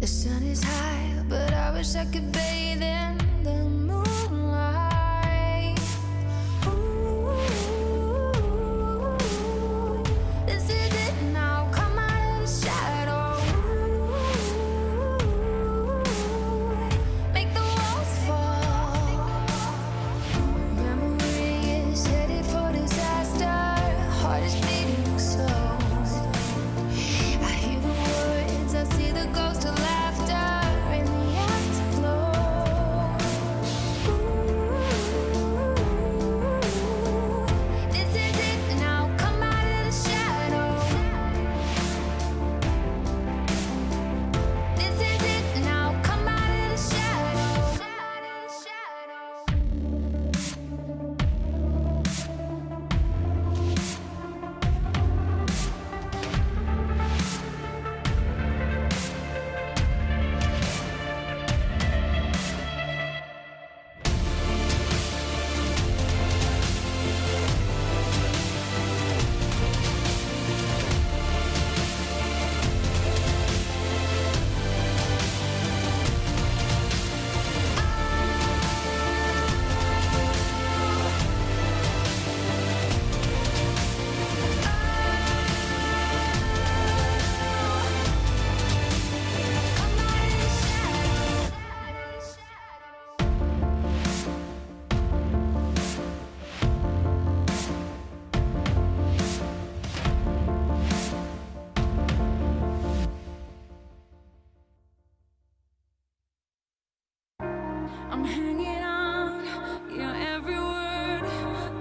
The sun is high, but I wish I could bathe in the moonlight. Ooh, this is it now, come out of the shadow. Ooh, make the walls fall. Memory is headed for disaster, heart is beating slow. I hear the words, I see the ghost of laughter in the afterglow. Ooh, this is it now, come out of the shadow. This is it now, come out of the shadow. I'm hanging on your every word.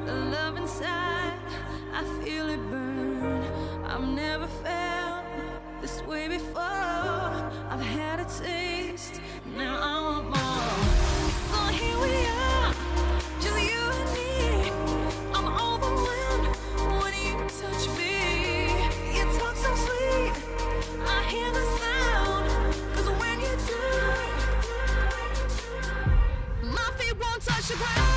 The love inside, I feel it burn. I've never felt this way before. I've had a taste, now I want more. So here we are, just you and me. I'm overwhelmed when you touch me. You talk so sweet, I hear the sound. 'Cause when you do, my feet won't touch the ground.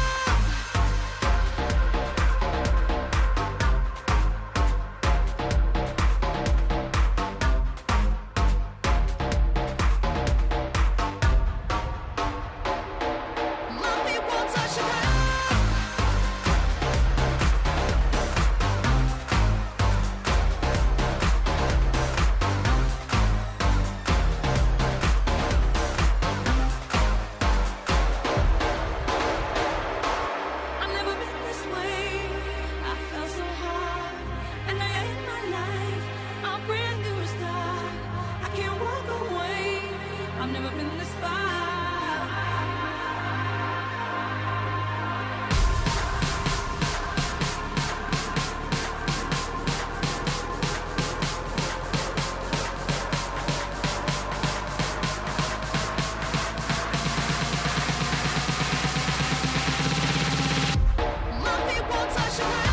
My feet won't touch the ground. I've never been this way. I felt so hard, and now you're in my life. A brand new start. I can't walk away. I've never been this far. My feet won't touch the ground.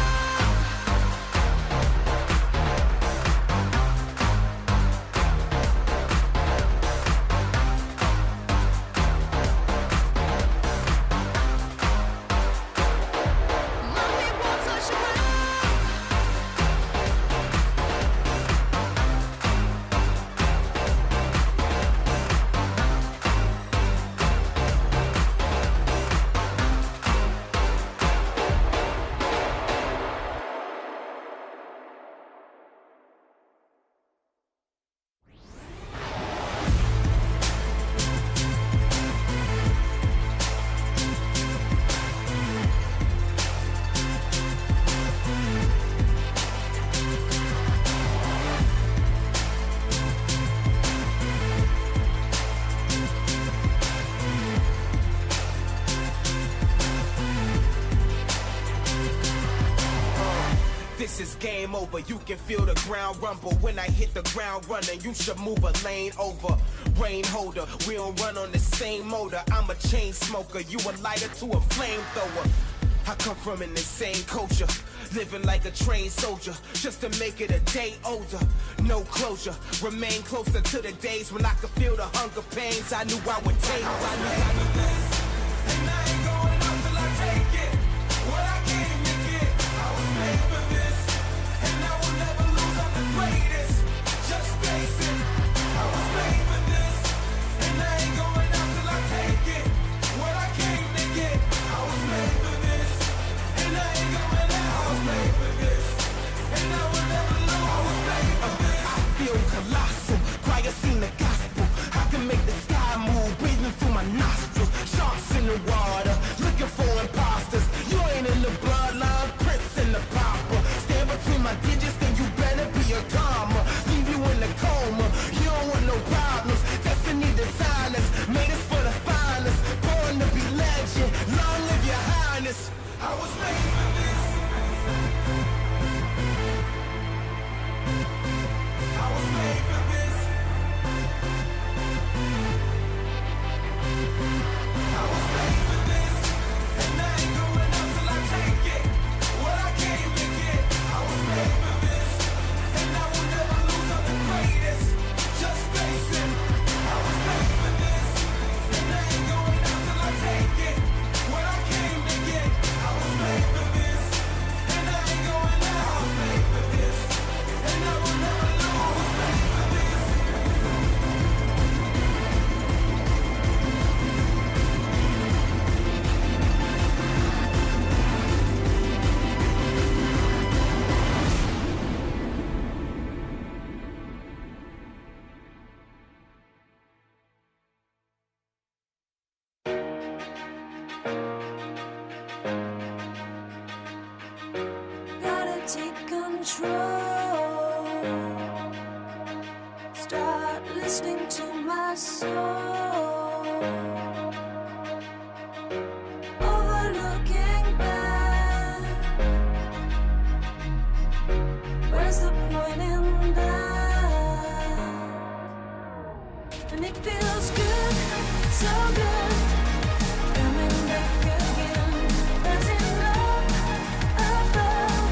My feet won't touch the ground. This is game over, you can feel the ground rumble. When I hit the ground running, you should move a lane over. Rain holder, we don't run on the same motor. I'm a chain smoker, you a lighter to a flamethrower. I come from an insane culture, living like a trained soldier, just to make it a day older. No closure, remain closer to the days when I could feel the hunger pains I knew I would take. And I ain't going out till I take it. What I came to get, I was made for this. And I will never lose, I'm the greatest. Just face it, I was made for this. I was made for this. I was made for this, and I ain't going out till I take it. What I came to get. I was made for this, and I will never lose. I'm the greatest. Just face it. I was made for this, and I ain't going out till I take it. What I came to get. I was made for this, and I ain't going out. I was made for this, and I will never lose. I was made for this. Gotta take control. Start listening to my soul. Overlooking back. Where's the point in that? And it feels good, so good. Coming back again. Rising up above.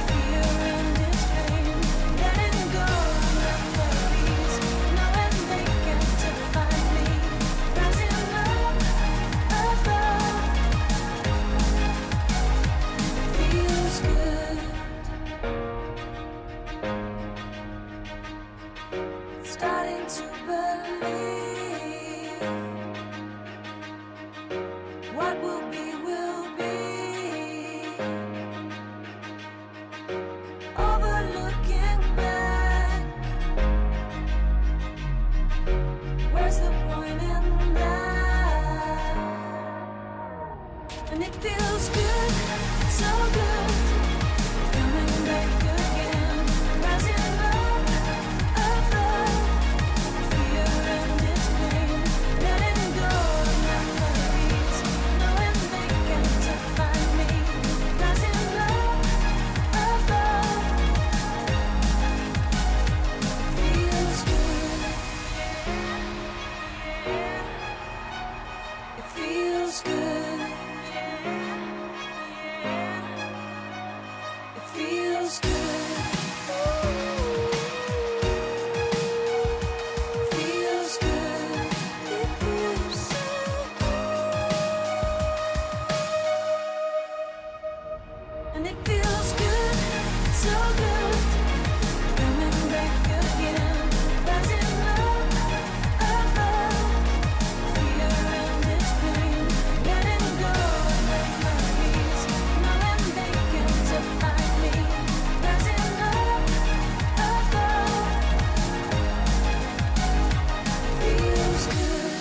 Fear and its pain. Letting go of memories. Knowing they get to find me. Rising up above. Feels good. Starting to believe what will be, will be. Overlooking back. Where's the point in that? And it feels good, so good. Coming back again. Rising up above. Fear and its pain. Letting go of memories. Knowing they get to find me. Rising up above. Feels good. It feels good. It feels good. It feels good. It feels so good. And it feels good, so good. Coming back again. Rising up above. Fear and its pain. Letting go of memories. Knowing they get to find me. Rising up above. Feels good.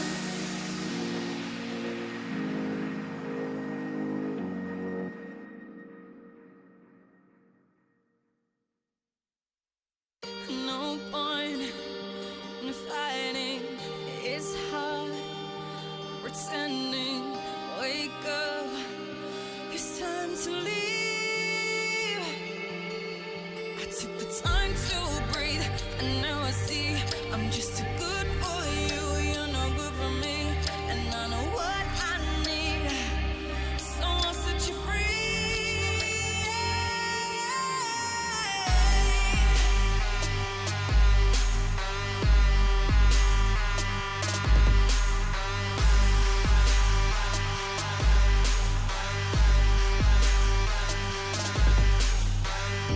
No point in fighting. It's hard pretending. Wake up. It's time to leave. I took the time to breathe, and now I see I'm just too good for you. You're no good for me, and I know what I need. So I'll set you free.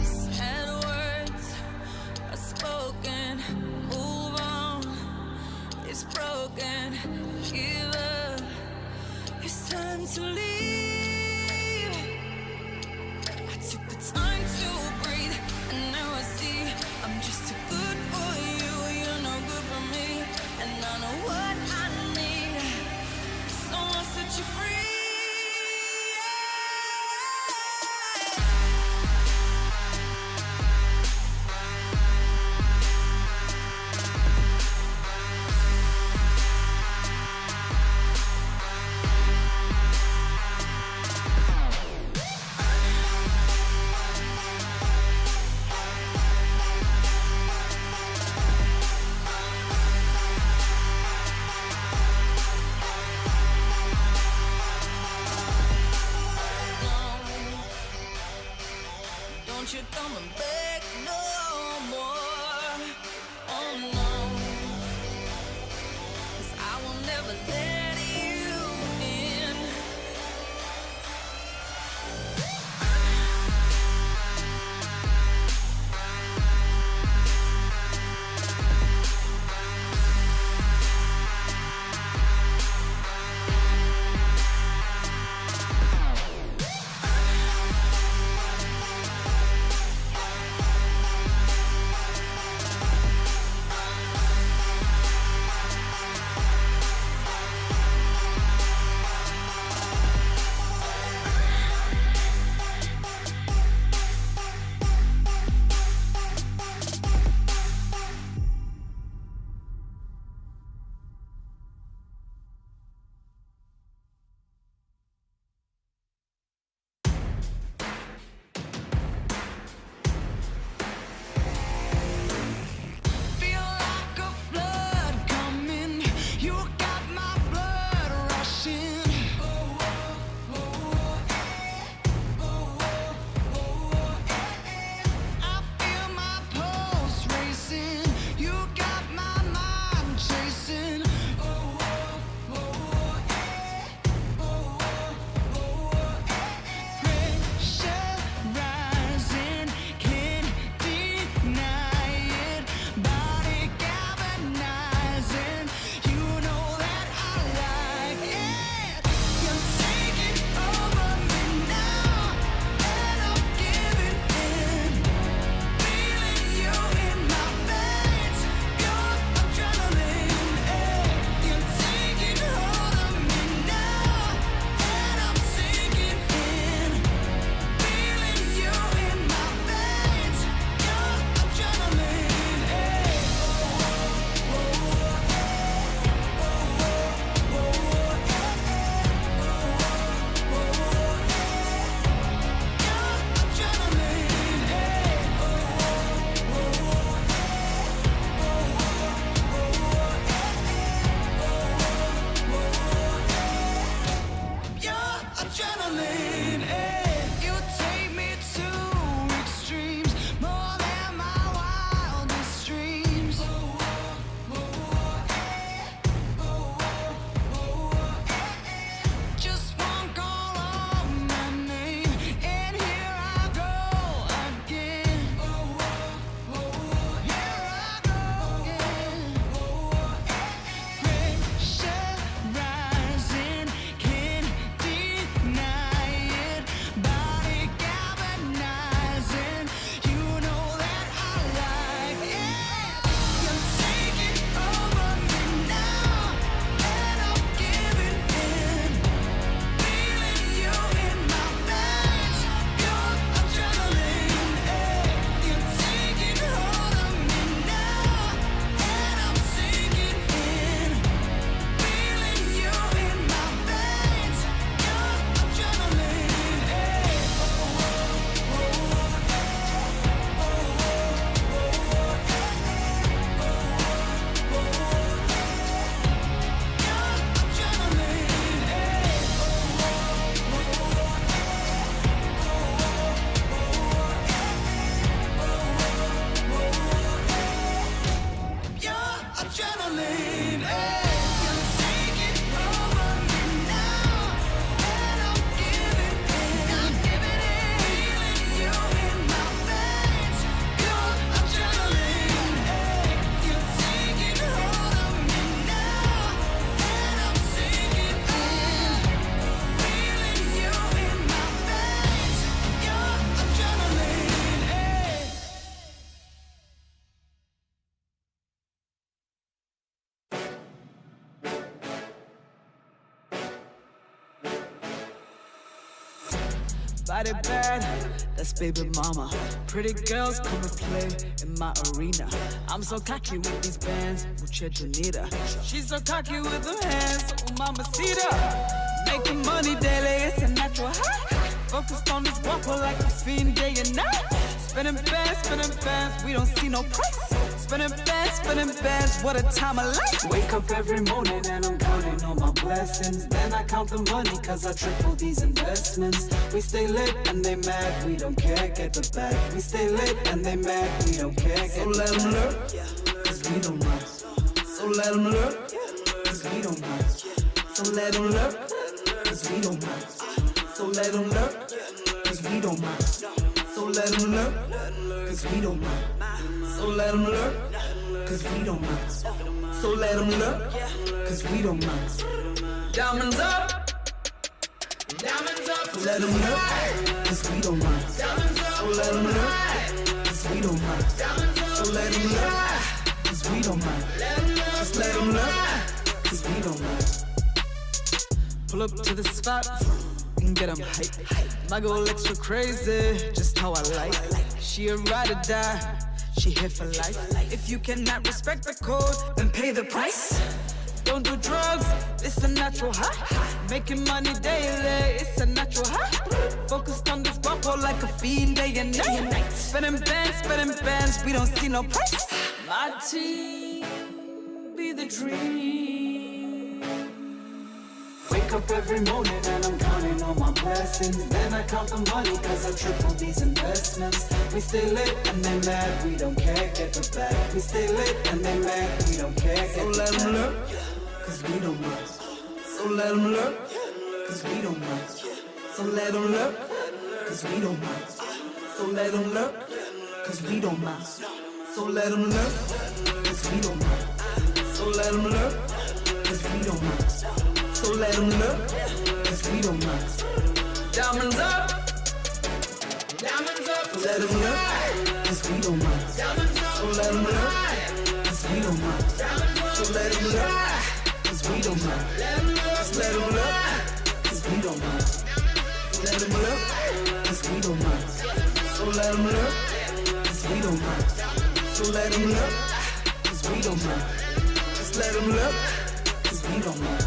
Sad words are spoken. Move on. ain't you coming back no more. Oh no, 'cause I will never let you in. Body bad, that's baby mama. Pretty girls come and play in my arena. I'm so cocky with these bands, mucha bonita. She's so cocky with her hands, oh mamacita. Making money daily, it's a natural high. Focused on this walk like a fiend day and night. Spending bands, we don't see no price. Spending bands, what a time of life. Wake up every morning and I'm counting all my blessings. Then I count the money cause I triple these investments. We stay lit and they mad, we don't care, get the bag. We stay lit and they mad, we don't care, get the bag. So let them lurk, cause we don't mind. So let them lurk, cause we don't mind. So let them lurk, cause we don't mind. So let them lurk, cause we don't mind. So let them lurk, cause we don't mind. So let them lurk, cause we don't mind. So let them lurk, cause we don't mind. Diamonds up, so let them lurk, cause we don't mind. So let them lurk, cause we don't mind. So let them lurk, cause we don't mind. Just let them lurk, cause we don't mind. Pull up to the spot and get them hype. My girl extra crazy, just how I like. She a ride or die, she here for life. If you cannot respect the code, then pay the price. Don't do drugs, it's a natural high. Making money daily, it's a natural high. Focused on this guapo like a fiend day and night. Spending bands, we don't see no price. My team be the dream. Wake up every morning and I'm counting all my blessings. Then I count the money cause I triple these investments. We stay lit and they mad, we don't care, get the bag. We stay lit and they mad, we don't care, get the bag. So let them lurk, cause we don't mind. So let them lurk, cause we don't mind. So let them lurk, cause we don't mind. So let them lurk, cause we don't mind. So let them lurk, cause we don't mind. So let them lurk, cause we don't mind. So let them lurk, cause we don't mind. Diamonds up, so let them lurk, cause we don't mind. So let them lurk, cause we don't mind. So let them lurk, cause we don't mind. Just let them lurk, cause we don't mind. Let them lurk, cause we don't mind. So let them lurk, cause we don't mind. So let them lurk, cause we don't mind. Just let them lurk, cause we don't mind.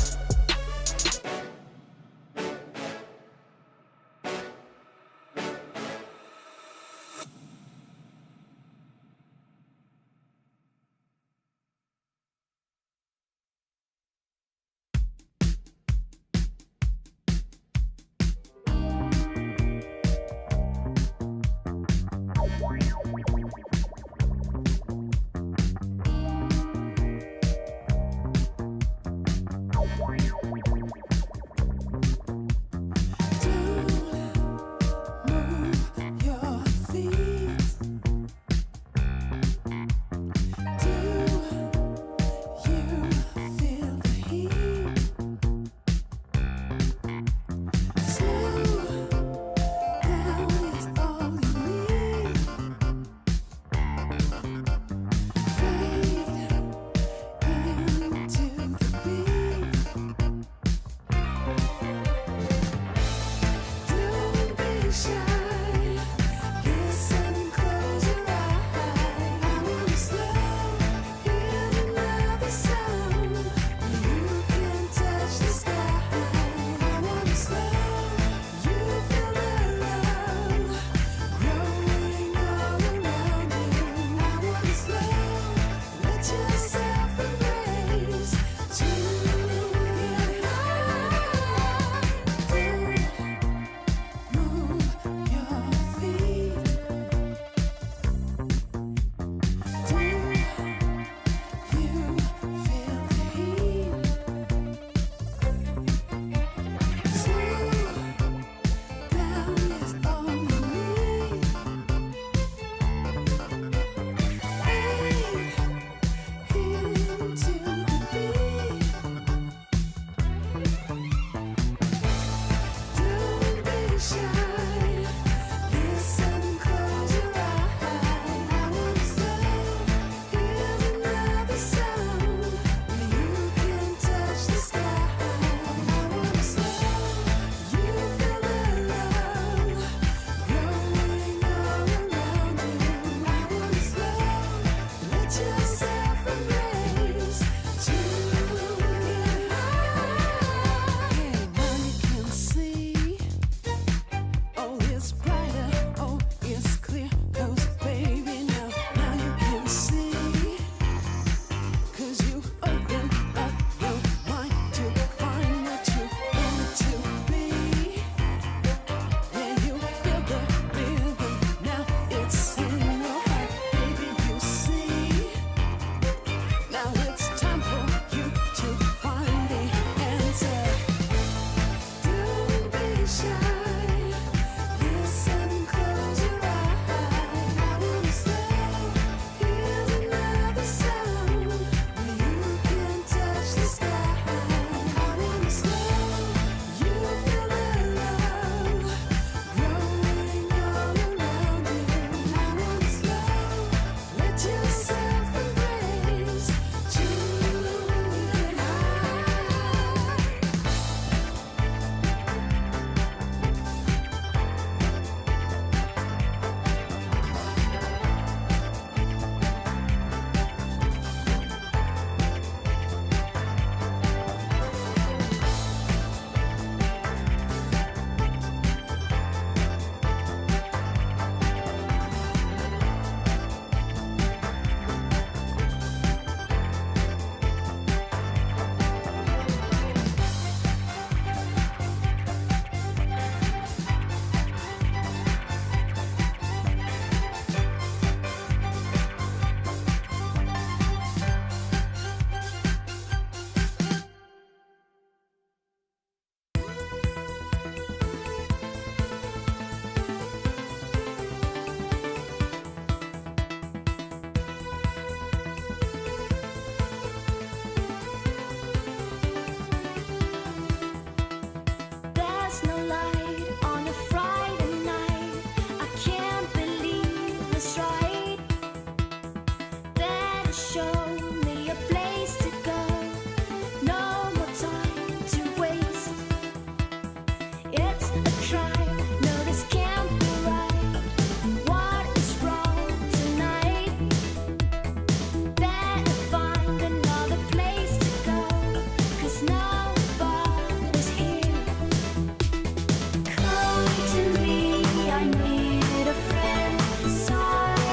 what's right. Better show me a place to go. No more time to waste. It's a crime. No, this can't be right. What is wrong tonight? Better find another place to go. 'Cause nobody's here. Come to me, I need a friend. Sorry,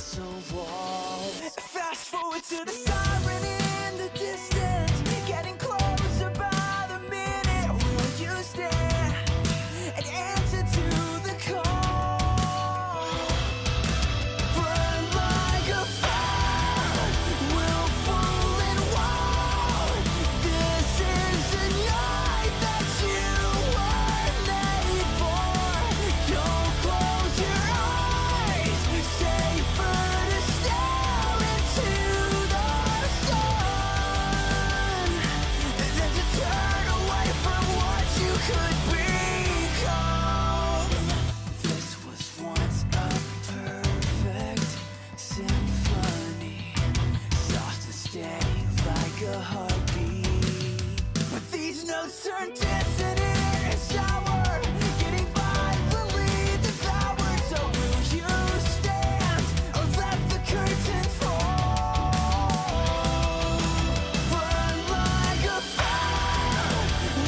castle walls. Fast forward to the siren in the distance, getting closer by the minute. Will you stand and answer to the call? Burn like a fire, willful and wild. This is the night that you were made for. Don't close your eyes, safer to stare into the sun than to turn away from what you could become. This was once a perfect symphony, soft and steady like a heartbeat. But these notes turn dissonant and sour, getting violently devoured. So will you stand or let the curtains fall? Burn like a fire,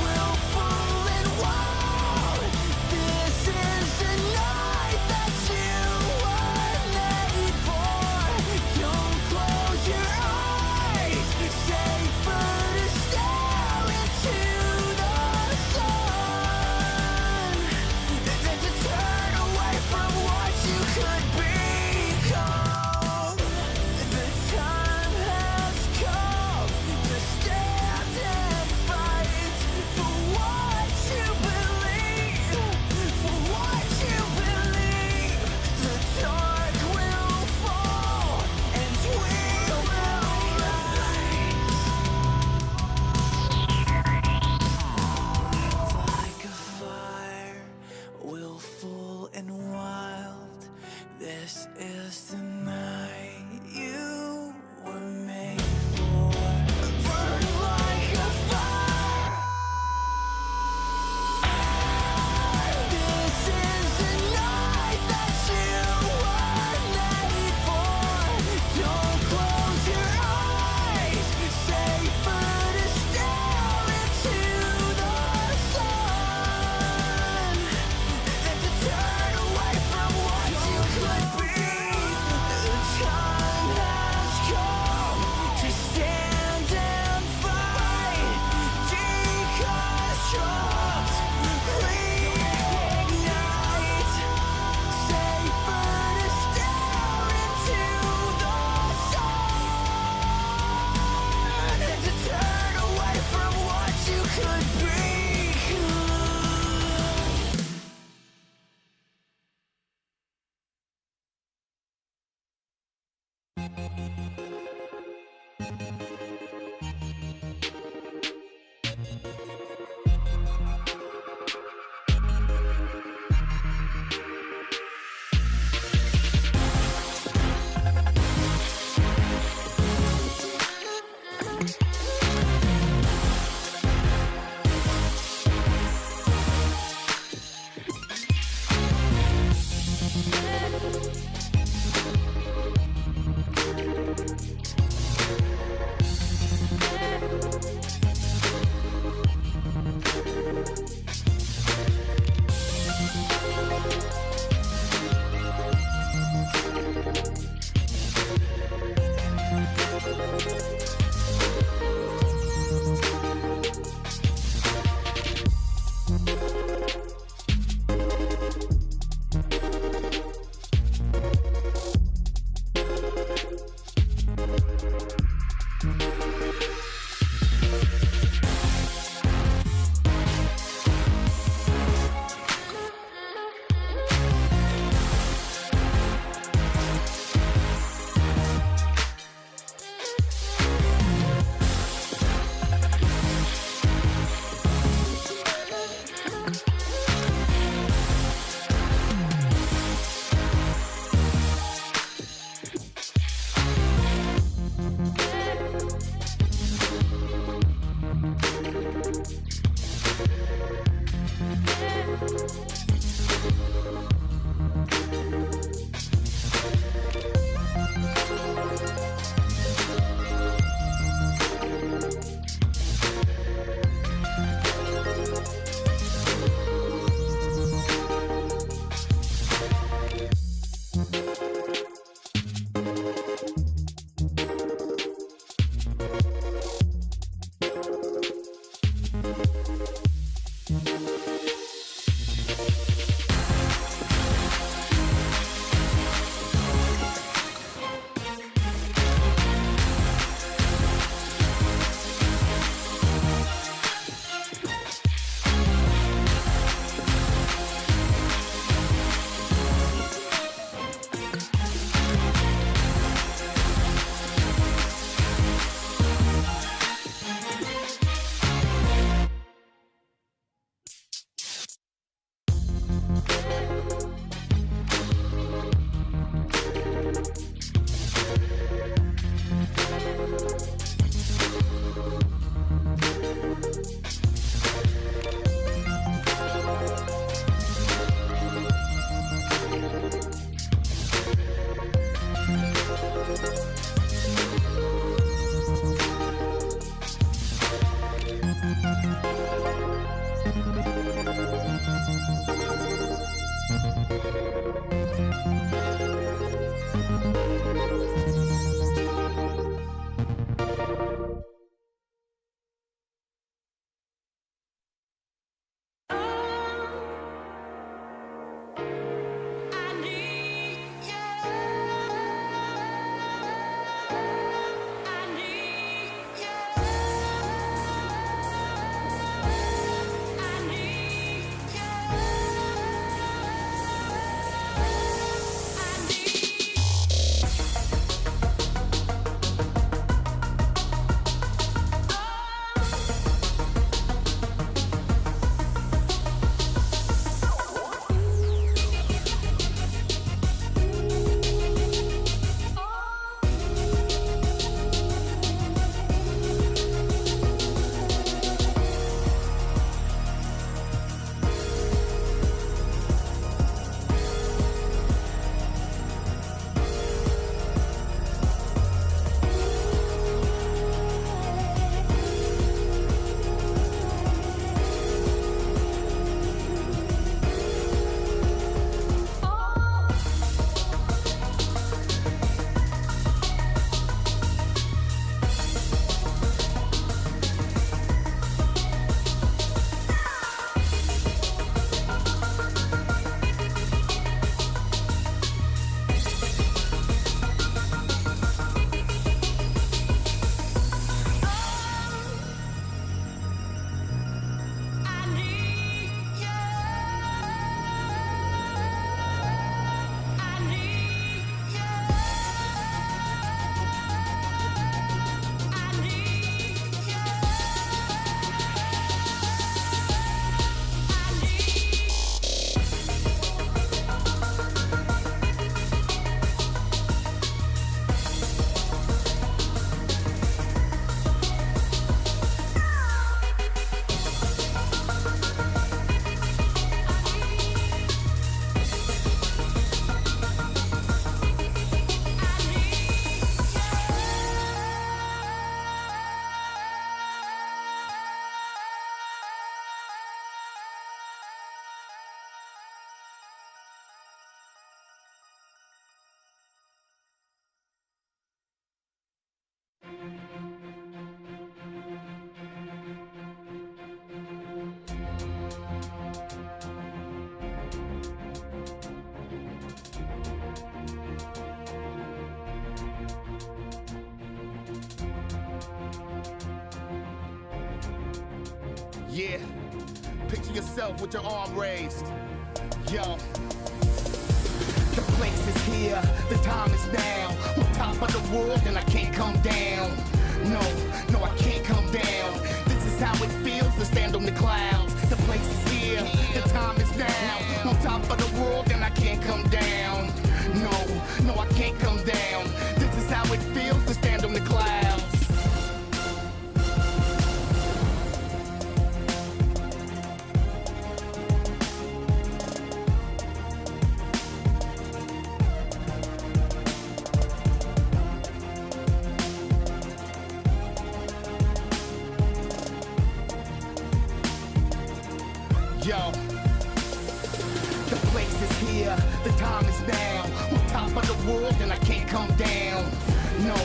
willful and wild. This is the night that you were made for. Don't close your eyes, safer to stare into the sun than to turn away from what you could become. The time has come to stand and fight for what you believe, for what you believe. The dark will fall and we will rise. Like a fire, willful and wild. This is the night you were made for. Burn like a fire. This is the night that you were made for. Don't close your eyes, safer to stare into the sun than to turn away from what you could be. The time has come to stand and fight, deconstruct, reignite. Safer to stare into the sun than to turn away from what you could become. Yeah, picture yourself with your arm raised. Yo. The place is here, the time is now. On top of the world and I can't come down. No, I can't come down. This is how it feels to stand on the clouds. The place is here, the time is now. On top of the world and I can't come down. No, I can't come down. This is how it feels to stand on the clouds. Yo, the place is here, the time is now. On top of the world and I can't come come down. No,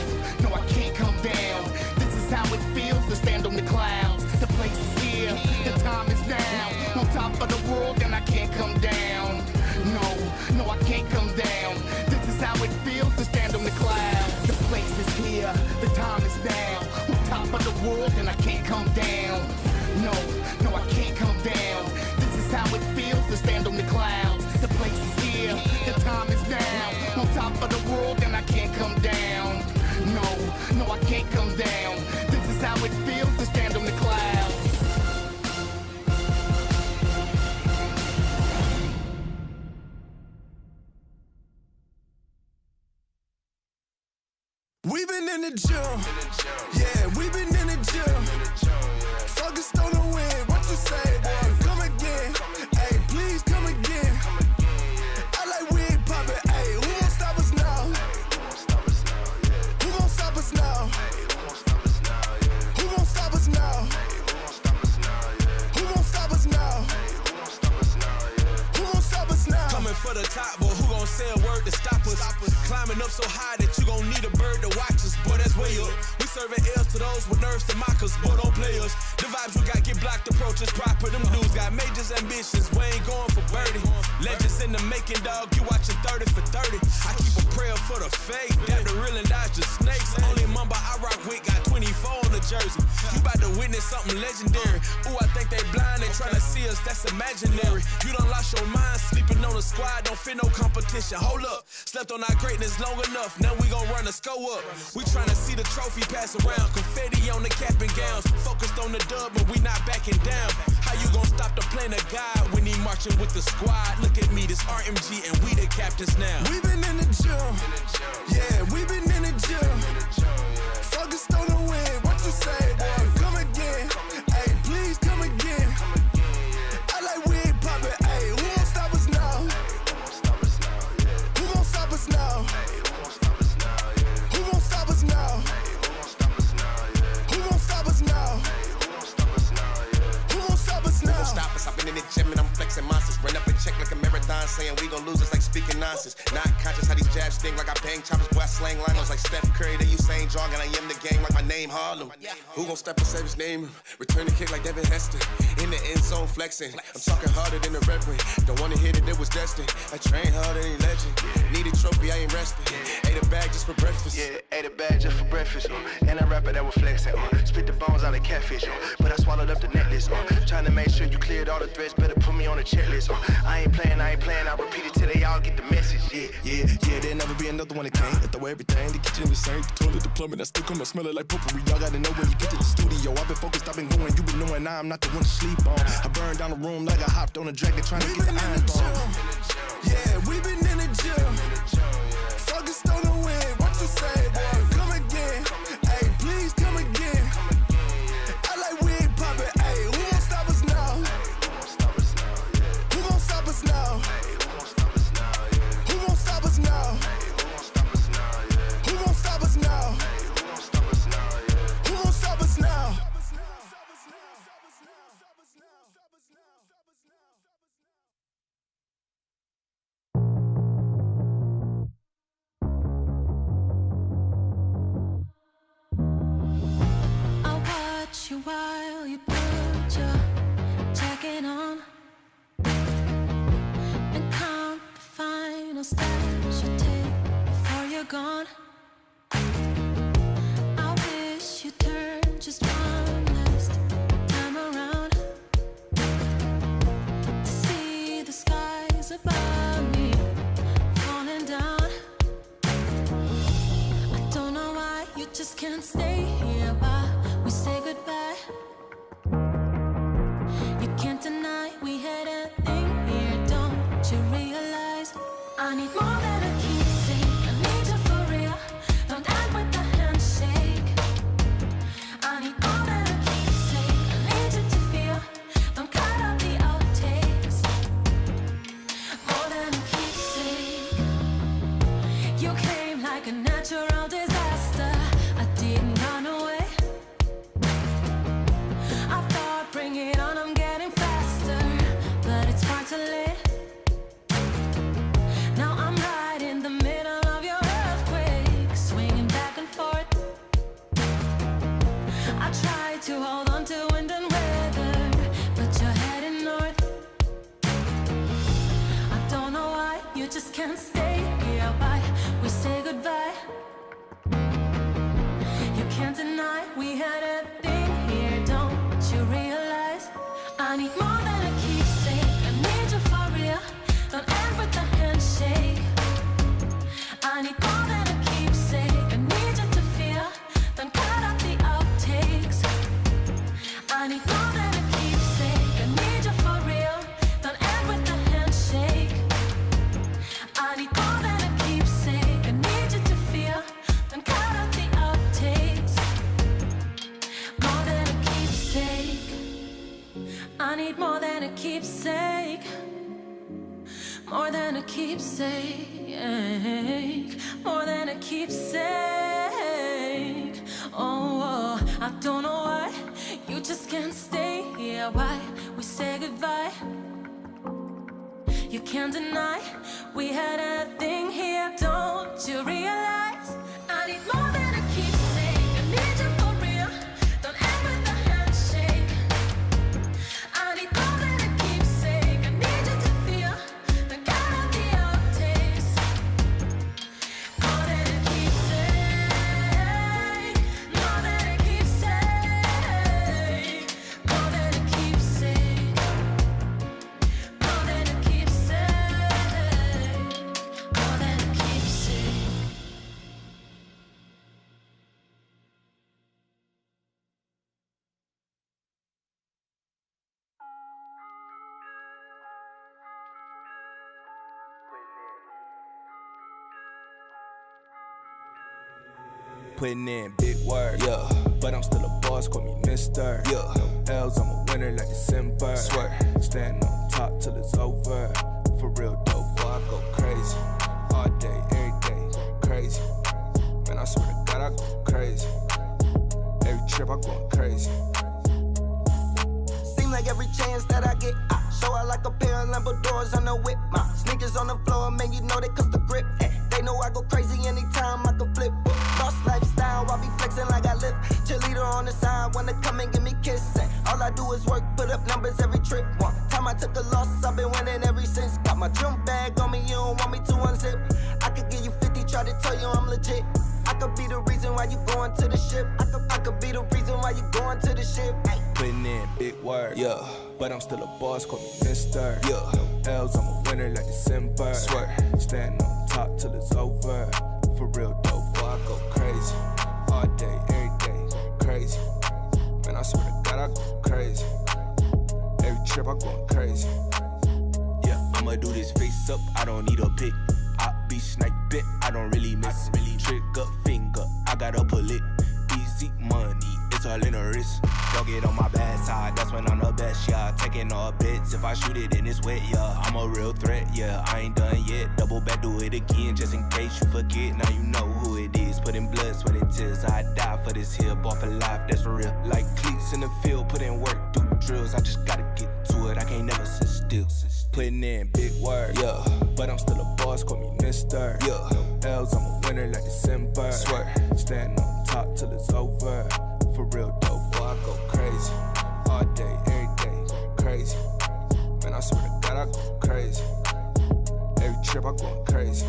no, I can't come down. This is how it feels to stand on the clouds. The place is here, the time is now. On top of the world, and I can't come down. No, no, I can't come down. This is how it feels to stand on the clouds. The place is here, the time is now. On top of the world, and I can't come down. No, no, I can't come down. This is how it feels to stand on the clouds. The place is here, the time is now. On top of the world, and I can't come down. No, no, I can't come down. This is how it feels to stand on the clouds. We've been in the gym, yeah, we've been in the gym. Focused on the win, what you say, boy? Come again, hey, please come again. I like we ain't poppin', hey, who gon' stop us now? Who gon' stop us now? Who gon' stop us now? Who gon' stop us now? Who gon' stop us now? Coming for the top, boy, who gon' say a word to stop us? Climbing up so high that you gon' need a bird to watch us, boy, that's way up. We serving L's to those with nerves to mock us, boy, don't play us. The vibes we got get blocked, approaches proper. Them dudes got majors ambitions, we ain't going for birdie. Legends in the making, dog, you watching 30 for 30. I keep a prayer for the faith, got the real and dodge the snakes. Only mamba I rock with got 24 on the jersey. You about to witness something legendary. Ooh, I think they blind, they tryna see us, that's imaginary. You done lost your mind, sleeping on the squad, don't fit no competition. Hold up, slept on our greatness long enough, now we gon' run the score up. We tryna see the trophy pass around, confetti on the cap and gowns. Focused on the dub, but we not backing down. How you gon' stop the plan of God when he marching with the squad? Look at me, this RMG, and we the captains now. We've been in the gym, yeah, we've been in the gym. Focused on the win, what you say, boy? Come again, hey, please come again. I like we ain't poppin', hey, who gon' stop us now? Who gon' stop us now? Who gon' stop us now? Who gon' stop us now? Who gon' stop us now? Stop us, I've been in the gym and I'm flexing monsters. Run up and check like a marathon, saying we gon' lose, it's like speaking nonsense. Not conscious how these jabs sting like I bang choppers, boy I slang liners like Steph Curry. They Usain Jog and I am the game like my name Harlem. Who gon' step and save his name? Return the kick like Devin Hester. In the end zone flexing. I'm talking harder than the reverend. Don't wanna hit it, it was destined. I train harder than legend. Need a trophy, I ain't resting. Ate a bag just for breakfast. Yeah, ate a bag just for breakfast. And a rapper that was flexing. Spit the bones out like catfish. But I swallowed up the necklace. Trying to make sure you cleared all the threats. Better put me on the checklist. I ain't playing. I repeat it till they all get the message. Yeah, there'll never be another one that can't. I throw everything, the kitchen the same, the toilet, the plumbing, I still come and smell it like potpourri. Y'all gotta know when you get to the studio. I've been focused, I've been going, you been knowing I'm not the one to sleep on. I burned down the room like I hopped on a dragon trying to get the iron bomb. Yeah, we've been in the gym. Focused on the win, what you say, boy? Come again, hey, please come again. I like we ain't poppin', hey, who gon' stop us now? Who gon' stop us now? Who gon' stop us now? Who gon' stop us now? Who gon' stop us now? I'll watch you while you put your jacket on and count the final steps you take before you're gone. I wish you turned just one last time around to see the skies above me falling down. I don't know why you just can't stay here while we say goodbye. You can't deny we had a thing here, don't you realize? I need more than a keepsake, I need you for real. Don't act with the handshake. I need more than a keepsake, I need you to feel. Don't cut out the outtakes. More than a keepsake. You came like a natural disaster. I didn't run away. I thought, bring it on, I'm getting faster, but it's far too late. Now I'm right in the middle of your earthquake. I need more than a keepsake. I need you for real. Don't end with a handshake. I need more than a keepsake. I need you to feel. Don't cut out the outtakes. I need more than a keepsake. I need you for real. Don't end with a handshake. I need more than a keepsake. I need you to feel. Don't cut out the outtakes. More than a keepsake. I need more than a keepsake. More than a keepsake. More than a keepsake. Oh, I don't know why you just can't stay here. Why we say goodbye? You can't deny we had a thing here. Don't you realize I need more than a keepsake? I need you for real. Don't end with a handshake. I need more than a keepsake. I need you to feel. Don't cut out the outtakes. More than a keepsake. More than a keepsake. More than a keepsake. More than a keepsake. More than a keepsake. Putting in big work, yeah. But I'm still a boss, call me Mister. Yeah. No L's, I'm a winner like December. Swear, stand on top till it's over. For real dope, boy, I go crazy. All day, every day, crazy. Man, I swear to God, I go crazy. Every trip, I going crazy. Seem like every chance that I get, I show out like a pair of Lambo doors on the whip. My sneakers on the floor, man, you know they cause the grip. They know I go crazy anytime I can flip. Lost lifestyle, I be flexing like I live. Cheerleader on the side, wanna come and give me kiss. All I do is work, put up numbers every trip. One time I took a loss, I've been winning ever since. Got my drum bag on me, you don't want me to unzip. I could give you 50, try to tell you I'm legit. I could be the reason why you going to the ship. I could be the reason why you going to the ship. Putting in big work, yeah. But I'm still a boss, call me Mister. Yeah. No L's, I'm a winner like December. Swear, stand on top till it's over. For real dope, boy, I go crazy. All day, every day, crazy. Man, I swear to God, I go crazy. Every trip, I going crazy. Yeah, I'ma do this face up, I don't need a pick. I be snipe bit, I don't really miss. Trigger finger, I gotta pull it. Easy money, it's all in the wrist. Don't get on my bad side, that's when I'm the best, yeah. Taking all bits, if I shoot it and it's wet, yeah. I'm a real threat, yeah, I ain't done yet. Double back, do it again, just in case you forget. Now you know who it is, putting blood, sweat and tears. I die for this here, ball for life, that's for real. Like cleats in the field, put in work, do drills. I just gotta get to it, I can't never sit still. Putting in big work, yeah. But I'm still a boss, call me Mister. Yeah. No L's, I'm a winner like December. Swear, stand on top till it's over. For real dope, boy, I go crazy. All day, every day, crazy. Man, I swear to God, I go crazy. Every trip, I going crazy.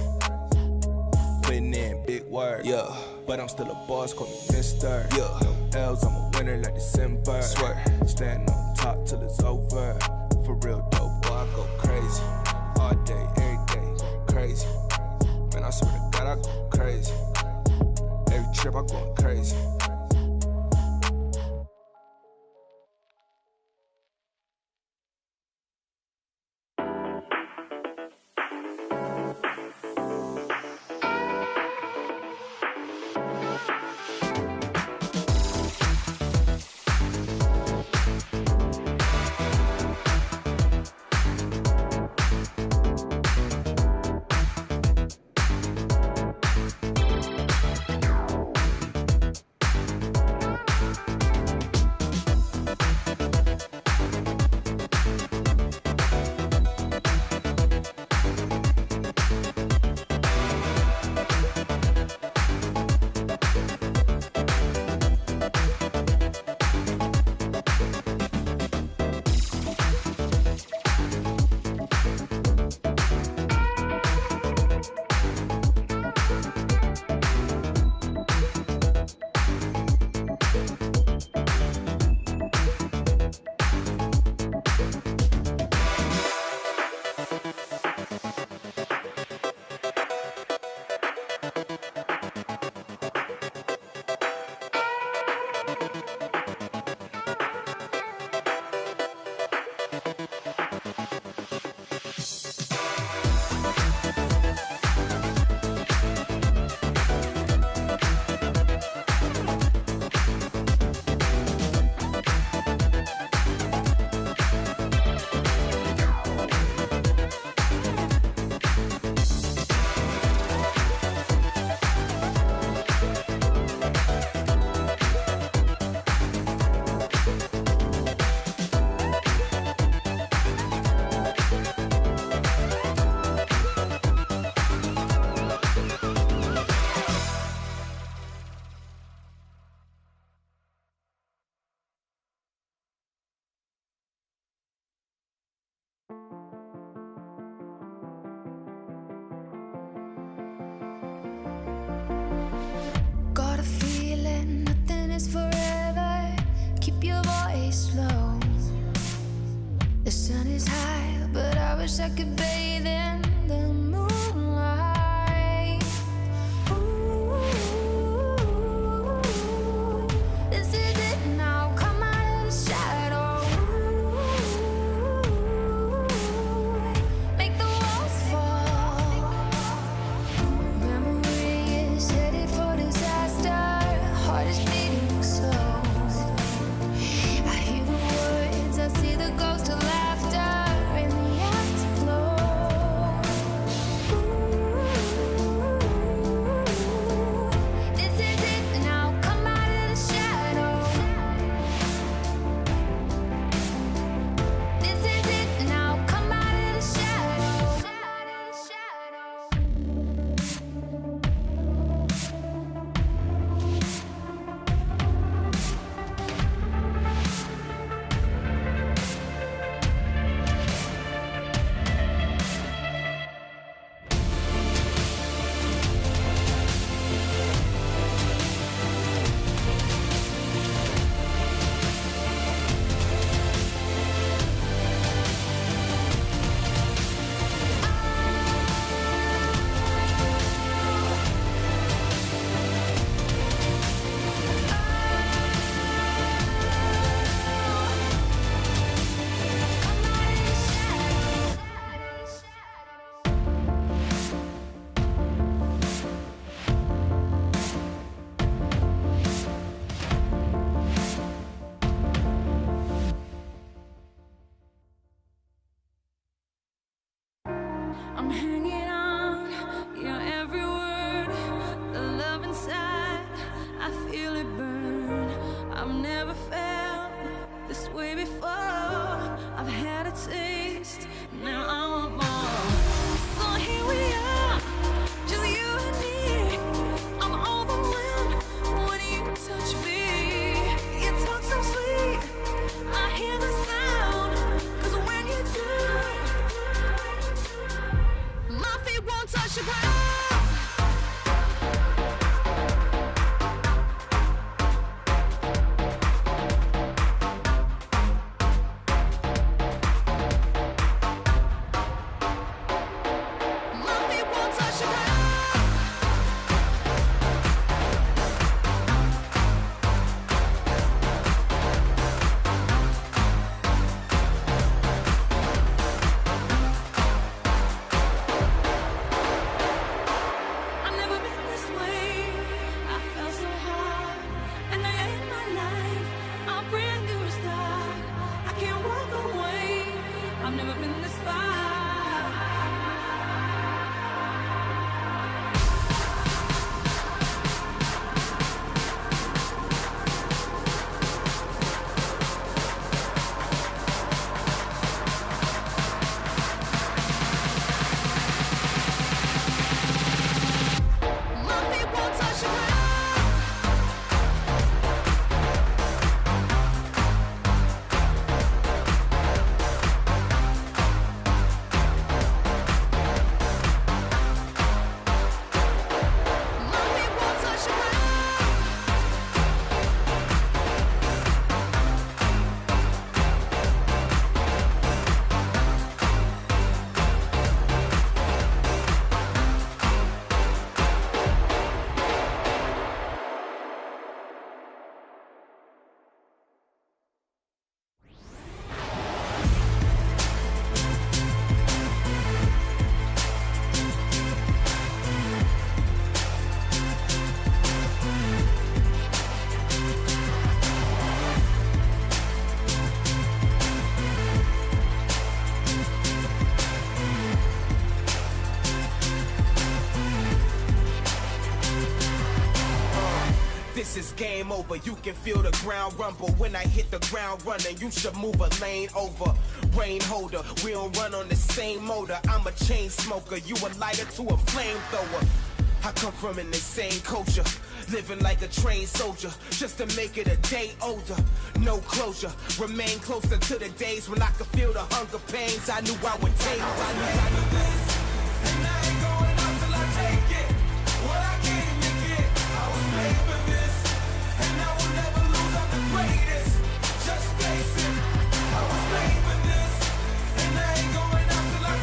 Putting in big work, yeah. But I'm still a boss, call me Mister. Yeah. No L's, I'm a winner like December. Swear, stand on top till it's over. For real dope, boy, I go crazy. All day, every day, crazy. Man, I swear to God, I go crazy. Every trip, I going crazy. wish I could bathe in the moonlight. Ooh, this is it now. Come out of the shadow. Make the walls fall. Memory is headed for disaster. Heart is beating slow. I hear the words, I see the ghost of laughter in the afterglow. Ooh, this is it now. Come out of the shadow. This is it now. Come out of the shadow. I'm hanging on your every word. The love inside, I feel it burn. I've never felt this way before. I've had a taste, now I want more. So here we are, just you and me. I'm overwhelmed when you touch me. You talk so sweet, I hear the sound. 'Cause when you do, my feet won't touch the ground. My feet won't touch the ground. I've never been this way. I felt so hard, and I end my life. I'll bring you a start. I can't walk away. I've never been this far. My feet won't touch the ground. My feet won't touch the ground. This is game over, you can feel the ground rumble. When I hit the ground running, you should move a lane over. Rain holder, we don't run on the same motor. I'm a chain smoker, you a lighter to a flamethrower. I come from an insane culture, living like a trained soldier, just to make it a day older. No closure, remain closer to the days when I could feel the hunger pains I knew I would take. And I ain't going out till I take it. What I came to get, I was made for this. And I will never lose, I'm the greatest. Just face it, I was made for this. And I ain't going out till I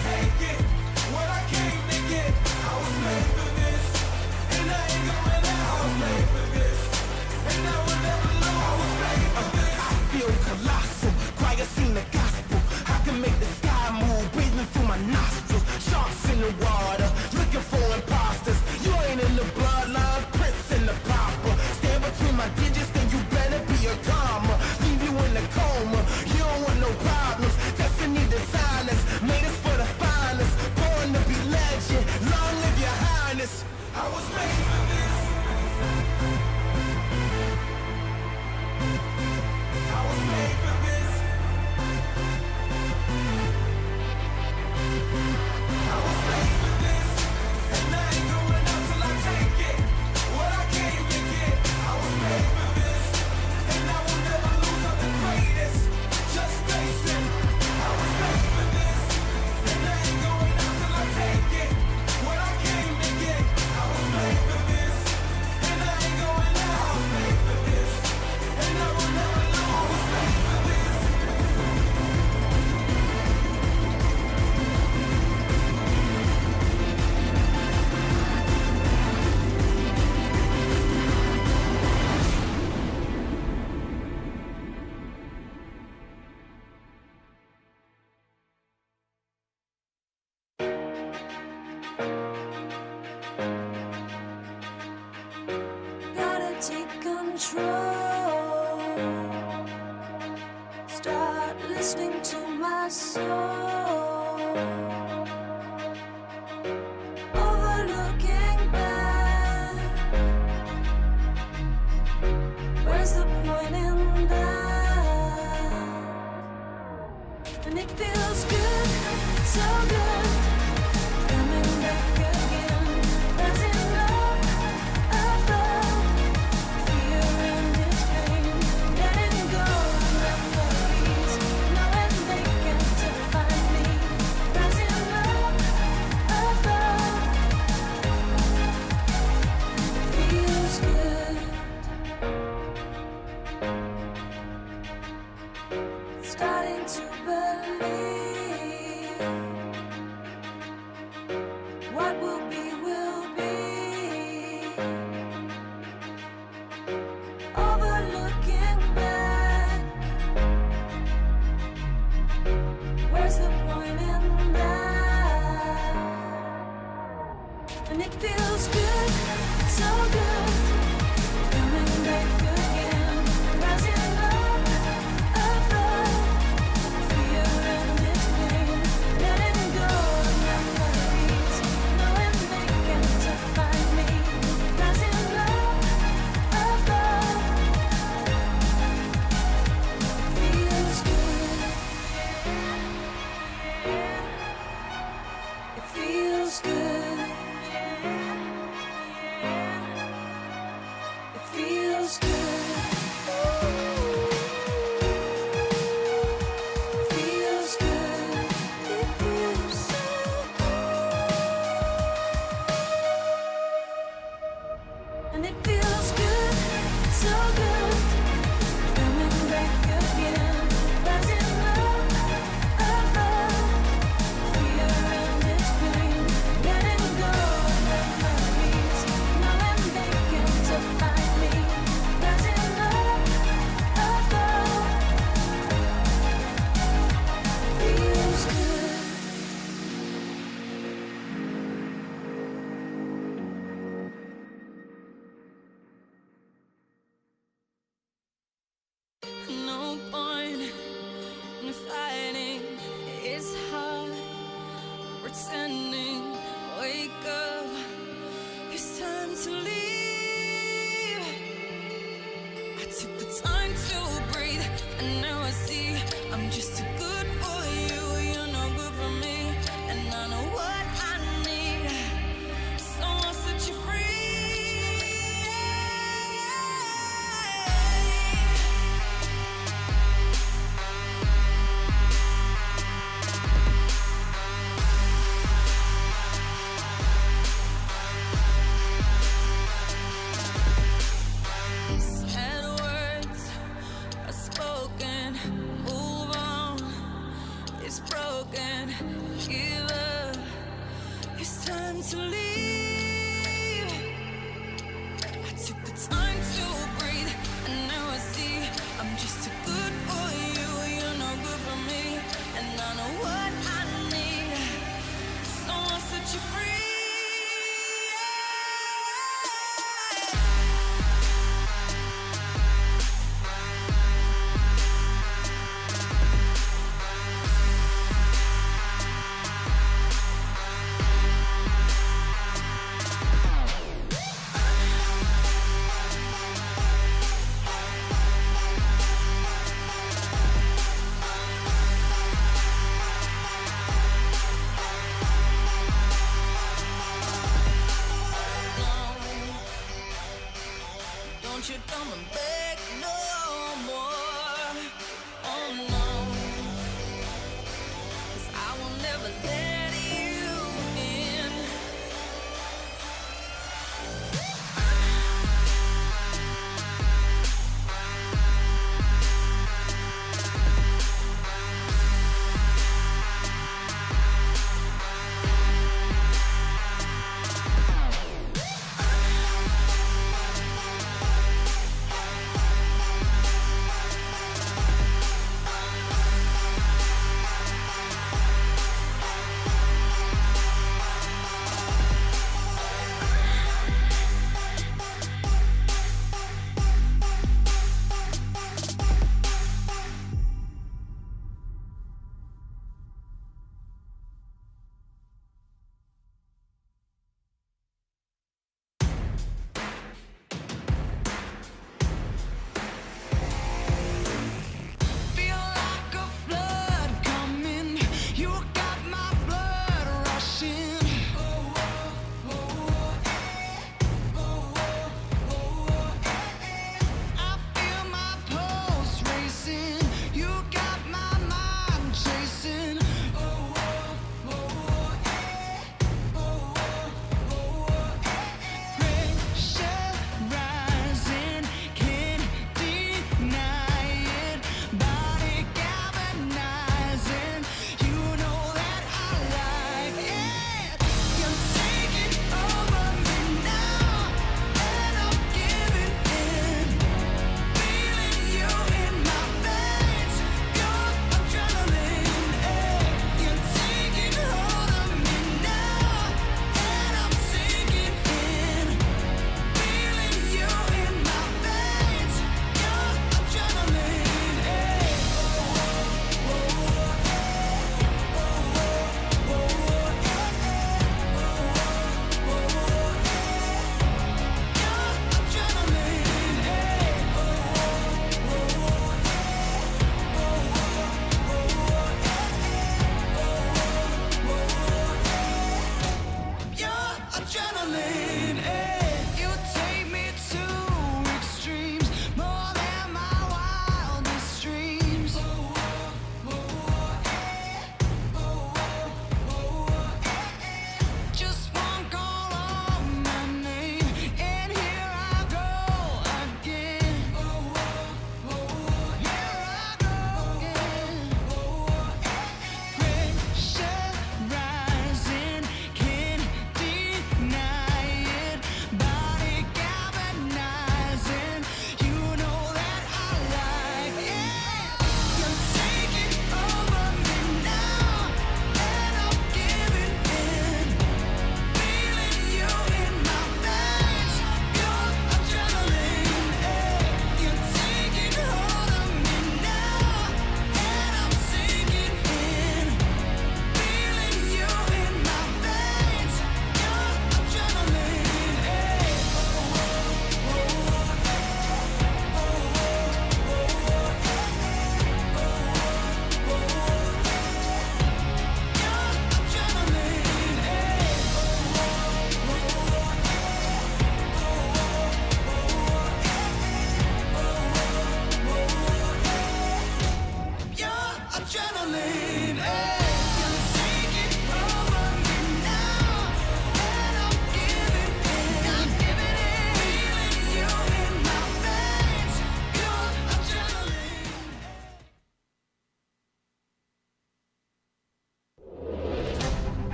control. Start listening to my soul. Overlooking back. Where's the point in that? And it feels good, so good. Coming back again. Rising up above fear and its pain. Letting go of memories, knowing they can't define me. Rising up above feels good. Starting to believe what will be will be. Overlooking back. Where's the point in that? And it feels good, so good. Coming back again. Rising up above fear and its pain. Letting go of memories, knowing they can't define me. Rising up above feels good. It feels good. It feels good. It feels good. It feels so good. And it feels good, so good. Coming back again. Rising up above fear and its pain. Letting go of memories, knowing they can't define me. Rising up above feels good. No point in fighting. It's hard pretending. Wake up. It's time to leave. I took the time to breathe, and now I see I'm just too good for you. You're no good for me, and I know what I need. So I'll set you free. Sad words are spoken. Move on. It's broken. Give up. It's time to leave. I took the time to breathe, and now I see I'm just too good for you. You're no good for me, and I know what I need. So I'll set you free. Don't you come and beg no more. Oh no, 'cause I will never let you in.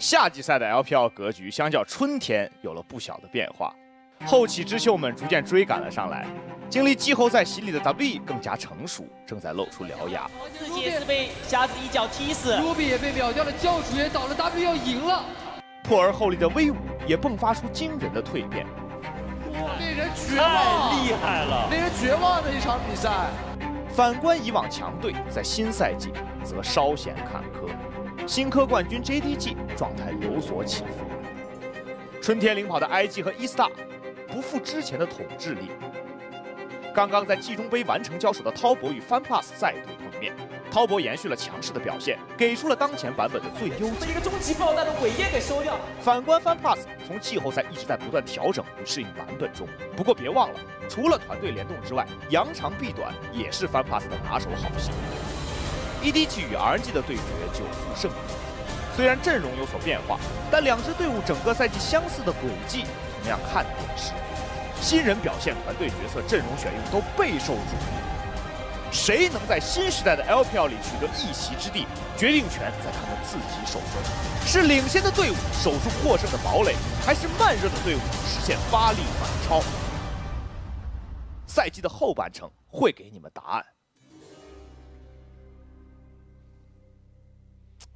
夏季赛的 LPL 格局相较春天有了不小的变化，后起之秀们逐渐追赶了上来，经历季后赛洗礼的 W 更加成熟，正在露出獠牙。自己也是被瞎子一脚踢死，Ruby 也被秒掉了，教主也倒了 ，W 要赢了。破而后立的威武也迸发出惊人的蜕变。哇，令人绝望，太厉害了，令人绝望的一场比赛。反观以往强队，在新赛季则稍显坎坷。新科冠军 JDG 状态有所起伏，春天领跑的 IG 和 E-Star 不复之前的统治力。刚刚在季中杯完成交手的滔博与 FunPlus 再度碰面，滔博延续了强势的表现，给出了当前版本的最优解。被一个终极爆弹的尾焰给收掉。反观 FunPlus 从季后赛一直在不断调整与适应版本中，不过别忘了，除了团队联动之外，扬长避短也是 FunPlus 的拿手好戏。EDG 与 RNG 的对决久负盛名，虽然阵容有所变化，但两支队伍整个赛季相似的轨迹同样看点十足。新人表现、团队角色、阵容选用都备受瞩目。谁能在新时代的 LPL 里取得一席之地，决定权在他们自己手中。是领先的队伍守住获胜的堡垒，还是慢热的队伍实现发力反超？赛季的后半程会给你们答案。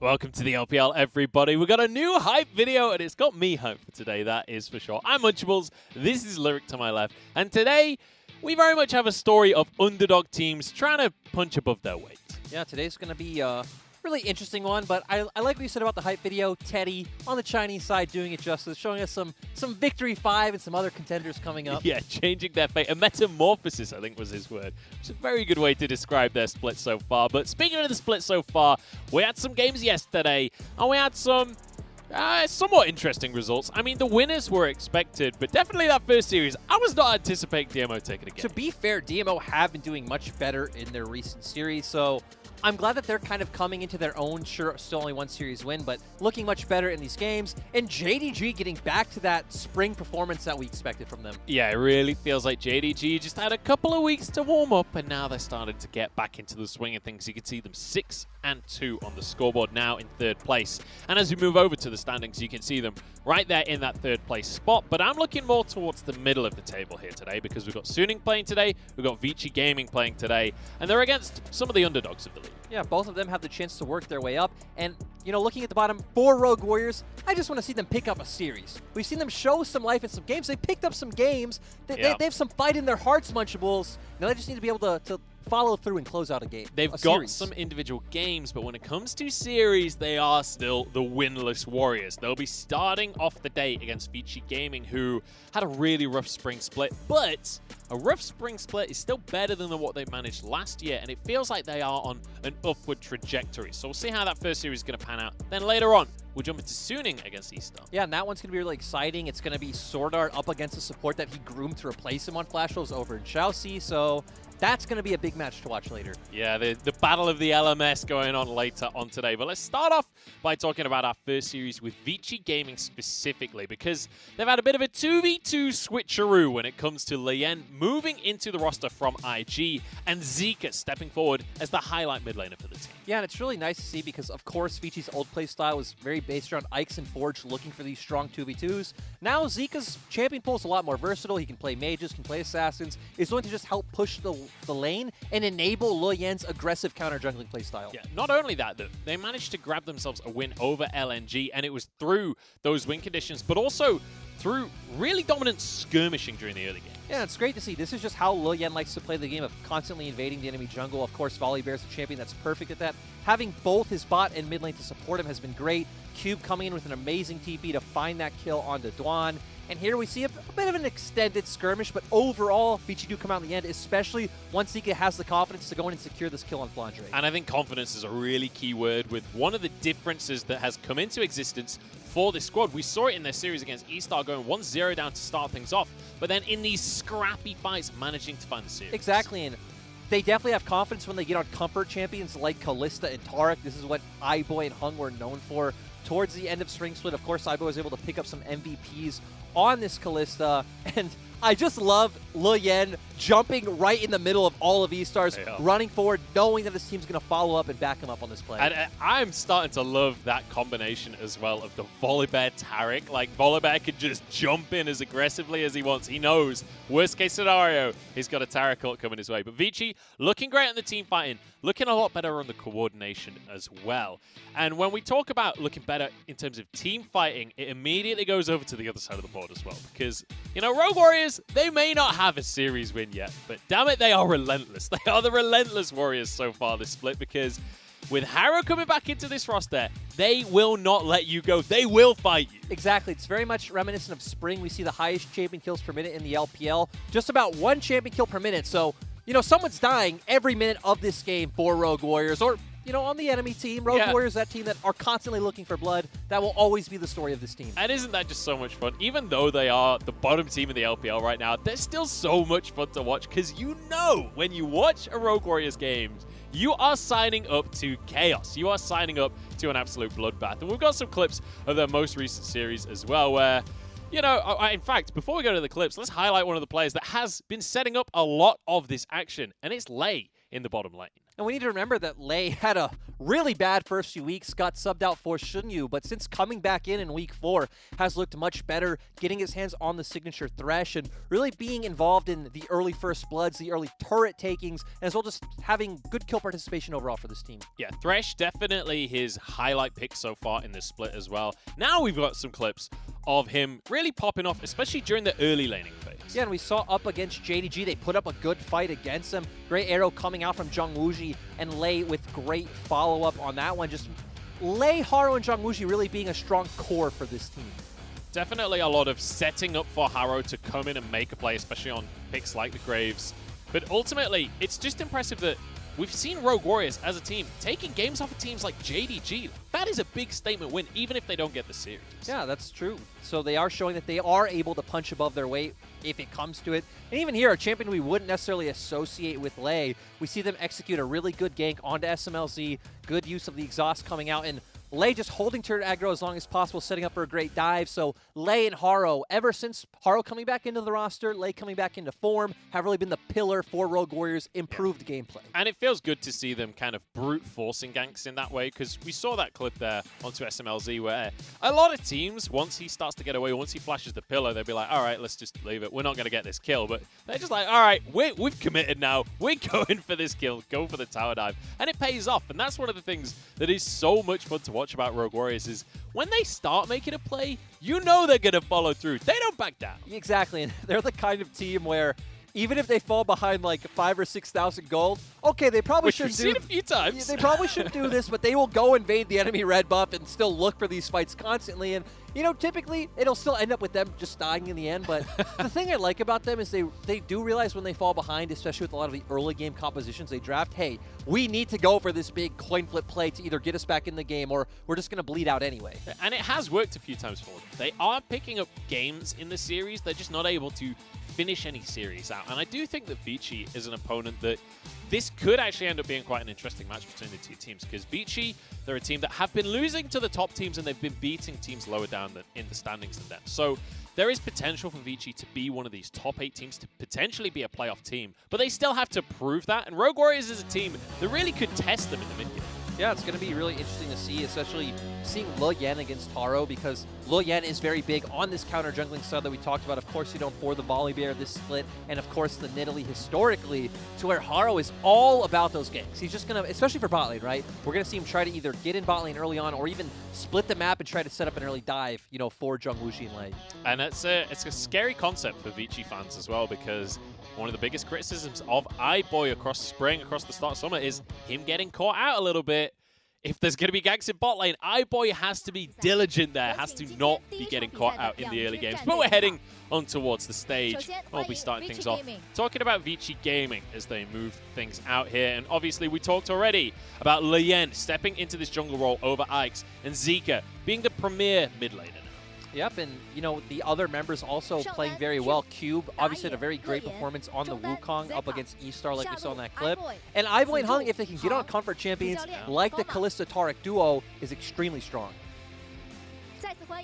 Welcome to the LPL, everybody. We got a new hype video, and it's got me hyped for today, that is for sure. I'm Munchables, this is Lyric to my left, and today, we very much have a story of underdog teams trying to punch above their weight. Yeah, today's going to be a really interesting one, but I like what you said about the hype video. Teddy, on the Chinese side, doing it justice, showing us some Victory 5 and some other contenders coming up. Yeah, changing their fate. A metamorphosis, I think, was his word. Which is a very good way to describe their split so far. But speaking of the split so far, we had some games yesterday, and we had some somewhat interesting results. I mean, the winners were expected, but definitely that first series, I was not anticipating DMO taking a game. To be fair, DMO have been doing much better in their recent series, so I'm glad that they're kind of coming into their own. Sure, still only one series win, but looking much better in these games. And JDG getting back to that spring performance that we expected from them. Yeah, it really feels like JDG just had a couple of weeks to warm up, and now they're starting to get back into the swing of things. You can see them 6-2 on the scoreboard, now in 3rd place. And as we move over to the standings, you can see them right there in that 3rd place spot. But I'm looking more towards the middle of the table here today, because we've got Suning playing today, we've got Vici Gaming playing today, and they're against some of the underdogs of the league. Yeah, both of them have the chance to work their way up. And, you know, looking at the bottom, 4 Rogue Warriors, I just want to see them pick up a series. We've seen them show some life in some games. They picked up some games. They have some fight in their hearts, Munchables. Now they just need to be able to follow through and close out a game. They've got some individual games, but when it comes to series, they are still the winless Warriors. They'll be starting off the day against Vici Gaming, who had a really rough spring split, but a rough spring split is still better than what they managed last year, and it feels like they are on an upward trajectory. So we'll see how that first series is going to pan out. Then later on, we'll jump into Suning against E-Star. Yeah, and that one's going to be really exciting. It's going to be Sword Art up against the support that he groomed to replace him on Flash Wolves over in Shaoxi, so that's going to be a big match to watch later. Yeah, the battle of the LMS going on later on today. But let's start off by talking about our first series with Vici Gaming specifically, because they've had a bit of a 2v2 switcheroo when it comes to Lien moving into the roster from IG and Zika stepping forward as the highlight mid laner for the team. Yeah, and it's really nice to see because, of course, Vici's old play style was very based around Ikes and Forge looking for these strong 2v2s. Now Zika's champion pool is a lot more versatile. He can play mages, can play assassins. Is going to just help push the lane and enable Lien's aggressive counter jungling playstyle. Yeah, not only that, though, they managed to grab themselves a win over LNG, and it was through those win conditions, but also through really dominant skirmishing during the early game. Yeah, it's great to see. This is just how Lien likes to play the game, of constantly invading the enemy jungle. Of course, Volibear is a champion that's perfect at that. Having both his bot and mid lane to support him has been great. Cube coming in with an amazing TP to find that kill onto Dwan. And here we see a bit of an extended skirmish, but overall, Vici do come out in the end, especially once Zika has the confidence to go in and secure this kill on Flandre. And I think confidence is a really key word with one of the differences that has come into existence for this squad. We saw it in their series against E-Star going 1-0 down to start things off, but then in these scrappy fights, managing to find the series. Exactly, and they definitely have confidence when they get on comfort champions like Kalista and Tarek. This is what iBoy and Hung were known for. Towards the end of Spring Split, of course, iBoy was able to pick up some MVPs on this Kalista, and I just love Le Yen jumping right in the middle of all of E-Stars, running forward, knowing that this team's going to follow up and back him up on this play. And I'm starting to love that combination as well of the Volibear Taric. Like, Volibear could just jump in as aggressively as he wants. He knows, worst case scenario, he's got a Taric ult coming his way. But Vici looking great on the team fighting, looking a lot better on the coordination as well. And when we talk about looking better in terms of team fighting, it immediately goes over to the other side of the board as well. Because, you know, Rogue Warriors, they may not have a series win yet, but damn it, they are relentless. They are the relentless Warriors so far this split, because with Harrow coming back into this roster, they will not let you go. They will fight you. Exactly. It's very much reminiscent of Spring. We see the highest champion kills per minute in the LPL. Just about 1 champion kill per minute. So, you know, someone's dying every minute of this game for Rogue Warriors, or, you know, on the enemy team. Rogue Warriors, that team that are constantly looking for blood. That will always be the story of this team. And isn't that just so much fun? Even though they are the bottom team in the LPL right now, they're still so much fun to watch, because you know when you watch a Rogue Warriors game, you are signing up to chaos. You are signing up to an absolute bloodbath. And we've got some clips of their most recent series as well, where, you know, in fact, before we go to the clips, let's highlight one of the players that has been setting up a lot of this action, and it's Lei in the bottom lane. And we need to remember that Lei had a really bad first few weeks, got subbed out for Shunyu, but since coming back in week 4, has looked much better, getting his hands on the signature Thresh, and really being involved in the early first bloods, the early turret takings, and as well just having good kill participation overall for this team. Yeah, Thresh definitely his highlight pick so far in this split as well. Now we've got some clips of him really popping off, especially during the early laning phase. Yeah, and we saw up against JDG, they put up a good fight against him. Great arrow coming out from Zhang Wuji, and Lei with great follow-up on that one. Just Lei, Haro, and Zhang Wuji really being a strong core for this team. Definitely a lot of setting up for Harrow to come in and make a play, especially on picks like the Graves. But ultimately, it's just impressive that we've seen Rogue Warriors as a team taking games off of teams like JDG. That is a big statement win, even if they don't get the series. Yeah, that's true. So they are showing that they are able to punch above their weight if it comes to it. And even here, a champion we wouldn't necessarily associate with Lei, we see them execute a really good gank onto SMLZ, good use of the exhaust coming out, and Lei just holding turret aggro as long as possible, setting up for a great dive. So Lei and Haro, ever since Haro coming back into the roster, Lei coming back into form, have really been the pillar for Rogue Warriors' improved gameplay. And it feels good to see them kind of brute forcing ganks in that way, because we saw that clip there onto SMLZ where a lot of teams, once he starts to get away, once he flashes the pillar, they'll be like, all right, let's just leave it. We're not going to get this kill. But they're just like, all right, we've committed now. We're going for this kill. Go for the tower dive. And it pays off. And that's one of the things that is so much fun to watch about Rogue Warriors is when they start making a play, you know they're going to follow through. They don't back down. Exactly. And they're the kind of team where even if they fall behind like 5,000 or 6,000 gold, okay, they probably shouldn't do. We've seen a few times. They probably shouldn't do this, but they will go invade the enemy red buff and still look for these fights constantly. And you know, typically it'll still end up with them just dying in the end. But the thing I like about them is they do realize when they fall behind, especially with a lot of the early game compositions they draft, hey, we need to go for this big coin flip play to either get us back in the game or we're just going to bleed out anyway. And it has worked a few times for them. They are picking up games in the series. They're just not able to finish any series out. And I do think that Vici is an opponent that this could actually end up being quite an interesting match between the two teams, because Vici, they're a team that have been losing to the top teams and they've been beating teams lower down in the standings than them. So there is potential for Vici to be one of these top 8 teams, to potentially be a playoff team, but they still have to prove that. And Rogue Warriors is a team that really could test them in the mid-game. Yeah, it's going to be really interesting to see, especially seeing Le Yen against Haro, because Le Yen is very big on this counter jungling style that we talked about. Of course, you know, for the Volibear, this split, and of course the Nidalee historically, to where Haro is all about those ganks. He's just going to, especially for bot lane, right? We're going to see him try to either get in bot lane early on or even split the map and try to set up an early dive, you know, for Zhang Wuji and Lei. And it's a scary concept for Vici fans as well, because one of the biggest criticisms of iBoy across spring, across the start of summer, is him getting caught out a little bit. If there's going to be ganks in bot lane, iBoy has to be diligent there, has to not be getting caught out in the early games. But we're heading on towards the stage. We'll be starting things off talking about Vici Gaming as they move things out here. And obviously, we talked already about Le Yen stepping into this jungle role over Ix, and Zika being the premier mid laner. Yep, and you know, the other members also playing very well. Cube obviously had a very great performance on the Wukong up against E-Star like we saw in that clip. And iBoy and Hung, if they can get on comfort champions like the Kalista Taric duo, is extremely strong.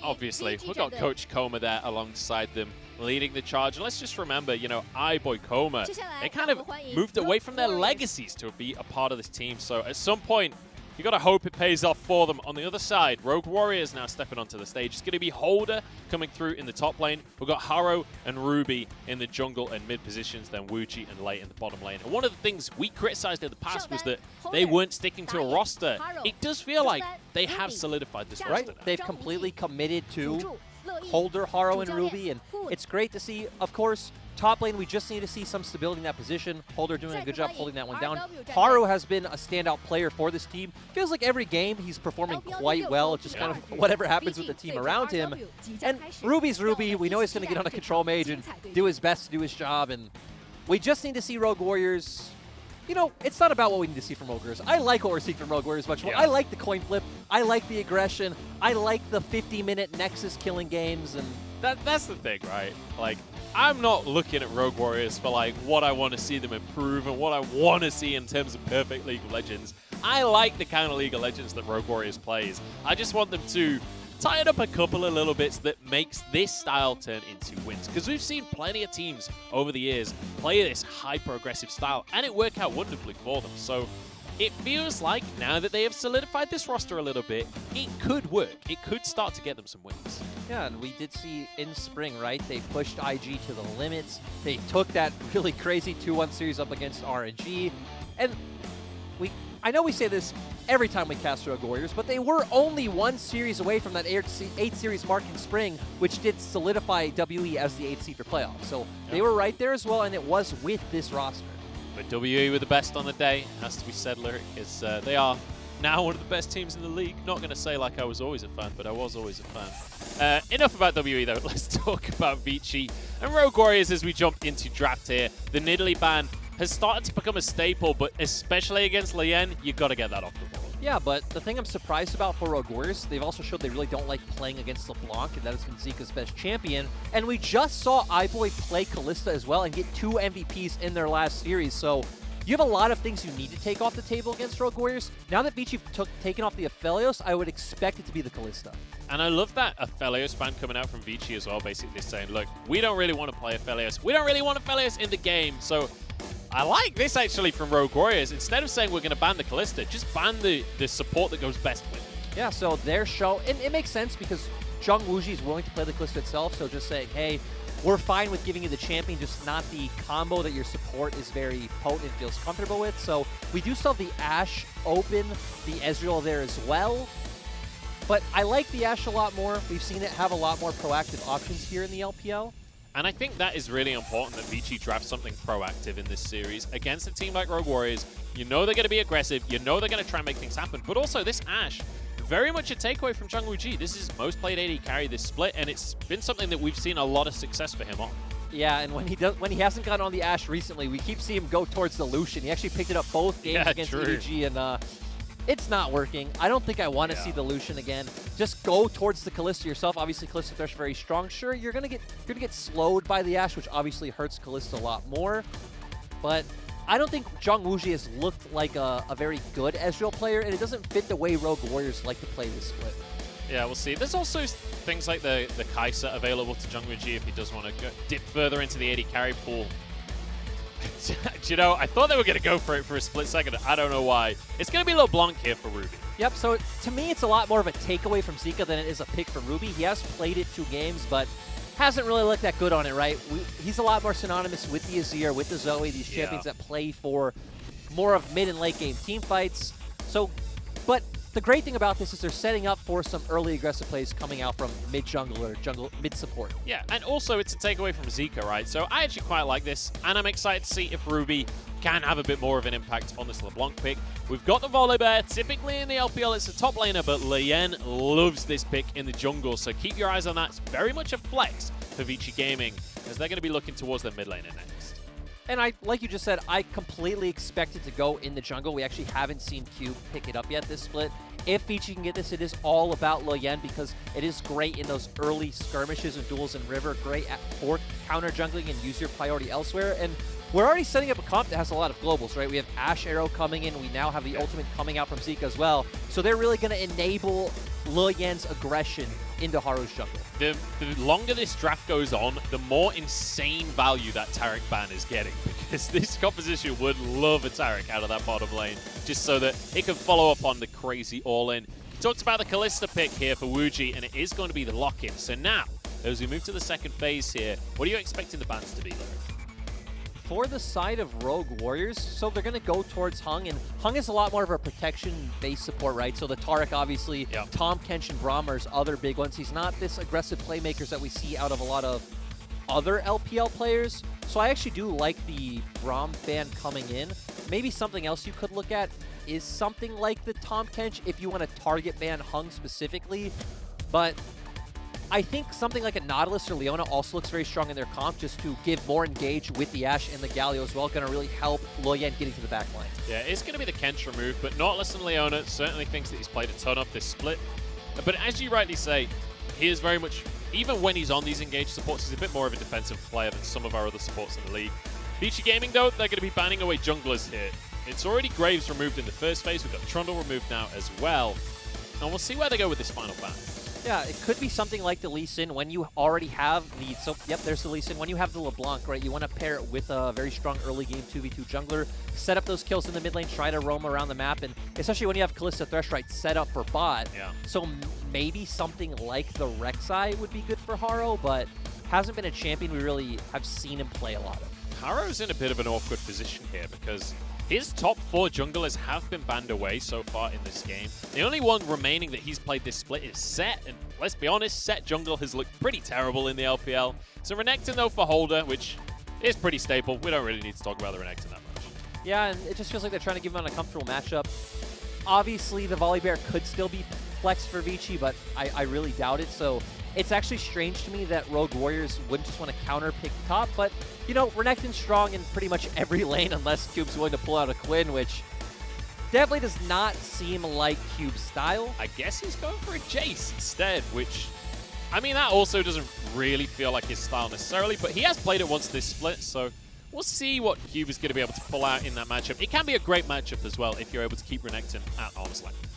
obviously, we've got Coach Koma there alongside them, leading the charge. And let's just remember, you know, iBoy Koma, they kind of moved away from their legacies to be a part of this team. So at some point, you got to hope it pays off for them. On the other side, Rogue Warriors now stepping onto the stage. It's going to be Holder coming through in the top lane. We've got Haro and Ruby in the jungle and mid positions, then Wuji and Lei in the bottom lane. And one of the things we criticized in the past was that they weren't sticking to a roster. It does feel like they have solidified this roster now. They've completely committed to Holder, Haro, and Ruby, and it's great to see. Of course, top lane, we just need to see some stability in that position. Holder doing a good job holding that one down. Haro has been a standout player for this team. Feels like every game he's performing quite well. It's just kind of whatever happens with the team around him. And Ruby's Ruby. We know he's going to get on a control mage and do his best to do his job. And we just need to see Rogue Warriors. You know, it's not about what we need to see from Rogue Warriors. I like what we're seeing from Rogue Warriors much more. I like the coin flip. I like the aggression. I like the 50-minute Nexus killing games. And that's the thing, right? Like, I'm not looking at Rogue Warriors for like what I want to see them improve and what I want to see in terms of perfect League of Legends. I like the kind of League of Legends that Rogue Warriors plays. I just want them to tighten up a couple of little bits that makes this style turn into wins. Because we've seen plenty of teams over the years play this hyper-aggressive style, and it worked out wonderfully for them. So it feels like now that they have solidified this roster a little bit, it could work. It could start to get them some wins. Yeah, and we did see in spring, right? They pushed IG to the limits. They took that really crazy 2-1 series up against RNG. And I know we say this every time we cast Rogue Warriors, but they were only one series away from that 8 series mark in spring, which did solidify WE as the 8th seed for playoffs. So they were right there as well, and it was with this roster. But WE were the best on the day, has to be said, Lyric, is they are now one of the best teams in the league. Not going to say like I was always a fan, but I was always a fan. Enough about WE, though. Let's talk about Vici and Rogue Warriors as we jump into draft here. The Nidalee ban has started to become a staple, but especially against Lien, you got to get that off the board. Yeah, but the thing I'm surprised about for Rogue Warriors, they've also showed they really don't like playing against LeBlanc, and that has been Zika's best champion. And we just saw iBoy play Kalista as well and get 2 MVPs in their last series, so you have a lot of things you need to take off the table against Rogue Warriors. Now that Vici taken off the Aphelios, I would expect it to be the Kalista. And I love that Aphelios ban coming out from Vici as well, basically saying, look, we don't really want to play Aphelios. We don't really want Aphelios in the game. So I like this actually from Rogue Warriors. Instead of saying we're going to ban the Kalista, just ban the support that goes best with it. Yeah, so their show, and it makes sense because Zhang Wuji is willing to play the Kalista itself, so just saying, hey, we're fine with giving you the champion, just not the combo that your support is very potent and feels comfortable with. So we do still have the Ashe open, the Ezreal there as well. But I like the Ashe a lot more. We've seen it have a lot more proactive options here in the LPL. And I think that is really important that Vici drafts something proactive in this series against a team like Rogue Warriors. You know they're going to be aggressive. You know they're going to try and make things happen. But also this Ashe, very much a takeaway from Zhang Wuji. This is his most played AD carry this split, and it's been something that we've seen a lot of success for him on. Yeah, and when he hasn't gotten on the Ashe recently, we keep seeing him go towards the Lucian. He actually picked it up both games against EDG, and it's not working. I don't think I want to see the Lucian again. Just go towards the Kalista yourself. Obviously, Kalista Thresh very strong. Sure, you're gonna get slowed by the Ashe, which obviously hurts Kalista a lot more. But I don't think Zhang Wuji has looked like a very good Ezreal player, and it doesn't fit the way Rogue Warriors like to play this split. Yeah, we'll see. There's also things like the Kai'Sa available to Zhang Wuji if he does want to dip further into the AD carry pool. You know, I thought they were going to go for it for a split second. I don't know why. It's going to be LeBlanc here for Ruby. Yep, so to me, it's a lot more of a takeaway from Zika than it is a pick for Ruby. He has played it 2 games, but hasn't really looked that good on it, right? He's a lot more synonymous with the Azir, with the Zoe, these champions that play for more of mid and late game team fights. So, but the great thing about this is they're setting up for some early aggressive plays coming out from mid-jungle or mid-support. Yeah, and also it's a takeaway from Zika, right? So I actually quite like this, and I'm excited to see if Ruby can have a bit more of an impact on this LeBlanc pick. We've got the Volibear. Typically in the LPL, it's a top laner, but Lien loves this pick in the jungle, so keep your eyes on that. It's very much a flex for Vici Gaming, as they're going to be looking towards their mid laner next. And like you just said, I completely expect it to go in the jungle. We actually haven't seen Cube pick it up yet this split. If Vici can get this, it is all about Lien because it is great in those early skirmishes and duels in River. Great for counter jungling and use your priority elsewhere. And we're already setting up a comp that has a lot of globals, right? We have Ashe Arrow coming in. We now have the ultimate coming out from Zika as well. So they're really going to enable Lian's aggression into Haru's jungle. The longer this draft goes on, the more insane value that Taric ban is getting, because this composition would love a Taric out of that bottom lane, just so that it can follow up on the crazy all-in. Talked about the Kalista pick here for Wuji, and it is going to be the lock-in. So now, as we move to the second phase here, what are you expecting the bans to be, Larry? For the side of Rogue Warriors, so they're going to go towards Hung, and Hung is a lot more of a protection-based support, right? So the Taric, obviously, yep. Tom, Kench, and Brahma's other big ones. He's not this aggressive playmakers that we see out of a lot of other LPL players. So I actually do like the Braum ban coming in. Maybe something else you could look at is something like the Tom Kench if you want to target ban Hung specifically. But I think something like a Nautilus or Leona also looks very strong in their comp, just to give more engage with the Ashe and the Galio as well. Going to really help Loyan getting to the back line. Yeah, it's going to be the Kench remove, but Nautilus and Leona certainly thinks that he's played a ton of this split. But as you rightly say, he is very much, even when he's on these engaged supports, he's a bit more of a defensive player than some of our other supports in the league. Vici Gaming, though, they're going to be banning away junglers here. It's already Graves removed in the first phase. We've got Trundle removed now as well. And we'll see where they go with this final ban. Yeah, it could be something like the Lee Sin when you already have the... So, yep, there's the Lee Sin. When you have the LeBlanc, right, you want to pair it with a very strong early game 2v2 jungler, set up those kills in the mid lane, try to roam around the map, and especially when you have Kalista Thresh, right, set up for bot. Yeah. So maybe something like the Rek'Sai would be good for Haro, but hasn't been a champion we really have seen him play a lot of. Haro's in a bit of an awkward position here because his top 4 junglers have been banned away so far in this game. The only one remaining that he's played this split is Set, and let's be honest, Set jungle has looked pretty terrible in the LPL. So Renekton, though, for Holder, which is pretty stable. We don't really need to talk about the Renekton that much. Yeah, and it just feels like they're trying to give him a comfortable matchup. Obviously, the Volibear could still be flexed for Vici, but I really doubt it. So it's actually strange to me that Rogue Warriors wouldn't just want to counter-pick top, but, you know, Renekton's strong in pretty much every lane unless Cube's willing to pull out a Quinn, which definitely does not seem like Cube's style. I guess he's going for a Jace instead, which, I mean, that also doesn't really feel like his style necessarily, but he has played it once this split, so we'll see what Cube is going to be able to pull out in that matchup. It can be a great matchup as well if you're able to keep Renekton at arm's length.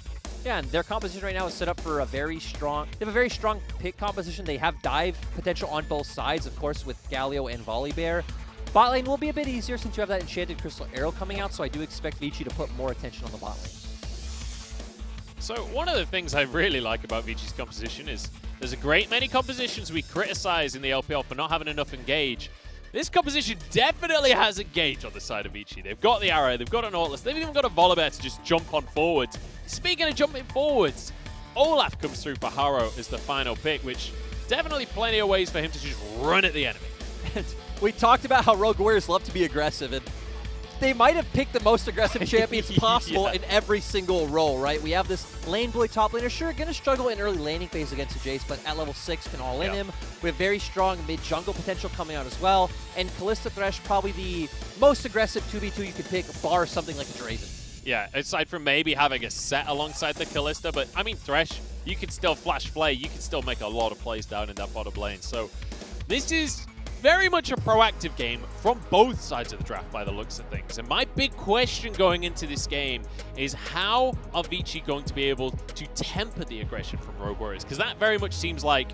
Yeah, and their composition right now is set up for a very strong... They have a very strong pick composition. They have dive potential on both sides, of course, with Galio and Volibear. Bot lane will be a bit easier since you have that enchanted Crystal Arrow coming out, so I do expect Vici to put more attention on the bot lane. So one of the things I really like about Vici's composition is there's a great many compositions we criticize in the LPL for not having enough engage. This composition definitely has engage on the side of Vici. They've got the arrow, they've got an Nautilus, they've even got a Volibear to just jump on forwards. Speaking of jumping forwards, Olaf comes through for Haro as the final pick, which definitely plenty of ways for him to just run at the enemy. And we talked about how Rogue Warriors love to be aggressive, and they might have picked the most aggressive champions possible in every single role, right? We have this lane bully top laner, sure, going to struggle in early laning phase against a Jace, but at level 6 can all in him. We have very strong mid-jungle potential coming out as well, and Kalista Thresh probably the most aggressive 2v2 you could pick, bar something like a Draven. Yeah, aside from maybe having a Set alongside the Kalista, but I mean, Thresh, you can still flash play, you can still make a lot of plays down in that bottom lane. So this is very much a proactive game from both sides of the draft by the looks of things. And my big question going into this game is how are Vici going to be able to temper the aggression from Rogue Warriors? Because that very much seems like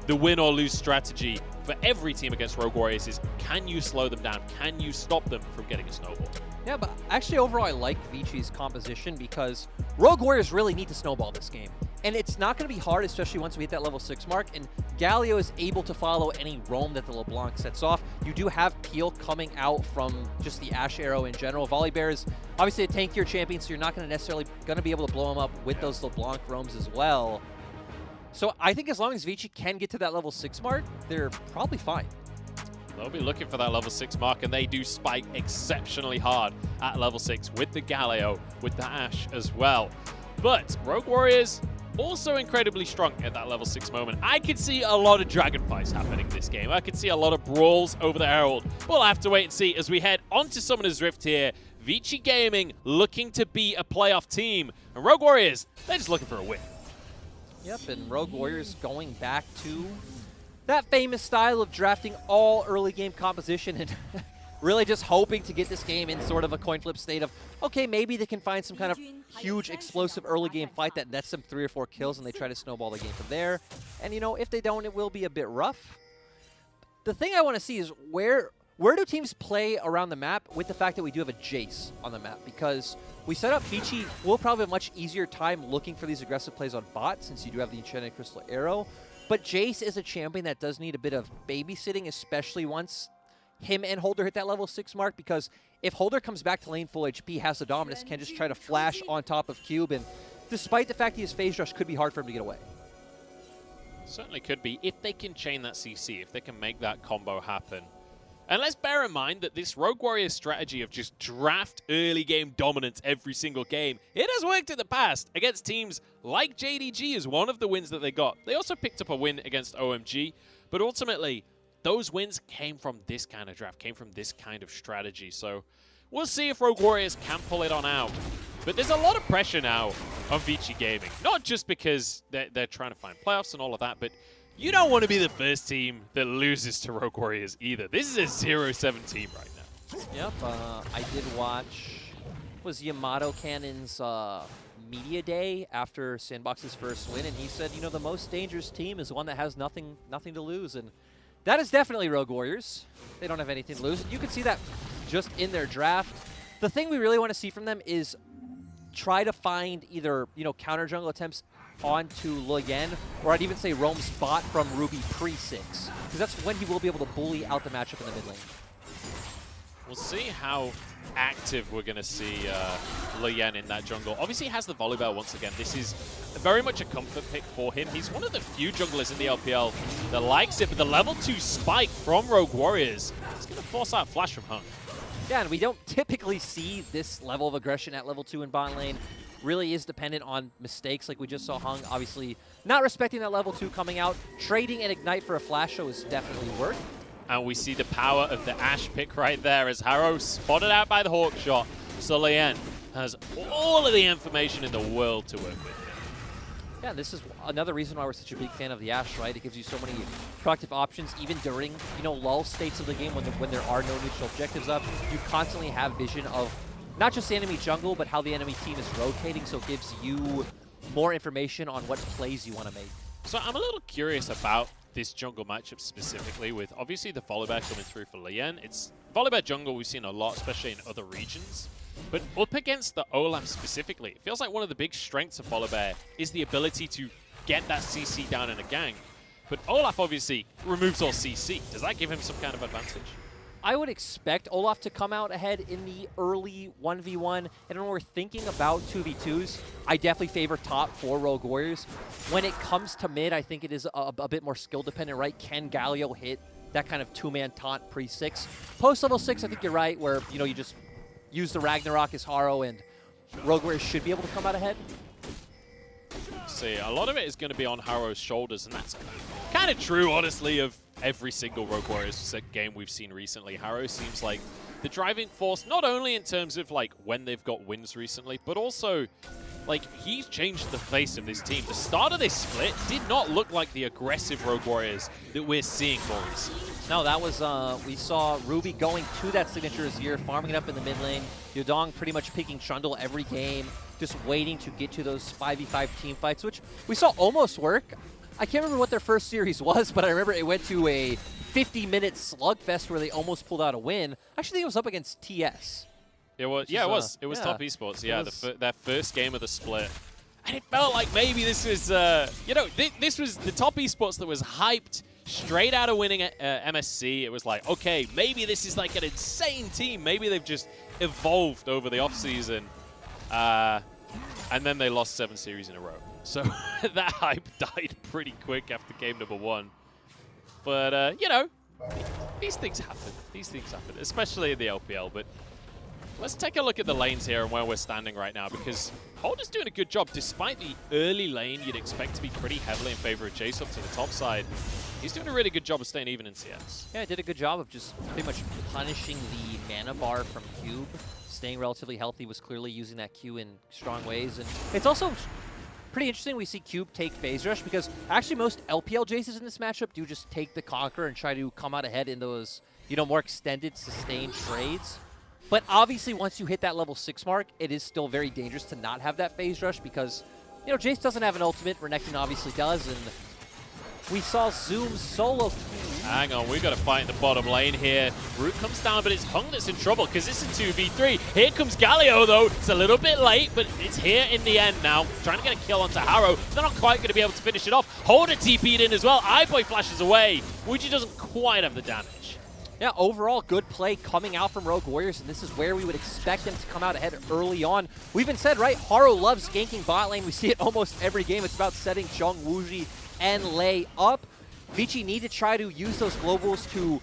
the win or lose strategy for every team against Rogue Warriors is, can you slow them down? Can you stop them from getting a snowball? Yeah, but actually overall I like Vici's composition because Rogue Warriors really need to snowball this game. And it's not going to be hard, especially once we hit that level 6 mark, and Galio is able to follow any roam that the LeBlanc sets off. You do have Peel coming out from just the Ashe Arrow in general. Volibear is obviously a tankier champion, so you're not going to necessarily be able to blow him up with those LeBlanc roams as well. So I think as long as Vici can get to that level 6 mark, they're probably fine. They'll be looking for that level 6 mark, and they do spike exceptionally hard at level 6 with the Galio, with the Ashe as well. But Rogue Warriors also incredibly strong at that level 6 moment. I could see a lot of dragon fights happening this game. I could see a lot of brawls over the Herald. We'll have to wait and see as we head onto Summoner's Rift here. Vici Gaming looking to be a playoff team, and Rogue Warriors, they're just looking for a win. Yep, and Rogue Warriors going back to that famous style of drafting all early game composition. And really just hoping to get this game in sort of a coin flip state of, okay, maybe they can find some kind of huge explosive early game fight that nets them 3 or 4 kills and they try to snowball the game from there. And, you know, if they don't, it will be a bit rough. The thing I want to see is where do teams play around the map with the fact that we do have a Jace on the map? Because we set up Vici will probably have a much easier time looking for these aggressive plays on bot since you do have the Enchanted Crystal Arrow. But Jace is a champion that does need a bit of babysitting, especially once him and Holder hit that level 6 mark, because if Holder comes back to lane full HP, has the dominance, can just try to flash on top of Cube, and despite the fact he has phase rush, could be hard for him to get away. Certainly could be, if they can chain that CC, if they can make that combo happen. And let's bear in mind that this Rogue Warriors strategy of just draft early game dominance every single game, it has worked in the past against teams like JDG is one of the wins that they got. They also picked up a win against OMG, but ultimately, those wins came from this kind of draft, came from this kind of strategy. So we'll see if Rogue Warriors can pull it on out. But there's a lot of pressure now on Vici Gaming. Not just because they're trying to find playoffs and all of that, but you don't want to be the first team that loses to Rogue Warriors either. This is a 0-7 team right now. Yep, I did watch, was Yamato Cannon's media day after Sandbox's first win, and he said, you know, the most dangerous team is one that has nothing to lose, and that is definitely Rogue Warriors. They don't have anything to lose. You can see that just in their draft. The thing we really want to see from them is try to find either, you know, counter jungle attempts onto Le Yen, or I'd even say roams bot from Ruby pre-6, because that's when he will be able to bully out the matchup in the mid lane. We'll see how active we're going to see Le Yen in that jungle. Obviously, he has the volleyball once again. This is very much a comfort pick for him. He's one of the few junglers in the LPL that likes it, but the level 2 spike from Rogue Warriors is going to force out Flash from Hung. Yeah, and we don't typically see this level of aggression at level 2 in bot lane. Really is dependent on mistakes like we just saw Hung. Obviously, not respecting that level 2 coming out. Trading an Ignite for a Flash show is definitely worth. And we see the power of the Ashe pick right there as Harrow spotted out by the Hawk shot. So Le Yen has all of the information in the world to work with. Yeah, this is another reason why we're such a big fan of the Ashe, right? It gives you so many productive options, even during, you know, lull states of the game when there are no neutral objectives up. You constantly have vision of not just the enemy jungle, but how the enemy team is rotating, so it gives you more information on what plays you want to make. So I'm a little curious about this jungle matchup specifically, with obviously the Volibear coming through for Le Yen. It's Volibear jungle we've seen a lot, especially in other regions. But up against the Olaf specifically, it feels like one of the big strengths of Volibear is the ability to get that CC down in a gang. But Olaf obviously removes all CC. Does that give him some kind of advantage? I would expect Olaf to come out ahead in the early 1v1. And when we're thinking about 2v2s, I definitely favor top for Rogue Warriors. When it comes to mid, I think it is a bit more skill dependent, right? Can Galio hit that kind of 2-man taunt pre-6? Post level 6, I think you're right, where, you know, you just use the Ragnarok as Harrow and Rogue Warriors should be able to come out ahead. See, a lot of it is going to be on Harrow's shoulders, and that's kind of true, honestly, of every single Rogue Warriors game we've seen recently. Harrow seems like the driving force, not only in terms of like when they've got wins recently, but also like he's changed the face of this team. The start of this split did not look like the aggressive Rogue Warriors that we're seeing more recently. No, that was, we saw Ruby going to that signature Azir, farming it up in the mid lane. Yodong pretty much picking Trundle every game, just waiting to get to those 5v5 team fights, which we saw almost work. I can't remember what their first series was, but I remember it went to a 50-minute slugfest where they almost pulled out a win. I actually think it was up against TS. It was, yeah, it was. It was Top Esports. Yeah, that first game of the split. And it felt like maybe this was, you know, this was the Top Esports that was hyped straight out of winning at MSC. It was like, okay, maybe this is like an insane team. Maybe they've just evolved over the offseason. And then they lost 7 series in a row. So that hype died pretty quick after game number 1. But, you know, these things happen. These things happen, especially in the LPL. But let's take a look at the lanes here and where we're standing right now, because Holder's doing a good job. Despite the early lane you'd expect to be pretty heavily in favor of Jace up to the top side, he's doing a really good job of staying even in CS. Yeah, he did a good job of just pretty much punishing the mana bar from Cube. Staying relatively healthy, was clearly using that Q in strong ways. And it's also pretty interesting we see Cube take phase rush, because actually most LPL Jaces in this matchup do just take the Conqueror and try to come out ahead in those more extended, sustained trades. But obviously, once you hit that level 6 mark, it is still very dangerous to not have that phase rush because, Jace doesn't have an ultimate. Renekton obviously does, and we saw Zoom solo. Hang on, we got to fight in the bottom lane here. Root comes down, but it's Hung that's in trouble because it's a 2v3. Here comes Galio, though. It's a little bit late, but it's here in the end now. Trying to get a kill onto Harrow. They're not quite going to be able to finish it off. Holder TP'd in as well. iBoy flashes away. Wuji doesn't quite have the damage. Yeah, overall, good play coming out from Rogue Warriors, and this is where we would expect them to come out ahead early on. We even said, right, Harrow loves ganking bot lane. We see it almost every game. It's about setting Jung, Wuji, and Lei up. Vici need to try to use those globals to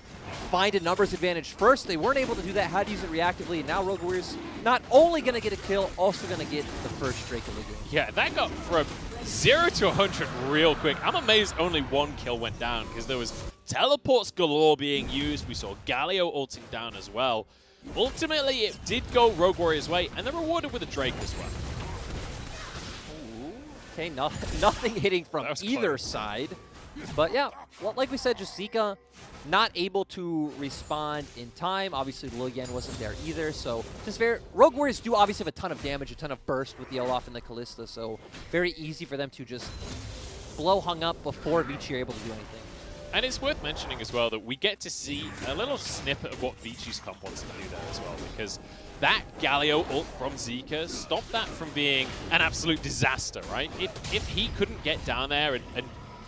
find a numbers advantage first. They weren't able to do that, had to use it reactively, and now Rogue Warriors not only going to get a kill, also going to get the first Drake of the game. Yeah, that got from 0 to 100 real quick. I'm amazed only 1 kill went down because there was teleports galore being used. We saw Galio ulting down as well. Ultimately, it did go Rogue Warriors' way, and they're rewarded with a Drake as well. Ooh, okay, nothing hitting from either side. But yeah, well, like we said, just Zika not able to respond in time. Obviously, Lil Yen wasn't there either, so just Rogue Warriors do obviously have a ton of damage, a ton of burst with the Olaf and the Kalista, so very easy for them to just blow Hung up before Vici are able to do anything. And it's worth mentioning as well that we get to see a little snippet of what Vici's comp wants to do there as well, because that Galio ult from Zika stopped that from being an absolute disaster, right? If he couldn't get down there and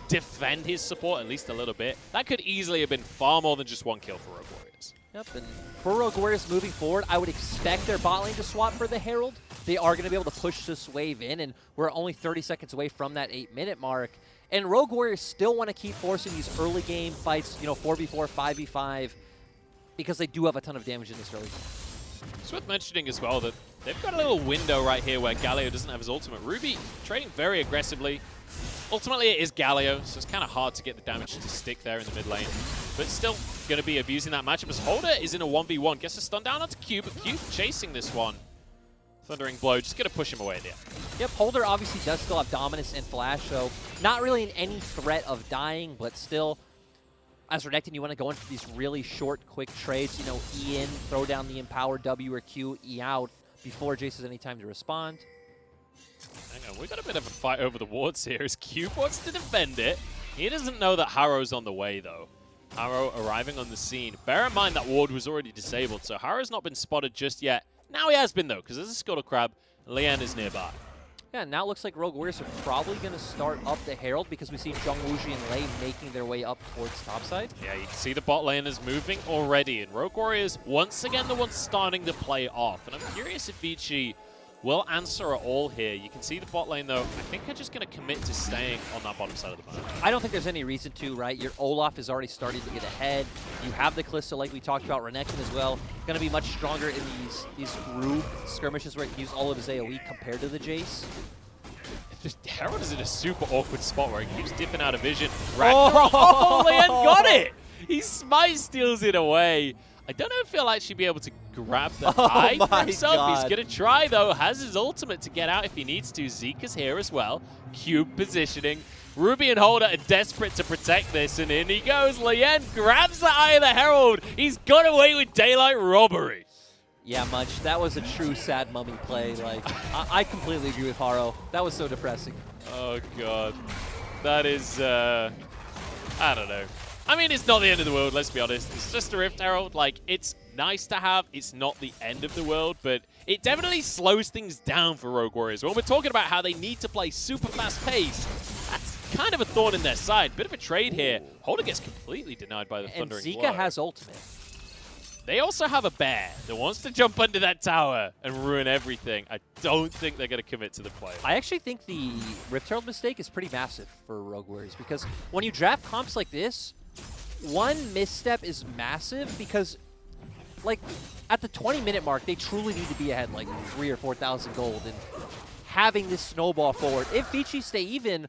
defend his support at least a little bit, that could easily have been far more than just 1 kill for Rogue Warriors. Yep, and for Rogue Warriors moving forward, I would expect their bot lane to swap for the Herald. They are going to be able to push this wave in, and we're only 30 seconds away from that 8-minute mark. And Rogue Warriors still want to keep forcing these early game fights, 4v4, 5v5, because they do have a ton of damage in this early game. It's worth mentioning as well that they've got a little window right here where Galio doesn't have his ultimate. Ruby trading very aggressively. Ultimately, it is Galio, so it's kind of hard to get the damage to stick there in the mid lane. But still going to be abusing that matchup as Holder is in a 1v1. Gets a stun down onto Cube, but Cube chasing this one. Thundering Blow, just going to push him away there. Yep, Holder obviously does still have Dominus and Flash, so not really in any threat of dying, but still, as Renekton, you want to go in for these really short, quick trades. E in, throw down the Empower W or Q, E out, before Jace has any time to respond. Hang on, we got a bit of a fight over the wards here as Cube wants to defend it. He doesn't know that Harrow's on the way, though. Harrow arriving on the scene. Bear in mind that ward was already disabled, so Harrow's not been spotted just yet. Now he has been, though, because there's a Scuttle Crab. Lian is nearby. Yeah, now it looks like Rogue Warriors are probably going to start up the Herald because we see Jung, Wuji, and Lei making their way up towards topside. Yeah, you can see the bot laners moving already, and Rogue Warriors, once again, the ones starting to play off. And I'm curious if Vici will answer at all here. You can see the bot lane, though. I think they're just going to commit to staying on that bottom side of the map. I don't think there's any reason to, right? Your Olaf is already starting to get ahead. You have the Kalista, like we talked about, Renekton as well. Going to be much stronger in these group skirmishes where he can use all of his AoE compared to the Jace. Herald is in a super awkward spot where he keeps dipping out of vision. Oh, Lian got it! He smite steals it away. I don't know if he'll actually be able to grab the eye for himself. God. He's going to try, though. Has his ultimate to get out if he needs to. Zeka's here as well. Cube positioning. Ruby and Holder are desperate to protect this, and in he goes. Lian grabs the eye of the Herald. He's got away with daylight robbery. Yeah, Munch, that was a true sad mummy play. Like, I completely agree with Harrow. That was so depressing. Oh, God. That is, I don't know. I mean, it's not the end of the world, let's be honest. It's just a Rift Herald. Like, it's nice to have. It's not the end of the world, but it definitely slows things down for Rogue Warriors. When we're talking about how they need to play super fast pace, that's kind of a thorn in their side. Bit of a trade here. Holder gets completely denied by the Thundering Blow. And Zeka has ultimate. They also have a bear that wants to jump under that tower and ruin everything. I don't think they're going to commit to the play. I actually think the Rift Herald mistake is pretty massive for Rogue Warriors because when you draft comps like this, one misstep is massive because, like, at the 20-minute mark, they truly need to be ahead like 3,000 or 4,000 gold and having this snowball forward. If Vici stay even,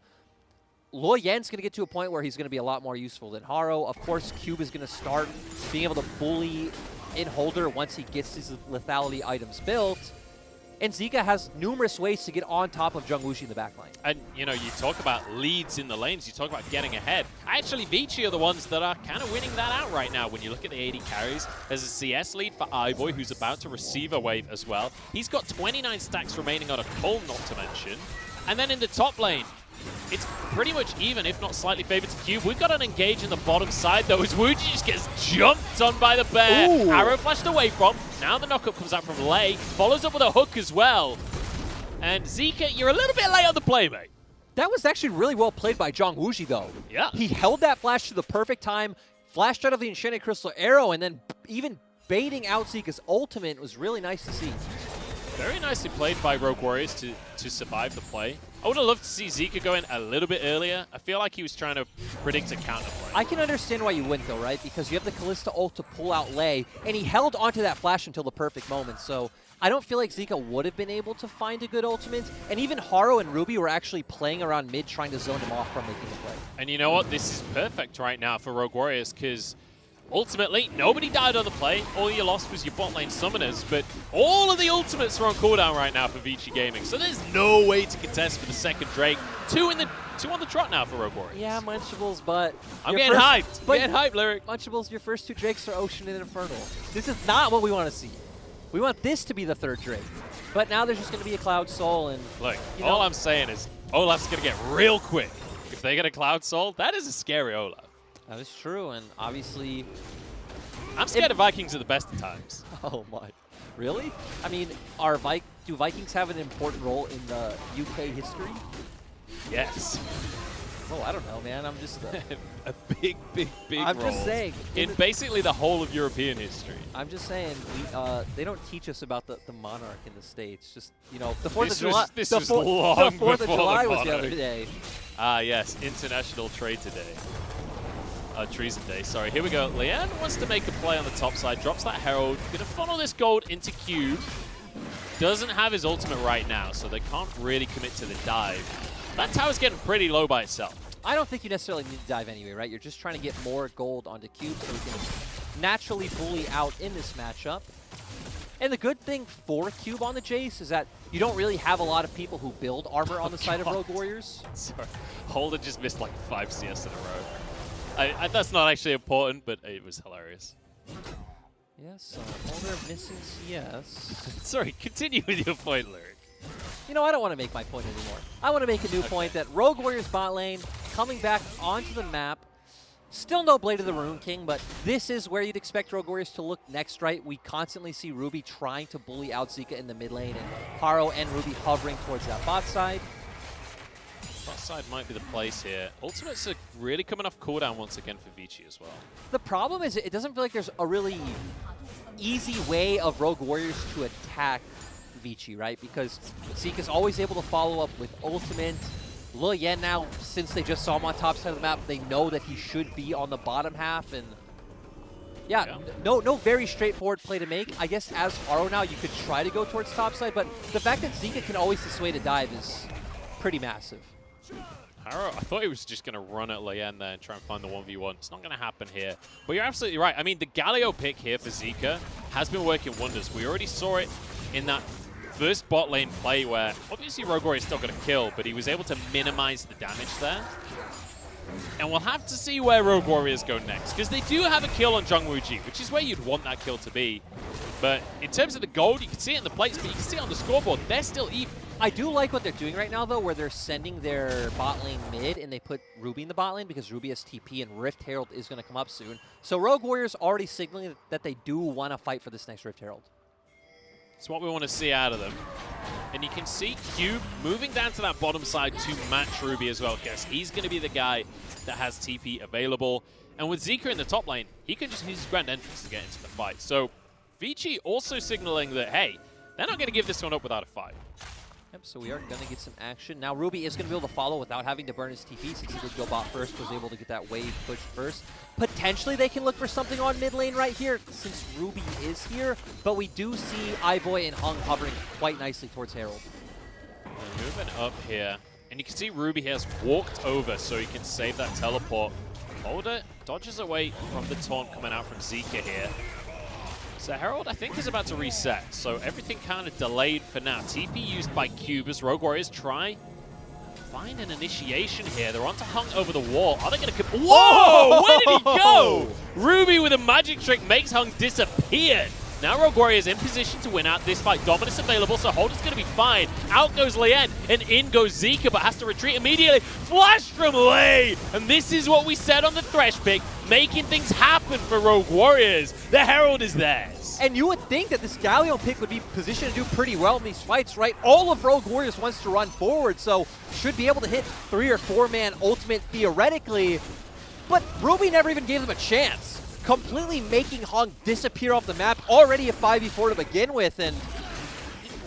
Lo Yan's going to get to a point where he's going to be a lot more useful than Harrow. Of course, Cube is going to start being able to bully in Holder once he gets his lethality items built. And Zika has numerous ways to get on top of Jungwushi in the backline. And, you know, you talk about leads in the lanes, you talk about getting ahead. Actually, Vici are the ones that are kind of winning that out right now when you look at the AD carries. There's a CS lead for iBoy, who's about to receive a wave as well. He's got 29 stacks remaining on a Cole, not to mention. And then in the top lane, it's pretty much even, if not slightly favored to Cube. We've got an engage in the bottom side, though, as Wuji just gets jumped on by the bear. Ooh. Arrow flashed away from. Now the knockup comes out from Lei. Follows up with a hook as well. And Zika, you're a little bit late on the play, mate. That was actually really well played by Jungwushi, though. Yeah. He held that flash to the perfect time, flashed out of the Enchanted Crystal Arrow, and then even baiting out Zika's ultimate was really nice to see. Very nicely played by Rogue Warriors to survive the play. I would have loved to see Zika go in a little bit earlier. I feel like he was trying to predict a counter play. I can understand why you went, though, right? Because you have the Kalista ult to pull out Lei, and he held onto that flash until the perfect moment. So I don't feel like Zika would have been able to find a good ultimate. And even Haro and Ruby were actually playing around mid, trying to zone him off from making the play. And you know what? This is perfect right now for Rogue Warriors, because ultimately, nobody died on the play. All you lost was your bot lane summoners, but all of the ultimates are on cooldown right now for Vici Gaming, so there's no way to contest for the second Drake. Two on the trot now for Rogue Warriors. Yeah, Munchables, but... I'm getting hyped. Getting hyped, Lyric. Munchables, your first two Drakes are Ocean and Infernal. This is not what we want to see. We want this to be the third Drake. But now there's just going to be a Cloud Soul, and... Look, all I'm saying is Olaf's going to get real quick. If they get a Cloud Soul, that is a scary Olaf. That is true, and obviously... I'm scared of Vikings at the best of times. Oh my. Really? I mean, do Vikings have an important role in the UK history? Yes. Oh, I don't know, man. I'm just... a big I'm role. just saying. In basically the whole of European history. I'm just saying, they don't teach us about the monarch in the States. Just, you know, the 4th of July... The 4th of July was the other day. Ah, yes. International Traitor Day. Treason Day, sorry. Here we go. Lian wants to make a play on the top side, drops that Herald, gonna funnel this gold into Cube. Doesn't have his ultimate right now, so they can't really commit to the dive. That tower's getting pretty low by itself. I don't think you necessarily need to dive anyway, right? You're just trying to get more gold onto Cube so we can naturally bully out in this matchup. And the good thing for Cube on the Jace is that you don't really have a lot of people who build armor on the side of Rogue Warriors. Sorry. Holder just missed like 5 CS in a row. That's not actually important, but it was hilarious. Yes, Holder missing CS. Sorry, continue with your point, Lyric. You know, I don't want to make my point anymore. I want to make a new point that Rogue Warriors bot lane coming back onto the map. Still no Blade of the Rune King, but this is where you'd expect Rogue Warriors to look next, right? We constantly see Ruby trying to bully out Zika in the mid lane, and Haro and Ruby hovering towards that bot side. Bot side might be the place here. Ultimates are really coming off cooldown once again for Vici as well. The problem is it doesn't feel like there's a really easy way of Rogue Warriors to attack Vici, right? Because Zika's always able to follow up with ultimate. Lian now, since they just saw him on top side of the map, they know that he should be on the bottom half, and yeah. No very straightforward play to make. I guess as Haro now, you could try to go towards top side, but the fact that Zika can always dissuade a dive is pretty massive. Haro, I thought he was just going to run at Lian there and try and find the 1v1. It's not going to happen here. But you're absolutely right. I mean, the Galio pick here for Zika has been working wonders. We already saw it in that first bot lane play where obviously Rogue Warrior still got a kill, but he was able to minimize the damage there. And we'll have to see where Rogue Warriors go next, because they do have a kill on Jungwuji, which is where you'd want that kill to be. But in terms of the gold, you can see it in the plates, but you can see it on the scoreboard. They're still even. I do like what they're doing right now, though, where they're sending their bot lane mid, and they put Ruby in the bot lane because Ruby has TP, and Rift Herald is going to come up soon. So Rogue Warriors already signaling that they do want to fight for this next Rift Herald. It's what we want to see out of them. And you can see Cube moving down to that bottom side to match Ruby as well, because he's going to be the guy that has TP available. And with Zika in the top lane, he can just use his grand entrance to get into the fight. So Vici also signaling that, hey, they're not going to give this one up without a fight. Yep, so we are going to get some action. Now Ruby is going to be able to follow without having to burn his TP, since he did go bot first, was able to get that wave pushed first. Potentially they can look for something on mid lane right here, since Ruby is here, but we do see iBoy and Hung hovering quite nicely towards Herald. They're moving up here, and you can see Ruby has walked over so he can save that teleport. Holder dodges away from the taunt coming out from Zika here. So Herald, I think, is about to reset, so everything kind of delayed for now. TP used by Cube as Rogue Warriors try find an initiation here. They're onto Hung over the wall. Are they going to... Whoa! Where did he go? Ruby with a magic trick makes Hung disappear. Now Rogue Warriors in position to win out this fight. Dominus available, so Holder's going to be fine. Out goes Lien, and in goes Zika, but has to retreat immediately. Flash from Lei! And this is what we said on the Thresh pick, making things happen for Rogue Warriors. The Herald is theirs. And you would think that this Galleon pick would be positioned to do pretty well in these fights, right? All of Rogue Warriors wants to run forward, so should be able to hit 3 or 4-man ultimate theoretically. But Ruby never even gave them a chance, completely making Hung disappear off the map. Already a 5v4 to begin with, and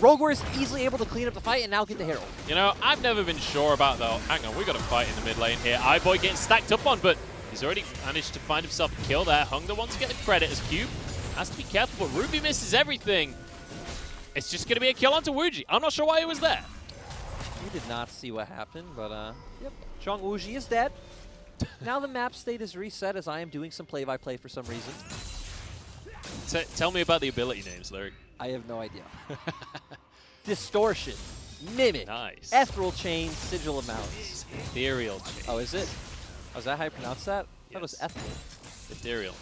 Rogue Warriors easily able to clean up the fight and now get the Herald. You know, I've never been sure about, though. Hang on, we got a fight in the mid lane here. iBoy getting stacked up on, but he's already managed to find himself a kill there. Hung the one to get the credit as Cube. Has to be careful, but Ruby misses everything. It's just going to be a kill onto Wuji. I'm not sure why he was there. We did not see what happened, but yep, Zhang Wuji is dead. Now the map state is reset as I am doing some play-by-play for some reason. Tell me about the ability names, Lyric. I have no idea. Distortion, Mimic, nice. Ethereal Chain, Sigil of Mounts. Ethereal Chain. Oh, is it? Oh, is that how you pronounce that? I thought it was Ethereal. Ethereal.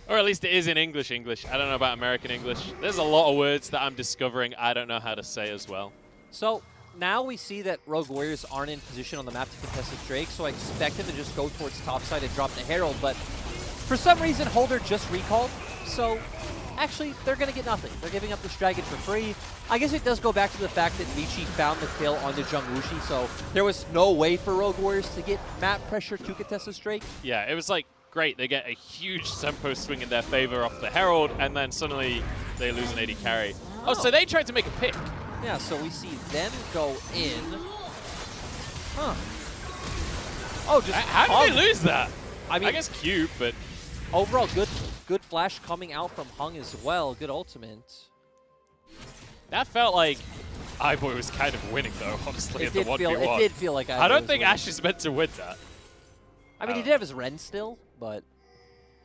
Or at least it is in English. I don't know about American English. There's a lot of words that I'm discovering I don't know how to say as well. So now we see that Rogue Warriors aren't in position on the map to contest this Drake, so I expect him to just go towards topside and drop the Herald, but for some reason Holder just recalled, so actually they're going to get nothing. They're giving up this dragon for free. I guess it does go back to the fact that Vici found the kill onto Zhang Wuji, so there was no way for Rogue Warriors to get map pressure to contest this Drake. Yeah, it was like, great, they get a huge Sempo swing in their favor off the Herald, and then suddenly they lose an AD carry. Oh, so they tried to make a pick. Yeah, so we see them go in. Huh. Oh, just how did they lose that? I mean, I guess Cube, but overall good flash coming out from Hung as well. Good ultimate. That felt like iBoy was kind of winning, though, honestly, at the 1v1. It did feel like I don't think Ash is meant to win that. I mean, he did have his Ren still, but...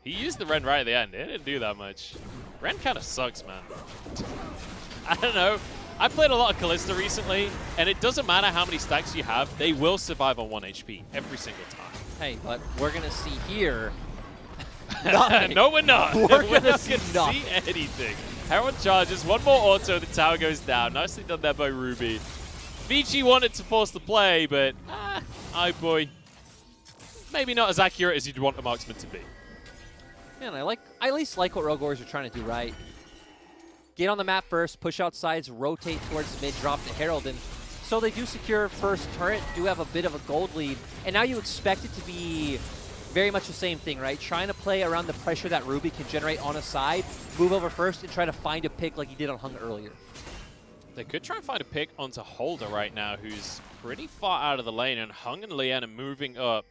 He used the Ren right at the end. It didn't do that much. Ren kind of sucks, man. I don't know. I played a lot of Kalista recently, and it doesn't matter how many stacks you have, they will survive on 1 HP every single time. Hey, but we're going to see here... nothing. No, we're not. We're going to see see anything. Herald charges, one more auto, the tower goes down. Nicely done there by Ruby. Vici wanted to force the play, but iBoy, maybe not as accurate as you'd want a marksman to be. Man, I at least like what Rogue Warriors are trying to do right. Get on the map first, push out sides, rotate towards mid, drop the Herald, and so they do secure first turret, do have a bit of a gold lead, and now you expect it to be very much the same thing, right? Trying to play around the pressure that Ruby can generate on a side, move over first, and try to find a pick like he did on Hung earlier. They could try and find a pick onto Holder right now, who's pretty far out of the lane, and Hung and Lien are moving up.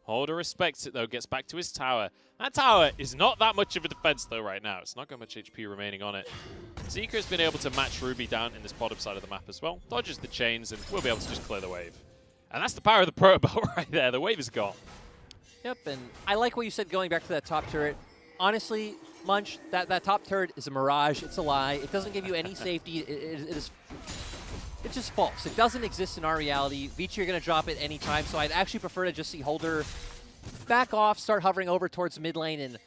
Holder respects it, though, gets back to his tower. That tower is not that much of a defense, though, right now. It's not got much HP remaining on it. Zika has been able to match Ruby down in this bottom side of the map as well. Dodges the chains, and we'll be able to just clear the wave. And that's the power of the protobelt right there. The wave is gone. Yep, and I like what you said going back to that top turret. Honestly, Munch, that top turret is a mirage. It's a lie. It doesn't give you any safety. It's just false. It doesn't exist in our reality. Vici are going to drop it anytime, so I'd actually prefer to just see Holder back off, start hovering over towards mid lane, and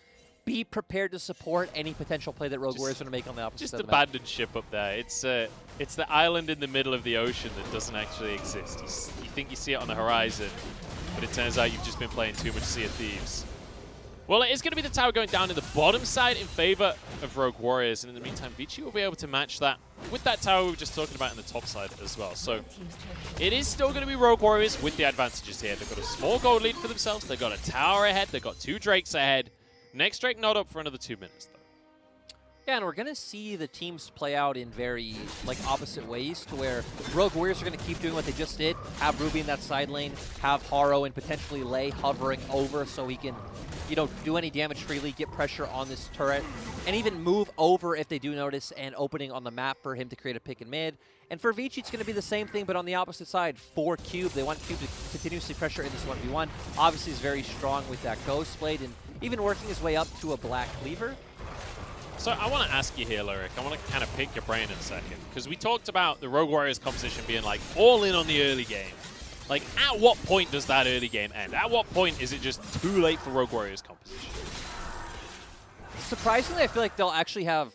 be prepared to support any potential play that Rogue Warriors are going to make on the opposite side of the map. Just abandoned ship up there. It's the island in the middle of the ocean that doesn't actually exist. You think you see it on the horizon, but it turns out you've just been playing too much Sea of Thieves. Well, it is going to be the tower going down in the bottom side in favor of Rogue Warriors, and in the meantime, Vici will be able to match that with that tower we were just talking about in the top side as well. So it is still going to be Rogue Warriors with the advantages here. They've got a small gold lead for themselves. They've got a tower ahead. They've got 2 Drakes ahead. Next Drake not up for another 2 minutes, though. Yeah, and we're going to see the teams play out in very opposite ways, to where Rogue Warriors are going to keep doing what they just did, have Ruby in that side lane, have Haro and potentially Lei hovering over so he can, do any damage freely, get pressure on this turret, and even move over if they do notice an opening on the map for him to create a pick in mid. And for Vici, it's going to be the same thing, but on the opposite side for Cube. They want Cube to continuously pressure in this 1v1. Obviously, he's very strong with that Ghost Blade and even working his way up to a Black Cleaver. So I want to ask you here, Lyric. I want to kind of pick your brain in a second. Because we talked about the Rogue Warriors composition being like all in on the early game. Like, at what point does that early game end? At what point is it just too late for Rogue Warriors composition? Surprisingly, I feel like they'll actually have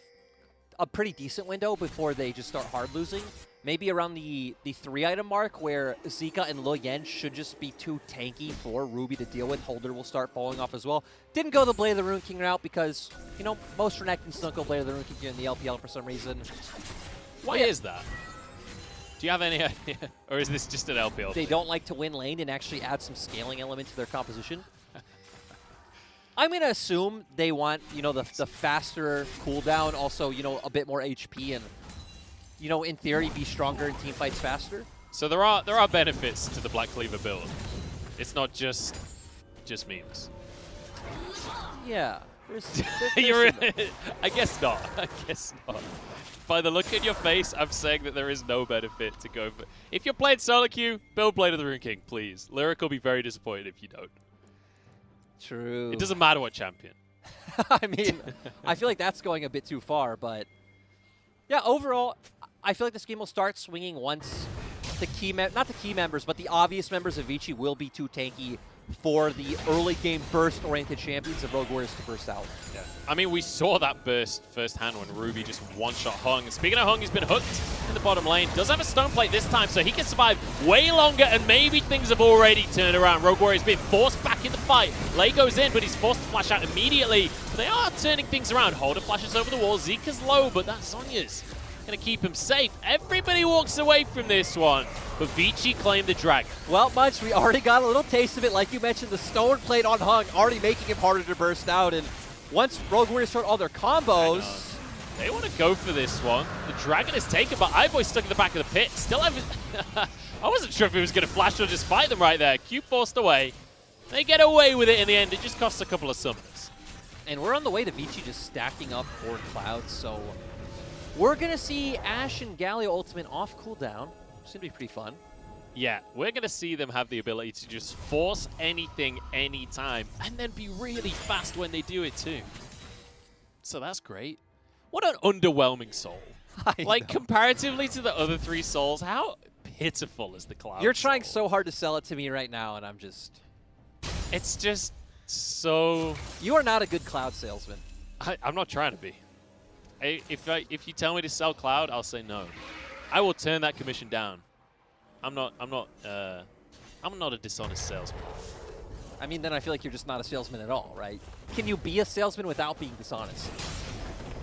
a pretty decent window before they just start hard losing. Maybe around the 3-item mark where Zika and Lo Yen should just be too tanky for Ruby to deal with. Holder will start falling off as well. Didn't go the Blade of the Rune King route because, you know, most Renekton's don't go Blade of the Rune King here in the LPL for some reason. Why is that? Do you have any idea? Or is this just an LPL They thing? don't like to win lane and actually add some scaling element to their composition. I'm going to assume they want, you know, the faster cooldown, also, you know, a bit more HP and, you know, in theory, be stronger in team fights faster. So there are benefits to the Black Cleaver build. It's not just memes. Yeah. I guess not. I guess not. By the look in your face, I'm saying that there is no benefit to go for. If you're playing solo queue, build Blade of the Rune King, please. Lyric will be very disappointed if you don't. True. It doesn't matter what champion. I mean, I feel like that's going a bit too far, but yeah, overall, I feel like this game will start swinging once the key, not the key members, but the obvious members of Vici will be too tanky for the early game burst-oriented champions of Rogue Warriors to burst out. Yeah. I mean, we saw that burst firsthand when Ruby just one-shot Hung. Speaking of Hung, he's been hooked in the bottom lane. Does have a stone plate this time, so he can survive way longer, and maybe things have already turned around. Rogue Warriors being forced back in the fight. Lei goes in, but he's forced to flash out immediately. But they are turning things around. Holder flashes over the wall. Zika's low, but that Sonya's going to keep him safe. Everybody walks away from this one, but Vici claimed the dragon. Well, Munch, we already got a little taste of it. Like you mentioned, the stone plate on Hung already making him harder to burst out. And once Rogue Warriors start all their combos, they want to go for this one. The dragon is taken, but Iboy's stuck in the back of the pit. Still haven't. I wasn't sure if he was going to flash or just fight them right there. Q forced away. They get away with it in the end. It just costs a couple of summons. And we're on the way to Vici just stacking up for Cloud, so we're going to see Ashe and Galio Ultimate off cooldown. It's going to be pretty fun. Yeah, we're going to see them have the ability to just force anything, anytime, and then be really fast when they do it too. So that's great. What an underwhelming soul. Like, comparatively to the other 3 souls, how pitiful is the Cloud You're trying soul? so hard to sell it to me right now, and I'm just... It's just so... You are not a good Cloud salesman. I'm not trying to be. If you tell me to sell Cloud, I'll say no. I will turn that commission down. I'm not a dishonest salesman. I mean, then I feel like you're just not a salesman at all, right? Can you be a salesman without being dishonest?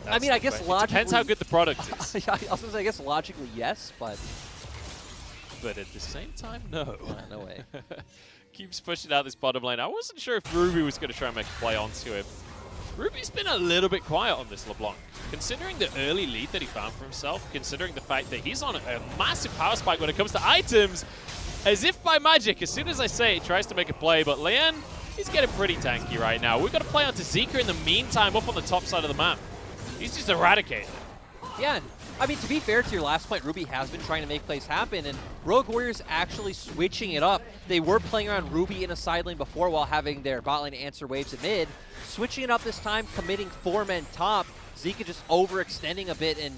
I mean, I guess logically... It depends how good the product is. I was going to say, I guess logically, yes, but... But at the same time, no. No way. Keeps pushing out this bottom lane. I wasn't sure if Ruby was going to try and make a play onto him. Ruby's been a little bit quiet on this LeBlanc. Considering the early lead that he found for himself, considering the fact that he's on a massive power spike when it comes to items, as if by magic, as soon as I say it, he tries to make a play, but Lian, he's getting pretty tanky right now. We've got to play onto Zika in the meantime up on the top side of the map. He's just eradicated. Yeah, I mean, to be fair to your last point, Ruby has been trying to make plays happen, and Rogue Warriors actually switching it up. They were playing around Ruby in a side lane before while having their bot lane answer waves in mid. Switching it up this time, committing 4 men top. Zika just overextending a bit, and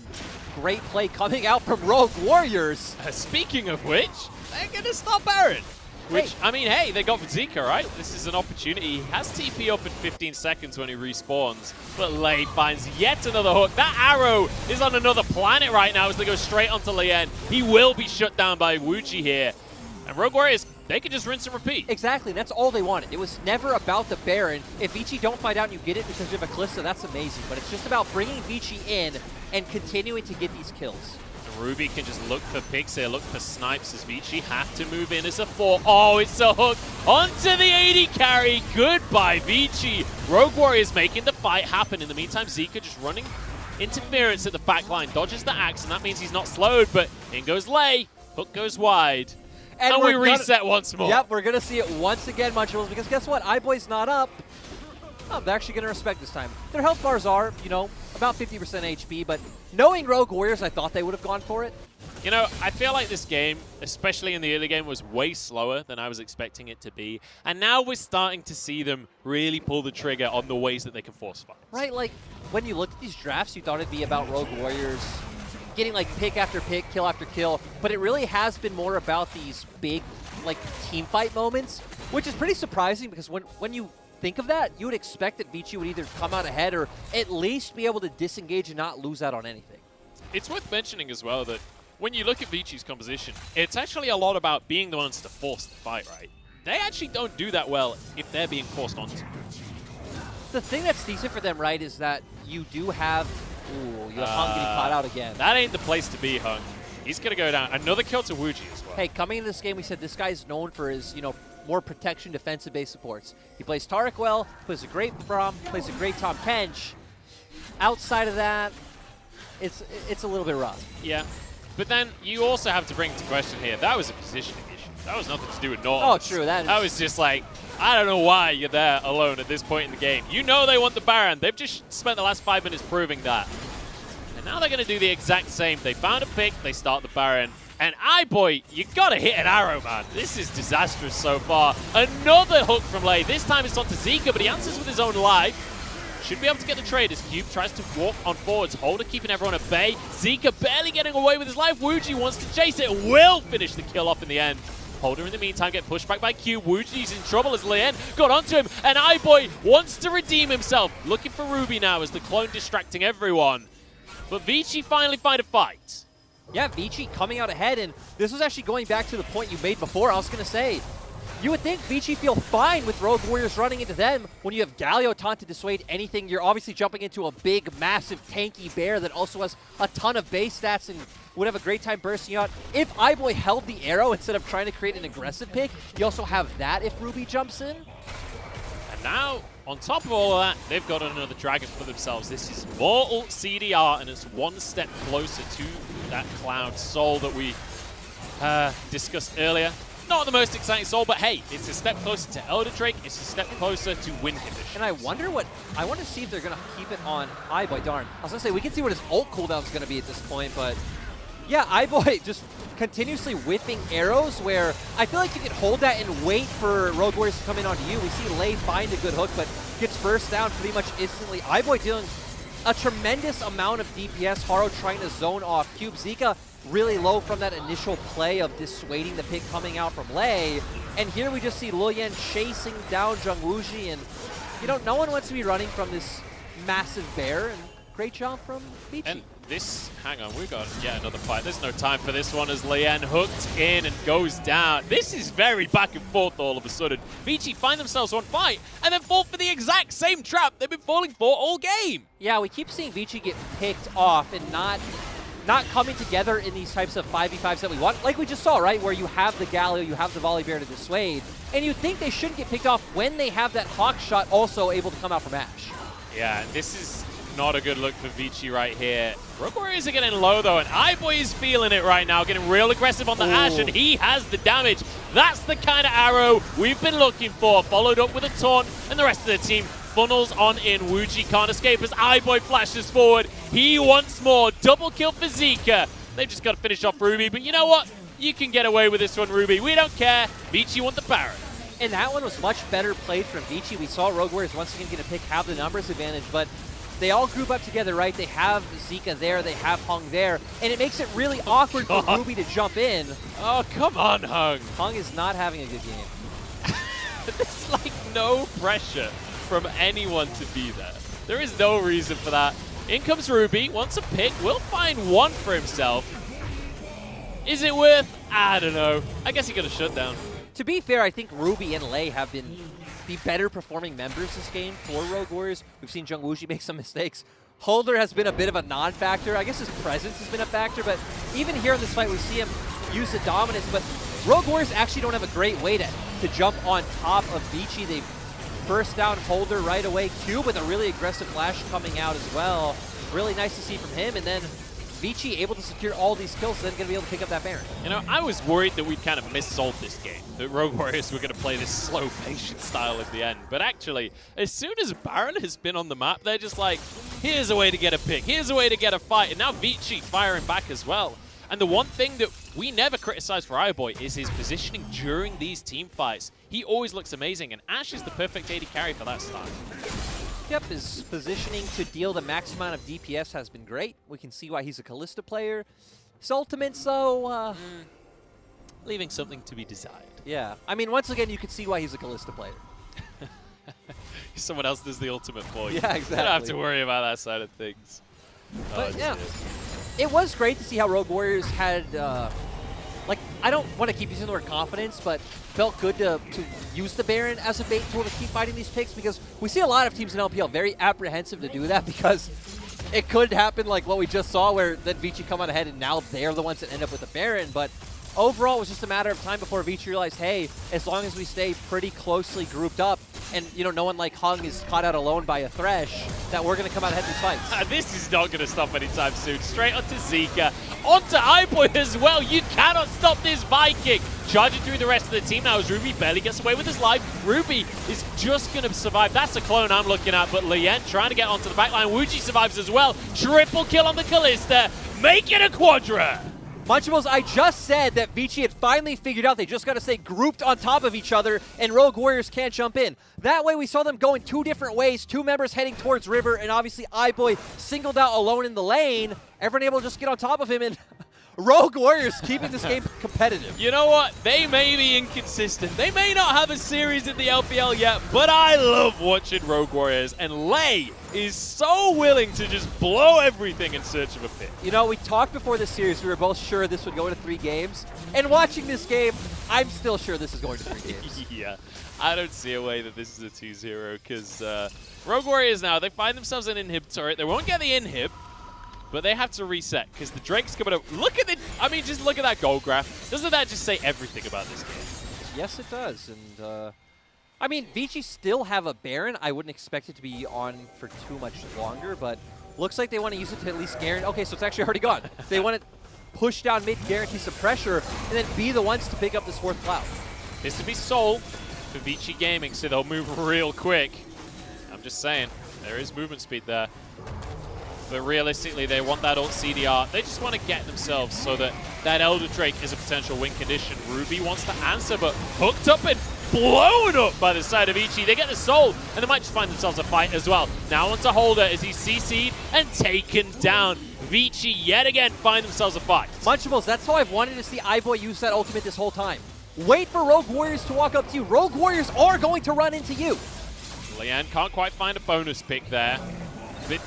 great play coming out from Rogue Warriors. Speaking of which, they're going to stop Baron. Which, I mean, hey, they got Zika, right? This is an opportunity. He has TP up in 15 seconds when he respawns, but Lei finds yet another hook. That arrow is on another planet right now as they go straight onto Lien. He will be shut down by Wuji here. And Rogue Warriors, they can just rinse and repeat. Exactly, that's all they wanted. It was never about the Baron. If Vici don't find out and you get it because you have a Kalista, that's amazing. But it's just about bringing Vici in and continuing to get these kills. Ruby can just look for picks here, look for snipes as Vici have to move in as a 4. Oh, it's a hook onto the 80 carry. Goodbye, Vici. Rogue Warriors making the fight happen. In the meantime, Zika just running interference at the back line, dodges the axe, and that means he's not slowed, but in goes Lei. Hook goes wide. And we reset once more. Yep, we're going to see it once again, Munchables, because guess what? Iboy's not up. Oh, they're actually going to respect this time. Their health bars are, you know, about 50% HP, but knowing Rogue Warriors, I thought they would have gone for it. You know, I feel like this game, especially in the early game, was way slower than I was expecting it to be. And now we're starting to see them really pull the trigger on the ways that they can force fights. Right, like, when you looked at these drafts, you thought it'd be about Rogue Warriors getting, like, pick after pick, kill after kill. But it really has been more about these big, like, team fight moments, which is pretty surprising because when you think of that, you would expect that Vici would either come out ahead or at least be able to disengage and not lose out on anything. It's worth mentioning as well that when you look at Vici's composition, it's actually a lot about being the ones to force the fight, right? They actually don't do that well if they're being forced onto. The thing that's decent for them, right, is that you do have... Ooh, you have Hung getting caught out again. That ain't the place to be, Hung. He's going to go down. Another kill to Wuji as well. Hey, coming into this game, we said this guy's known for his, you know, more protection, defensive-based supports. He plays Taric well, plays a great Braum, plays a great Tom Kench. Outside of that, it's a little bit rough. Yeah. But then you also have to bring into question here, that was a positioning issue. That was nothing to do with Nautilus. Oh, true. That was just like, I don't know why you're there alone at this point in the game. You know they want the Baron. They've just spent the last 5 minutes proving that. And now they're going to do the exact same. They found a pick, they start the Baron. And boy, you got to hit an arrow, man. This is disastrous so far. Another hook from Lei. This time it's onto Zika, but he answers with his own life. Should be able to get the trade as Cube tries to walk on forwards. Holder keeping everyone at bay. Zika barely getting away with his life. Wuji wants to chase it. Will finish the kill off in the end. Holder in the meantime get pushed back by Cube. Wuji's in trouble as Lien got onto him. And iBoy wants to redeem himself. Looking for Ruby now as the clone distracting everyone. But Vici finally find a fight. Yeah, Vici coming out ahead, and this was actually going back to the point you made before. I was going to say, you would think Vici feel fine with Rogue Warriors running into them when you have Galio taunt to dissuade anything. You're obviously jumping into a big, massive, tanky bear that also has a ton of base stats and would have a great time bursting out. If iBoy held the arrow instead of trying to create an aggressive pick, you also have that if Ruby jumps in. And now, on top of all of that, they've got another dragon for themselves. This is Mortal CDR, and it's one step closer to that Cloud Soul that we discussed earlier. Not the most exciting soul, but hey, it's a step closer to Elder Drake. It's a step closer to win condition. And I want to see if they're going to keep it on iBoy. Darn. I was going to say, we can see what his ult cooldown is going to be at this point, but yeah, iBoy just continuously whipping arrows where I feel like you can hold that and wait for Rogue Warriors to come in onto you. We see Lei find a good hook, but gets burst down pretty much instantly. iBoy dealing a tremendous amount of DPS. Haro trying to zone off Cube. Zika really low from that initial play of dissuading the pick coming out from Lei. And here we just see Luoyan chasing down Zheng Wuji, and you know, no one wants to be running from this massive bear, and great job from Vici. And this, hang on, we've got yet another fight. There's no time for this one as Lien hooked in and goes down. This is very back and forth all of a sudden. Vici find themselves on fight and then fall for the exact same trap they've been falling for all game. Yeah, we keep seeing Vici get picked off and not coming together in these types of 5v5s that we want. Like we just saw, right, where you have the Galio, you have the Volley Bear to dissuade, and you think they shouldn't get picked off when they have that Hawk shot also able to come out from Ash. Yeah, this is not a good look for Vici right here. Rogue Warriors are getting low though, and iBoy is feeling it right now, getting real aggressive on the Ash, and he has the damage. That's the kind of arrow we've been looking for, followed up with a taunt, and the rest of the team funnels on in. Wuji can't escape as iBoy flashes forward. He wants more. Double kill for Zika. They've just got to finish off Ruby, but you know what? You can get away with this one, Ruby. We don't care. Vici want the Baron. And that one was much better played from Vici. We saw Rogue Warriors once again get a pick, have the numbers advantage, but they all group up together, right? They have Zika there, they have Hung there, and it makes it really awkward for Ruby to jump in. Oh, come on, Hung. Hung is not having a good game. There's like no pressure from anyone to be there. There is no reason for that. In comes Ruby, wants a pick, will find one for himself. Is it worth? I don't know. I guess he got a shutdown. To be fair, I think Ruby and Lei have been the better performing members this game for Rogue Warriors. We've seen Zheng Wuji make some mistakes. Holder has been a bit of a non-factor. I guess his presence has been a factor, but even here in this fight, we see him use the dominance. But Rogue Warriors actually don't have a great way to jump on top of Vici. They burst down Holder right away. Cube with a really aggressive flash coming out as well. Really nice to see from him. And then Vici able to secure all these kills, then going to be able to pick up that Baron. You know, I was worried that we'd kind of missold this game, that Rogue Warriors were going to play this slow, patient style at the end. But actually, as soon as Baron has been on the map, they're just like, here's a way to get a pick, here's a way to get a fight. And now Vici firing back as well. And the one thing that we never criticize for iBoy is his positioning during these team fights. He always looks amazing, and Ash is the perfect AD carry for that style. Yep, his positioning to deal the max amount of DPS has been great. We can see why he's a Kalista player. His ultimates, though, leaving something to be desired. Yeah, I mean, once again, you can see why he's a Kalista player. Someone else does the ultimate for you. Yeah, exactly. You don't have to worry about that side of things. But Oh, yeah, dear. it was great to see how Rogue Warriors had, like, I don't want to keep using the word confidence, but felt good to use the Baron as a bait tool to keep fighting these picks, because we see a lot of teams in LPL very apprehensive to do that, because it could happen like what we just saw where then Vici come out ahead and now they're the ones that end up with the Baron. But overall, it was just a matter of time before Vici realized, hey, as long as we stay pretty closely grouped up and, you know, no one like Hung is caught out alone by a Thresh, that we're going to come out ahead in these fights. This is not going to stop anytime soon. Straight onto Zika. Onto iBoy as well. You cannot stop this Viking. Charging through the rest of the team now as Ruby barely gets away with his life. Ruby is just going to survive. That's the clone I'm looking at, but Lien trying to get onto the backline. Wuji survives as well. Triple kill on the Kalista. Make it a quadra. Munchables, I just said that Vici had finally figured out they just got to stay grouped on top of each other and Rogue Warriors can't jump in. That way we saw them going two different ways, two members heading towards River, and obviously iBoy singled out alone in the lane. Everyone able to just get on top of him, and Rogue Warriors keeping this game competitive. You know what? They may be inconsistent. They may not have a series in the LPL yet, but I love watching Rogue Warriors, and Lei is so willing to just blow everything in search of a pick. You know, we talked before this series, we were both sure this would go to 3 games, and watching this game, I'm still sure this is going to 3 games. Yeah, I don't see a way that this is a 2-0, because Rogue Warriors now, they find themselves an inhib turret. They won't get the inhib, but they have to reset, because the Drake's coming up. Look at the, I mean, just look at that goal graph. Doesn't that just say everything about this game? Yes, it does, and I mean, Vici still have a Baron. I wouldn't expect it to be on for too much longer, but looks like they want to use it to at least guarantee. Okay, so it's actually already gone. They want to push down mid, guarantee some pressure, and then be the ones to pick up this 4th cloud. This would be Soul for Vici Gaming, so they'll move real quick. I'm just saying, there is movement speed there. But realistically, they want that ult CDR. They just want to get themselves so that that Elder Drake is a potential win condition. Ruby wants to answer, but hooked up and blown up by the side of Ichi. They get the soul, and they might just find themselves a fight as well. Now onto Holder as he's CC'd and taken down. Vici yet again find themselves a fight. Munchables, that's how I've wanted to see iBoy use that ultimate this whole time. Wait for Rogue Warriors to walk up to you. Rogue Warriors are going to run into you. Lian can't quite find a bonus pick there. But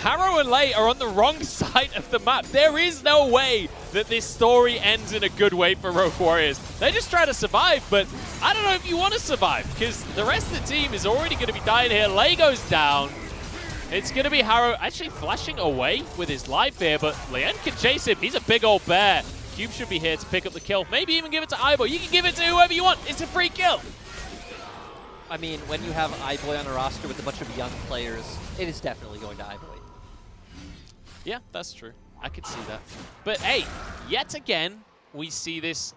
Harrow and Lei are on the wrong side of the map. There is no way that this story ends in a good way for Rogue Warriors. They just try to survive, but I don't know if you want to survive, because the rest of the team is already going to be dying here. Lei goes down. It's going to be Harrow actually flashing away with his life here, but Lien can chase him. He's a big old bear. Cube should be here to pick up the kill. Maybe even give it to iBoy. You can give it to whoever you want. It's a free kill. I mean, when you have iBoy on a roster with a bunch of young players, it is definitely going to iBoy. Yeah, that's true. I could see that. But hey, yet again, we see this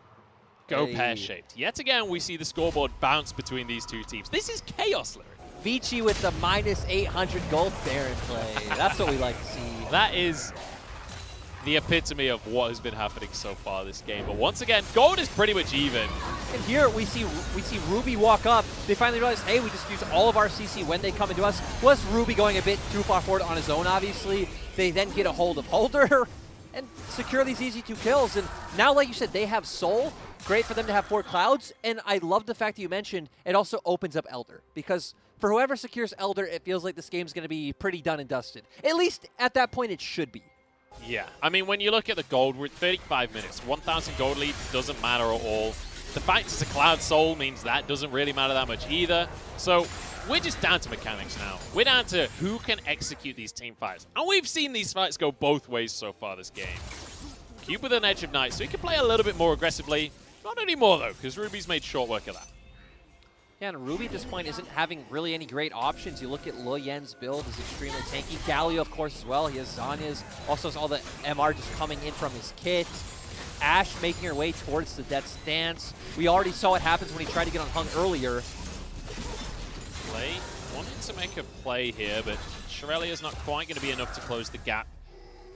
go pear-shaped. Yet again, we see the scoreboard bounce between these two teams. This is chaos, Lyric. Vici with the minus 800 gold Baron play. That's what we like to see. That is the epitome of what has been happening so far this game. But once again, gold is pretty much even. And here we see Ruby walk up. They finally realize, hey, we just use all of our CC when they come into us. Plus Ruby going a bit too far forward on his own, obviously. They then get a hold of Holder and secure these easy 2 kills. And now, like you said, they have Soul. Great for them to have 4 clouds. And I love the fact that you mentioned it also opens up Elder. Because for whoever secures Elder, it feels like this game's going to be pretty done and dusted. At least at that point, it should be. Yeah, I mean, when you look at the gold, we're at 35 minutes. 1,000 gold lead doesn't matter at all. The fact it's a Cloud Soul means that doesn't really matter that much either. So we're just down to mechanics now. We're down to who can execute these team fights. And we've seen these fights go both ways so far this game. Cube with an Edge of Night, so he can play a little bit more aggressively. Not anymore, though, because Ruby's made short work of that. Yeah, and Ruby at this point isn't having really any great options. You look at Lo Yen's build, is extremely tanky. Galio, of course, as well. He has Zanya's. Also has all the MR just coming in from his kit. Ash making her way towards the Death Stance. We already saw what happens when he tried to get on Hung earlier. Lei wanted to make a play here, but Shirelia's not quite going to be enough to close the gap.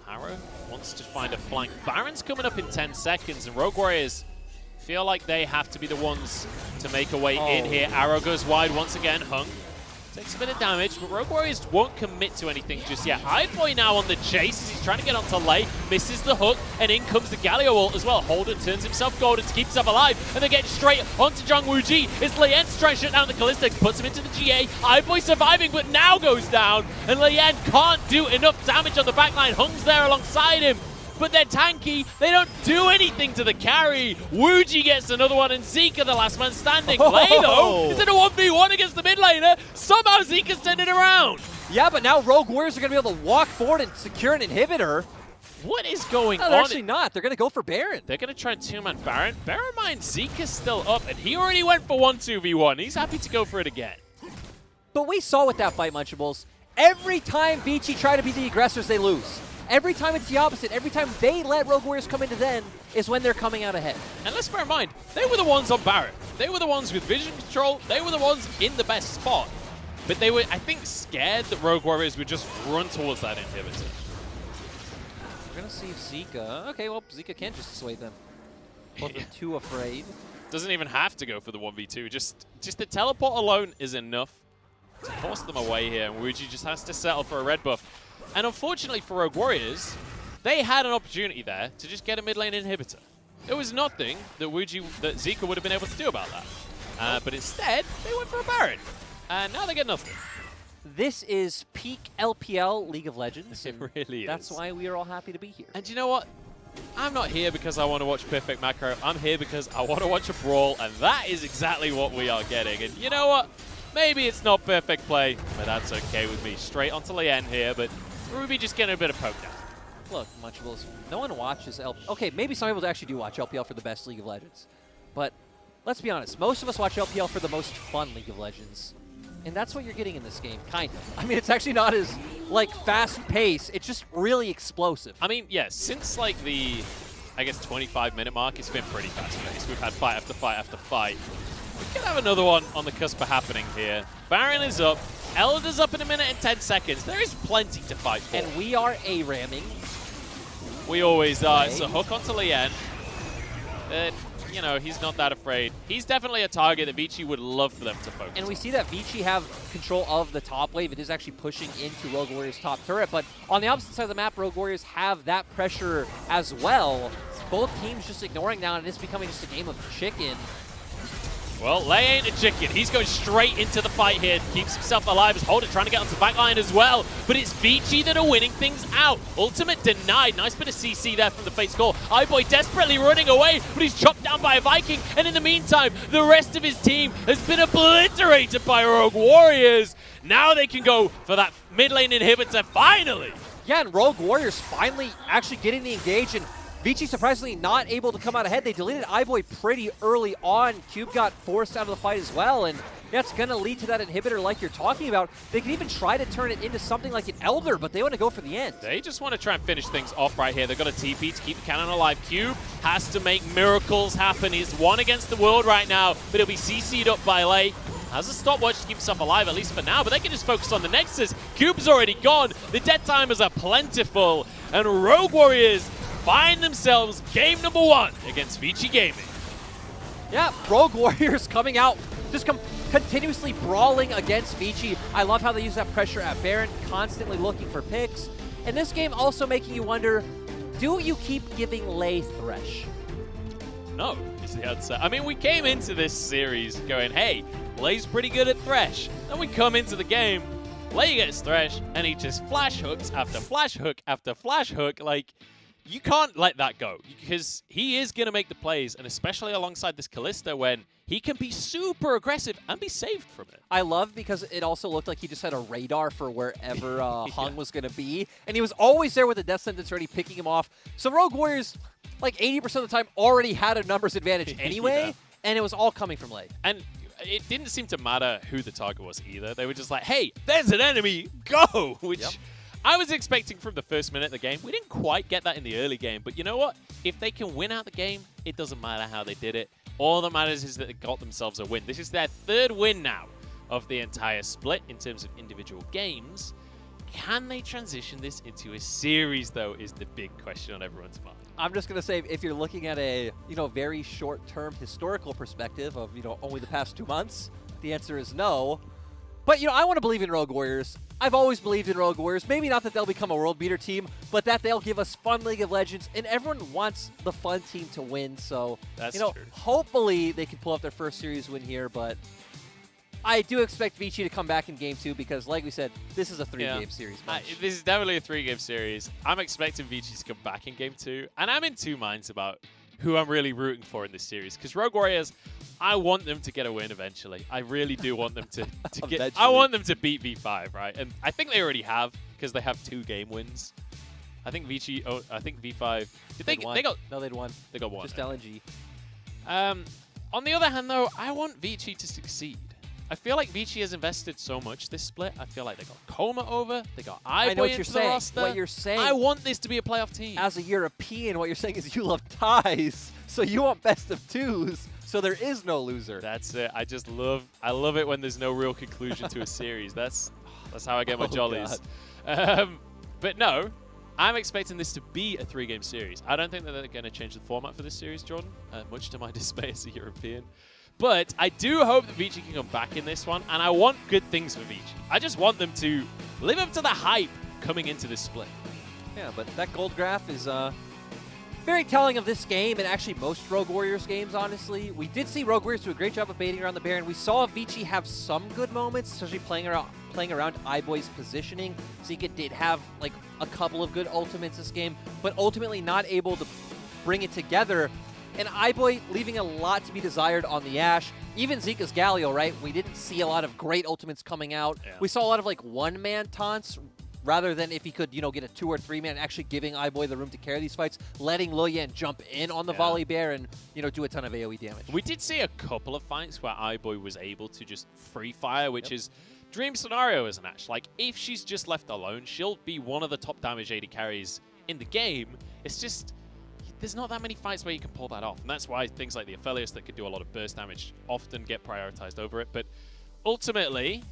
Arrow wants to find a flank. Baron's coming up in 10 seconds, and Rogue Warriors feel like they have to be the ones to make a way in here. Arrow goes wide once again. Hung takes a bit of damage, but Rogue Warriors won't commit to anything just yet. iBoy now on the chase as he's trying to get onto Lei, misses the hook, and in comes the Galio ult as well. Holden turns himself golden to keep himself alive, and they're getting straight onto Zhang Wuji. It's Lian trying to shut down the Callista, puts him into the GA. iBoy surviving, but now goes down, and Lian can't do enough damage on the backline. Hung's there alongside him, but they're tanky. They don't do anything to the carry. Wuji gets another one, and Zika, the last man standing. Lei, though, is in a 1v1 against the mid laner. Somehow Zika's turned it around. Yeah, but now Rogue Warriors are going to be able to walk forward and secure an inhibitor. What is going No, on? they're actually not. They're going to go for Baron. They're going to try and two-man Baron. Bear in mind, Zika's still up, and he already went for 1-2v1. He's happy to go for it again. But we saw with that fight, Munchables, every time Vici try to be the aggressors, they lose. Every time it's the opposite. Every time they let Rogue Warriors come into them is when they're coming out ahead. And let's bear in mind, they were the ones on Baron. They were the ones with vision control. They were the ones in the best spot. But they were, I think, scared that Rogue Warriors would just run towards that inhibitor. We're going to see Zika. Okay, well, Zika can just sway them. Both of them too afraid. Doesn't even have to go for the 1v2. Just the teleport alone is enough to force them away here. And Wuji just has to settle for a red buff. And unfortunately for Rogue Warriors, they had an opportunity there to just get a mid lane inhibitor. There was nothing that Zika would have been able to do about that. But instead, they went for a Baron. And now they get nothing. This is peak LPL League of Legends. It really is. That's why we are all happy to be here. And you know what? I'm not here because I want to watch Perfect Macro. I'm here because I want to watch a brawl, and that is exactly what we are getting. And you know what? Maybe it's not perfect play, but that's okay with me. Straight onto Lian here, but Ruby just getting a bit of poke down. Look, Munchables, no one watches LPL. Okay, maybe some people actually do watch LPL for the best League of Legends. But let's be honest, most of us watch LPL for the most fun League of Legends. And that's what you're getting in this game, kind of. I mean, it's actually not as, like, fast-paced. It's just really explosive. I mean, yeah, since, like, the, I guess, 25-minute mark, it's been pretty fast-paced. We've had fight after fight after fight. We could have another one on the cusp of happening here. Baron is up. Elder's up in 1 minute and 10 seconds. There is plenty to fight for. And we are A-ramming. We always are. It's a hook onto Lian. You know, he's not that afraid. He's definitely a target that Vici would love for them to focus And we on. see that Vici have control of the top wave. It is actually pushing into Rogue Warriors' top turret. But on the opposite side of the map, Rogue Warriors have that pressure as well. Both teams just ignoring now, and it's becoming just a game of chicken. Well, Lei ain't a chicken. He's going straight into the fight here. Keeps himself alive as Holder trying to get onto the backline as well. But it's Vici that are winning things out. Ultimate denied. Nice bit of CC there from the Fate's Call. iBoy desperately running away, but he's chopped down by a Viking. And in the meantime, the rest of his team has been obliterated by Rogue Warriors. Now they can go for that mid lane inhibitor finally. Yeah, and Rogue Warriors finally actually getting the engage, and Vici surprisingly not able to come out ahead. They deleted iBoy pretty early on. Cube got forced out of the fight as well, and that's going to lead to that inhibitor like you're talking about. They can even try to turn it into something like an Elder, but they want to go for the end. They just want to try and finish things off right here. They've got a TP to keep the cannon alive. Cube has to make miracles happen. He's one against the world right now, but he'll be CC'd up by Lei. Has a stopwatch to keep himself alive, at least for now, but they can just focus on the Nexus. Cube's already gone. The dead timers are plentiful, and Rogue Warriors find themselves game number 1 against Vici Gaming. Yeah, Rogue Warriors coming out, just continuously brawling against Vici. I love how they use that pressure at Baron, constantly looking for picks. And this game also making you wonder, do you keep giving Lei Thresh? No, is the answer. I mean, we came into this series going, hey, Lei's pretty good at Thresh. Then we come into the game, Lei gets Thresh, and he just flash hooks after flash hook after flash hook. Like, you can't let that go because he is going to make the plays, and especially alongside this Callista when he can be super aggressive and be saved from it. I love because it also looked like he just had a radar for wherever Hung was going to be, and he was always there with the Death Sentence ready, picking him off. So Rogue Warriors, like 80% of the time, already had a numbers advantage anyway, and it was all coming from Lei. And it didn't seem to matter who the target was either. They were just like, hey, there's an enemy, go! Which I was expecting from the first minute of the game. We didn't quite get that in the early game, but you know what? If they can win out the game, it doesn't matter how they did it. All that matters is that they got themselves a win. This is their 3rd win now of the entire split in terms of individual games. Can they transition this into a series, though, is the big question on everyone's mind. I'm just going to say, if you're looking at a, very short-term historical perspective of, only the past 2 months, the answer is no. But, I want to believe in Rogue Warriors. I've always believed in Rogue Warriors. Maybe not that they'll become a world beater team, but that they'll give us fun League of Legends, and everyone wants the fun team to win. So, that's true. Hopefully they can pull up their first series win here, but I do expect Vici to come back in Game 2 because, like we said, this is a 3-game series match. This is definitely a 3-game series. I'm expecting Vici to come back in Game 2, and I'm in 2 minds about who I'm really rooting for in this series. Because Rogue Warriors, I want them to get a win eventually. I really do want them to get. I want them to beat V5, right? And I think they already have because they have 2 game wins. I think Vici. Oh, I think V5. They got? No, they'd won. They got 1. Just LNG. On the other hand, though, I want Vici to succeed. I feel like Vici has invested so much this split. I feel like they got Coma over. They got iBoy into the roster. What you're saying. I want this to be a playoff team. As a European, what you're saying is you love ties. So you want best of 2s. So there is no loser. That's it. I love it when there's no real conclusion to a series. That's how I get my jollies. But no, I'm expecting this to be a 3-game series. I don't think that they're going to change the format for this series, Jordan, much to my dismay as a European. But I do hope that Vici can come back in this one, and I want good things for Vici. I just want them to live up to the hype coming into this split. Yeah, but that gold graph is very telling of this game, and actually most Rogue Warriors games, honestly. We did see Rogue Warriors do a great job of baiting around the Baron. We saw Vici have some good moments, especially playing around iBoy's positioning. Zika did have like a couple of good ultimates this game, but ultimately not able to bring it together. And iBoy leaving a lot to be desired on the Ashe. Even Zika's Galio, right? We didn't see a lot of great ultimates coming out. Yeah. We saw a lot of like 1-man taunts rather than if he could, get a 2 or 3-man, actually giving iBoy the room to carry these fights, letting Luoyan jump in on the volley bear and, do a ton of AoE damage. We did see a couple of fights where iBoy was able to just free fire, which is dream scenario as an Ashe. Like, if she's just left alone, she'll be one of the top damage AD carries in the game. It's just, there's not that many fights where you can pull that off. And that's why things like the Aphelios that could do a lot of burst damage often get prioritized over it. But ultimately,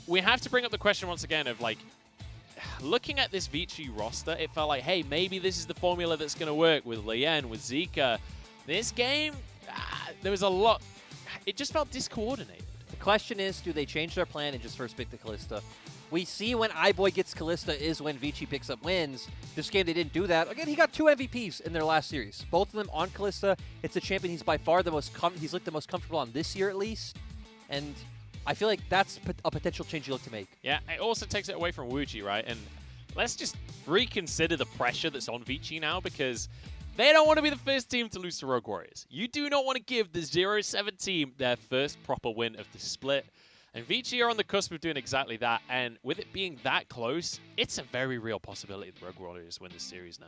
we have to bring up the question once again of like, looking at this Vici roster, it felt like, hey, maybe this is the formula that's going to work with Lian, with Zika. This game, there was a lot. It just felt discoordinated. The question is, do they change their plan and just first pick the Kalista? We see when iBoy gets Kalista is when Vici picks up wins. This game, they didn't do that. Again, he got 2 MVPs in their last series. Both of them on Kalista. It's a champion he's by far the most he's looked the most comfortable on this year at least. And I feel like that's a potential change you look to make. Yeah, it also takes it away from Wuji, right? And let's just reconsider the pressure that's on Vici now, because they don't want to be the first team to lose to Rogue Warriors. You do not want to give the 0-7 team their first proper win of the split. And Vici are on the cusp of doing exactly that. And with it being that close, it's a very real possibility that Rogue Warriors win this series now.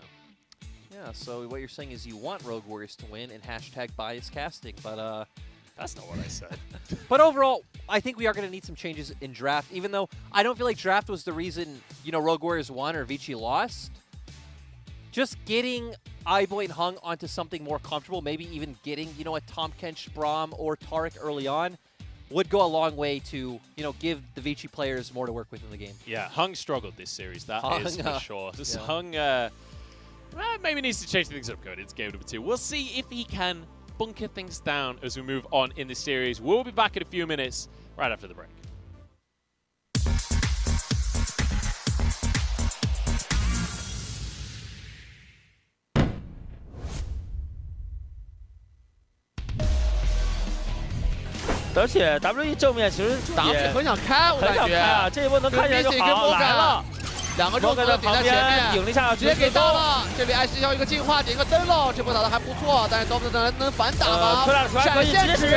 Yeah, so what you're saying is you want Rogue Warriors to win and hashtag bias casting, but that's not what I said. But overall, I think we are going to need some changes in draft, even though I don't feel like draft was the reason, Rogue Warriors won or Vici lost. Just getting iBoy and Hung onto something more comfortable, maybe even getting, a Tahm Kench, Braum, or Taric early on, would go a long way to, give the Vici players more to work with in the game. Yeah, Hung struggled this series, that is for sure. Yeah. Hung maybe needs to change things up going into game number 2. We'll see if he can bunker things down as we move on in the series. We'll be back in a few minutes, right after the break.而且 WE 正面其实打不是很想开，我感觉啊，这一波能看起来就好来了。 2个肉鸽顶在前面，顶了一下，直接给到了。这里艾希要一个净化，点一个灯笼，这波打的还不错，但是刀子能反打吗？闪现时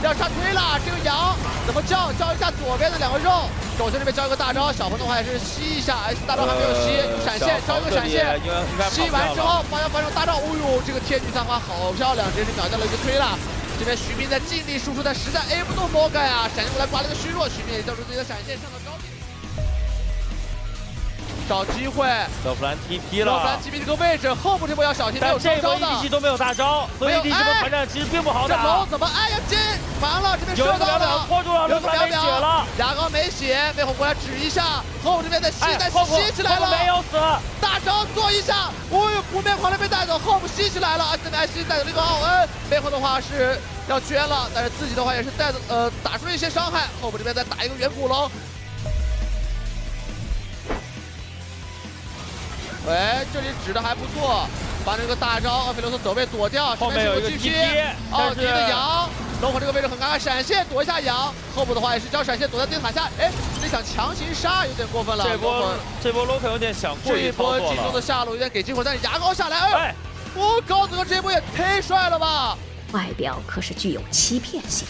要上推了，这个羊怎么叫一下左边的2个肉，手心这边交一个大招，小鹏的话也是吸一下 ，S 大招还没有吸，闪现交一个闪现，吸完之后方向反手大招，哦呦，这个天女散花好漂亮，直接秒掉了一个推了。 这边徐斌在尽力输出，但实在 A 不动摩根啊！闪现过来刮了个虚弱，徐斌也交出自己的闪现，上到高点。找机会。勒弗兰 TP 了，勒弗兰 TP 这个位置，后部这波要小心，没有双招的。EDG 都没有大招，所以 EDG 这波团战其实并不好打。这龙怎么哎呀进？完了，这边射到了，拖住了，勒弗兰没血了，牙膏没血，美火过来指一下，后部这边的吸吸起来了，没有死，大招做一下，哦呦，不灭狂人被带走，后部吸起来了，这边吸带走了一个奥恩，美火的话是要捐了，但是自己的话也是打出了一些伤害，后部这边再打一个远古龙。哎，这里指的还不错，把这个大招奥菲留斯走位躲掉，后面有一个 TP， 奥迪的羊，龙火这个位置很尴尬，闪现躲一下羊，后部的话也是交闪现躲在电塔下，哎，这想强行杀有点过分了，这波 Local 有点想过于操作了，这一波进攻的下路有点给机会，但是牙膏下来，哎，我高子哥这一波也忒帅了吧，外表可是具有欺骗性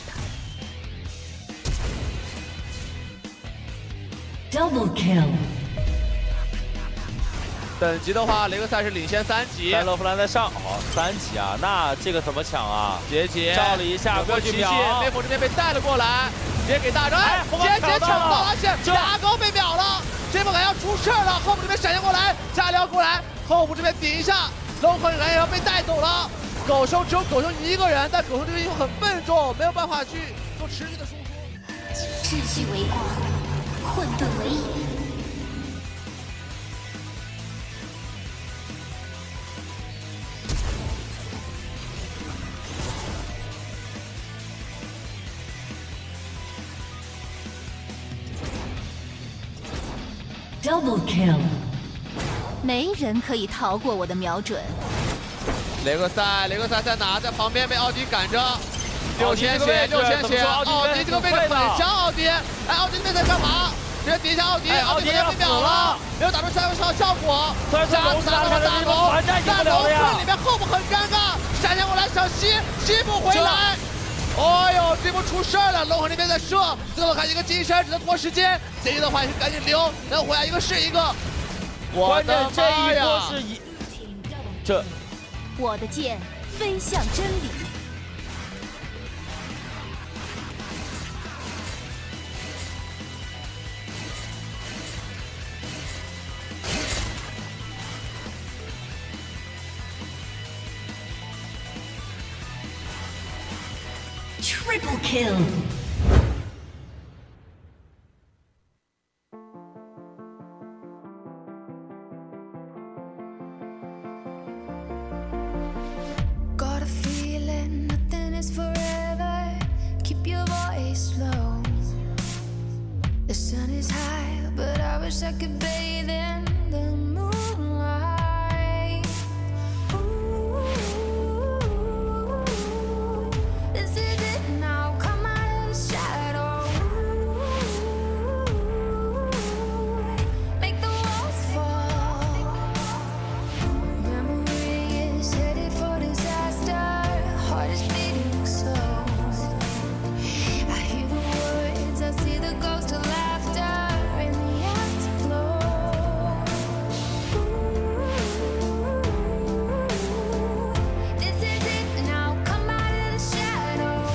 的。Double kill。等级的话，雷克赛是领先3级，勒弗兰在上，好3级啊，那这个怎么抢啊？杰照了一下过去秒，美火这边被带了过来，直接给大招，哎，杰抢到了，而且牙膏被秒了，这波还要出事了，后部这边闪现过来，加料过来，后部这边顶一下，龙和人也要被带走了，狗熊只有狗熊一个人，但狗熊这个英雄很笨重，没有办法去做持续的输出。秩序为光，混沌为影。Double kill， 没人可以逃过我的瞄准。雷克赛在哪？在旁边被奥迪赶着，6000血，奥迪这个位置很强，奥迪，哎，奥迪这边在干嘛？直接顶一下奥迪，奥迪被秒了，没有打出下一个效果，打到大龙，大龙困里面后部很尴尬，闪现过来想吸不回来。哦呦，这波出事了！龙魂那边在射，最后还一个金身，只能拖时间。建议的话也是赶紧留，能回来一个是一个。关键这一波是这，我的剑飞向真理。Triple kill。Got a feeling nothing is forever. Keep your voice low. The sun is high, but I wish I could bathe in the moonlight. Ooh, this is it now. Come out of the shadow. Make the walls fall. Memory is headed for disaster. Heart is beating so. I hear the words, I see the ghost of laughter in the afterglow. This is it now, come out of the shadow.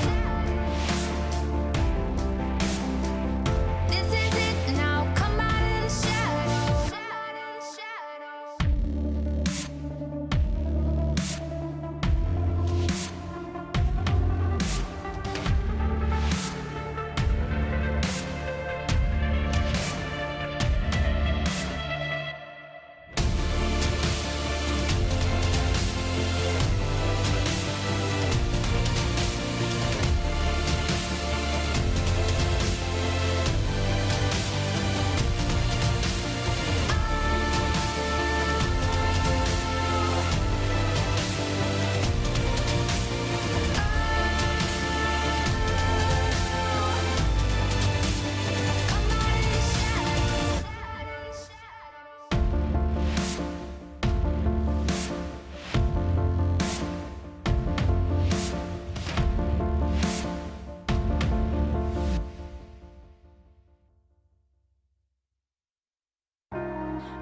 This is it now, come out of the shadow.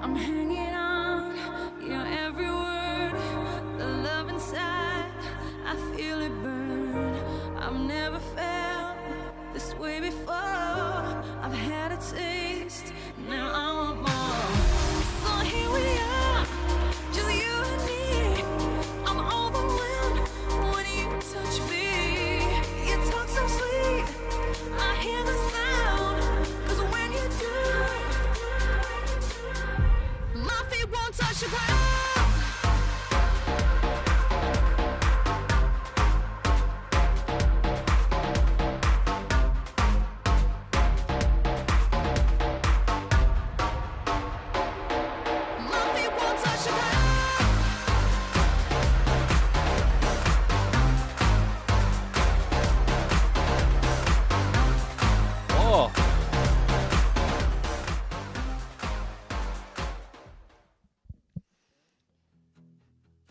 I'm hanging on your every word. The love inside, I feel it burn. I've never felt this way before. I've had a taste, now I want more. touch the ground. My feet won't touch the ground. Oh.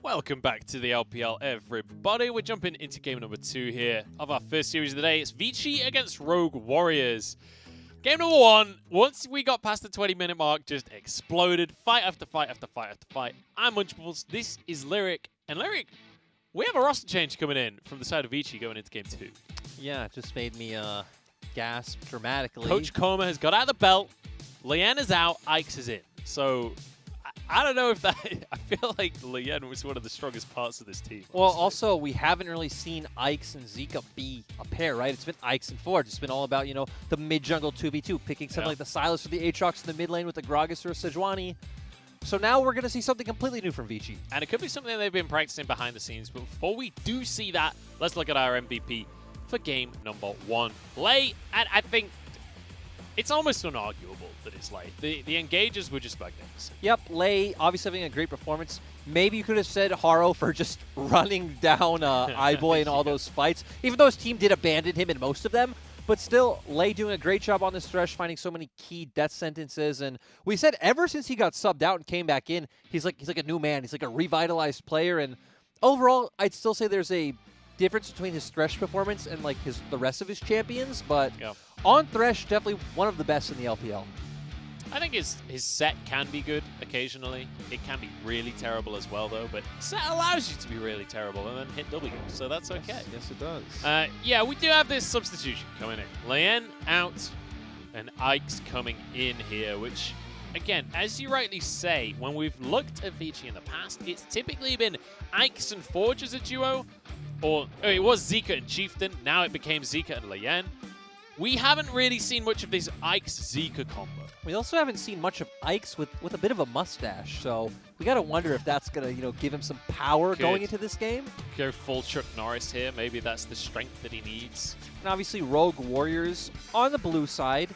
Welcome back to the LPL, everybody. We're jumping into game number 2 here of our first series of the day. It's Vici against Rogue Warriors. Game number 1, once we got past the 20-minute mark, just exploded. Fight after fight after fight after fight. I'm Munchables. This is Lyric. And Lyric, we have a roster change coming in from the side of Vici going into game 2. Yeah, it just made me gasp dramatically. Coach Koma has got out of the belt. Lien is out. Ike's is in. So I don't know if that... I feel like Lien was one of the strongest parts of this team. Well, also, we haven't really seen Ike's and Zika be a pair, right? It's been Ike's and Forge. It's been all about, you know, the mid-jungle 2v2, picking something like the Silas or the Aatrox in the mid lane with the Gragas or a Sejuani. So now we're going to see something completely new from Vici. And it could be something they've been practicing behind the scenes. But before we do see that, let's look at our MVP for game number 1. Lei, and I think it's almost unarguable that it's Lei. The engagers were just magnificent. Yep, Lei obviously having a great performance. Maybe you could have said Haro for just running down iBoy in all those fights, even though his team did abandon him in most of them. But still, Lei doing a great job on this Thresh, finding so many key death sentences. And we said ever since he got subbed out and came back in, he's like a new man. He's like a revitalized player. And overall, I'd still say there's a difference between his Thresh performance and like the rest of his champions. But on Thresh, definitely one of the best in the LPL. I think his set can be good occasionally. It can be really terrible as well, though. But set allows you to be really terrible and then hit W, so that's okay. Yes, it does. Yeah, we do have this substitution coming in. Lien out and Ike's coming in here, which, again, as you rightly say, when we've looked at Vici in the past, it's typically been Ike's and Forge as a duo, or it was Zika and Chieftain. Now it became Zika and Lien. We haven't really seen much of this Ike's-Zika combo. We also haven't seen much of Ike's with a bit of a mustache, so we got to wonder if that's going to, you know, give him some power going into this game. Go full Chuck Norris here. Maybe that's the strength that he needs. And obviously Rogue Warriors on the blue side,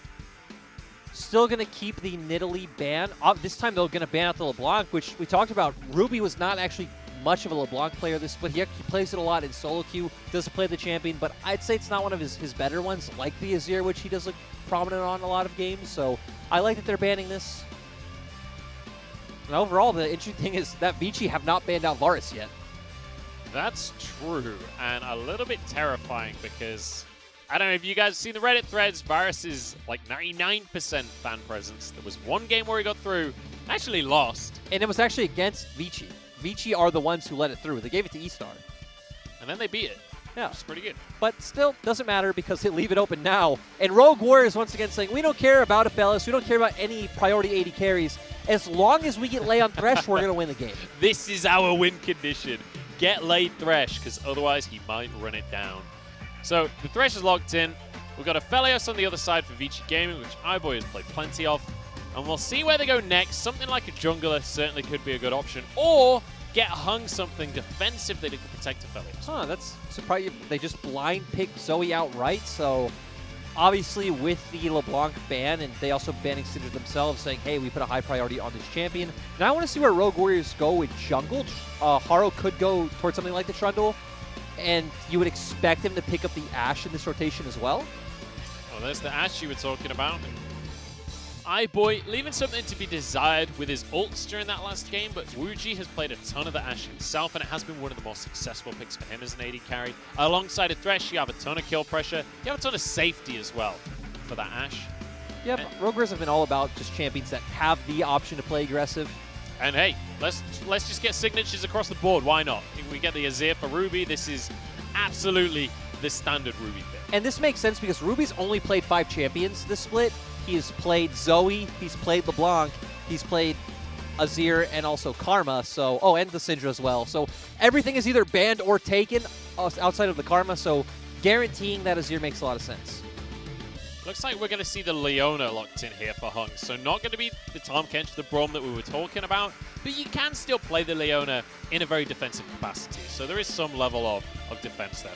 still going to keep the Nidalee ban. This time they're going to ban out the LeBlanc, which we talked about. Ruby was not actually much of a LeBlanc player this split. He plays it a lot in solo queue, doesn't play the champion, but I'd say it's not one of his better ones, like the Azir, which he does look prominent on a lot of games. So I like that they're banning this. And overall, the interesting thing is that Vici have not banned out Varus yet. That's true, and a little bit terrifying because I don't know if you guys see the Reddit threads. Varus is like 99% fan presence. There was one game where he got through, actually lost. And it was actually against Vici. Vici are the ones who let it through. They gave it to E-Star. And then they beat it. Yeah. Which is pretty good. But still, doesn't matter because they leave it open now. And Rogue Warriors once again saying, we don't care about Aphelios. We don't care about any priority 80 carries. As long as we get Lei on Thresh, we're going to win the game. This is our win condition. Get Lei Thresh, because otherwise he might run it down. So the Thresh is locked in. We've got Aphelios on the other side for Vici Gaming, which iBoy has played plenty of. And we'll see where they go next. Something like a jungler certainly could be a good option. Or get hung something defensive that it can protect Aphelios. Huh, that's surprising. They just blind picked Zoe outright. So obviously with the LeBlanc ban, and they also banning Syndra themselves, saying, hey, we put a high priority on this champion. Now I want to see where Rogue Warriors go with jungle. Haro could go towards something like the Trundle. And you would expect him to pick up the Ashe in this rotation as well. Oh, there's the Ashe you were talking about. iBoy leaving something to be desired with his ults during that last game, but Wuji has played a ton of the Ashe himself, and it has been one of the more successful picks for him as an AD carry. Alongside a Thresh, you have a ton of kill pressure. You have a ton of safety as well for that Ashe. Yep, Rogue Warriors have been all about just champions that have the option to play aggressive. And hey, let's just get signatures across the board. Why not? If we get the Azir for Ruby, this is absolutely the standard Ruby pick. And this makes sense because Ruby's only played 5 champions this split. He's played Zoe, he's played LeBlanc, he's played Azir, and also Karma, so, oh, and the Syndra as well. So everything is either banned or taken outside of the Karma, so guaranteeing that Azir makes a lot of sense. Looks like we're going to see the Leona locked in here for Hung. So not going to be the Tahm Kench, the Braum that we were talking about, but you can still play the Leona in a very defensive capacity. So there is some level of defense there.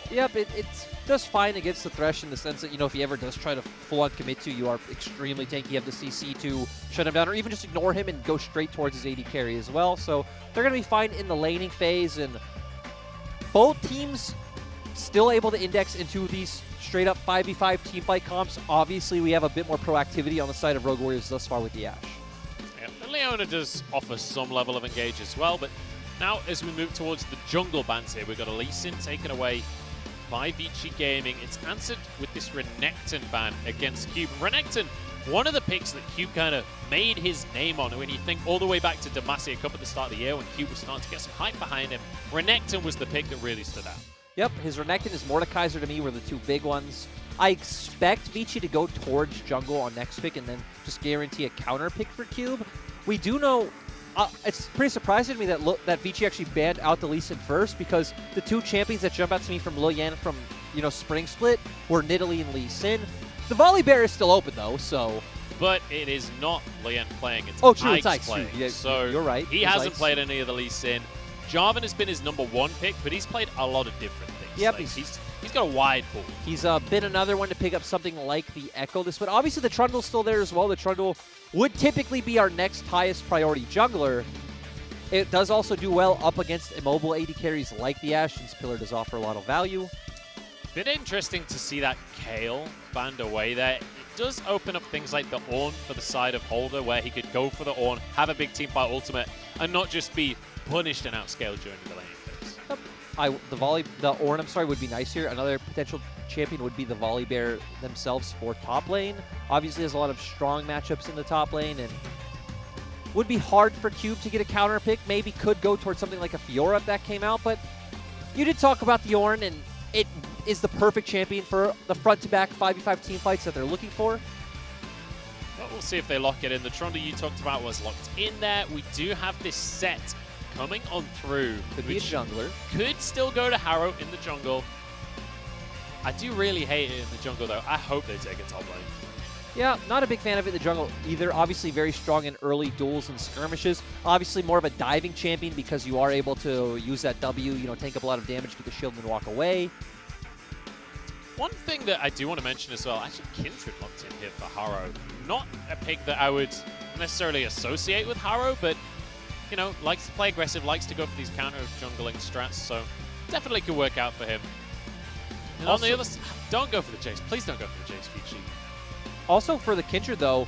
Yep, it does fine against the Thresh in the sense that, you know, if he ever does try to full-on commit to, you are extremely tanky. You have the CC to shut him down, or even just ignore him and go straight towards his AD carry as well. So they're going to be fine in the laning phase, and both teams still able to index into these straight-up 5v5 teamfight comps. Obviously, we have a bit more proactivity on the side of Rogue Warriors thus far with the Ashe. Yeah, the Leona does offer some level of engage as well, but now as we move towards the jungle bans here, we've got a Lee Sin taken away by Vici Gaming. It's answered with this Renekton ban against Cube. Renekton, one of the picks that Cube kind of made his name on. When you think all the way back to Demacia Cup at the start of the year when Cube was starting to get some hype behind him, Renekton was the pick that really stood out. Yep, his Renekton, his Mordekaiser to me were the two big ones. I expect Vici to go towards jungle on next pick and then just guarantee a counter pick for Cube. We do know, it's pretty surprising to me that Vici actually banned out the Lee Sin first, because the two champions that jump out to me from Lilian from, you know, Spring Split were Nidalee and Lee Sin. The Volley Bear is still open though, so. But it is not Lien playing, it's Ike's playing. Yeah, so you're right. He hasn't played any of the Lee Sin. Jarvan has been his #1 pick, but he's played a lot of different things. Yep, like he's got a wide pool. He's been another one to pick up something like the Echo. But obviously the Trundle's still there as well. The Trundle would typically be our next highest priority jungler. It does also do well up against immobile AD carries like the Ashe, since Pillar does offer a lot of value. Bit interesting to see that Kayle banned away there. It does open up things like the Ornn for the side of Holder, where he could go for the Ornn, have a big teamfight ultimate, and not just be punished and outscaled during the lane phase. The Ornn, I'm sorry, would be nice here. Another potential champion would be the Volley Bear themselves for top lane. Obviously, there's a lot of strong matchups in the top lane, and would be hard for Cube to get a counter pick. Maybe could go towards something like a Fiora if that came out, but you did talk about the Ornn, and it is the perfect champion for the front-to-back 5v5 team fights that they're looking for. But we'll see if they lock it in. The Trundle you talked about was locked in there. We do have this set coming on through. Could be a jungler. Could still go to Harrow in the jungle. I do really hate it in the jungle, though. I hope they take a top lane. Yeah, not a big fan of it in the jungle either. Obviously very strong in early duels and skirmishes. Obviously more of a diving champion because you are able to use that W, you know, tank up a lot of damage, get the shield, and walk away. One thing that I do want to mention as well, actually Kindred locked in here for Harrow. Not a pick that I would necessarily associate with Harrow, but, you know, likes to play aggressive, likes to go for these counter jungling strats, so definitely could work out for him. And also, on the other side, don't go for the Jace. Please don't go for the Jace, Vici. Also for the Kindred, though,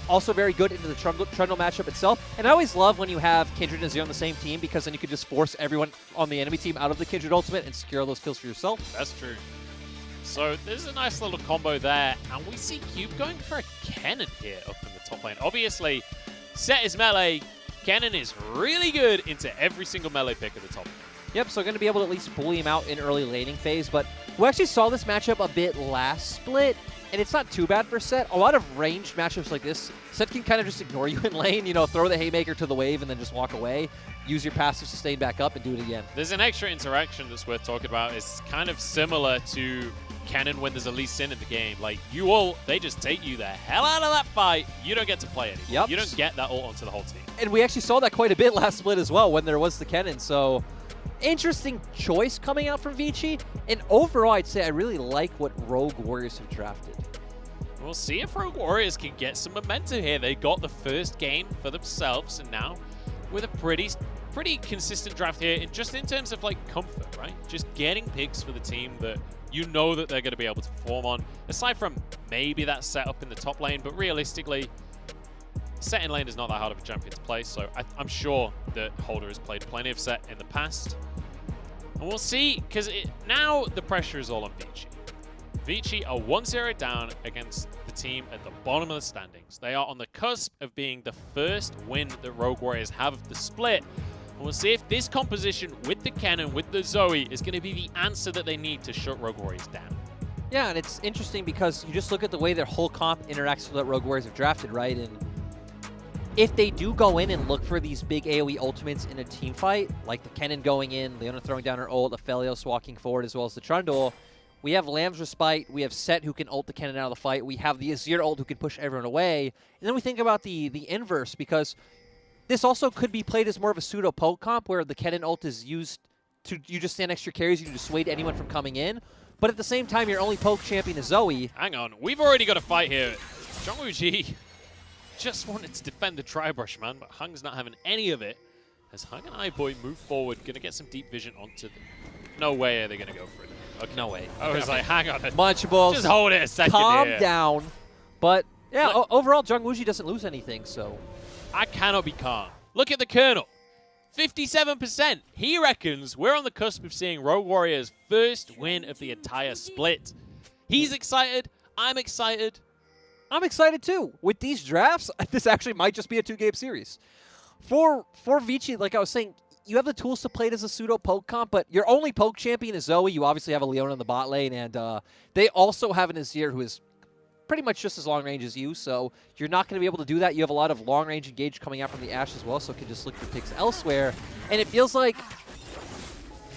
also very good into the Trundle matchup itself. And I always love when you have Kindred and Azir on the same team, because then you can just force everyone on the enemy team out of the Kindred ultimate and secure those kills for yourself. That's true. So there's a nice little combo there. And we see Cube going for a Kennen here up in the top lane. Obviously, set is melee. Kennen is really good into every single melee pick at the top lane. Yep, so going to be able to at least bully him out in early laning phase. But we actually saw this matchup a bit last split, and it's not too bad for Set. A lot of ranged matchups like this, Set can kind of just ignore you in lane, you know, throw the Haymaker to the wave and then just walk away, use your passive sustain back up and do it again. There's an extra interaction that's worth talking about. It's kind of similar to Kennen when there's a Lee Sin in the game. Like, they just take you the hell out of that fight. You don't get to play anymore. Yep. You don't get that ult onto the whole team. And we actually saw that quite a bit last split as well when there was the Kennen, so interesting choice coming out from Vici. And overall, I'd say I really like what Rogue Warriors have drafted. We'll see if Rogue Warriors can get some momentum here. They got the first game for themselves, and now with a pretty consistent draft here, just in terms of like comfort, right? Just getting picks for the team that you know that they're going to be able to perform on. Aside from maybe that setup in the top lane, but realistically, Set in lane is not that hard of a champion to play, so I'm sure that Holder has played plenty of Set in the past. And we'll see, because now the pressure is all on Vici. Vici are 1-0 down against the team at the bottom of the standings. They are on the cusp of being the first win that Rogue Warriors have of the split. And we'll see if this composition with the Kennen, with the Zoe, is going to be the answer that they need to shut Rogue Warriors down. Yeah, and it's interesting because you just look at the way their whole comp interacts with what Rogue Warriors have drafted, right? And if they do go in and look for these big AoE ultimates in a team fight, like the Kennen going in, Leona throwing down her ult, Aphelios walking forward, as well as the Trundle, We have Lamb's Respite. We have Set who can ult the cannon out of the fight. We have the Azir ult who can push everyone away. And then we think about the inverse, because this also could be played as more of a pseudo poke comp where the cannon ult is used to, you just stand next to your carries, you dissuade anyone from coming in. But at the same time, your only poke champion is Zoe. Hang on, we've already got a fight here. Zhongwuji just wanted to defend the Tri-Brush, man, but Hung's not having any of it. As Hung and iBoy move forward, going to get some deep vision onto them. No way are they going to go for it. Okay. No way. I was like, hang on. Munchables. Just hold it a second Calm here. down. But, yeah, overall, Zhongwuji doesn't lose anything, so. I cannot be calm. Look at the Colonel. 57%. He reckons we're on the cusp of seeing Rogue Warrior's first win of the entire split. He's excited. I'm excited. I'm excited too. With these drafts, this actually might just be a 2-game series. For Vici, like I was saying, you have the tools to play it as a pseudo poke comp, but your only poke champion is Zoe. You obviously have a Leona in the bot lane, and they also have an Azir who is pretty much just as long range as you, so you're not going to be able to do that. You have a lot of long range engage coming out from the Ashe as well, so you can just look for picks elsewhere. And it feels like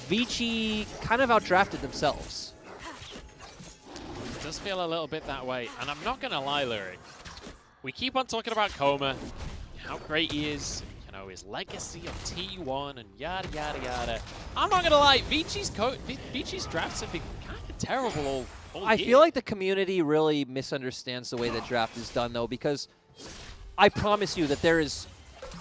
Vici kind of outdrafted themselves. It does feel a little bit that way, and I'm not going to lie, Lyric. We keep on talking about Koma, how great he is, you know, his legacy of T1 and yada, yada, yada. I'm not going to lie, Vici's drafts have been kind of terrible all I feel like the community really misunderstands the way that draft is done, though, because I promise you that there is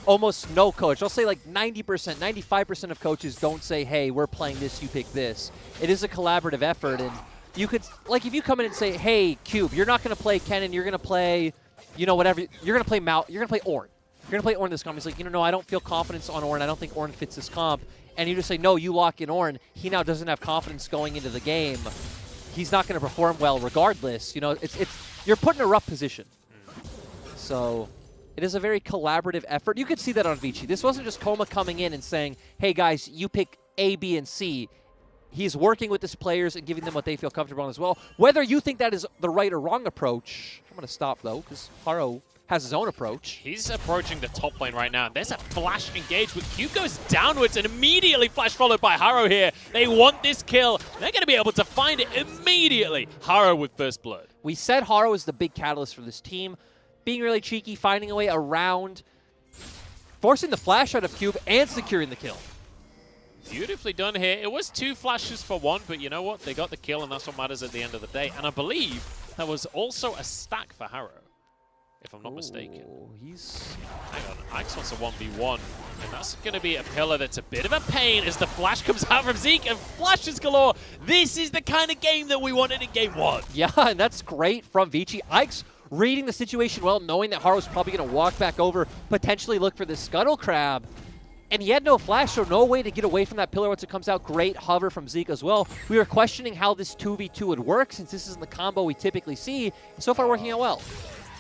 almost no coach. I'll say like 90%, 95% of coaches don't say, hey, we're playing this, you pick this. It is a collaborative effort, and you could, like, if you come in and say, hey, Cube, you're not going to play Kennen, you're going to play, you know, whatever, you're going to play you're going to play Ornn. You're going to play Ornn this comp. He's like, you know, no, I don't feel confidence on Ornn. I don't think Ornn fits this comp. And you just say, no, you lock in Ornn. He now doesn't have confidence going into the game. He's not going to perform well regardless. You know, you're put in a rough position. So it is a very collaborative effort. You could see that on Vici. This wasn't just Koma coming in and saying, hey, guys, you pick A, B, and C. He's working with his players and giving them what they feel comfortable on as well. Whether you think that is the right or wrong approach, I'm going to stop, though, because Haro has his own approach. He's approaching the top lane right now. There's a flash engage with Q goes downwards and immediately flash followed by Haro here. They want this kill. They're going to be able to find it immediately. Haro with first blood. We said Haro is the big catalyst for this team. Being really cheeky, finding a way around, forcing the flash out of Cube and securing the kill. Beautifully done here. It was 2 flashes for 1, but you know what? They got the kill, and that's what matters at the end of the day. And I believe that was also a stack for Haro, if I'm not mistaken. Hang on, Ike's wants a 1v1, and that's going to be a pillar that's a bit of a pain as the flash comes out from Zeke, and flashes galore. This is the kind of game that we wanted in game 1. Yeah, and that's great from Vici. Ike's reading the situation well, knowing that Haro's probably going to walk back over, potentially look for the Scuttle Crab. And he had no flash, so no way to get away from that pillar once it comes out. Great hover from Zeke as well. We were questioning how this 2v2 would work, since this isn't the combo we typically see. So far, working out well.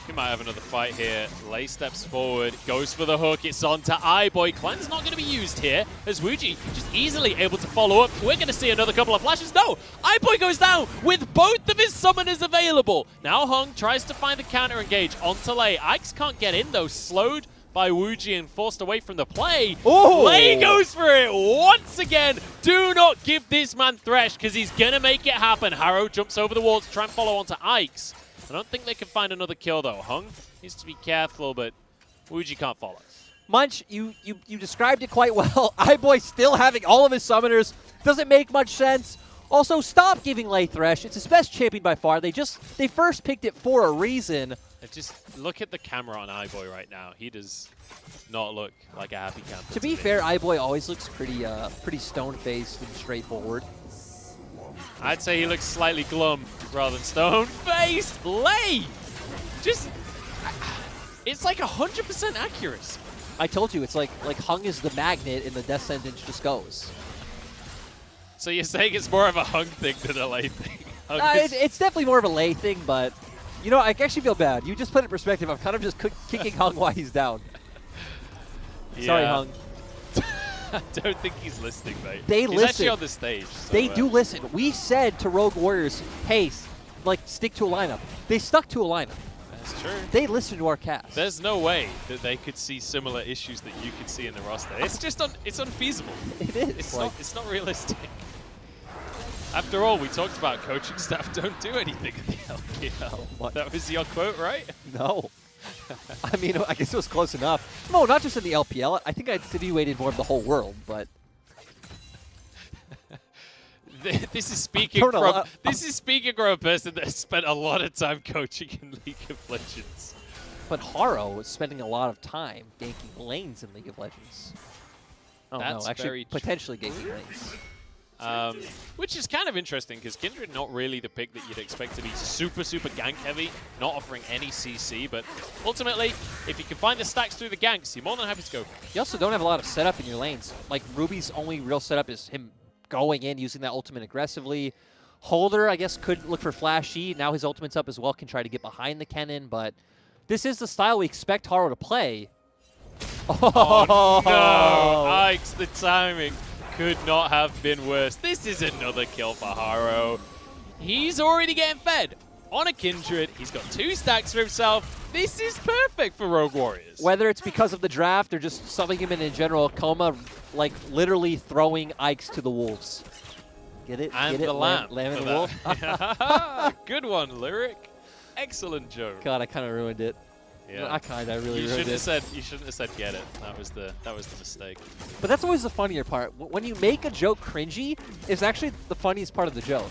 We might have another fight here. Lei steps forward, goes for the hook. It's on to iBoy. Cleanse not going to be used here, as Wuji just easily able to follow up. We're going to see another couple of flashes. No! iBoy goes down with both of his summoners available. Now Hung tries to find the counter engage onto Lei. Ike's can't get in, though. Slowed by Wuji and forced away from the play. Oh! Lei goes for it once again. Do not give this man Thresh, because he's going to make it happen. Haro jumps over the wall to try and follow onto Ike's. I don't think they can find another kill, though. Hung needs to be careful, but Wuji can't follow. Munch, you described it quite well. iBoy still having all of his summoners. Doesn't make much sense. Also, stop giving Lei Thresh. It's his best champion by far. They first picked it for a reason. Just look at the camera on iBoy right now. He does not look like a happy camper. To be fair, iBoy always looks pretty stone-faced and straightforward. I'd say he looks slightly glum rather than stone-faced. Lei! Just, it's like 100% accuracy. I told you, it's like Hung is the magnet and the death sentence just goes. So you're saying it's more of a Hung thing than a Lei thing? It's definitely more of a Lei thing, but you know, I actually feel bad. You just put it in perspective. I'm kind of just kicking Hung while he's down. Yeah. Sorry, Hung. I don't think he's listening, mate. He's listen. Actually on the stage. So, they do listen. We said to Rogue Warriors, hey, like, stick to a lineup. They stuck to a lineup. That's true. They listened to our cast. There's no way that they could see similar issues that you could see in the roster. It's just it's unfeasible. It is. It's not realistic. After all, we talked about coaching staff don't do anything in the LPL. That was your quote, right? No. I mean, I guess it was close enough. No, not just in the LPL. I think I insinuated more of the whole world, but... This is speaking from a person that spent a lot of time coaching in League of Legends. But Haro is spending a lot of time ganking lanes in League of Legends. Oh That's no, actually very potentially ganking lanes. Which is kind of interesting because Kindred not really the pick that you'd expect to be super gank heavy, not offering any CC, but ultimately, if you can find the stacks through the ganks, you're more than happy to go. You also don't have a lot of setup in your lanes. Like Ruby's only real setup is him going in, using that ultimate aggressively. Holder, I guess, could look for flashy. Now his ultimate's up as well, can try to get behind the cannon, but this is the style we expect Haro to play. Oh no! Ike's, the timing could not have been worse. This is another kill for Haro. He's already getting fed on a Kindred. He's got 2 stacks for himself. This is perfect for Rogue Warriors. Whether it's because of the draft or just something him in general, Coma, like, literally throwing Ikes to the wolves. Get it? And Get it? the lamp. Lamb and the wolf? Good one, Lyric. Excellent joke. God, I kind of ruined it. Yeah. I really ruined it. You shouldn't have said get it. That was the mistake. But that's always the funnier part. When you make a joke cringy, it's actually the funniest part of the joke.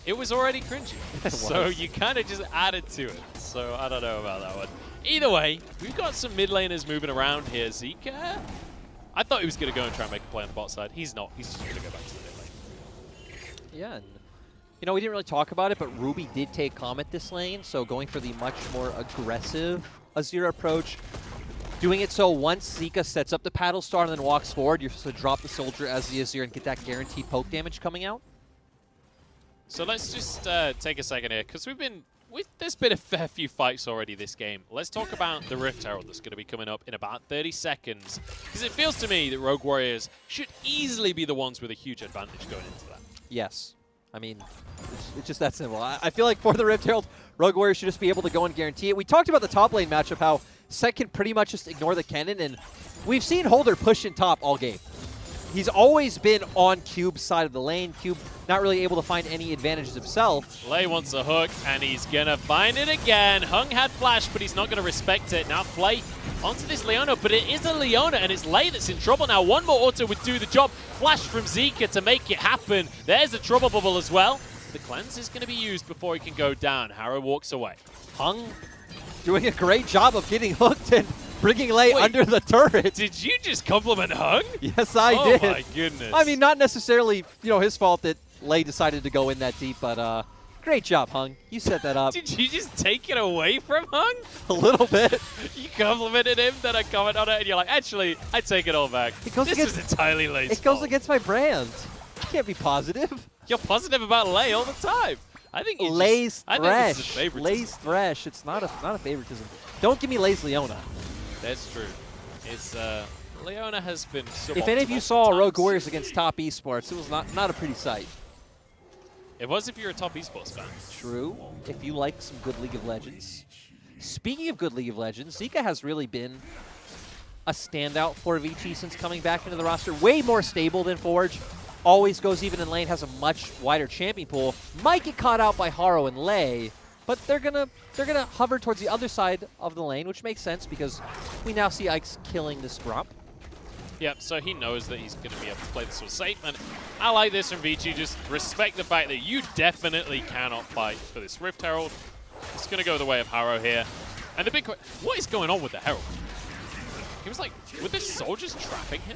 It was already cringy. So you kind of just added to it. So I don't know about that one. Either way, we've got some mid laners moving around here. Zika, I thought he was going to go and try and make a play on the bot side. He's not. He's just going to go back to the mid lane. Yeah. And, you know, we didn't really talk about it, but Ruby did take Comet this lane, so going for the much more aggressive Azir approach. Doing it so once Zika sets up the paddle star and then walks forward, you're supposed to drop the soldier as the Azir and get that guaranteed poke damage coming out. So let's just take a second here, because there's been a fair few fights already this game. Let's talk about the Rift Herald that's going to be coming up in about 30 seconds. Because it feels to me that Rogue Warriors should easily be the ones with a huge advantage going into that. Yes. I mean, it's just that simple. I feel like for the Rift Herald, Rogue Warriors should just be able to go and guarantee it. We talked about the top lane matchup, how Sett can pretty much just ignore the cannon, and we've seen Holder push in top all game. He's always been on Cube's side of the lane. Cube not really able to find any advantages himself. Lei wants a hook, and he's going to find it again. Hung had flash, but he's not going to respect it. Now Flay onto this Leona, but it is a Leona, and it's Lei that's in trouble now. One more auto would do the job. Flash from Zika to make it happen. There's a trouble bubble as well. The cleanse is going to be used before he can go down. Haro walks away. Hung doing a great job of getting hooked and bringing Lei under the turret. Did you just compliment Hung? Yes, I did. Oh my goodness. I mean, not necessarily, his fault that Lei decided to go in that deep, but great job, Hung. You set that up. Did you just take it away from Hung? A little bit. You complimented him, then I comment on it, and you're like, actually, I take it all back. This was entirely Lei's It goes against my brand. You can't be positive. You're positive about Lei all the time. I think Lei's Thresh. Lei's Thresh. It's not a favoritism. Don't give me Lei's Leona. That's true. It's Leona has been suboptimal. If any of you saw Rogue Warriors against top esports, it was not a pretty sight. It was if you're a top esports fan. True. If you like some good League of Legends. Speaking of good League of Legends, Zika has really been a standout for Vici since coming back into the roster. Way more stable than Forge. Always goes even in lane, has a much wider champion pool. Might get caught out by Haro and Lei, but they're gonna hover towards the other side of the lane, which makes sense because we now see Ike's killing this Grump. Yep, so he knows that he's going to be able to play this one safe, and I like this from Vici. Just respect the fact that you definitely cannot fight for this Rift Herald. It's going to go the way of Haro here. And the big question, what is going on with the Herald? He was like, were the soldiers trapping him?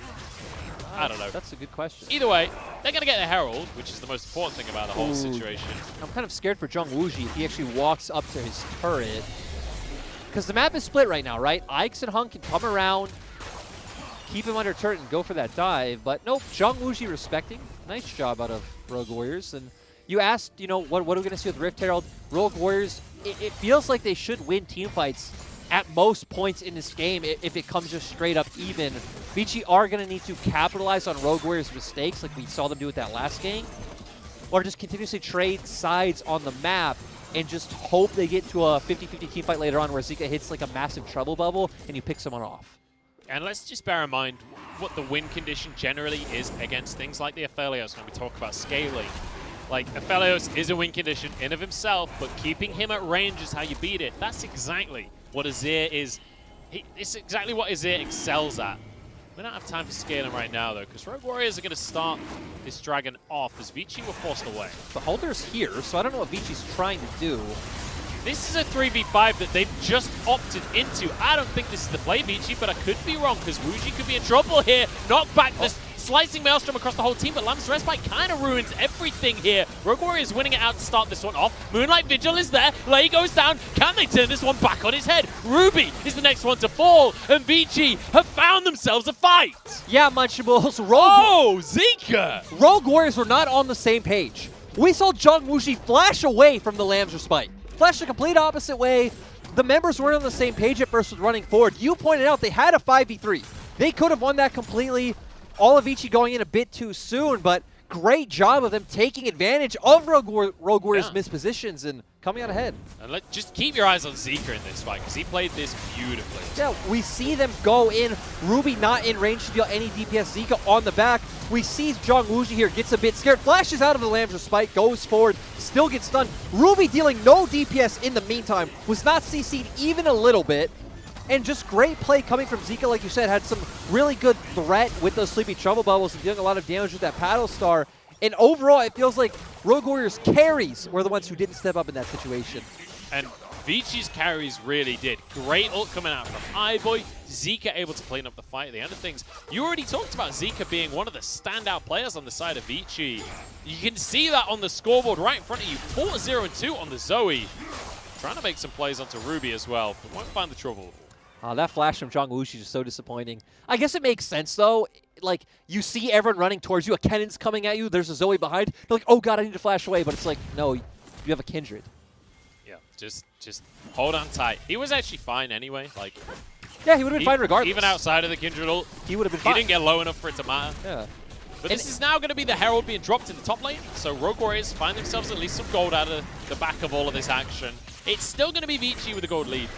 I don't know. That's a good question. Either way, they're going to get the Herald, which is the most important thing about the whole situation. I'm kind of scared for Jung Wooji if he actually walks up to his turret. Because the map is split right now, right? Ikes and Hung can come around, keep him under turret and go for that dive. But nope, Jung Wooji respecting. Nice job out of Rogue Warriors. And you asked, what are we going to see with Rift Herald? Rogue Warriors, it feels like they should win team fights at most points in this game if it comes just straight up even. Vici are going to need to capitalize on Rogue Warriors' mistakes like we saw them do with that last game, or just continuously trade sides on the map and just hope they get to a 50-50 team fight later on where Zika hits like a massive trouble bubble and you pick someone off. And let's just bear in mind what the win condition generally is against things like the Aphelios when we talk about scaling. Like, Aphelios is a win condition in of himself, but keeping him at range is how you beat it. That's exactly what Azir is. It's exactly what Azir excels at. We don't have time for scaling right now, though, because Rogue Warriors are going to start this dragon off as Vici were forced away. The Holder's here, so I don't know what Vici's trying to do. This is a 3v5 that they've just opted into. I don't think this is the play, Vici, but I could be wrong, because Wuji could be in trouble here. Knock back this slicing Maelstrom across the whole team, but Lamb's Respite kind of ruins everything here. Rogue Warriors winning it out to start this one off. Moonlight Vigil is there. Lei goes down. Can they turn this one back on his head? Ruby is the next one to fall, and Vici have found themselves a fight. Yeah, Munchables. Zika! Rogue Warriors were not on the same page. We saw Zhang Wuxi flash away from the Lamb's Respite. Flash the complete opposite way. The members weren't on the same page at first with running forward. You pointed out they had a 5v3. They could have won that completely. All of Vici going in a bit too soon, but great job of them taking advantage of Rogue Warriors' mispositions and coming out ahead. And just keep your eyes on Zika in this fight, because he played this beautifully. Yeah, we see them go in. Ruby not in range to deal any DPS. Zika on the back. We see Zhang Wuxi here, gets a bit scared, flashes out of the Lamb's Respite, goes forward, still gets stunned. Ruby dealing no DPS in the meantime, was not CC'd even a little bit. And just great play coming from Zika, like you said, had some really good threat with those Sleepy Trouble Bubbles and dealing a lot of damage with that Paddle Star. And overall, it feels like Rogue Warriors carries were the ones who didn't step up in that situation. And Vici's carries really did. Great ult coming out from iBoy. Zika able to clean up the fight at the end of things. You already talked about Zika being one of the standout players on the side of Vici. You can see that on the scoreboard right in front of you. 4-0-2 on the Zoe. Trying to make some plays onto Ruby as well, but won't find the trouble. That flash from Zhang Wuxi is so disappointing. I guess it makes sense, though. Like, you see everyone running towards you, a Kennon's coming at you, there's a Zoe behind. You're like, oh god, I need to flash away, but it's like, no, you have a Kindred. Yeah, just hold on tight. He was actually fine anyway. Like, yeah, he would have been fine regardless. Even outside of the Kindred ult, he would have been fine. He didn't get low enough for it to matter. Yeah. But this is now going to be the Herald being dropped in the top lane, so Rogue Warriors find themselves at least some gold out of the back of all of this action. It's still going to be Vici with a gold lead.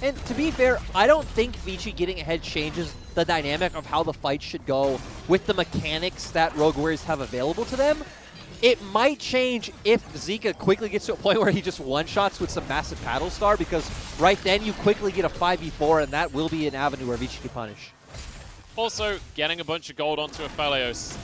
And to be fair, I don't think Vici getting ahead changes the dynamic of how the fight should go with the mechanics that Rogue Warriors have available to them. It might change if Zika quickly gets to a point where he just one-shots with some massive Paddle Star, because right then you quickly get a 5v4, and that will be an avenue where Vici can punish. Also, getting a bunch of gold onto Aphelios.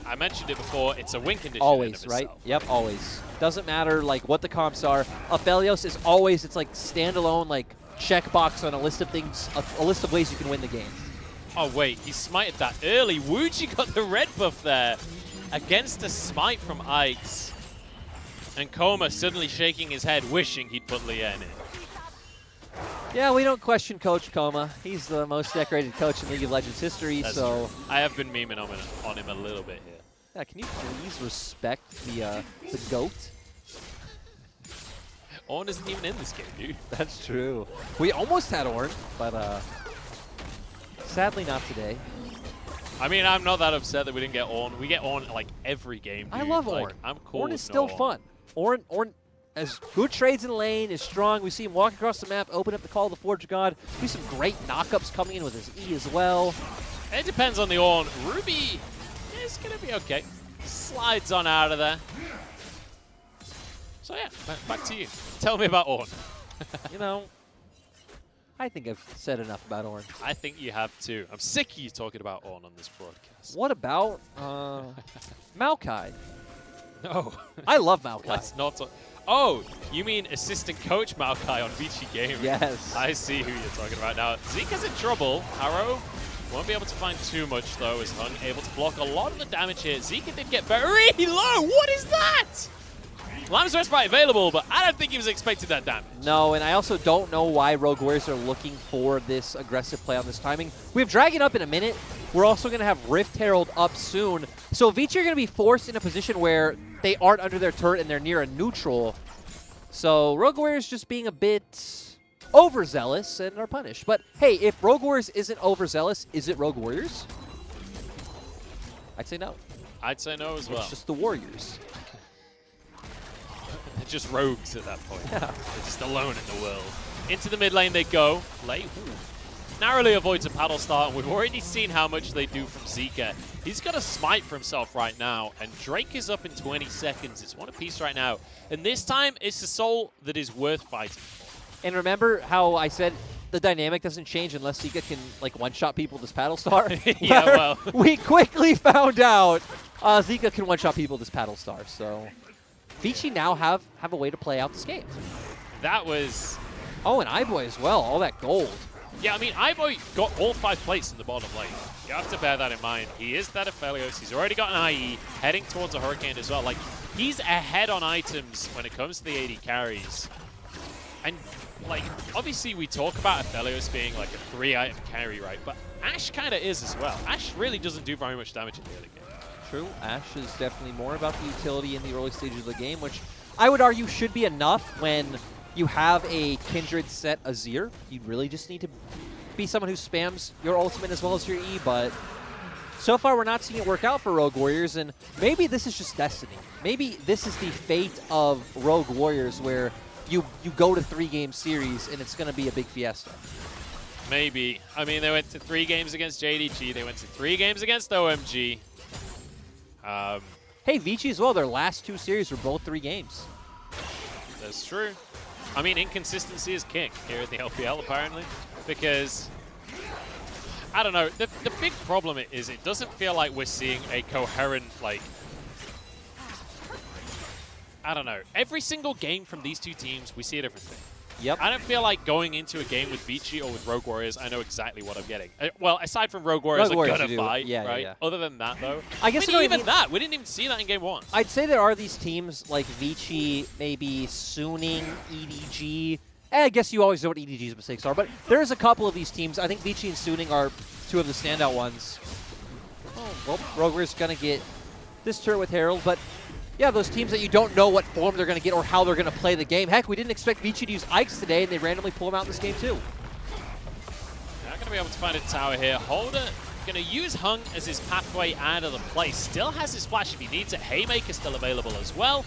I mentioned it before, it's a win condition. Always, right? Yep, always. Doesn't matter like what the comps are. Aphelios is always, it's like standalone, like checkbox on a list of things, a list of ways you can win the game. Oh wait, he smited that early. Wuji got the red buff there against a smite from Ice. And Koma suddenly shaking his head, wishing he'd put Lien in. Yeah, we don't question Coach Koma. He's the most decorated coach in League of Legends history, That's so... true. I have been memeing on him a little bit here. Yeah, can you please respect the GOAT? Ornn isn't even in this game, dude. That's true. We almost had Ornn, but sadly not today. I mean, I'm not that upset that we didn't get Ornn. We get Ornn like every game, dude. I love like, Ornn. I'm cool Ornn is still fun. Ornn has good trades in the lane, is strong. We see him walk across the map, open up the Call of the Forge God. We see some great knockups coming in with his E as well. It depends on the Ornn. Ruby is going to be okay. Slides on out of there. So yeah, back to you. Tell me about Ornn. You know, I think I've said enough about Ornn. I think you have too. I'm sick of you talking about Ornn on this broadcast. What about Maokai? No. I love Maokai. Let's not talk. Oh, you mean assistant coach Maokai on Vici Gaming? Yes. I see who you're talking about now. Zika's in trouble. Harrow won't be able to find too much though, as Hun able to block a lot of the damage here. Zika did get very low. What is that? Lamb's Respite available, but I don't think he was expecting that damage. No, and I also don't know why Rogue Warriors are looking for this aggressive play on this timing. We have Dragon up in a minute. We're also going to have Rift Herald up soon. So Vici are going to be forced in a position where they aren't under their turret and they're near a neutral. So Rogue Warriors just being a bit overzealous and are punished. But hey, if Rogue Warriors isn't overzealous, is it Rogue Warriors? I'd say no. I'd say no as well. It's just the Warriors. They're just rogues at that point. Yeah. They're just alone in the world. Into the mid lane they go. Lei, narrowly avoids a paddle start, and we've already seen how much they do from Zika. He's got a smite for himself right now, and Drake is up in 20 seconds. It's one apiece right now. And this time, it's the soul that is worth fighting for. And remember how I said the dynamic doesn't change unless Zika can, like, one-shot people with this paddle star? Yeah, well. We quickly found out Zika can one-shot people with this paddle star, so Vici now have a way to play out this game. That was... Oh, and iBoy as well, all that gold. Yeah, I mean, iBoy got all 5 plates in the bottom lane. You have to bear that in mind. He is that Aphelios. He's already got an IE, heading towards a Hurricane as well. Like, he's ahead on items when it comes to the AD carries. And, like, obviously we talk about Aphelios being like a 3-item carry, right? But Ashe kind of is as well. Ashe really doesn't do very much damage in the early game. True. Ashe is definitely more about the utility in the early stages of the game, which I would argue should be enough when you have a Kindred set Azir. You really just need to be someone who spams your ultimate as well as your E, but so far we're not seeing it work out for Rogue Warriors, and maybe this is just destiny. Maybe this is the fate of Rogue Warriors where you go to 3-game series and it's going to be a big fiesta. Maybe. I mean, they went to 3 games against JDG. They went to 3 games against OMG. Hey, Vici as well. Their last 2 series were both 3 games. That's true. I mean, inconsistency is king here at the LPL, apparently, because, I don't know, the big problem is it doesn't feel like we're seeing a coherent, like, I don't know. Every single game from these 2 teams, we see a different thing. Yep. I don't feel like going into a game with Vici or with Rogue Warriors, I know exactly what I'm getting. Well, aside from Rogue Warriors, are gonna fight, yeah, right? Yeah. Other than that, though, I guess even that, we didn't even see that in game 1. I'd say there are these teams like Vici, maybe Suning, EDG. I guess you always know what EDG's mistakes are, but there's a couple of these teams. I think Vici and Suning are 2 of the standout ones. Oh, well, Rogue Warriors gonna get this turret with Herald, but yeah, those teams that you don't know what form they're going to get or how they're going to play the game. Heck, we didn't expect Vici to use Ikes today, and they randomly pull him out in this game, too. Not going to be able to find a tower here. Holder going to use Hung as his pathway out of the play. Still has his flash if he needs it. Haymaker still available as well.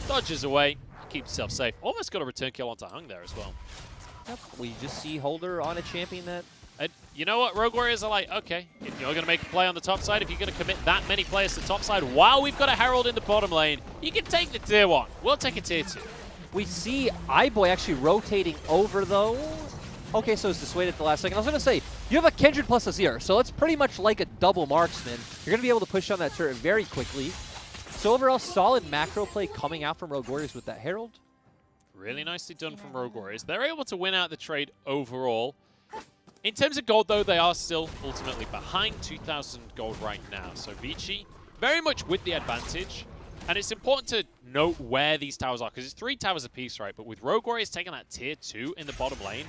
Dodges away. Keeps himself safe. Almost got a return kill onto Hung there as well. Yep, we just see Holder on a champion that... And you know what? Rogue Warriors are like, okay, if you're going to make a play on the top side, if you're going to commit that many players to the top side while we've got a Herald in the bottom lane, you can take the tier 1. We'll take a tier 2. We see iBoy actually rotating over, though. Okay, so it's dissuaded at the last second. I was going to say, you have a Kindred plus Azir, so it's pretty much like a double marksman. You're going to be able to push on that turret very quickly. So overall, solid macro play coming out from Rogue Warriors with that Herald. Really nicely done from Rogue Warriors. They're able to win out the trade overall. In terms of gold, though, they are still ultimately behind 2,000 gold right now. So Vici, very much with the advantage. And it's important to note where these towers are, because it's 3 towers apiece, right? But with Rogue Warriors taking that tier 2 in the bottom lane,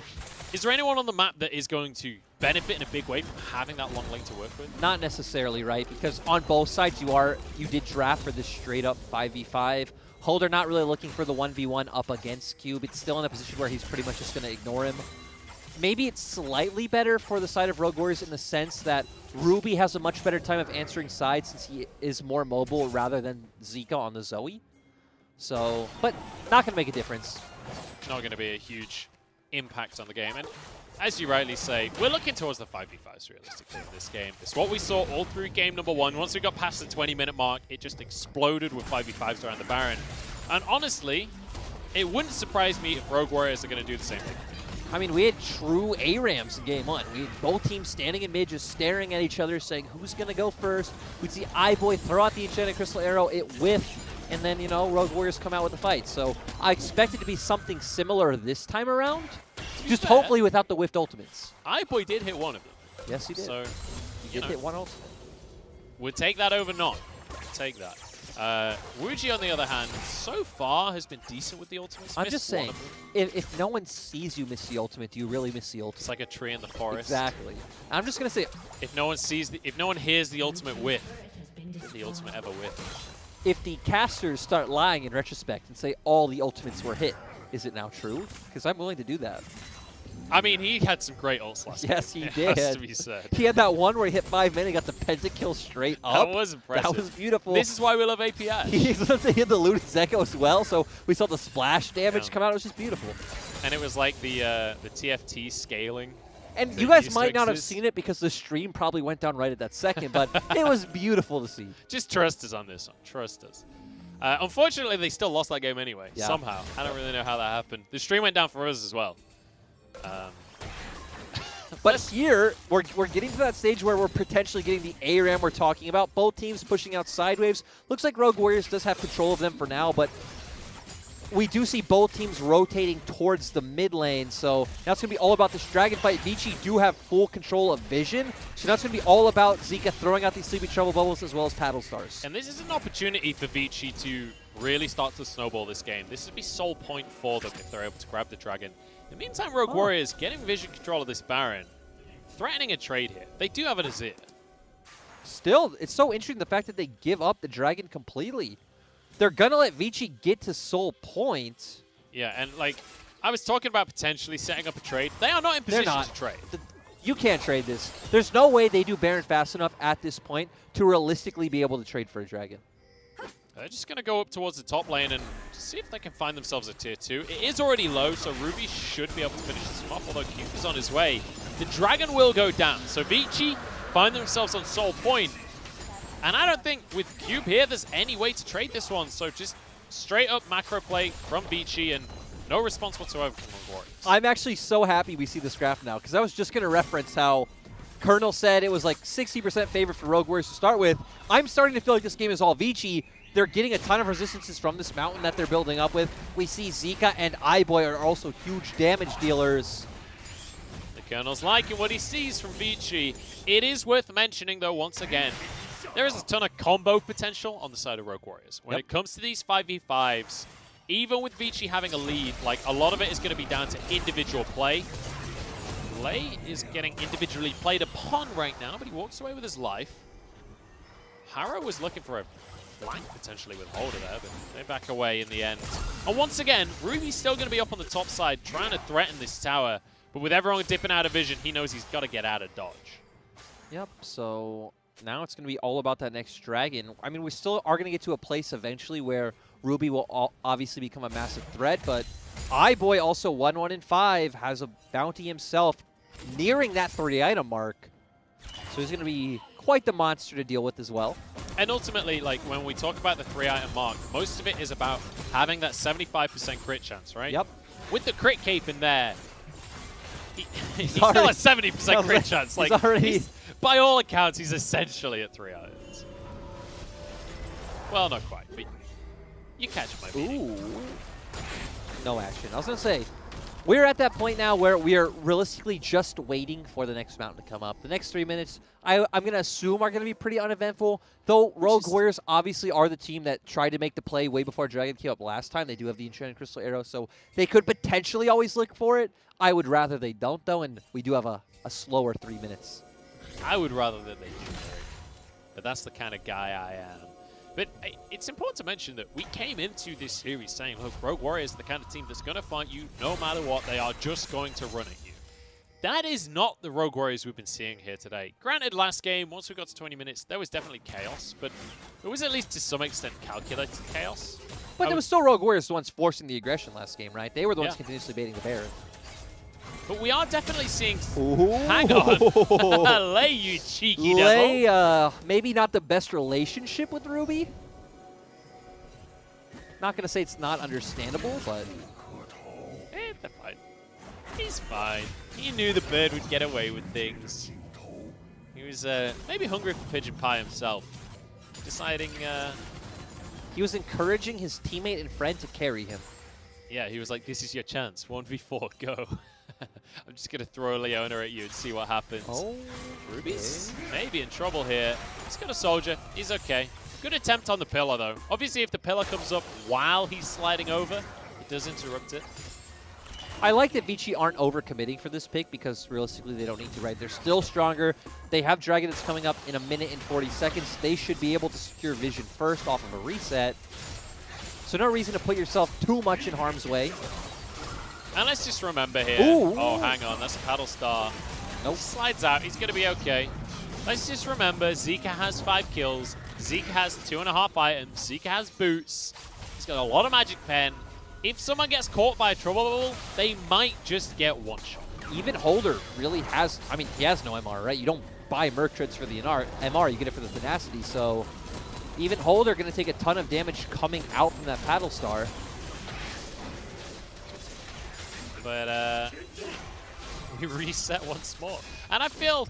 is there anyone on the map that is going to benefit in a big way from having that long lane to work with? Not necessarily, right? Because on both sides, you did draft for this straight-up 5v5. Holder not really looking for the 1v1 up against Cube. It's still in a position where he's pretty much just going to ignore him. Maybe it's slightly better for the side of Rogue Warriors in the sense that Ruby has a much better time of answering sides since he is more mobile rather than Zika on the Zoe. So, but not going to make a difference. Not going to be a huge impact on the game. And as you rightly say, we're looking towards the 5v5s realistically in this game. It's what we saw all through game number 1. Once we got past the 20-minute mark, it just exploded with 5v5s around the Baron. And honestly, it wouldn't surprise me if Rogue Warriors are going to do the same thing. I mean, we had true ARAMs in game 1. We had both teams standing in mid, just staring at each other, saying, who's going to go first? We'd see iBoy throw out the Enchanted Crystal Arrow, it whiffed, and then, you know, Rogue Warriors come out with the fight. So I expect it to be something similar this time around, just hopefully without the whiffed ultimates. iBoy did hit one of them. Yes, he did. So, he did hit one ultimate. We'll take that over none. Take that. Wuji, on the other hand, so far has been decent with the ultimates. I'm just saying, if no one sees you miss the ultimate, do you really miss the ultimate? It's like a tree in the forest. Exactly. I'm just gonna say, if no one hears the ultimate whiff, the ultimate ever whiff. If the casters start lying in retrospect and say all the ultimates were hit, is it now true? Because I'm willing to do that. I mean, he had some great ults last game. Yes, he did. Has to be said. He had that one where he hit 5 men and got the pentakill straight up. That was impressive. That was beautiful. This is why we love API. He had the Luna's Echo as well, so we saw the splash damage come out. It was just beautiful. And it was like the TFT scaling And you guys might not have seen it because the stream probably went down right at that second, but it was beautiful to see. Just trust us on this one. Trust us. Unfortunately, they still lost that game anyway, somehow. I don't really know how that happened. The stream went down for us as well. But here, we're getting to that stage where we're potentially getting the ARAM we're talking about. Both teams pushing out side waves. Looks like Rogue Warriors does have control of them for now, but we do see both teams rotating towards the mid lane. So now it's going to be all about this dragon fight. Vici do have full control of vision. So now it's going to be all about Zika throwing out these Sleepy Trouble bubbles as well as Paddle Stars. And this is an opportunity for Vici to really start to snowball this game. This would be sole point for them if they're able to grab the dragon. In the meantime, Rogue Warriors getting vision control of this Baron, threatening a trade here. They do have an Azir. Still, it's so interesting the fact that they give up the dragon completely. They're going to let Vici get to soul point. Yeah, and like, I was talking about potentially setting up a trade. They are not in position to trade. You can't trade this. There's no way they do Baron fast enough at this point to realistically be able to trade for a dragon. They're just going to go up towards the top lane and see if they can find themselves a tier 2. It is already low, so Ruby should be able to finish this one off, although Cube is on his way. The dragon will go down, so Vici find themselves on soul point. And I don't think with Cube here, there's any way to trade this one. So just straight up macro play from Vici and no response whatsoever from the Warriors. I'm actually so happy we see this graph now, because I was just going to reference how Colonel said it was like 60% favor for Rogue Warriors to start with. I'm starting to feel like this game is all Vici. They're getting a ton of resistances from this mountain that they're building up with. We see Zika and iBoy are also huge damage dealers. The Colonel's liking what he sees from Vici. It is worth mentioning, though, once again, there is a ton of combo potential on the side of Rogue Warriors. When it comes to these 5v5s, even with Vici having a lead, like a lot of it is going to be down to individual play. Lei is getting individually played upon right now, but he walks away with his life. Harrow was looking for a flank potentially with Holder there, but they back away in the end. And once again, Ruby's still going to be up on the top side trying to threaten this tower, but with everyone dipping out of vision, he knows he's got to get out of dodge. Yep, so now it's going to be all about that next dragon. I mean, we still are going to get to a place eventually where Ruby will obviously become a massive threat, but iBoy also 1-1-5, has a bounty himself, nearing that 3-item mark. So he's going to be quite the monster to deal with as well. And ultimately, like, when we talk about the 3-item mark, most of it is about having that 75% crit chance, right? Yep. With the crit cape in there, he's still a 70% crit chance. Like, by all accounts, he's essentially at 3 items. Well, not quite, but you catch my meaning. Ooh. No action. I was going to say, we're at that point now where we are realistically just waiting for the next mountain to come up. The next 3 minutes, I'm going to assume are going to be pretty uneventful, though Rogue Warriors obviously are the team that tried to make the play way before Dragon came up last time. They do have the Enchanted Crystal Arrow, so they could potentially always look for it. I would rather they don't, though, and we do have a slower 3 minutes. I would rather that they do, but that's the kind of guy I am. But it's important to mention that we came into this series saying, look, Rogue Warriors is the kind of team that's going to fight you no matter what. They are just going to run at you. That is not the Rogue Warriors we've been seeing here today. Granted, last game, once we got to 20 minutes, there was definitely chaos, but it was at least to some extent calculated chaos. But there was still Rogue Warriors the ones forcing the aggression last game, right? They were the ones continuously baiting the Baron. But we are definitely seeing... Hang on. Lei, you cheeky devil. Lei, maybe not the best relationship with Ruby. Not going to say it's not understandable, but... they're fine. He's fine. He knew the bird would get away with things. He was maybe hungry for pigeon pie himself. Deciding... He was encouraging his teammate and friend to carry him. Yeah, he was like, this is your chance. 1v4, go. I'm just going to throw Leona at you and see what happens. Oh, Ruby's maybe in trouble here. He's got a soldier. He's okay. Good attempt on the pillar, though. Obviously, if the pillar comes up while he's sliding over, it does interrupt it. I like that Vici aren't overcommitting for this pick because realistically they don't need to, right? They're still stronger. They have Dragon that's coming up in 1 minute and 40 seconds. They should be able to secure vision first off of a reset. So no reason to put yourself too much in harm's way. And let's just remember here. Ooh. Oh, hang on. That's a paddle star. Nope. Slides out. He's going to be okay. Let's just remember, Zika has 5 kills. Zika has 2.5 items. Zika has boots. He's got a lot of magic pen. If someone gets caught by a trouble bubble, they might just get one shot. even Holder really has, I mean, he has no MR, right? You don't buy Merc Treads for the MR, you get it for the tenacity, so even Holder going to take a ton of damage coming out from that Paddle Star. But we reset once more. And I feel,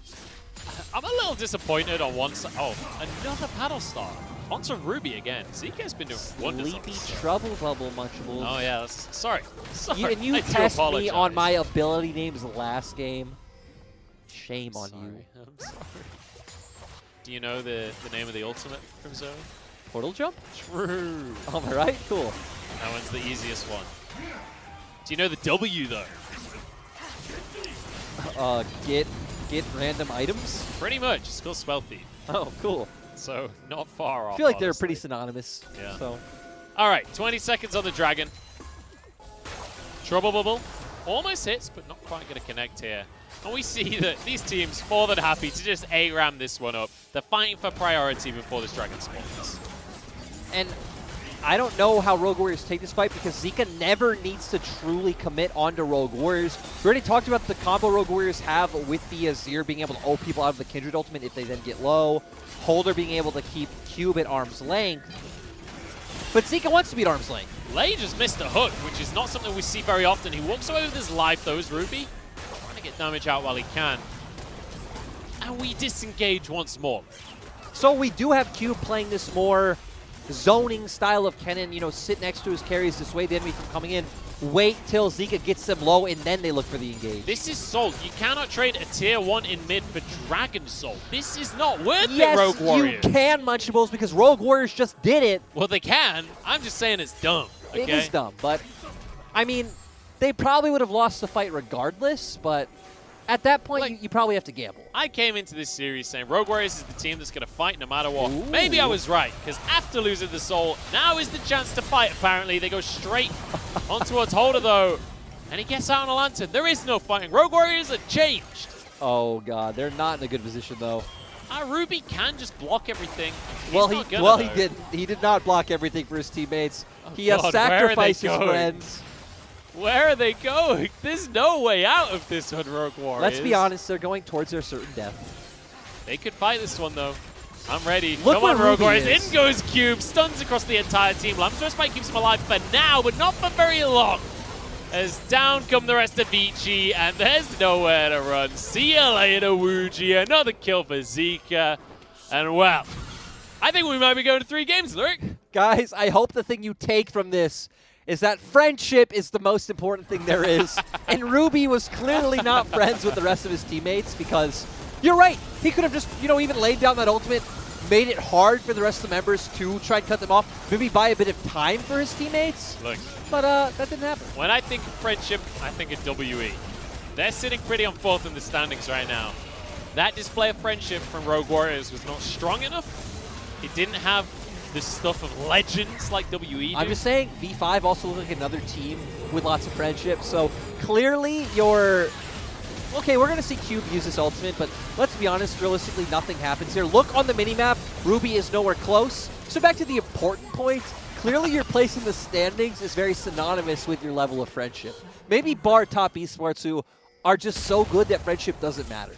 I'm a little disappointed on one side. Oh, another Paddle Star. Onto Ruby again. ZK's been doing wonders on Sleepy this. Trouble Bubble Munchables. Oh yeah, sorry. And you test me on my ability names last game. Shame on you. I'm sorry. Do you know the name of the ultimate from Zoe? Portal Jump? True. All right, cool. That one's the easiest one. Do you know the W though? Get random items? Pretty much. It's called Spell Thief. Oh, cool. So not far off. I feel like honestly. they're pretty synonymous. Yeah. So. All right, 20 seconds on the Dragon. Trouble Bubble. Almost hits, but not quite going to connect here. And we see that these teams more than happy to just A-ram this one up. They're fighting for priority before this Dragon spawns. And I don't know how Rogue Warriors take this fight because Zika never needs to truly commit onto Rogue Warriors. We already talked about the combo Rogue Warriors have with the Azir being able to ult people out of the Kindred ultimate if they then get low. Holder being able to keep Cube at arm's length. But Zika wants to be at arm's length. Lay just missed a hook, which is not something we see very often. He walks away with his life, though, is Ruby. Trying to get damage out while he can. And we disengage once more. So we do have Cube playing this more zoning style of Kennen, you know, sit next to his carries, dissuade the enemy from coming in, wait till Zika gets them low, and then they look for the engage. This is Soul. You cannot trade a tier 1 in mid for Dragon Soul. This is not worth yes, it, Rogue Warriors. You can, Munchables, because Rogue Warriors just did it. Well, they can. I'm just saying it's dumb. Okay? It is dumb, but, I mean, they probably would have lost the fight regardless, but at that point, Like, you probably have to gamble. I came into this series saying Rogue Warriors is the team that's going to fight no matter what. Ooh. Maybe I was right, because after losing the Soul, now is the chance to fight, apparently. They go straight on towards Holder, though, and he gets out on a Lantern. There is no fighting. Rogue Warriors are changed. Oh, God. They're not in a good position, though. Ruby can just block everything. He did not block everything for his teammates. Oh, he has God, sacrificed his where are they going? friends. Where are they going? There's no way out of this one, Rogue Warriors. Let's be honest, they're going towards their certain death. They could fight this one, though. I'm ready. Look Come on, where Rogue Ruby Warriors. is. In goes Cube. Stuns across the entire team. Lamstor's fight keeps him alive for now, but not for very long. As down come the rest of Vici, and there's nowhere to run. See you later, Wuji. Another kill for Zika. And, well, I think we might be going to 3 games, Lyric. Guys, I hope the thing you take from this is that friendship is the most important thing there is. And Ruby was clearly not friends with the rest of his teammates because, you're right, he could have just, you know, even laid down that ultimate, made it hard for the rest of the members to try and cut them off, maybe buy a bit of time for his teammates. Look. But that didn't happen. When I think of friendship, I think of WE. They're sitting pretty on 4th in the standings right now. That display of friendship from Rogue Warriors was not strong enough. It didn't have the stuff of legends like WE do. I'm just saying, V5 also look like another team with lots of friendship. So clearly you're... Okay, we're going to see Cube use this ultimate, but let's be honest, realistically, nothing happens here. Look on the minimap, Ruby is nowhere close. So back to the important point, clearly your place in the standings is very synonymous with your level of friendship. Maybe bar top esports who are just so good that friendship doesn't matter.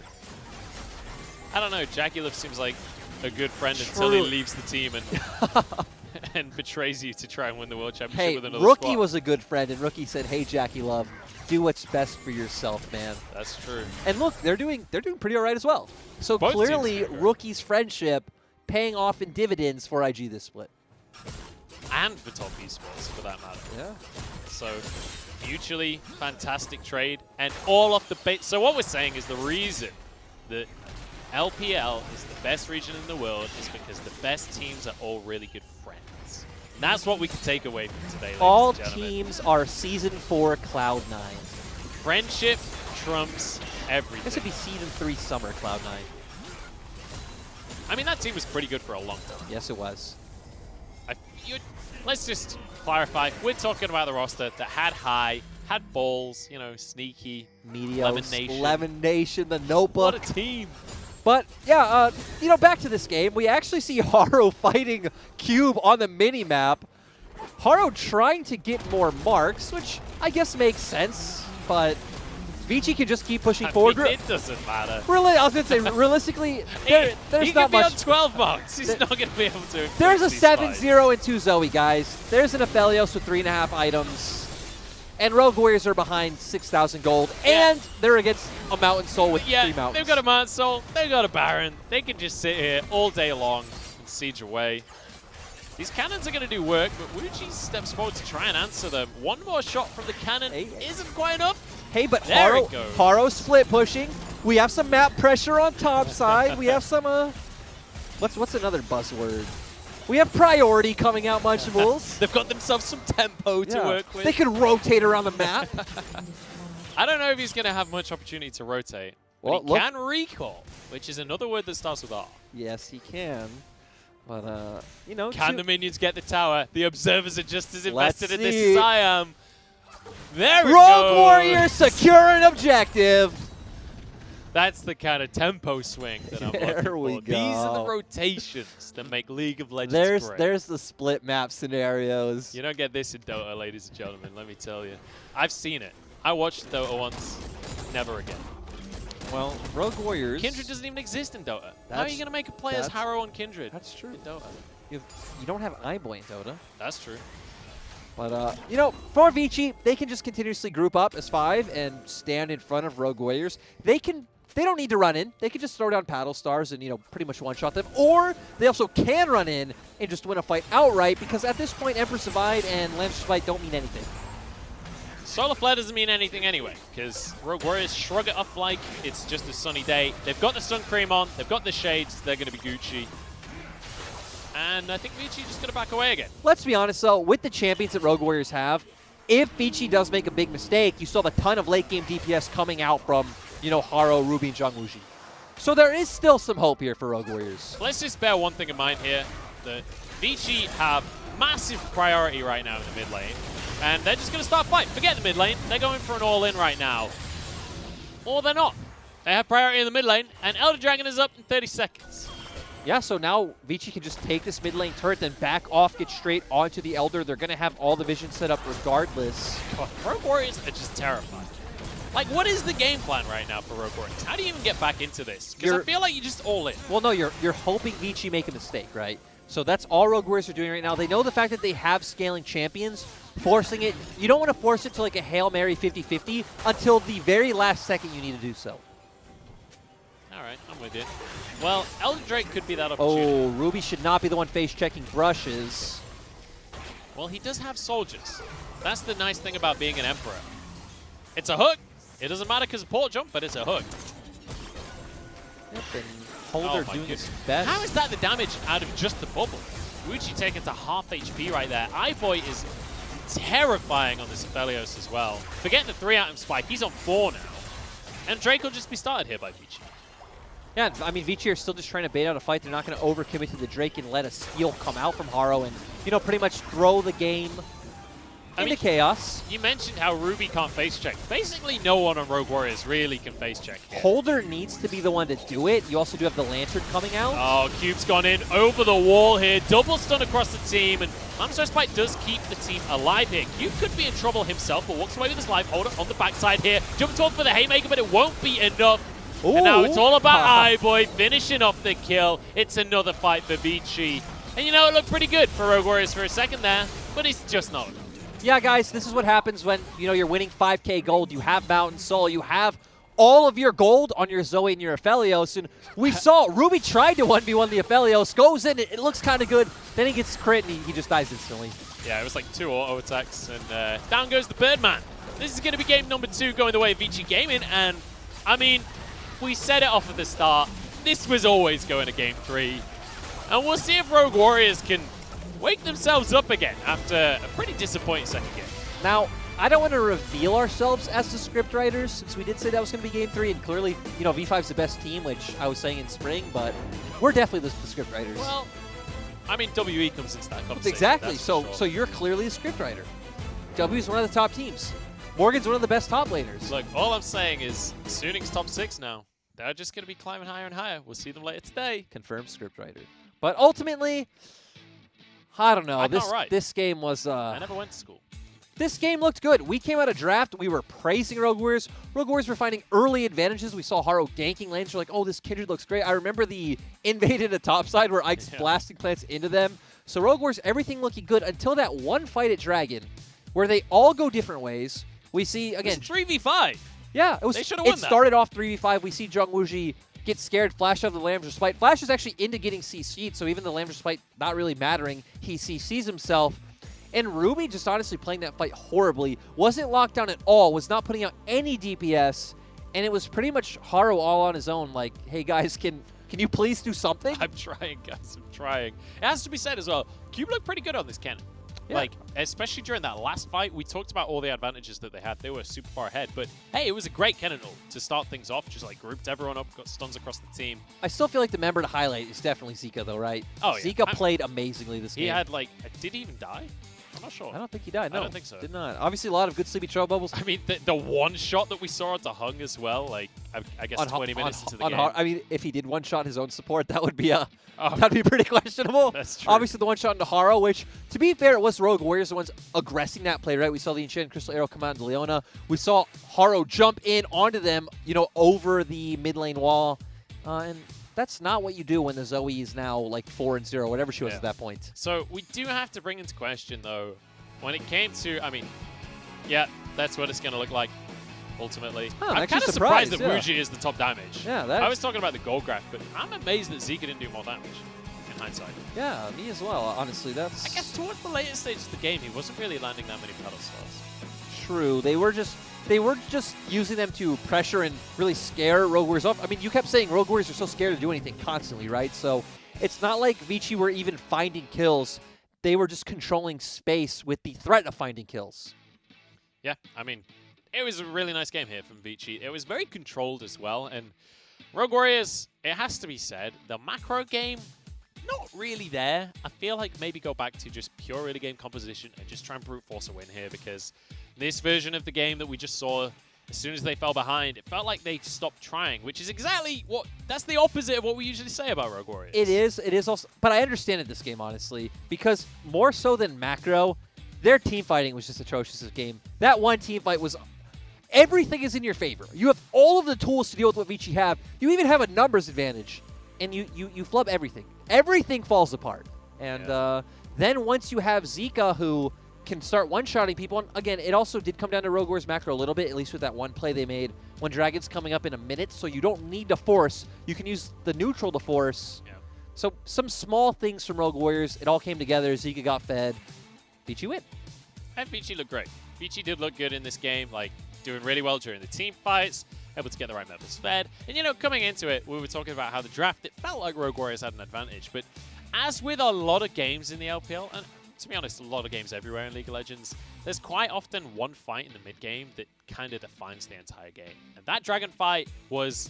I don't know, Jackie Love seems like a good friend until he leaves the team and and betrays you to try and win the World Championship Hey, with another Rookie squad. was a good friend, and Rookie said, hey, Jackie Love, do what's best for yourself, man. That's true. And look, they're doing pretty all right as well. So Both clearly, Rookie's friendship paying off in dividends for IG this split. And for top esports, for that matter. Yeah. So, mutually fantastic trade, and all off the base. So what we're saying is the reason that LPL is the best region in the world is because the best teams are all really good friends. And that's what we can take away from today, ladies All and gentlemen. teams are Season 4 Cloud9. Friendship trumps everything. This would be Season 3 Summer Cloud9. I mean, that team was pretty good for a long time. Yes, it was. Let's just clarify. We're talking about the roster that had high, had balls, you know, sneaky, Meteos, Lemon Nation, the Notebook. What a team. But, yeah, you know, back to this game. We actually see Haro fighting Cube on the mini-map. Haro trying to get more marks, which I guess makes sense, but Vici can just keep pushing forward. It doesn't matter. Really, I was going to say, realistically, there's he not can be much. on 12 marks. He's not going to be able to. There's a 7-0 and 2 Zoe, guys. There's an Aphelios with 3.5 items. And Rogue Warriors are behind 6,000 gold. Yeah. And they're against a Mountain Soul with 3 mountains. They've got a Mountain Soul. They've got a Baron. They can just sit here all day long and siege away. These cannons are going to do work, but Wuchi steps forward to try and answer them. One more shot from the cannon isn't quite enough. Hey, but there it goes. Haro split pushing. We have some map pressure on top side. We have some, what's another buzzword? We have priority coming out, Munchables. They've got themselves some tempo to work with. They can rotate around the map. I don't know if he's going to have much opportunity to rotate. Well, but he can recall, which is another word that starts with R. Yes, he can. But, you know. Can the minions get the tower? The observers are just as invested in this as I am. There it goes. Rogue Warriors secure an objective. That's the kind of tempo swing that I'm looking for. We go. These are the rotations that make League of Legends great. There's the split map scenarios. You don't get this in Dota, ladies and gentlemen, let me tell you. I've seen it. I watched Dota once, never again. Well, Rogue Warriors... Kindred doesn't even exist in Dota. How are you going to make a play as Harrow on Kindred? That's true. In Dota? You don't have iBoy in Dota. That's true. But, you know, for Vici, they can just continuously group up as 5 and stand in front of Rogue Warriors. They don't need to run in. They can just throw down Paddle Stars and, you know, pretty much one-shot them. Or they also can run in and just win a fight outright because at this point, Empress Divide and Lancer's Fight don't mean anything. Solar Flare doesn't mean anything anyway, because Rogue Warriors shrug it off like it's just a sunny day. They've got the sun cream on, they've got the shades, they're going to be Gucci. And I think Vici just going to back away again. Let's be honest, though, with the champions that Rogue Warriors have, if Vici does make a big mistake, you still have a ton of late-game DPS coming out from, you know, Haro, Ruby, and Zhang Wuji. So there is still some hope here for Rogue Warriors. Let's just bear one thing in mind here, that Vici have massive priority right now in the mid lane. And they're just going to start fight. Forget the mid lane. They're going for an all-in right now. Or they're not. They have priority in the mid lane, and Elder Dragon is up in 30 seconds. Yeah, so now Vici can just take this mid lane turret, then back off, get straight onto the Elder. They're going to have all the vision set up regardless. God, Rogue Warriors are just terrified. Like, what is the game plan right now for Rogue Warriors? How do you even get back into this? Because I feel like you're just all in. Well, no, you're hoping Vici make a mistake, right? So that's all Rogue Warriors are doing right now. They know the fact that they have scaling champions, forcing it. You don't want to force it to like a Hail Mary 50-50 until the very last second you need to do so. All right, I'm with you. Well, Elder Drake could be that opportunity. Oh, Ruby should not be the one face-checking brushes. Well, he does have soldiers. That's the nice thing about being an Emperor. It's a hook. It doesn't matter because of port jump, but it's a hook. Yep, and Holder doing his best. How is that the damage out of just the bubble? Wuchi taken to half HP right there. iBoy is terrifying on this Aphelios as well. Forgetting the 3-item spike, he's on 4 now. And Drake will just be started here by Vici. Yeah, I mean, Vici are still just trying to bait out a fight. They're not going to overcommit to the Drake and let a steal come out from Haro and, you know, pretty much throw the game into chaos. You mentioned how Ruby can't face check. Basically, no one on Rogue Warriors really can face check here. Holder needs to be the one to do it. You also do have the Lantern coming out. Oh, Cube's gone in over the wall here. Double stun across the team. And Lambstar Spike does keep the team alive here. Cube could be in trouble himself, but walks away with his life. Holder on the backside here. Jumping towards for the Haymaker, but it won't be enough. Ooh. And now it's all about iBoy finishing off the kill. It's another fight for Vici. And you know, it looked pretty good for Rogue Warriors for a second there, but it's just not enough. Yeah, guys, this is what happens when, you know, you're winning 5K gold. You have Mountain Soul. You have all of your gold on your Zoe and your Aphelios. And we saw Ruby tried to 1v1 the Aphelios. Goes in. It looks kind of good. Then he gets crit, and he just dies instantly. Yeah, it was like 2 auto attacks, and down goes the Birdman. This is going to be game number 2 going the way of Vici Gaming. And, I mean, we said it off at the start. This was always going to game 3. And we'll see if Rogue Warriors can wake themselves up again after a pretty disappointing second game. Now, I don't want to reveal ourselves as the scriptwriters, since we did say that was going to be game 3, and clearly, you know, V5's the best team, which I was saying in spring, but we're definitely the scriptwriters. Well, I mean, WE comes into that conversation. Exactly. So So you're clearly the scriptwriter. W's one of the top teams. Morgan's one of the best top laners. Look, all I'm saying is Suning's top 6 now. They're just going to be climbing higher and higher. We'll see them later today. Confirmed scriptwriter. But ultimately, I don't know. I'm not right. This game was... I never went to school. This game looked good. We came out of draft. We were praising Rogue Warriors. Rogue Warriors were finding early advantages. We saw Haro ganking lanes. We're like, oh, this Kindred looks great. I remember the invade into topside where Ike's blasting plants into them. So Rogue Warriors, everything looking good until that one fight at Dragon where they all go different ways. We see, again... It was 3v5. Yeah, they should have won that. It started off 3v5. We see Jung Wooji get scared, flash out of the Lamb's Respite. Flash is actually into getting CC'd, so even the Lamb's Respite not really mattering. He CC's himself. And Ruby just honestly playing that fight horribly. Wasn't locked down at all. Was not putting out any DPS. And it was pretty much Haro all on his own. Like, hey guys, can you please do something? I'm trying, guys. I'm trying. It has to be said as well, Cube looked pretty good on this cannon. Yeah. Like, especially during that last fight, we talked about all the advantages that they had. They were super far ahead. But, hey, it was a great cannon ult to start things off. Just, like, grouped everyone up, got stuns across the team. I still feel like the member to highlight is definitely Zika, though, right? Oh, yeah. Zika played amazingly this game. He had, like, did he even die? I'm not sure. I don't think he died, no. I don't think so. Did not. Obviously, a lot of good sleepy trail bubbles. I mean, the one shot that we saw onto Hung as well, like, I guess 20 minutes into the game. I mean, if he did one-shot his own support, that would be that'd be pretty questionable. That's true. Obviously, the one-shot into Haro, which, to be fair, it was Rogue Warriors the ones aggressing that play, right? We saw the Enchanted Crystal Arrow come out into Leona. We saw Haro jump in onto them, you know, over the mid lane wall. And that's not what you do when the Zoe is now, like, 4-0, whatever she was at that point. So we do have to bring into question, though, when it came to, I mean, yeah, that's what it's going to look like, ultimately. I'm kind of surprised that Wooji is the top damage. Yeah, I was talking about the gold graph, but I'm amazed that Zika didn't do more damage, in hindsight. Yeah, me as well, honestly. That's... I guess towards the later stages of the game, he wasn't really landing that many pedal stars. True. They were just using them to pressure and really scare Rogue Warriors off. I mean, you kept saying Rogue Warriors are so scared to do anything constantly, right? So it's not like Vici were even finding kills. They were just controlling space with the threat of finding kills. Yeah, I mean, it was a really nice game here from Vici. It was very controlled as well. And Rogue Warriors, it has to be said, the macro game, not really there. I feel like maybe go back to just pure early game composition and just try and brute force a win here, because this version of the game that we just saw, as soon as they fell behind, it felt like they stopped trying, which is exactly what, that's the opposite of what we usually say about Rogue Warriors. It is also, but I understand it this game, honestly, because more so than macro, their team fighting was just atrocious this game. That one team fight was, everything is in your favor. You have all of the tools to deal with what Vici have. You even have a numbers advantage, and you flub everything. Everything falls apart. And then once you have Zika, who can start one-shotting people. And again, it also did come down to Rogue Warriors macro a little bit, at least with that one play they made when Dragon's coming up in a minute, so you don't need to force. You can use the neutral to force. Yeah. So some small things from Rogue Warriors. It all came together. Zika got fed. Vici win. And Vici looked great. Vici did look good in this game, like doing really well during the team fights, able to get the right members fed. And, you know, coming into it, we were talking about how the draft, it felt like Rogue Warriors had an advantage. But as with a lot of games in the LPL, and to be honest, a lot of games everywhere in League of Legends, there's quite often one fight in the mid-game that kind of defines the entire game. And that Dragon fight was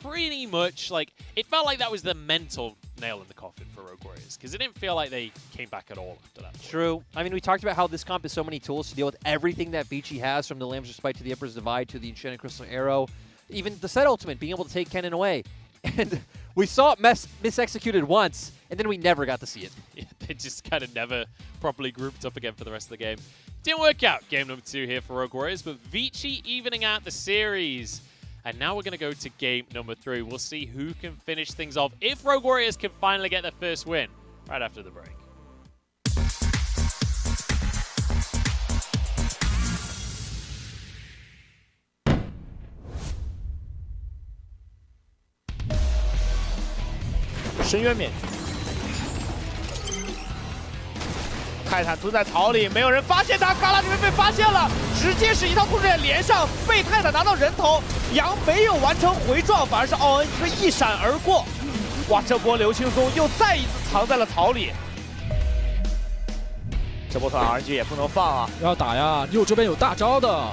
pretty much like, it felt like that was the mental nail in the coffin for Rogue Warriors, because it didn't feel like they came back at all after that. True. I mean, we talked about how this comp has so many tools to deal with everything that Vici has, from the Lamb's Respite to the Emperor's Divide to the Enchanted Crystal Arrow, even the set ultimate, being able to take Kennen away. And we saw it mis-executed once, and then we never got to see it. Yeah, they just kind of never properly grouped up again for the rest of the game. Didn't work out. Game number 2 here for Rogue Warriors, but Vici evening out the series. And now we're going to go to game number 3. We'll see who can finish things off, if Rogue Warriors can finally get their first win, right after the break.深渊面具，泰坦蹲在草里，没有人发现他。嘎啦这边被发现了，直接是一套控制链连上，被泰坦拿到人头。杨没有完成回撞，反而是奥恩一个一闪而过。哇，这波刘青松又再一次藏在了草里。这波团 RNG 也不能放啊，要打呀！右这边有大招的。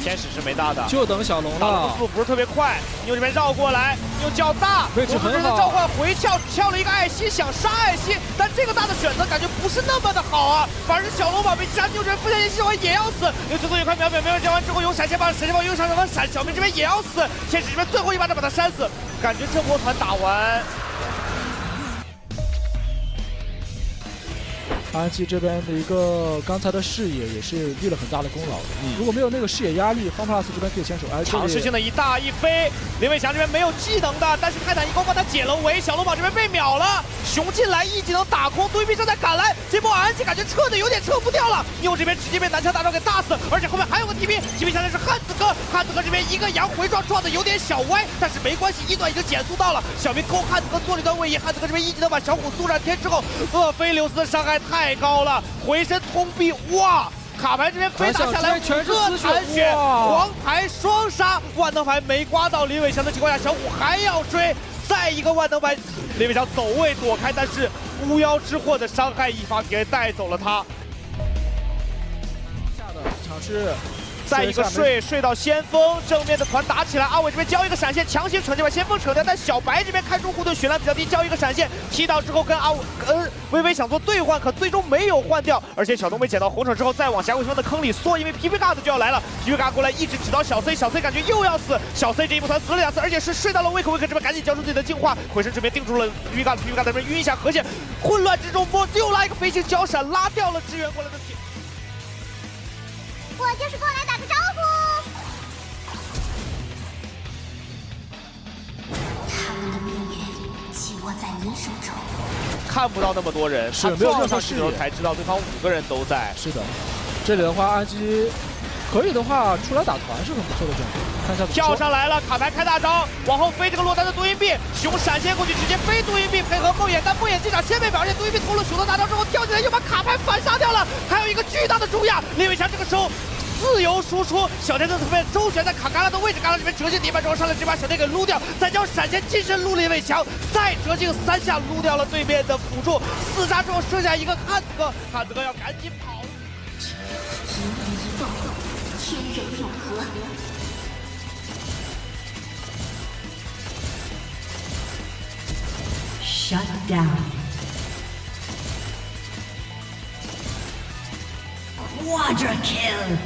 天使是没大的，就等小龙了。了。速度不是特别快，牛这边绕过来，牛较大，位置很好。召唤回跳，跳了一个艾希，想杀艾希，但这个大的选择感觉不是那么的好啊，反而是小龙宝被杀，牛这边附下一召唤也要死，牛速度也快秒，没有召唤之后有闪现棒，闪现棒又上场闪，小明这边也要死，天使这边最后一巴掌把他扇死，感觉这波团打完。RNG 这边的一个刚才的视野也是立了很大的功劳。如果没有那个视野压力，FunPlus 这边可以先手。尝试性的一大一飞，林伟翔这边没有技能的，但是泰坦一攻帮他解了围，小龙宝这边被秒了，熊进来一技能打空，对面正在赶来，这波 RNG 感觉撤的有点撤不掉了，牛这边直接被南枪大招给打死，而且后面还有个 TP 下来是汉子哥，汉子哥这边一个羊回撞撞的有点小歪，但是没关系，一段已经减速到了，小明勾汉子哥做了一段位移，汉子哥这边一技能把小虎速闪天之后，厄菲琉斯的伤害太高了，回身通臂，哇！卡牌这边飞打下来，全是残血，黄牌双杀，万能牌没刮到林伟翔的情况下，小虎还要追，再一个万能牌，林伟翔走位躲开，但是巫妖之祸的伤害一发给带走了他。下的尝试。再一个睡到先锋，正面的团打起来，阿伟这边交一个闪现，强行惩戒把先锋扯掉，但小白这边开出护盾，血量比较低，交一个闪现，踢到之后跟微微想做兑换，可最终没有换掉，而且小东被捡到红惩之后，再往峡谷方的坑里缩，因为 PP 嘎子就要来了 ，PP 嘎过来一直指导小 C， 小 C 感觉又要死，小 C 这一波团死了2次，而且是睡到了威克这边赶紧交出自己的净化，回身这边定住了 PP 嘎子这边晕一下河蟹，混乱之中又拉一个飞行脚闪，拉掉了支援过来的铁。我就是过来打个招呼。他们的命运紧握在你手中。看不到那么多人，是没有任何视野才知道对方5个人都在。是的，这里的话，安基可以的话出来打团是很不错的阵容。看一下跳上来了，卡牌开大招，往后飞这个落单的毒阴币，熊闪现过去，直接飞毒阴币，配合梦魇，但梦魇这场先被表现，毒阴币投了熊的大招之后跳起来，又把卡牌反杀掉了，还有一个巨大的中亚，林伟翔这个时候。自由输出，小天在侧面周旋在卡嘎拉的位置，嘎拉这边折进底板之后上来，直接把小天给撸掉，再将闪现近身撸林伟翔，再折进3下撸掉了对面的辅助，4杀之后剩下一个汉子哥，汉子哥要赶紧跑。一念一动，天人永隔。Shut down. Quadra kill.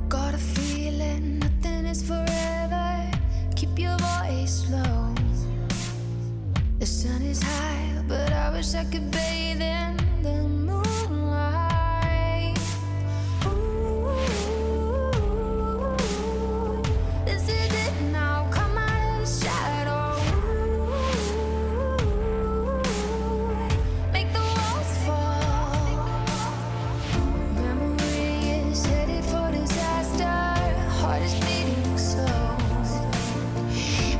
Got a feeling nothing is forever. Keep your voice low. The sun is high, but I wish I could bathe in the moonlight. Ooh, this is it now. Come out of the shadow. Make the walls fall. Memory is headed for disaster. Heart is beating slow.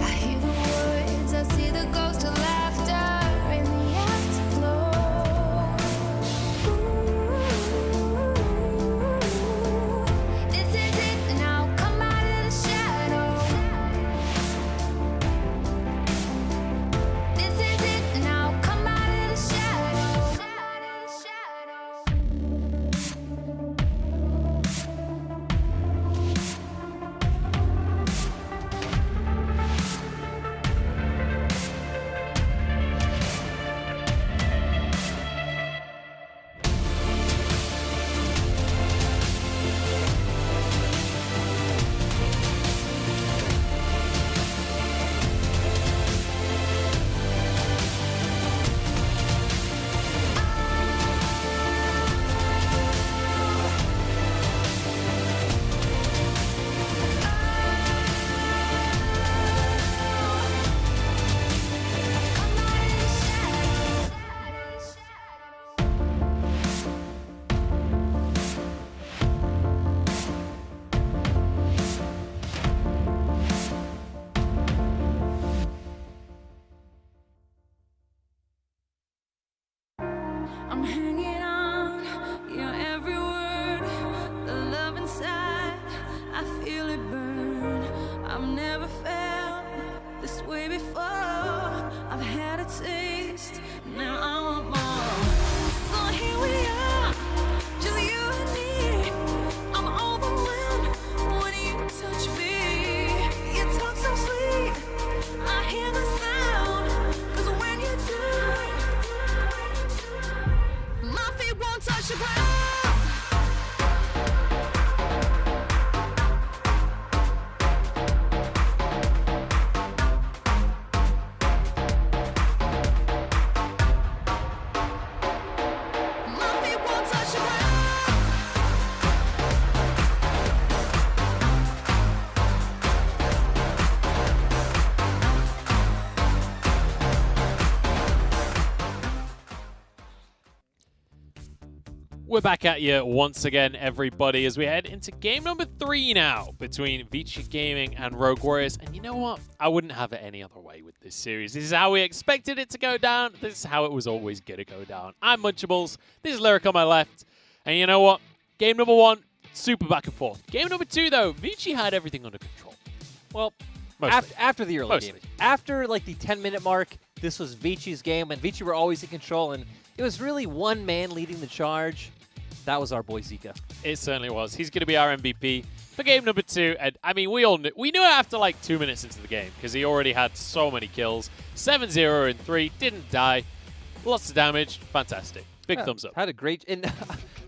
I hear the words, I see the ghost of laughter in the afterglow. This is it now, come out of the shadow. This is it now, come out of the shadow. I'm hanging on your every word, the love inside, I feel it burn. I've never felt this way before. I've had a taste, now I want more. So here we are, just you and me. I'm overwhelmed when you touch me. You talk so sweet, I hear the sound, 'cause when you do, my feet won't touch the ground. We're back at you once again, everybody, as we head into game number 3 now between Vici Gaming and Rogue Warriors. And you know what? I wouldn't have it any other way with this series. This is how we expected it to go down. This is how it was always going to go down. I'm Munchables. This is Lyric on my left. And you know what? Game number 1, super back and forth. Game number 2, though, Vici had everything under control. Well, after the early game. After like the 10-minute mark, this was Vici's game, and Vici were always in control, and it was really one man leading the charge. That was our boy Zika. It certainly was. He's going to be our MVP for game number 2. And I mean, we knew it after like 2 minutes into the game because he already had so many kills. 7-0 in 3, didn't die, lots of damage, fantastic. Big thumbs up. Had a great. And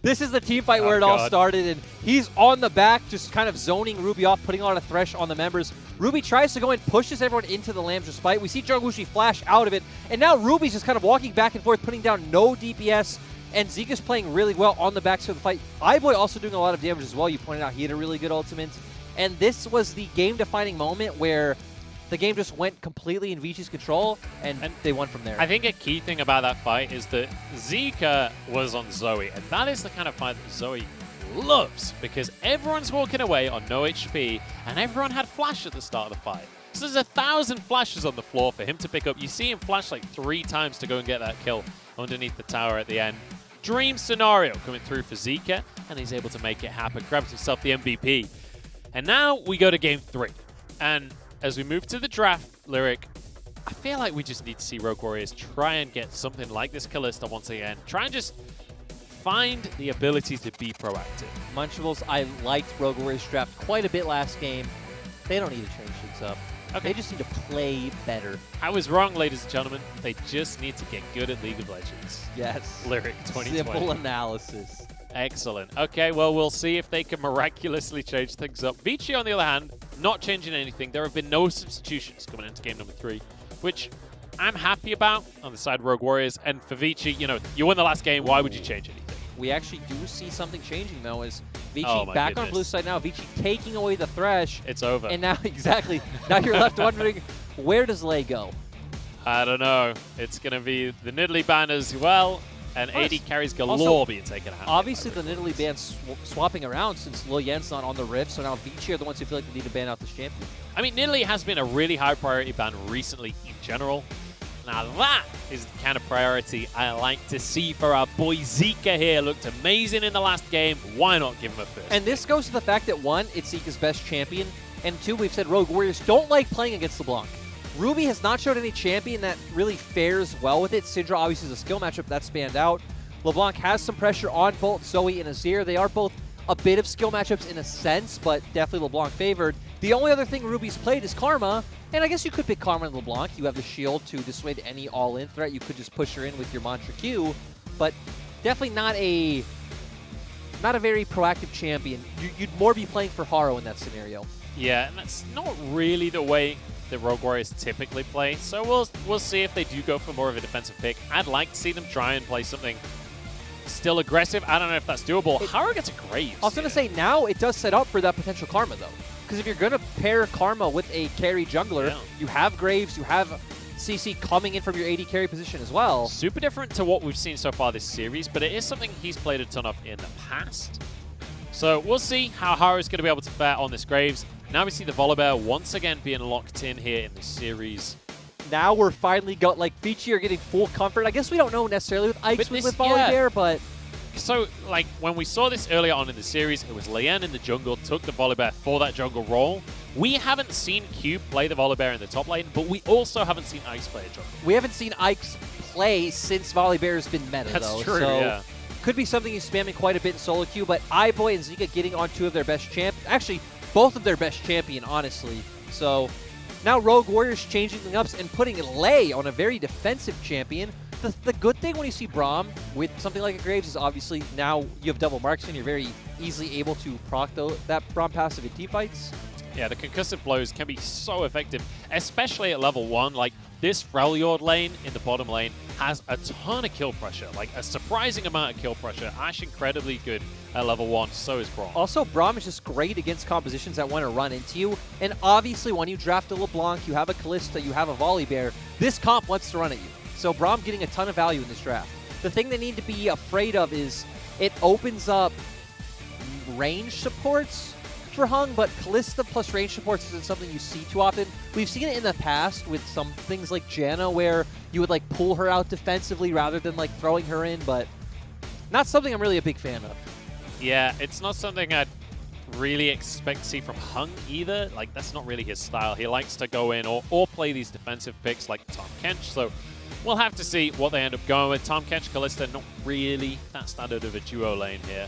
this is the team fight where it all started, and he's on the back, just kind of zoning Ruby off, putting a lot of thresh on the members. Ruby tries to go and pushes everyone into the Lamb's Respite. We see Jungushi flash out of it, and now Ruby's just kind of walking back and forth, putting down no DPS. And Zika's playing really well on the backs of the fight. iBoy also doing a lot of damage as well. You pointed out he had a really good ultimate. And this was the game-defining moment where the game just went completely in Vici's control, and they won from there. I think a key thing about that fight is that Zika was on Zoe, and that is the kind of fight that Zoe loves, because everyone's walking away on no HP, and everyone had flash at the start of the fight. So there's 1,000 flashes on the floor for him to pick up. You see him flash like 3 times to go and get that kill underneath the tower at the end. Dream scenario coming through for Zika, and he's able to make it happen. Grabs himself the MVP. And now we go to game 3. And as we move to the draft, Lyric, I feel like we just need to see Rogue Warriors try and get something like this Kalista once again. Try and just find the ability to be proactive. Munchables, I liked Rogue Warriors draft quite a bit last game. They don't need to change things up. Okay. They just need to play better. I was wrong, ladies and gentlemen. They just need to get good at League of Legends. Yes. Lyric 2020. Simple analysis. Excellent. Okay, well, we'll see if they can miraculously change things up. Vici, on the other hand, not changing anything. There have been no substitutions coming into game number 3, which I'm happy about on the side of Rogue Warriors. And for Vici, you know, you won the last game. Why would you change anything? We actually do see something changing, though, as Vici back on blue side now. Vici taking away the Thresh. It's over. And now, exactly, now you're left wondering, where does Lei go? I don't know. It's going to be the Nidalee ban as well, and AD carries galore also, being taken out. Obviously, the Nidalee ban swapping around since Lil Yen's not on the Rift, so now Vici are the ones who feel like they need to ban out this champion. I mean, Nidalee has been a really high priority ban recently in general. Now that is the kind of priority I like to see for our boy Zika here. Looked amazing in the last game. Why not give him a first? And this goes to the fact that, 1, it's Zika's best champion, and 2, we've said Rogue Warriors don't like playing against LeBlanc. Ruby has not showed any champion that really fares well with it. Syndra obviously is a skill matchup that spanned out. LeBlanc has some pressure on both Zoe and Azir. They are both a bit of skill matchups in a sense, but definitely LeBlanc favored. The only other thing Ruby's played is Karma, and I guess you could pick Karma and LeBlanc. You have the shield to dissuade any all-in threat. You could just push her in with your Mantra Q, but definitely not a very proactive champion. You'd more be playing for Haro in that scenario. Yeah, and that's not really the way that Rogue Warriors typically play, so we'll see if they do go for more of a defensive pick. I'd like to see them try and play something still aggressive. I don't know if that's doable. Haro gets a Graves. I was going to say, now it does set up for that potential Karma, though. Because if you're going to pair Karma with a carry jungler, you have Graves, you have CC coming in from your AD carry position as well. Super different to what we've seen so far this series, but it is something he's played a ton of in the past. So we'll see how Haru's going to be able to fare on this Graves. Now we see the Volibear once again being locked in here in this series. Now we're finally got, like, Vici are getting full comfort. I guess we don't know necessarily with Ike's with Volibear, but... So, like, when we saw this earlier on in the series, it was Lian in the jungle, took the Volibear for that jungle role. We haven't seen Cube play the Volibear in the top lane, but we also haven't seen Ike's play a jungle. We haven't seen Ike's play since Volibear has been meta, That's though. True, so yeah. Could be something he's spamming quite a bit in solo queue, but iBoy and Zika getting on 2 of their best actually, both of their best champion, honestly. So now Rogue Warriors changing things up and putting Lei on a very defensive champion. The good thing when you see Braum with something like a Graves is obviously now you have double marks and you're very easily able to proc that Braum passive in team fights. Yeah, the concussive blows can be so effective, especially at level 1. Like, this Freljord lane in the bottom lane has a ton of kill pressure, like a surprising amount of kill pressure. Ash incredibly good at level 1, so is Braum. Also, Braum is just great against compositions that want to run into you. And obviously, when you draft a LeBlanc, you have a Kalista, you have a Volibear, this comp wants to run at you. So Braum getting a ton of value in this draft. The thing they need to be afraid of is it opens up range supports for Hung, but Kalista plus range supports isn't something you see too often. We've seen it in the past with some things like Janna, where you would like pull her out defensively rather than like throwing her in, but not something I'm really a big fan of. Yeah, it's not something I'd really expect to see from Hung either. Like, that's not really his style. He likes to go in or play these defensive picks like Tahm Kench, so we'll have to see what they end up going with. Tahm Kench, Kalista, not really that standard of a duo lane here.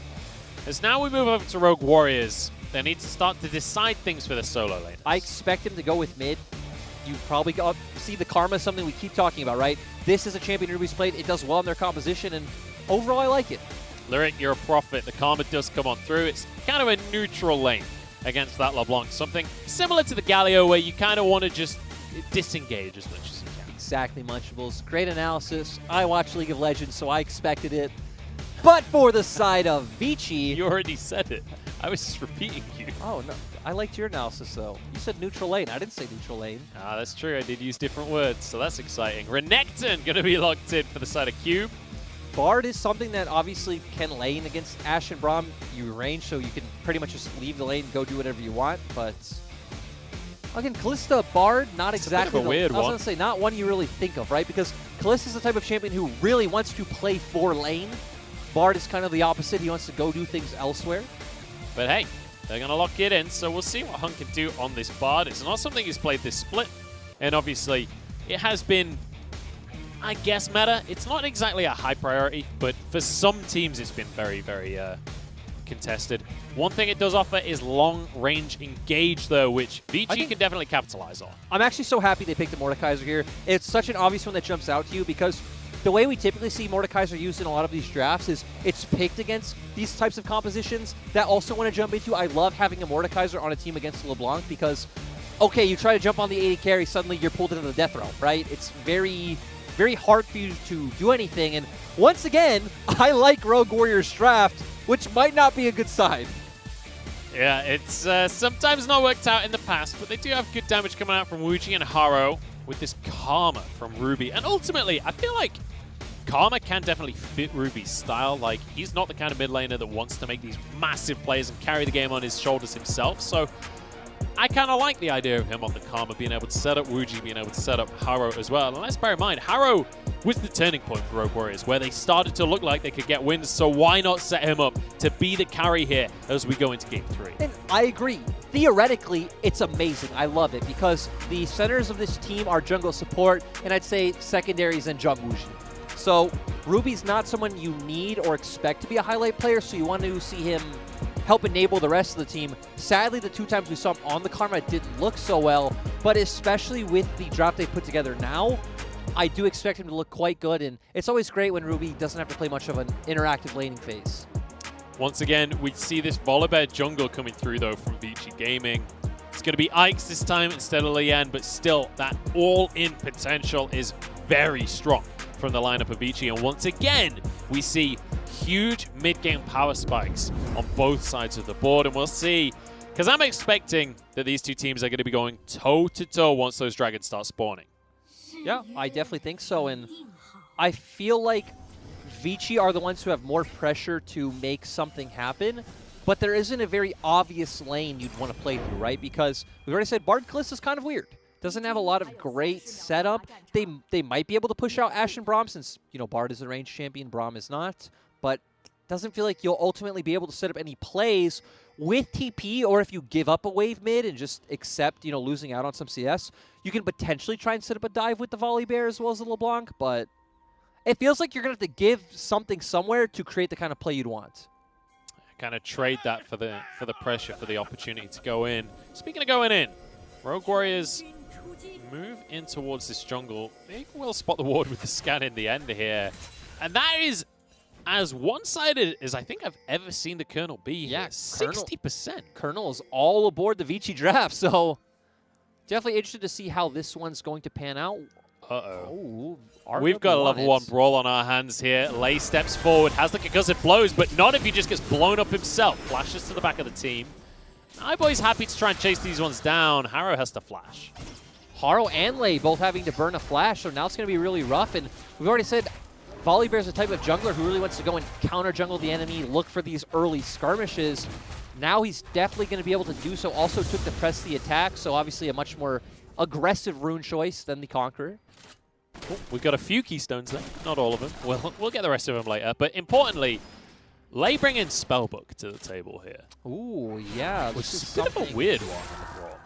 As now we move over to Rogue Warriors, they need to start to decide things for the solo lane. I expect him to go with mid. You probably got see the Karma, something we keep talking about, right? This is a champion Ruby's played. It does well in their composition, and overall I like it. Lyric, you're a prophet. The Karma does come on through. It's kind of a neutral lane against that LeBlanc. Something similar to the Galio, where you kind of want to just disengage as much as you can. Exactly, Munchables. Great analysis. I watch League of Legends, so I expected it. But for the side of Vici... You already said it. I was just repeating you. Oh, no. I liked your analysis, though. You said neutral lane. I didn't say neutral lane. Ah, that's true. I did use different words, so that's exciting. Renekton going to be locked in for the side of Cube. Bard is something that obviously can lane against Ashe and Braum. You range, so you can pretty much just leave the lane and go do whatever you want. But again, Kalista, Bard, not it's exactly a weird I was one. going to say, not one you really think of, right? Because Kalista is the type of champion who really wants to play for lane. Bard is kind of the opposite. He wants to go do things elsewhere. But hey, they're going to lock it in, so we'll see what Hung can do on this Bard. It's not something he's played this split, and obviously it has been, I guess, meta. It's not exactly a high priority, but for some teams it's been very, very contested. One thing it does offer is long-range engage, though, which Vici can definitely capitalize on. I'm actually so happy they picked the Mordekaiser here. It's such an obvious one that jumps out to you because the way we typically see Mordekaiser used in a lot of these drafts is it's picked against these types of compositions that also want to jump into. I love having a Mordekaiser on a team against LeBlanc because, okay, you try to jump on the 80 carry, suddenly you're pulled into the death row, right? It's very, very hard for you to do anything. And once again, I like Rogue Warriors draft, which might not be a good sign. Yeah, it's sometimes not worked out in the past, but they do have good damage coming out from Wuji and Haro with this Karma from Ruby. And ultimately, I feel like Karma can definitely fit Ruby's style. Like, he's not the kind of mid laner that wants to make these massive plays and carry the game on his shoulders himself. So I kind of like the idea of him on the Karma, being able to set up Wuji, being able to set up Haro as well. And let's bear in mind, Haro was the turning point for Rogue Warriors, where they started to look like they could get wins. So why not set him up to be the carry here as we go into Game 3? And I agree. Theoretically, it's amazing. I love it because the centers of this team are jungle support, and I'd say secondaries and Jung Wuji. So Ruby's not someone you need or expect to be a highlight player, so you want to see him help enable the rest of the team. Sadly, the 2 times we saw him on the Karma, it didn't look so well, but especially with the draft they put together now, I do expect him to look quite good, and it's always great when Ruby doesn't have to play much of an interactive laning phase. Once again, we see this Volibear jungle coming through, though, from Vici Gaming. It's going to be Ike's this time instead of Lien, but still, that all-in potential is very strong from the lineup of Vici. And once again, we see huge mid-game power spikes on both sides of the board. And we'll see, because I'm expecting that these two teams are going to be going toe-to-toe once those dragons start spawning. Yeah, I definitely think so. And I feel like Vici are the ones who have more pressure to make something happen. But there isn't a very obvious lane you'd want to play through, right? Because we've already said Bard Kalista is kind of weird. Doesn't have a lot of great setup. They might be able to push out Ashe and Braum since, you know, Bard is a ranged champion, Braum is not. But doesn't feel like you'll ultimately be able to set up any plays with TP, or if you give up a wave mid and just accept, you know, losing out on some CS, you can potentially try and set up a dive with the Volibear as well as the LeBlanc, but it feels like you're going to have to give something somewhere to create the kind of play you'd want. Kind of trade that for the pressure, for the opportunity to go in. Speaking of going in, Rogue Warriors move in towards this jungle. They will spot the ward with the scan in the end here. And that is as one-sided as I think I've ever seen the Colonel be. Yeah, 60%. Colonel is all aboard the Vici draft, so definitely interested to see how this one's going to pan out. Uh-oh. We've got a level 1 brawl on our hands here. Lei steps forward, has the concussive blows, but not if he just gets blown up himself. Flashes to the back of the team. Iboy's happy to try and chase these ones down. Haro has to flash. Haro and Lei both having to burn a flash, so now it's going to be really rough. And we've already said Volibear is the type of jungler who really wants to go and counter jungle the enemy, look for these early skirmishes. Now he's definitely going to be able to do so. Also took the press the attack, so obviously a much more aggressive rune choice than the Conqueror. Cool. We've got a few keystones there, not all of them. We'll get the rest of them later. But importantly, Lei bringing Spellbook to the table here. Ooh, yeah. Which is a bit of a weird one on the floor.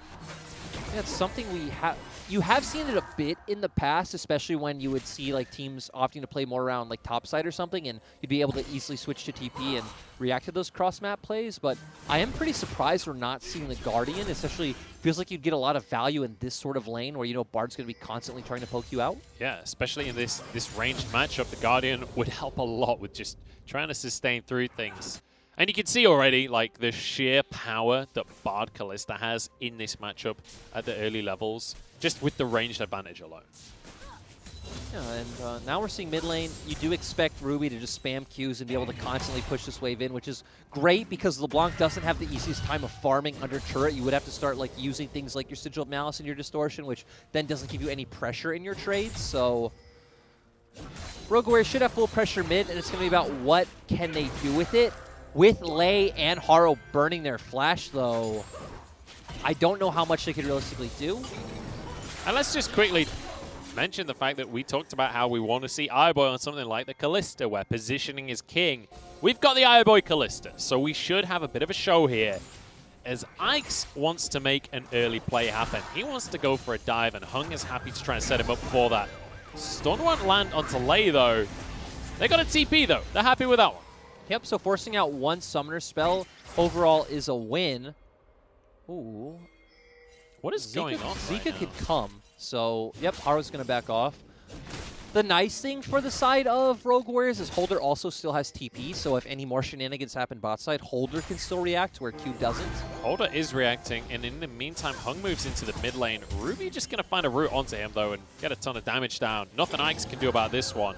Yeah, it's something you have seen it a bit in the past, especially when you would see like teams opting to play more around like topside or something, and you'd be able to easily switch to TP and react to those cross-map plays. But I am pretty surprised we're not seeing the Guardian, especially feels like you'd get a lot of value in this sort of lane where, you know, Bard's going to be constantly trying to poke you out. Yeah, especially in this ranged matchup, the Guardian would help a lot with just trying to sustain through things. And you can see already, like, the sheer power that Bard Kalista has in this matchup at the early levels, just with the ranged advantage alone. Yeah, and now we're seeing mid lane. You do expect Ruby to just spam Qs and be able to constantly push this wave in, which is great because LeBlanc doesn't have the easiest time of farming under turret. You would have to start like using things like your Sigil of Malice and your Distortion, which then doesn't give you any pressure in your trades. So Rogue Warriors should have full pressure mid, and it's going to be about what can they do with it. With Lei and Haro burning their flash, though, I don't know how much they could realistically do. And let's just quickly mention the fact that we talked about how we want to see iBoy on something like the Kalista, where positioning is king. We've got the iBoy Kalista, so we should have a bit of a show here, as Ike's wants to make an early play happen. He wants to go for a dive, and Hung is happy to try and set him up for that. Stun won't land onto Lei, though. They got a TP, though. They're happy with that one. Yep, so forcing out one summoner spell overall is a win. Ooh. What is going on Zika right could come. So, yep, Haro's going to back off. The nice thing for the side of Rogue Warriors is Holder also still has TP, so if any more shenanigans happen bot side, Holder can still react where Cube doesn't. Holder is reacting, and in the meantime, Hung moves into the mid lane. Ruby just going to find a route onto him, though, and get a ton of damage down. Nothing Ike's can do about this one.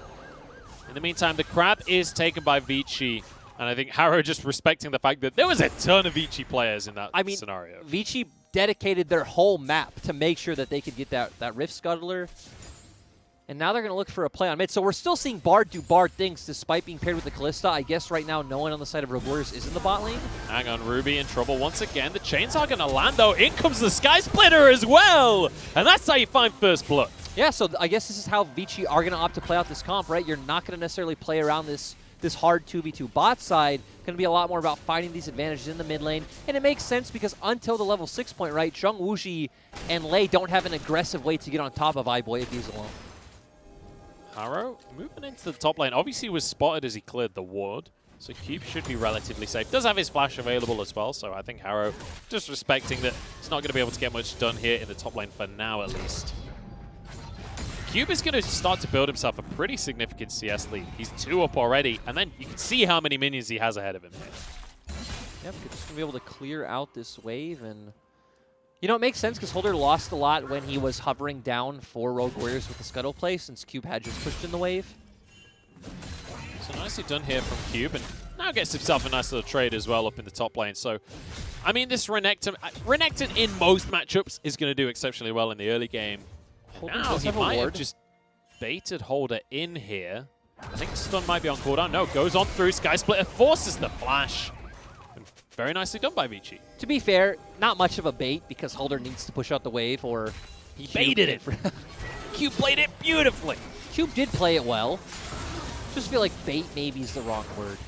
In the meantime, the crab is taken by Vici, and I think Haro just respecting the fact that there was a ton of Vici players in that scenario. Vici dedicated their whole map to make sure that they could get that Rift Scuttler. And now they're going to look for a play on mid. So we're still seeing Bard do Bard things despite being paired with the Kalista. I guess right now no one on the side of Rogue Warriors is in the bot lane. Hang on, Ruby in trouble once again. The chainsaw going to land, though. In comes the Sky Splitter as well. And that's how you find first blood. Yeah, so I guess this is how Vici are going to opt to play out this comp, right? You're not going to necessarily play around this hard 2v2 bot side. Going to be a lot more about finding these advantages in the mid lane. And it makes sense because until the level 6 point, right, Zheng Wuji and Lei don't have an aggressive way to get on top of iBoy if he's alone. Haro moving into the top lane. Obviously was spotted as he cleared the ward, so Cube should be relatively safe. Does have his flash available as well, so I think Haro just respecting that he's not going to be able to get much done here in the top lane for now at least. Cube is going to start to build himself a pretty significant CS lead. He's 2 up already, and then you can see how many minions he has ahead of him here. Yep, just going to be able to clear out this wave, and you know, it makes sense because Holder lost a lot when he was hovering down for Rogue Warriors with the Scuttle play since Cube had just pushed in the wave. So nicely done here from Cube, and now gets himself a nice little trade as well up in the top lane. So, I mean, this Renekton in most matchups is going to do exceptionally well in the early game. Now he might have just baited Holder in here. I think stun might be on cooldown. No, goes on through. Sky Splitter forces the flash. And very nicely done by Vici. To be fair, not much of a bait because Holder needs to push out the wave, or he baited it. Cube played it beautifully. Cube did play it well. Just feel like bait maybe is the wrong word.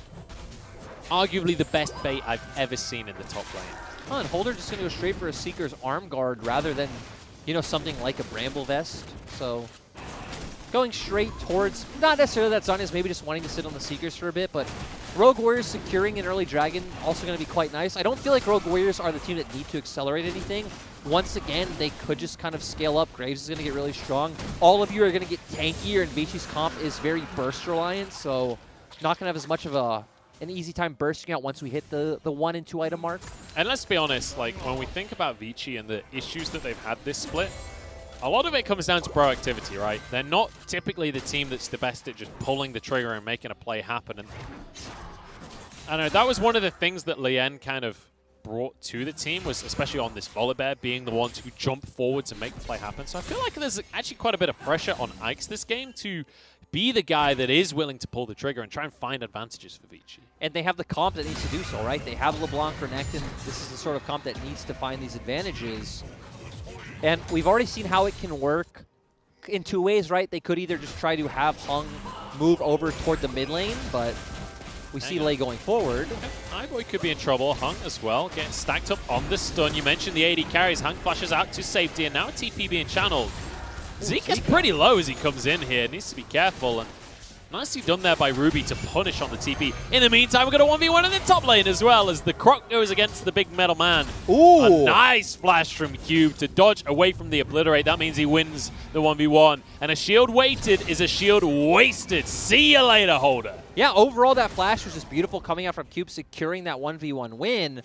Arguably the best bait I've ever seen in the top lane. Oh, and Holder just going to go straight for a Seeker's Arm Guard rather than, you know, something like a Bramble Vest. So going straight towards, not necessarily that Zhonya's maybe just wanting to sit on the Seekers for a bit, but Rogue Warriors securing an early Dragon also going to be quite nice. I don't feel like Rogue Warriors are the team that need to accelerate anything. Once again, they could just kind of scale up. Graves is going to get really strong. All of you are going to get tankier, and Vici's comp is very burst reliant, so not going to have as much of an easy time bursting out once we hit the 1 and 2 item mark. And let's be honest, like when we think about Vici and the issues that they've had this split, a lot of it comes down to proactivity, right? They're not typically the team that's the best at just pulling the trigger and making a play happen. And I don't know, that was one of the things that Lien kind of brought to the team was, especially on this Volibear, being the one to jump forward to make the play happen. So I feel like there's actually quite a bit of pressure on Ike's this game to be the guy that is willing to pull the trigger and try and find advantages for Vici. And they have the comp that needs to do so, right? They have LeBlanc, Renekton. This is the sort of comp that needs to find these advantages. And we've already seen how it can work in two ways, right? They could either just try to have Hung move over toward the mid lane, but we see Lei going forward. iBoy could be in trouble. Hung as well, getting stacked up on the stun. You mentioned the AD carries. Hung flashes out to safety, and now a TP being channeled. Zika's pretty low as he comes in here. Needs to be careful. And nicely done there by Ruby to punish on the TP. In the meantime, we're going to 1v1 in the top lane as well as the Croc goes against the big metal man. Ooh! A nice flash from Cube to dodge away from the Obliterate. That means he wins the 1v1. And a shield weighted is a shield wasted. See you later, Holder. Yeah, overall that flash was just beautiful coming out from Cube, securing that 1v1 win.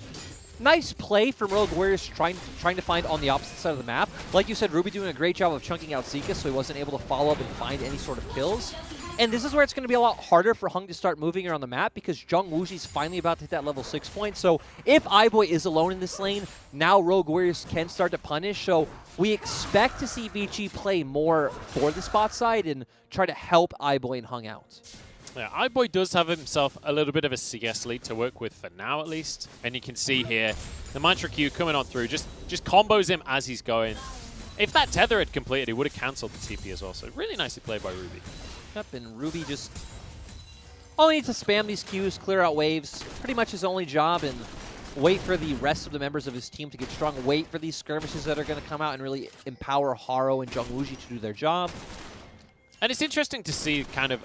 Nice play from Rogue Warriors trying to find on the opposite side of the map. Like you said, Ruby doing a great job of chunking out Zika so he wasn't able to follow up and find any sort of kills. And this is where it's going to be a lot harder for Hung to start moving around the map because Jung Wooji's finally about to hit that level 6 point. So if iBoy is alone in this lane, now Rogue Warriors can start to punish. So we expect to see Vici play more for the spot side and try to help iBoy and Hung out. Yeah, iBoy does have himself a little bit of a CS lead to work with for now, at least. And you can see here, the Mantra Q coming on through, just combos him as he's going. If that tether had completed, he would have cancelled the TP as well. So really nicely played by Ruby. Yep, and Ruby just only needs to spam these Qs, clear out waves. Pretty much his only job, and wait for the rest of the members of his team to get strong. Wait for these skirmishes that are going to come out and really empower Haro and Jung Wooji to do their job. And it's interesting to see kind of,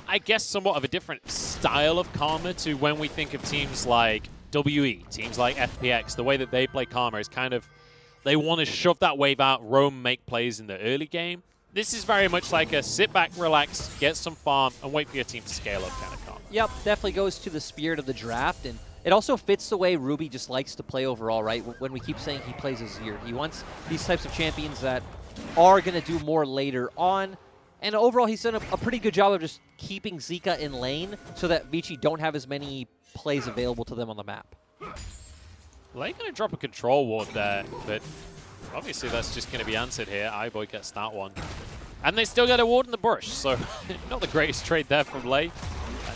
I guess, somewhat of a different style of Karma to when we think of teams like WE, teams like FPX. The way that they play Karma is kind of, they want to shove that wave out, roam, make plays in the early game. This is very much like a sit back, relax, get some farm, and wait for your team to scale up kind of Karma. Yep, definitely goes to the spirit of the draft, and it also fits the way Ruby just likes to play overall, right? When we keep saying he plays Azir, he wants these types of champions that are going to do more later on. And overall, he's done a pretty good job of just keeping Zika in lane so that Vici don't have as many plays available to them on the map. Lei going to drop a control ward there, but obviously that's just going to be answered here. iBoy gets that one. And they still get a ward in the bush, so not the greatest trade there from Lei.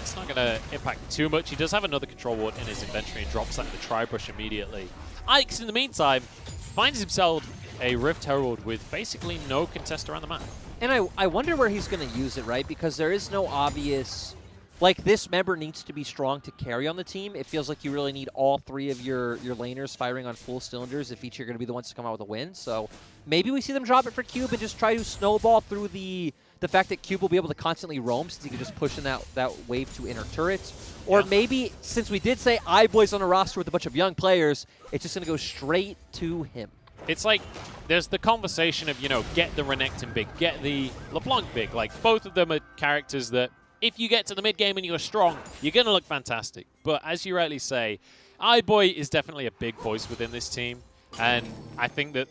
It's not going to impact too much. He does have another control ward in his inventory and drops that in the tri-brush immediately. Ike's, in the meantime, finds himself a Rift Herald with basically no contest around the map. And I wonder where he's going to use it, right? Because there is no obvious, like, this member needs to be strong to carry on the team. It feels like you really need all three of your laners firing on full cylinders if each are going to be the ones to come out with a win. So maybe we see them drop it for Cube and just try to snowball through the fact that Cube will be able to constantly roam since he can just push in that wave to inner turrets. Or maybe, since we did say iBoy's on a roster with a bunch of young players, it's just going to go straight to him. It's like there's the conversation of, you know, get the Renekton big, get the LeBlanc big. Like, both of them are characters that if you get to the mid game and you're strong, you're going to look fantastic. But as you rightly say, iBoy is definitely a big voice within this team. And I think that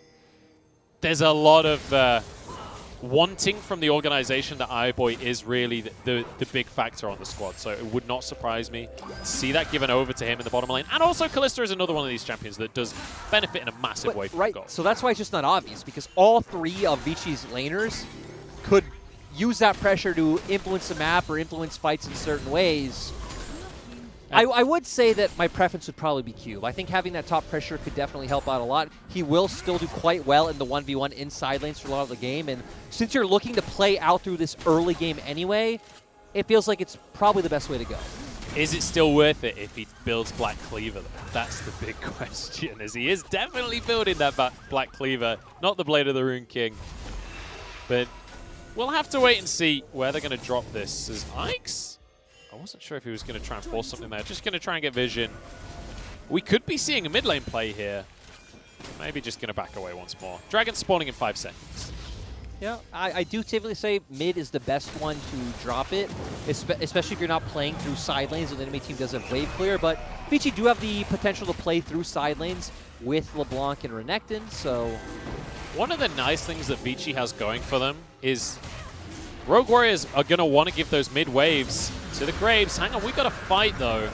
there's a lot of wanting from the organization that iBoy is really the big factor on the squad. So it would not surprise me to see that given over to him in the bottom lane. And also Kalista is another one of these champions that does benefit in a massive way from goal. So that's why it's just not obvious, because all three of Vici's laners could use that pressure to influence the map or influence fights in certain ways. I would say that my preference would probably be Cube. I think having that top pressure could definitely help out a lot. He will still do quite well in the 1v1 inside lanes for a lot of the game, and since you're looking to play out through this early game anyway, it feels like it's probably the best way to go. Is it still worth it if he builds Black Cleaver, though? That's the big question, as he is definitely building that Black Cleaver, not the Blade of the Rune King. But we'll have to wait and see where they're going to drop this. As Ike's, I wasn't sure if he was going to try and force something there. Just going to try and get vision. We could be seeing a mid lane play here. Maybe just going to back away once more. Dragon spawning in 5 seconds. Yeah, I do typically say mid is the best one to drop it, especially if you're not playing through side lanes and the enemy team does have wave clear. But Vici do have the potential to play through side lanes with LeBlanc and Renekton, so... One of the nice things that Vici has going for them is Rogue Warriors are going to want to give those mid waves to the Graves. Hang on, we got to fight, though.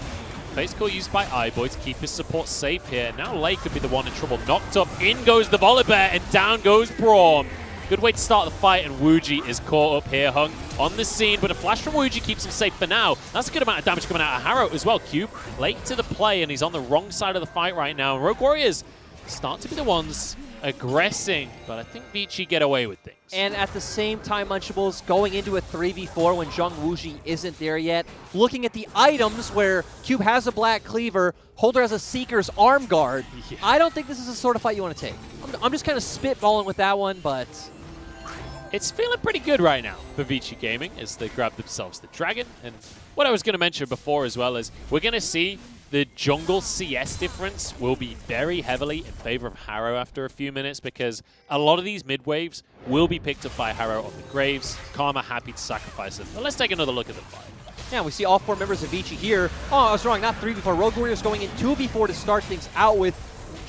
Face call used by iBoy to keep his support safe here. Now Lei could be the one in trouble. Knocked up, in goes the Volibear, and down goes Braum. Good way to start the fight, and Wuji is caught up here. Hung on the scene, but a flash from Wuji keeps him safe for now. That's a good amount of damage coming out of Harrow as well. Cube late to the play, and he's on the wrong side of the fight right now. Rogue Warriors start to be the ones aggressing, but I think Vici get away with things. And at the same time, Munchables, going into a 3v4 when Zhong Wuji isn't there yet, looking at the items where Cube has a Black Cleaver, Holder has a Seeker's Arm Guard. Yeah. I don't think this is the sort of fight you want to take. I'm just kind of spitballing with that one, but it's feeling pretty good right now for Vici Gaming as they grab themselves the Dragon. And what I was going to mention before as well is we're going to see the jungle CS difference will be very heavily in favor of Harrow after a few minutes because a lot of these mid waves will be picked up by Harrow on the Graves. Karma happy to sacrifice them. But let's take another look at the fight. Yeah, we see all 4 members of Vici here. Oh, I was wrong, not 3v4. Rogue Warriors going in 2v4 to start things out with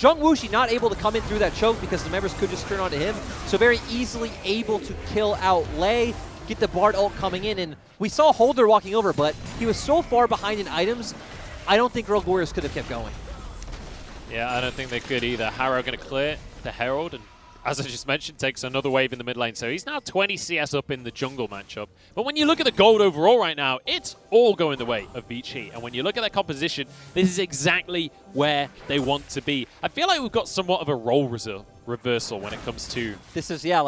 Zhong Wuji not able to come in through that choke because the members could just turn onto him. So very easily able to kill out Lei, get the Bard ult coming in. And we saw Holder walking over, but he was so far behind in items, I don't think Rogue Warriors could have kept going. Yeah, I don't think they could either. Harrow going to clear the Herald, and as I just mentioned, takes another wave in the mid lane. So he's now 20 CS up in the jungle matchup. But when you look at the gold overall right now, it's all going the way of Vici. And when you look at their composition, this is exactly where they want to be. I feel like we've got somewhat of a role reversal when it comes to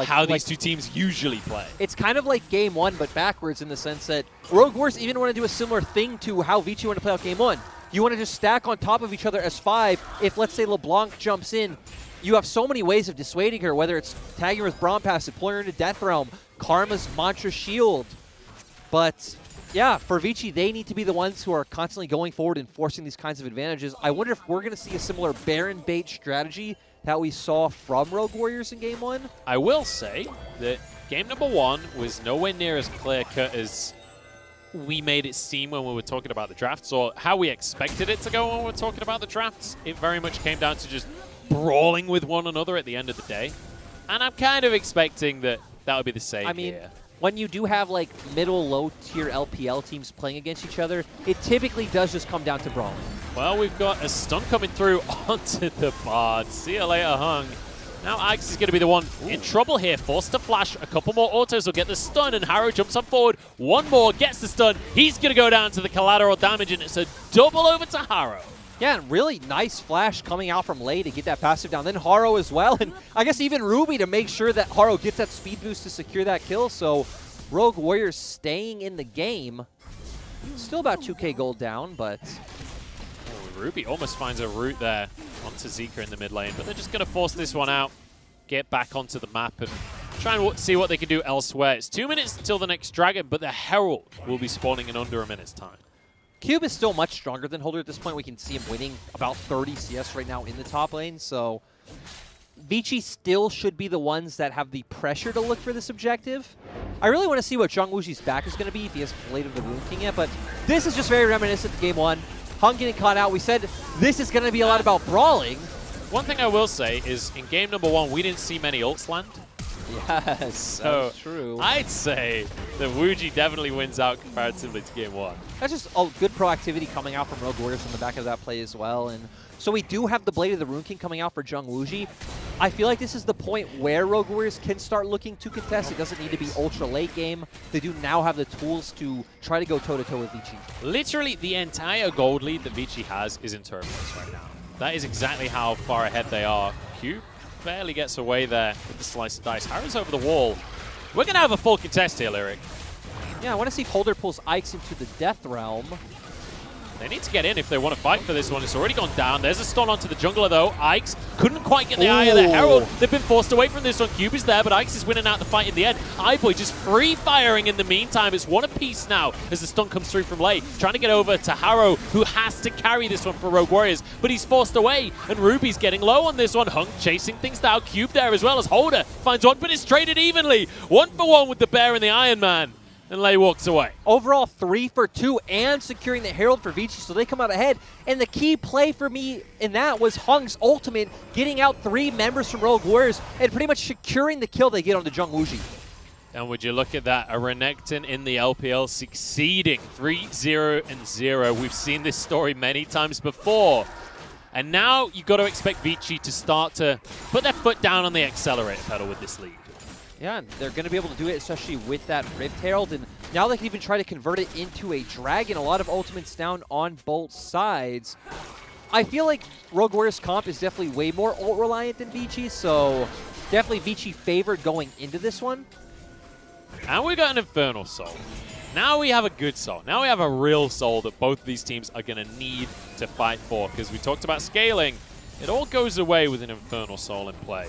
how these two teams usually play. It's kind of like game 1, but backwards in the sense that Rogue Warriors even want to do a similar thing to how Vici want to play out game 1. You want to just stack on top of each other as 5. If, let's say, LeBlanc jumps in, you have so many ways of dissuading her, whether it's tagging her with Braum Pass, deploying her into Death Realm, Karma's Mantra Shield. But yeah, for Vici, they need to be the ones who are constantly going forward and forcing these kinds of advantages. I wonder if we're going to see a similar Baron bait strategy that we saw from Rogue Warriors in game 1. I will say that game number 1 was nowhere near as clear-cut as we made it seem when we were talking about the drafts, or how we expected it to go when we were talking about the drafts. It very much came down to just brawling with one another at the end of the day. And I'm kind of expecting that would be the same here. When you do have like middle, low tier LPL teams playing against each other, it typically does just come down to brawling. Well, we've got a stun coming through onto the Bard. See you later, Hung. Now Ike's is going to be the one in trouble here. Forced to flash. A couple more autos will get the stun, and Harrow jumps on forward. One more, gets the stun. He's going to go down to the collateral damage, and it's a double over to Harrow. Yeah, and really nice flash coming out from Lei to get that passive down. Then Harrow as well, and I guess even Ruby to make sure that Harrow gets that speed boost to secure that kill. So Rogue Warriors staying in the game. Still about 2k gold down, but Ruby almost finds a route there onto Zika in the mid lane, but they're just going to force this one out, get back onto the map, and try and see what they can do elsewhere. It's 2 minutes until the next Dragon, but the Herald will be spawning in under a minute's time. Cube is still much stronger than Holder at this point. We can see him winning about 30 CS right now in the top lane, so Vici still should be the ones that have the pressure to look for this objective. I really want to see what Zhong Wuji's back is going to be if he has Blade of the Rune King yet, but this is just very reminiscent of game 1. Hung getting caught out. We said this is going to be a lot about brawling. One thing I will say is in game number 1, we didn't see many ults land. Yes, so that's true. I'd say that Wuji definitely wins out comparatively to game 1. That's just a good proactivity coming out from Rogue Warriors on the back of that play as well. And so we do have the Blade of the Rune King coming out for Zhong Wuji. I feel like this is the point where Rogue Warriors can start looking to contest. It doesn't need to be ultra late game. They do now have the tools to try to go toe-to-toe with Vici. Literally, the entire gold lead that Vici has is in Turbulence right now. That is exactly how far ahead they are. Cube barely gets away there with the slice of dice. Harrow's over the wall. We're going to have a full contest here, Lyric. Yeah, I want to see if Holder pulls Ike's into the Death Realm. They need to get in if they want to fight for this one. It's already gone down. There's a stun onto the jungler, though. Ike's couldn't quite get the eye of the Herald. They've been forced away from this one. Cube is there, but Ike's is winning out the fight in the end. iBoy just free-firing in the meantime. It's one apiece now as the stun comes through from Lei. Trying to get over to Harrow, who has to carry this one for Rogue Warriors, but he's forced away, and Ruby's getting low on this one. Hung chasing things down. Cube there as well as Holder finds one, but it's traded evenly. 1-for-1 with the Bear and the Iron Man. And Lei walks away. Overall, 3 for 2 and securing the Herald for Vici, so they come out ahead. And the key play for me in that was Hung's ultimate, getting out 3 members from Rogue Warriors and pretty much securing the kill they get on the Zhong Wuji. And would you look at that, a Renekton in the LPL succeeding 3-0-0. We've seen this story many times before. And now you've got to expect Vici to start to put their foot down on the accelerator pedal with this league. Yeah, and they're going to be able to do it, especially with that Rift Herald. And now they can even try to convert it into a dragon. A lot of ultimates down on both sides. I feel like Rogue Warriors comp is definitely way more ult-reliant than Vici, so definitely Vici favored going into this one. And we got an Infernal Soul. Now we have a good soul. Now we have a real soul that both of these teams are going to need to fight for, because we talked about scaling. It all goes away with an Infernal Soul in play.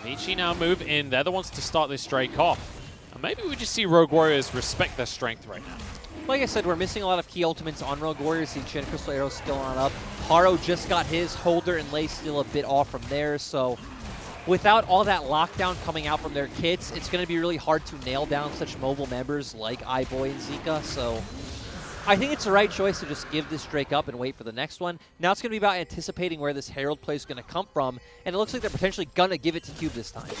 Vici now move in. They're the ones to start this streak off. And maybe we just see Rogue Warriors respect their strength right now. Like I said, we're missing a lot of key ultimates on Rogue Warriors. The Enchanted Crystal Arrow's still on up. Haro just got his. Holder and Lei still a bit off from theirs. So without all that lockdown coming out from their kits, it's going to be really hard to nail down such mobile members like iBoy and Zika. So I think it's the right choice to just give this Drake up and wait for the next one. Now it's going to be about anticipating where this Herald play is going to come from, and it looks like they're potentially going to give it to Cube this time.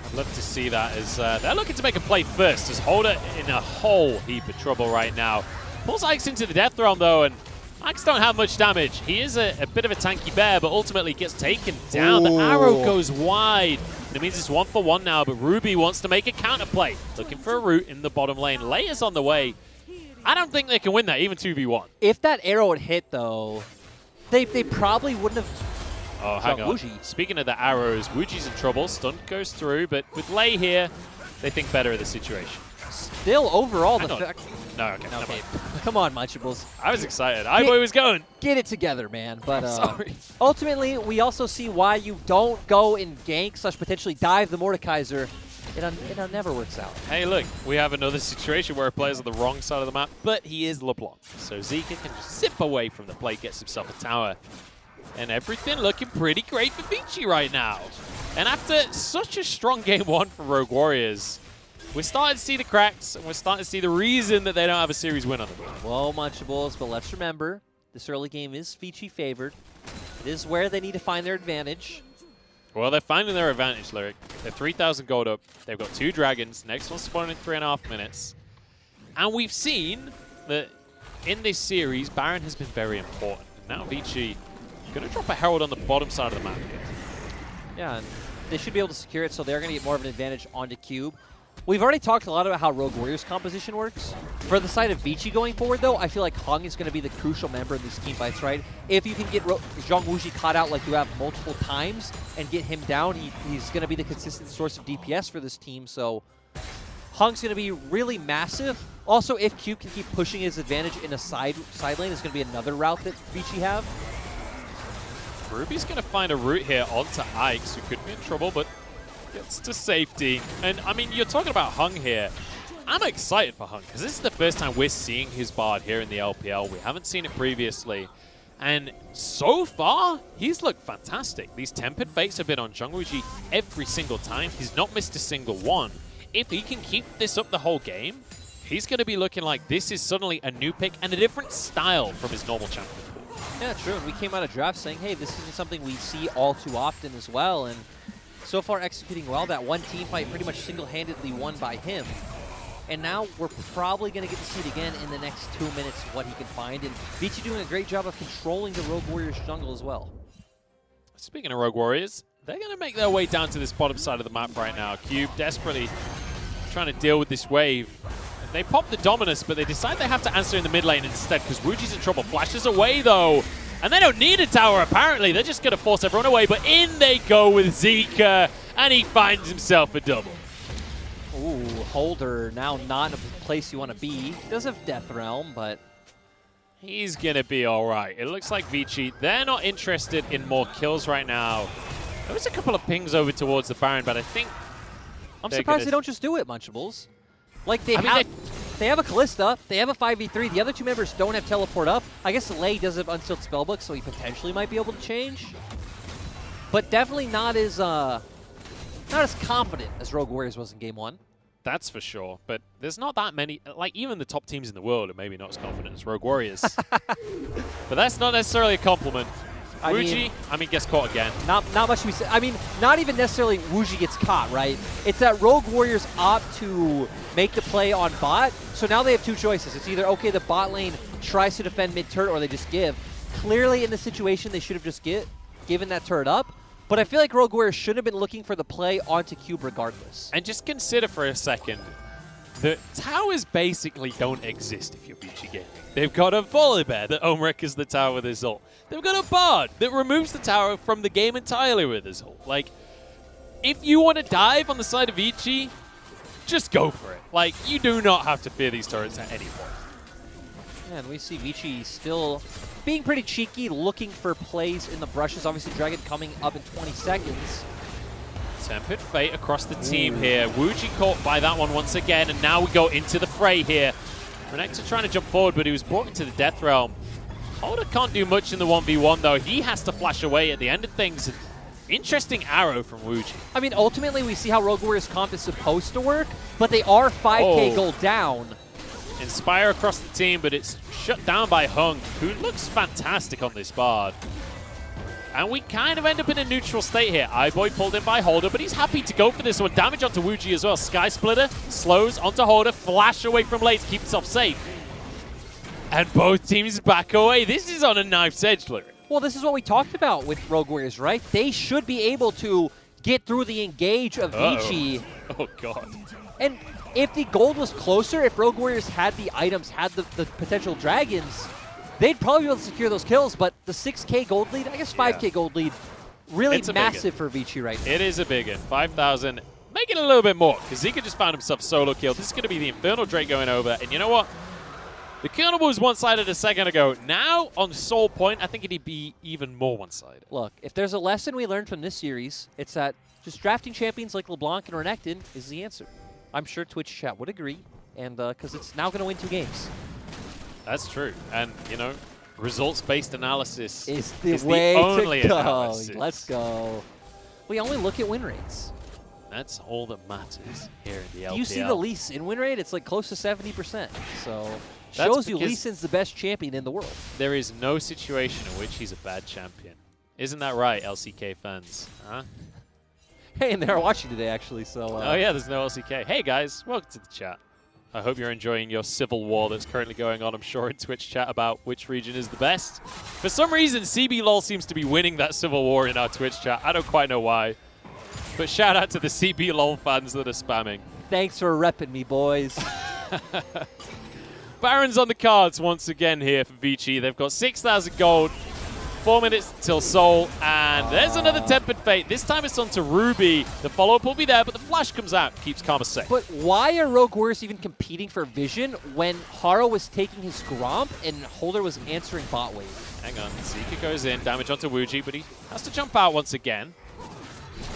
I'd love to see that, as they're looking to make a play first, as Holder in a whole heap of trouble right now. Pulls Ike's into the Death Realm though, and Ike's don't have much damage. He is a bit of a tanky bear, but ultimately gets taken down. Ooh. The arrow goes wide. And it means it's 1-for-1 now, but Ruby wants to make a counterplay. Looking for a root in the bottom lane. Lei is on the way. I don't think they can win that, even 2v1. If that arrow had hit, though, they probably wouldn't have. Oh, hang on. Speaking of the arrows, Wuji's in trouble. Stun goes through, but with Lei here, they think better of the situation. Still, overall, the fact. No, okay. Okay. Come on, Munchables. I was excited. iBoy was going. Get it together, man. But sorry. Ultimately, we also see why you don't go and gank / potentially dive the Mordekaiser. It never works out. Hey, look, we have another situation where a player's on the wrong side of the map, but he is LeBlanc. So Zika can just zip away from the plate, gets himself a tower. And everything looking pretty great for Vici right now. And after such a strong game one for Rogue Warriors, we're starting to see the cracks, and we're starting to see the reason that they don't have a series win on them. Well, Munchables, but let's remember, this early game is Vici favored. It is where they need to find their advantage. Well, they're finding their advantage, Lyric. They're 3,000 gold up. They've got 2 dragons. Next one's spawning in 3.5 minutes. And we've seen that in this series, Baron has been very important. Now Vici going to drop a Herald on the bottom side of the map here. Yeah, and they should be able to secure it, so they're going to get more of an advantage onto Cube. We've already talked a lot about how Rogue Warriors composition works. For the side of Vici going forward, though, I feel like Hung is going to be the crucial member in these team fights, right? If you can get Zhong Wuji caught out like you have multiple times and get him down, he's going to be the consistent source of DPS for this team, so Hung's going to be really massive. Also, if Cube can keep pushing his advantage in a side lane, is going to be another route that Vici have. Ruby's going to find a route here onto Ike's, who could be in trouble, but gets to safety. And, I mean, you're talking about Hung here. I'm excited for Hung, because this is the first time we're seeing his Bard here in the LPL. We haven't seen it previously. And so far, he's looked fantastic. These Tempered Fates have been on Zhong Wuji every single time. He's not missed a single one. If he can keep this up the whole game, he's going to be looking like this is suddenly a new pick and a different style from his normal champion. Yeah, true. And we came out of draft saying, hey, this isn't something we see all too often as well. And so far executing well. That one team fight pretty much single-handedly won by him. And now we're probably going to get to see it again in the next 2 minutes what he can find. And Vici doing a great job of controlling the Rogue Warriors jungle as well. Speaking of Rogue Warriors, they're going to make their way down to this bottom side of the map right now. Cube desperately trying to deal with this wave. They pop the Dominus, but they decide they have to answer in the mid lane instead because Wuji's in trouble. Flashes away, though. And they don't need a tower, apparently. They're just going to force everyone away. But in they go with Zika, and he finds himself a double. Ooh, Holder now not in a place you want to be. He does have Death Realm, but he's going to be all right. It looks like Vici, they're not interested in more kills right now. There was a couple of pings over towards the Baron, but I think I'm surprised they don't just do it, Munchables. Like, they have a Kalista, they have a 5v3, the other two members don't have teleport up. I guess Lei does have Unsealed Spellbook, so he potentially might be able to change. But definitely not as confident as Rogue Warriors was in Game 1. That's for sure, but there's not that many, like even the top teams in the world are maybe not as confident as Rogue Warriors. But that's not necessarily a compliment. Wuji, gets caught again. Not much to be said. I mean, not even necessarily Wuji gets caught, right? It's that Rogue Warriors opt to make the play on bot, so now they have two choices. It's either, okay, the bot lane tries to defend mid-turret, or they just give. Clearly, in the situation, they should have just given that turret up, but I feel like Rogue Warriors should have been looking for the play onto Cube regardless. And just consider for a second, the towers basically don't exist if you're VG Gaming. They've got a Volibear that home-wreckers the tower with his ult. They've got a Bard that removes the tower from the game entirely with his ult. Like, if you want to dive on the side of Vici, just go for it. Like, you do not have to fear these turrets at any point. Yeah, and we see Vici still being pretty cheeky, looking for plays in the brushes. Obviously, Dragon coming up in 20 seconds. Tempered Fate across the team here. Wuji caught by that one once again, and now we go into the fray here. Renekton trying to jump forward, but he was brought into the Death Realm. Holder can't do much in the 1v1, though. He has to flash away at the end of things. Interesting arrow from Wuji. I mean, ultimately, we see how Rogue Warriors comp is supposed to work, but they are 5k gold down. Inspire across the team, but it's shut down by Hung, who looks fantastic on this Bard. And we kind of end up in a neutral state here. iBoy pulled in by Holder, but he's happy to go for this one. Damage onto Wuji as well. Sky Splitter slows onto Holder. Flash away from late to keep himself safe. And both teams back away. This is on a knife's edge, Lyric. Well, this is what we talked about with Rogue Warriors, right? They should be able to get through the engage of Vici. Oh, God. And if the gold was closer, if Rogue Warriors had the items, had the potential dragons, they'd probably be able to secure those kills, but the 6k gold lead, I guess 5k gold lead, really massive for Vici right now. It is a big one. 5,000. Make it a little bit more, because Zika just found himself solo kill. This is going to be the Infernal Drake going over, and you know what? The kill was one-sided a second ago. Now, on Soul Point, I think it'd be even more one-sided. Look, if there's a lesson we learned from this series, it's that just drafting champions like LeBlanc and Renekton is the answer. I'm sure Twitch chat would agree, and because it's now going to win 2 games. That's true. And, you know, results-based analysis is the only to go. Let's go. We only look at win rates. That's all that matters here in the LPL. You see the Lee Sin win rate? It's like close to 70%. So shows you Lee Sin's the best champion in the world. There is no situation in which he's a bad champion. Isn't that right, LCK fans? Huh? Hey, and they're watching today, actually. So. Oh, yeah, there's no LCK. Hey, guys. Welcome to the chat. I hope you're enjoying your civil war that's currently going on, I'm sure, in Twitch chat about which region is the best. For some reason, CBLOL seems to be winning that civil war in our Twitch chat. I don't quite know why. But shout out to the CBLOL fans that are spamming. Thanks for repping me, boys. Baron's on the cards once again here for Vici. They've got 6,000 gold, 4 minutes till Soul, and there's another Tempered Fate. This time it's onto Ruby. The follow-up will be there, but the flash comes out, keeps Karma safe. But why are Rogue Warriors even competing for Vision when Haro was taking his Gromp and Holder was answering bot wave? Hang on, Zika goes in, damage onto Wuji, but he has to jump out once again.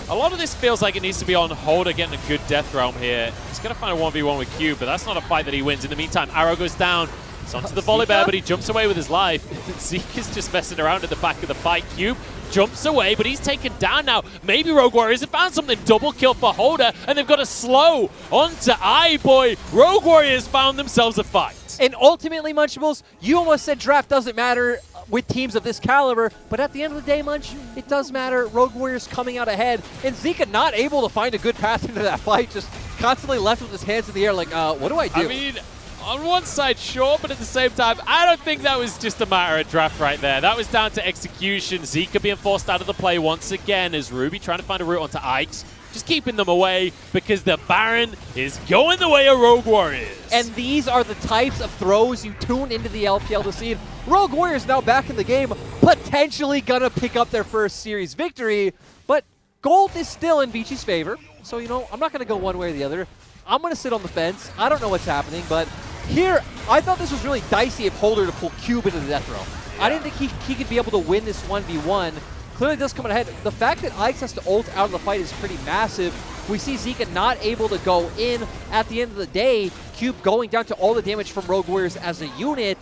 A lot of this feels like it needs to be on Holder getting a good Death Realm here. He's going to find a 1v1 with Cube, but that's not a fight that he wins. In the meantime, Arrow goes down. It's onto the Volibear, but he jumps away with his life. Zeke is just messing around at the back of the fight. Cube jumps away, but he's taken down now. Maybe Rogue Warriors have found something. Double kill for Holder, and they've got a slow onto iBoy. Rogue Warriors found themselves a fight. And ultimately, Munchables, you almost said draft doesn't matter with teams of this caliber, but at the end of the day, Munch, it does matter. Rogue Warriors coming out ahead, and Zika not able to find a good path into that fight, just constantly left with his hands in the air like, what do I do? I mean, on one side, sure, but at the same time, I don't think that was just a matter of draft right there. That was down to execution. Zika being forced out of the play once again as Ruby trying to find a route onto Ike's. Just keeping them away because the Baron is going the way of Rogue Warriors. And these are the types of throws you tune into the LPL to see. Rogue Warriors now back in the game, potentially gonna pick up their first series victory, but gold is still in Vici's favor. So, you know, I'm not gonna go one way or the other. I'm gonna sit on the fence. I don't know what's happening, but here, I thought this was really dicey of Holder to pull Cube into the Death Realm. Yeah. I didn't think he could be able to win this 1v1. Clearly does come ahead. The fact that Ike's has to ult out of the fight is pretty massive. We see Zika not able to go in. At the end of the day, Cube going down to all the damage from Rogue Warriors as a unit.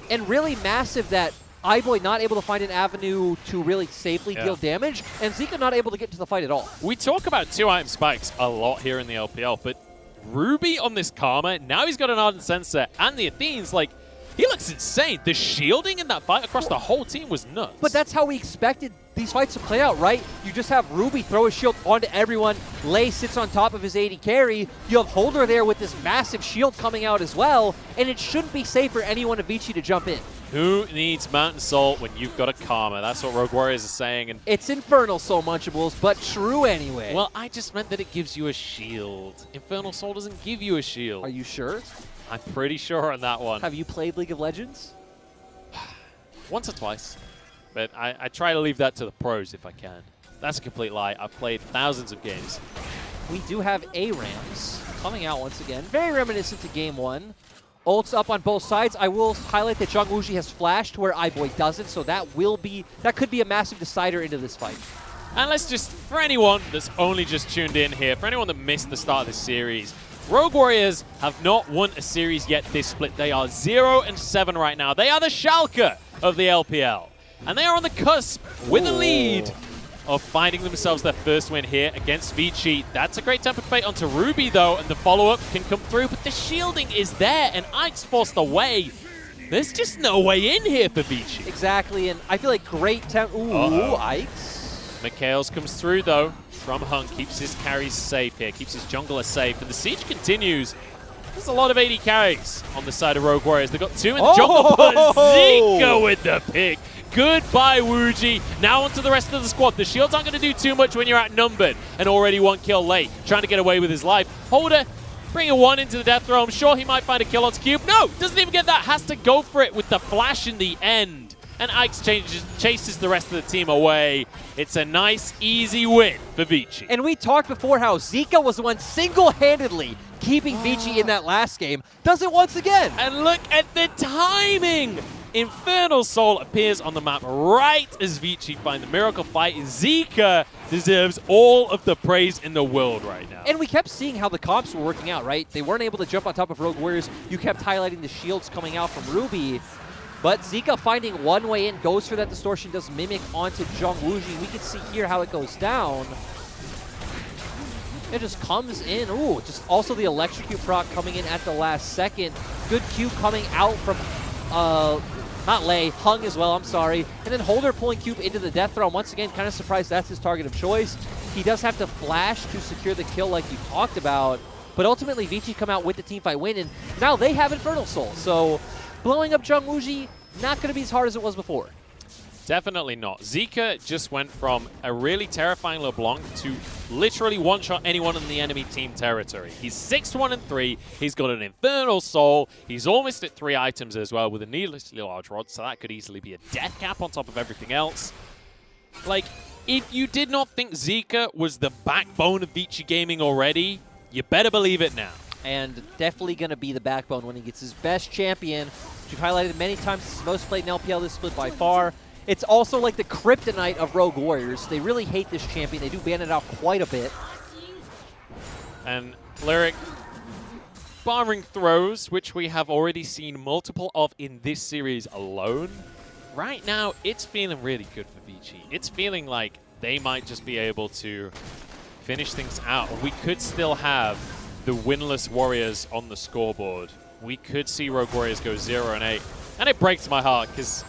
And really massive that iBoy not able to find an avenue to really safely deal damage. And Zika not able to get to the fight at all. We talk about 2-item spikes a lot here in the LPL, but Ruby on this Karma, now he's got an Ardent Sensor, and the Athene's like, He looks insane. The shielding in that fight across the whole team was nuts. But that's how we expected these fights to play out, right? You just have Ruby throw a shield onto everyone. Lei sits on top of his AD carry. You have Holder there with this massive shield coming out as well, and it shouldn't be safe for anyone of Vici to jump in. Who needs Mountain Salt when you've got a Karma? That's what Rogue Warriors is saying. And it's Infernal Soul Munchables, but true anyway. Well, I just meant that it gives you a shield. Infernal Soul doesn't give you a shield. Are you sure? I'm pretty sure on that one. Have you played League of Legends? Once or twice. But I try to leave that to the pros if I can. That's a complete lie. I've played thousands of games. We do have ARAMs coming out once again. Very reminiscent to Game 1. Ults up on both sides. I will highlight that Zhang Wuji has flashed where iBoy doesn't, so that could be a massive decider into this fight. And let's just, for anyone that's only just tuned in here, for anyone that missed the start of this series, Rogue Warriors have not won a series yet this split. They are 0-7 right now. They are the Schalke of the LPL. And they are on the cusp with a lead of finding themselves their first win here against Vici. That's a great temper fate onto Ruby, though, and the follow-up can come through. But the shielding is there, and Ike's forced away. There's just no way in here for Vici. Exactly, and I feel like great temp. Ooh, Ike's. Mikhails comes through, though. From Hung keeps his carries safe here, keeps his jungler safe, and the siege continues. There's a lot of AD carries on the side of Rogue Warriors. They've got 2 in the jungle, but Zika with the pick. Goodbye, Wuji. Now onto the rest of the squad. The shields aren't going to do too much when you're outnumbered. And already 1 kill late, trying to get away with his life. Holder, bring a 1 into the death throw. I'm sure he might find a kill on Cube. No, doesn't even get that. Has to go for it with the flash in the end. And Ike's chases the rest of the team away. It's a nice, easy win for Vici. And we talked before how Zika was the one single-handedly keeping Vici in that last game. Does it once again. And look at the timing. Infernal Soul appears on the map right as Vici find the miracle fight. Zika deserves all of the praise in the world right now. And we kept seeing how the comps were working out, right? They weren't able to jump on top of Rogue Warriors. You kept highlighting the shields coming out from Ruby. But Zika finding one way in, goes for that distortion, does mimic onto Zhang Wuji. We can see here how it goes down. It just comes in. Ooh, just also the electrocute proc coming in at the last second. Good Q coming out from, not Lei, Hung as well, I'm sorry. And then Holder pulling Cube into the death throw. Once again, kind of surprised that's his target of choice. He does have to flash to secure the kill like you talked about. But ultimately, Vici come out with the teamfight win, and now they have Infernal Soul. So blowing up Zhang Wuji, not going to be as hard as it was before. Definitely not. Zika just went from a really terrifying LeBlanc to literally one-shot anyone in the enemy team territory. He's 6-1-3. He's got an Infernal Soul. He's almost at 3 items as well with a needlessly large rod, so that could easily be a death cap on top of everything else. Like, if you did not think Zika was the backbone of Vici Gaming already, you better believe it now. And definitely going to be the backbone when he gets his best champion, which we've highlighted many times. This is most played in LPL this split by far. It's also like the kryptonite of Rogue Warriors. They really hate this champion. They do ban it out quite a bit. And Lyric, barring throws, which we have already seen multiple of in this series alone, right now it's feeling really good for Vici. It's feeling like they might just be able to finish things out. We could still have the winless Warriors on the scoreboard. We could see Rogue Warriors go 0-8. And it breaks my heart because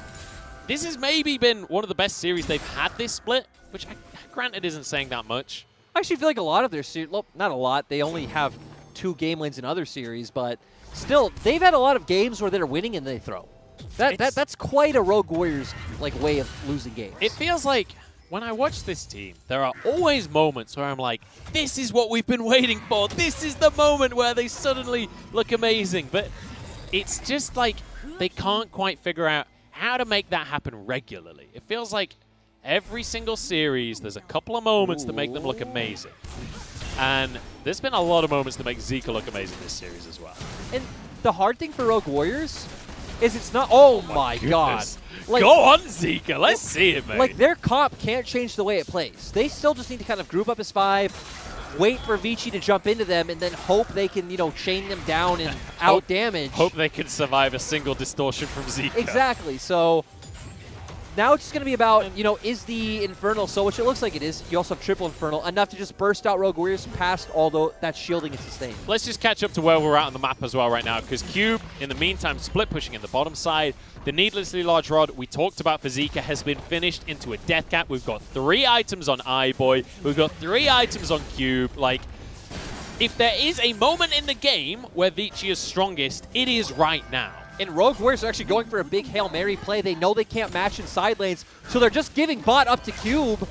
this has maybe been one of the best series they've had this split, which granted isn't saying that much. I actually feel like a lot of their series, well, not a lot, they only have 2 game wins in other series, but still, they've had a lot of games where they're winning and they throw. That's quite a Rogue Warriors like way of losing games. It feels like when I watch this team, there are always moments where I'm like, this is what we've been waiting for. This is the moment where they suddenly look amazing. But it's just like they can't quite figure out how to make that happen regularly. It feels like every single series, there's a couple of moments that make them look amazing. And there's been a lot of moments that make Zika look amazing this series as well. And the hard thing for Rogue Warriors is it's not, oh my god. Like, go on, Zika. Let's see it, man. Like, their comp can't change the way it plays. They still just need to kind of group up as 5, wait for Vici to jump into them, and then hope they can, you know, chain them down and out-damage. Hope they can survive a single distortion from Zika. Exactly. So now it's just going to be about, you know, is the Infernal Soul, which it looks like it is, you also have triple Infernal, enough to just burst out Rogue Warriors past all that shielding and sustain? Let's just catch up to where we're at on the map as well right now, because Cube, in the meantime, split pushing in the bottom side. The needlessly large rod we talked about for Zika has been finished into a death cap. We've got 3 items on iBoy. We've got 3 items on Cube. Like, if there is a moment in the game where Vici is strongest, it is right now. And Rogue Warriors are actually going for a big Hail Mary play. They know they can't match in side lanes, so they're just giving bot up to Cube,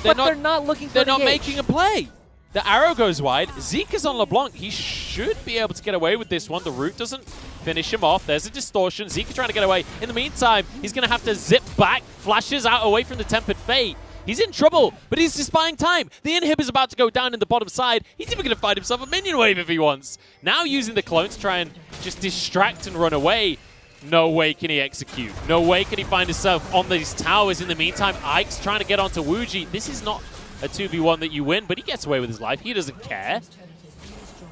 they're not looking for They're the not making a play. The arrow goes wide. Zika's on LeBlanc. He should be able to get away with this one. The root doesn't finish him off. There's a distortion. Zika trying to get away. In the meantime, he's going to have to zip back. Flashes out away from the Tempered Fate. He's in trouble, but he's just buying time. The inhib is about to go down in the bottom side. He's even going to find himself a minion wave if he wants. Now using the clone to try and just distract and run away. No way can he execute. No way can he find himself on these towers. In the meantime, Ike's trying to get onto Wuji. This is not a 2v1 that you win, but he gets away with his life. He doesn't care.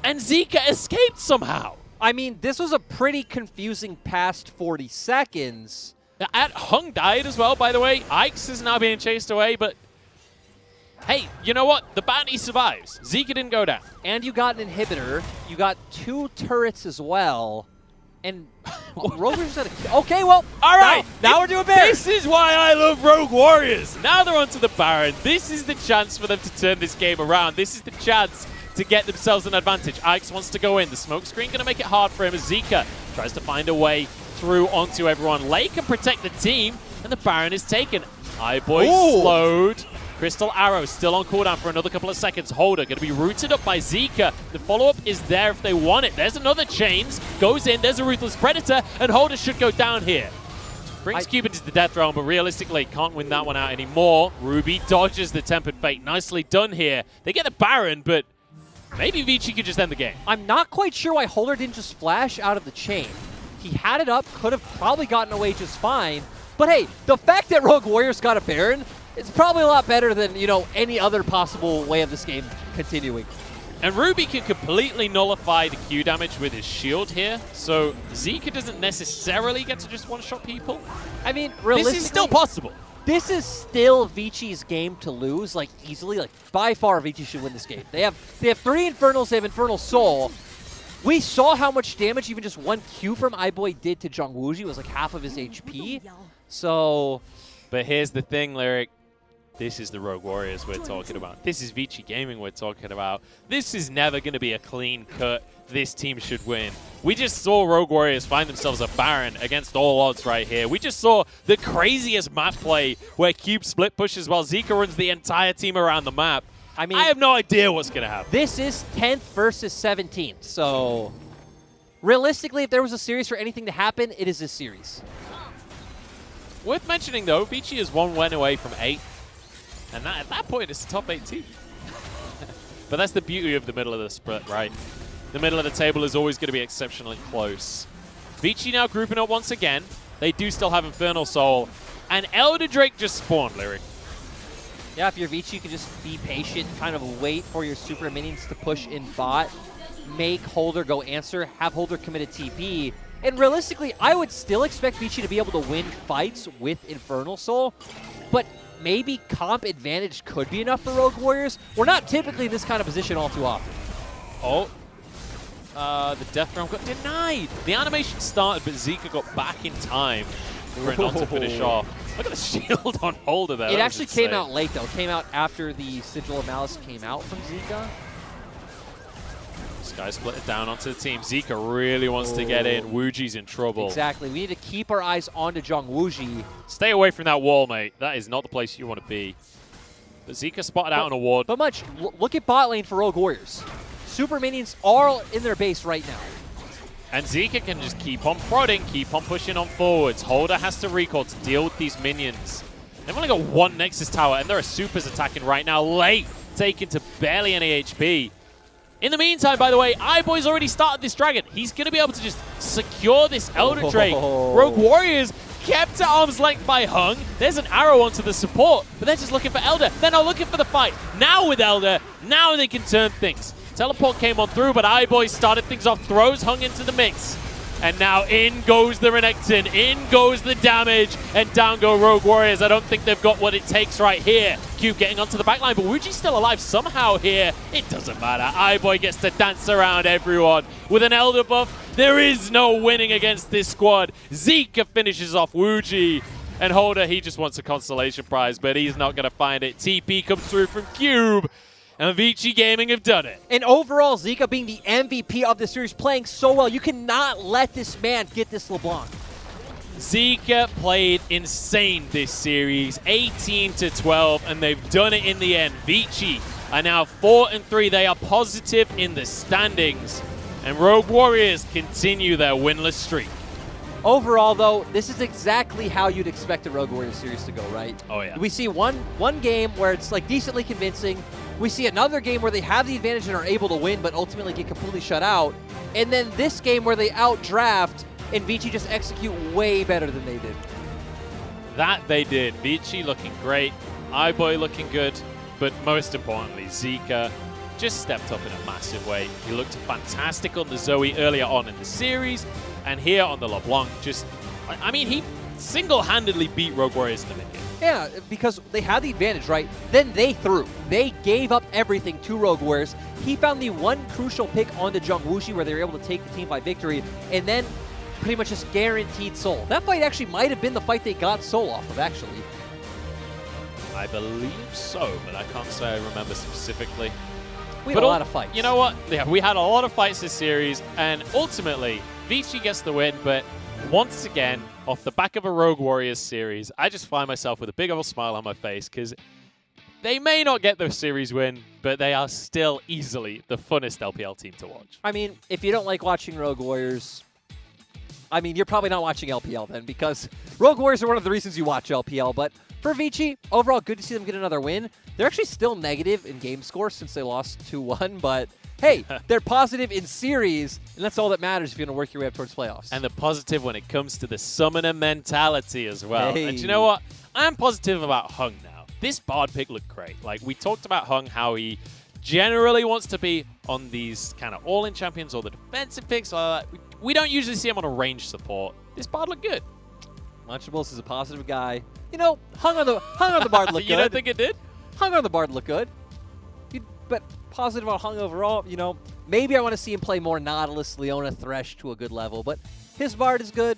And Zika escaped somehow. I mean, this was a pretty confusing past 40 seconds. Hung died as well, by the way. Ike's is now being chased away, but hey, you know what? The bounty survives. Zika didn't go down. And you got an inhibitor. You got 2 turrets as well. And Rogue Warriors had a... Okay, well, all right. Now we're doing Baron. This is why I love Rogue Warriors. Now they're onto the Baron. This is the chance for them to turn this game around. This is the chance to get themselves an advantage. Ike's wants to go in. The smoke screen going to make it hard for him as Zika tries to find a way through onto everyone. Lei can protect the team, and the Baron is taken. iBoy slowed. Crystal Arrow still on cooldown for another couple of seconds. Holder going to be rooted up by Zika. The follow-up is there if they want it. There's another Chains. Goes in. There's a Ruthless Predator, and Holder should go down here. Brings Cube into the death realm, but realistically can't win that one out anymore. Ruby dodges the Tempered Fate. Nicely done here. They get the Baron, but maybe Vici could just end the game. I'm not quite sure why Holder didn't just flash out of the chain. He had it up, could have probably gotten away just fine. But hey, the fact that Rogue Warriors got a Baron, it's probably a lot better than, you know, any other possible way of this game continuing. And Ruby can completely nullify the Q damage with his shield here, so Zika doesn't necessarily get to just one-shot people. I mean, realistically, this is still possible. This is still Vici's game to lose, like, easily. Like, by far, Vici should win this game. They have 3 Infernals, they have Infernal Soul. We saw how much damage even just 1 Q from iBoy did to Zhongwuji. It was like half of his HP. So... But here's the thing, Lyric. This is the Rogue Warriors we're talking about. This is Vici Gaming we're talking about. This is never going to be a clean cut. This team should win. We just saw Rogue Warriors find themselves a Baron against all odds right here. We just saw the craziest map play where Cube split pushes while Zika runs the entire team around the map. I mean, I have no idea what's going to happen. This is 10th versus 17th. So realistically, if there was a series for anything to happen, it is this series. Worth mentioning, though, Vici is 1 win away from 8th. And at that point, it's a top 8 team. But that's the beauty of the middle of the split, right? The middle of the table is always going to be exceptionally close. Vici now grouping up once again. They do still have Infernal Soul. And Elder Drake just spawned, Lyric. Yeah, if you're Vici, you can just be patient, kind of wait for your super minions to push in bot, make Holder go answer, have Holder commit a TP. And realistically, I would still expect Vici to be able to win fights with Infernal Soul, but maybe comp advantage could be enough for Rogue Warriors. We're not typically in this kind of position all too often. Oh. The Death Realm got denied. The animation started, but Zika got back in time for it not to finish off. Look at the shield on Holder there. It actually came out late, though. It came out after the Sigil of Malice came out from Zika. Sky split it down onto the team. Zika really wants to get in. Wuji's in trouble. Exactly. We need to keep our eyes onto Zhongwuji. Stay away from that wall, mate. That is not the place you want to be. But Zika spotted out on a ward. But much, look at bot lane for Rogue Warriors. Super minions are in their base right now. And Zika can just keep on prodding, keep on pushing on forwards. Holder has to recall to deal with these minions. They've only got 1 Nexus Tower, and there are supers attacking right now. Late, taken to barely any HP. In the meantime, by the way, iBoy's already started this dragon. He's going to be able to just secure this Elder Drake. Rogue Warriors kept at arm's length by Hung. There's an arrow onto the support, but they're just looking for Elder. They're not looking for the fight. Now with Elder, now they can turn things. Teleport came on through, but iBoy started things off, throws Hung into the mix. And now in goes the Renekton, in goes the damage, and down go Rogue Warriors. I don't think they've got what it takes right here. Cube getting onto the backline, but Wuji's still alive somehow here. It doesn't matter. iBoy gets to dance around everyone. With an Elder buff, there is no winning against this squad. Zika finishes off Wuji. And Holder, he just wants a consolation prize, but he's not going to find it. TP comes through from Cube. And Vici Gaming have done it. And overall, Zika being the MVP of the series, playing so well. You cannot let this man get this LeBlanc. Zika played insane this series, 18-12, and they've done it in the end. Vici are now 4-3. They are positive in the standings. And Rogue Warriors continue their winless streak. Overall, though, this is exactly how you'd expect a Rogue Warriors series to go, right? Oh, yeah. We see one game where it's like decently convincing. We see another game where they have the advantage and are able to win, but ultimately get completely shut out. And then this game where they outdraft and Vici just execute way better than they did. That they did. Vici looking great, iBoy looking good, but most importantly, Zika just stepped up in a massive way. He looked fantastic on the Zoe earlier on in the series, and here on the LeBlanc, just, I mean, he single-handedly beat Rogue Warriors in the mid game. Yeah, because they had the advantage, right? Then they threw. They gave up everything to Rogue Warriors. He found the one crucial pick on the Jung Wuxi where they were able to take the team fight victory, and then pretty much just guaranteed Soul. That fight actually might have been the fight they got Soul off of, actually. I believe so, but I can't say I remember specifically. We had a lot of fights. You know what? Yeah, we had a lot of fights this series, and ultimately, Vici gets the win, but once again, off the back of a Rogue Warriors series, I just find myself with a big old smile on my face, because they may not get the series win, but they are still easily the funnest LPL team to watch. I mean, if you don't like watching Rogue Warriors, I mean, you're probably not watching LPL then, because Rogue Warriors are one of the reasons you watch LPL, but for Vici, overall, good to see them get another win. They're actually still negative in game score since they lost 2-1, but hey, they're positive in series, and that's all that matters if you want to work your way up towards playoffs. And they're positive when it comes to the summoner mentality as well. Hey. And you know what? I'm positive about Hung now. This Bard pick looked great. Like, we talked about Hung, how he generally wants to be on these kind of all-in champions or the defensive picks. We don't usually see him on a range support. This Bard looked good. Lunchables is a positive guy. You know, Hung on the Bard looked good. You don't think it did? Hung on the Bard looked good. But positive on Hung overall, you know, maybe I want to see him play more Nautilus, Leona, Thresh to a good level, but his Bard is good.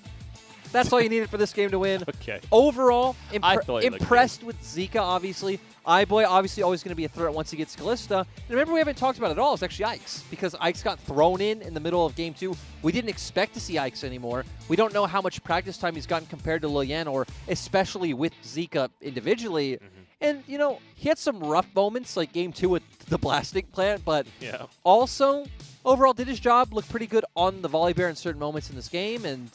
That's all you needed for this game to win. Okay. Overall, impressed with Zika, obviously. iBoy, obviously, always going to be a threat once he gets Kalista. And remember, we haven't talked about it at all. It's actually Ike's, because Ike's got thrown in the middle of Game 2. We didn't expect to see Ike's anymore. We don't know how much practice time he's gotten compared to Lilian, or especially with Zika individually. And, you know, he had some rough moments, like Game 2 with the blasting plant, but also, overall, did his job, looked pretty good on the volley bear in certain moments in this game, and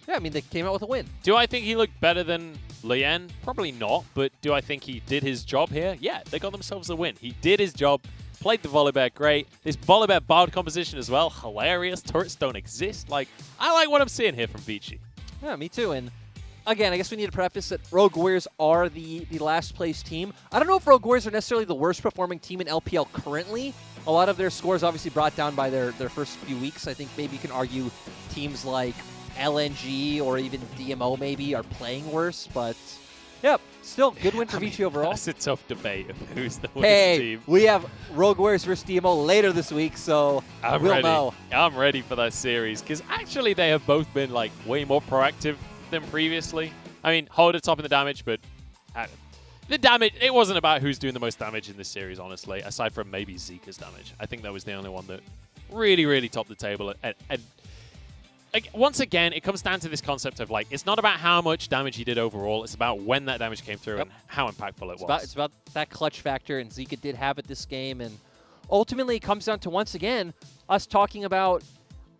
yeah, I mean, they came out with a win. Do I think he looked better than Lien? Probably not, but do I think he did his job here? Yeah, they got themselves a win. He did his job, played the Volibear great. This Volibear Bard composition as well, hilarious. Turrets don't exist. Like, I like what I'm seeing here from Vici. Yeah, me too, and again, I guess we need to preface that Rogue Warriors are the last place team. I don't know if Rogue Warriors are necessarily the worst performing team in LPL currently. A lot of their scores obviously brought down by their first few weeks. I think maybe you can argue teams like LNG or even DMO maybe are playing worse, but yeah, still good win for Vici overall. That's a tough debate of who's the worst team. We have Rogue Warriors versus DMO later this week, so we'll know. I'm ready for that series, because actually they have both been like way more proactive than previously. I mean, Holder top in the damage, but the damage, it wasn't about who's doing the most damage in this series, honestly, aside from maybe Zika's damage. I think that was the only one that really, really topped the table. And once again, it comes down to this concept of, like, it's not about how much damage he did overall. It's about when that damage came through and how impactful it was. It's about that clutch factor, and Zika did have it this game. And ultimately, it comes down to, once again, us talking about,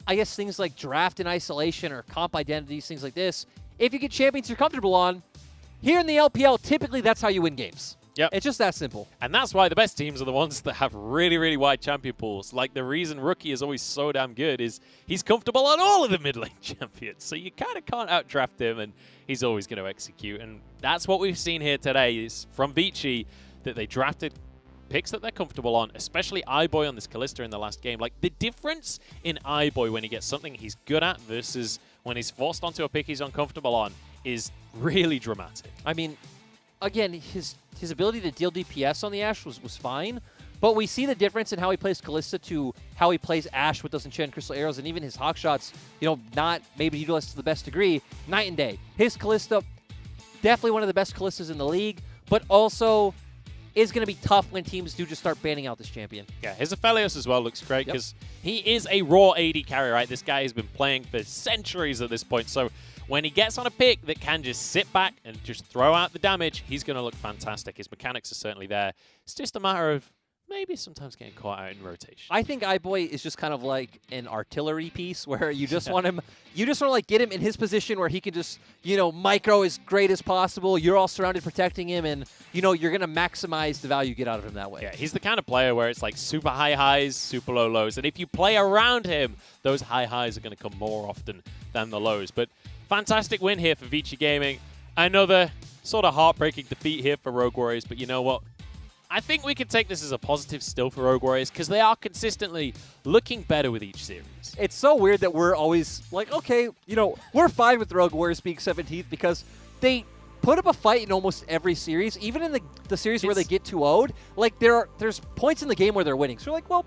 I guess, things like draft and isolation or comp identities, things like this. If you get champions you're comfortable on, here in the LPL, typically that's how you win games. Yep. It's just that simple. And that's why the best teams are the ones that have really, really wide champion pools. Like, the reason Rookie is always so damn good is he's comfortable on all of the mid lane champions. So you kind of can't outdraft him, and he's always going to execute. And that's what we've seen here today is from Vici, that they drafted picks that they're comfortable on, especially iBoy on this Kalista in the last game. Like, the difference in iBoy when he gets something he's good at versus when he's forced onto a pick he's uncomfortable on is really dramatic. I mean, again, his ability to deal DPS on the Ashe was fine, but we see the difference in how he plays Kalista to how he plays Ashe with those Enchanted Crystal Arrows, and even his Hawk shots, you know, not maybe utilized to the best degree. Night and day. His Kalista, definitely one of the best Kalistas in the league, but also is going to be tough when teams do just start banning out this champion. Yeah, his Aphelios as well looks great because he is a raw AD carry, right? This guy has been playing for centuries at this point, so when he gets on a pick that can just sit back and just throw out the damage, he's going to look fantastic. His mechanics are certainly there. It's just a matter of maybe sometimes getting caught out in rotation. I think iBoy is just kind of like an artillery piece where you just want him, you just want to like get him in his position where he can just, you know, micro as great as possible. You're all surrounded protecting him, and, you know, you're going to maximize the value you get out of him that way. Yeah, he's the kind of player where it's like super high highs, super low lows. And if you play around him, those high highs are going to come more often than the lows. But fantastic win here for Vici Gaming. Another sort of heartbreaking defeat here for Rogue Warriors, but you know what? I think we can take this as a positive still for Rogue Warriors because they are consistently looking better with each series. It's so weird that we're always like, okay, you know, we're fine with Rogue Warriors being 17th because they put up a fight in almost every series, even in the series where they get 2-0'd. Like, there's points in the game where they're winning. So we're like, well,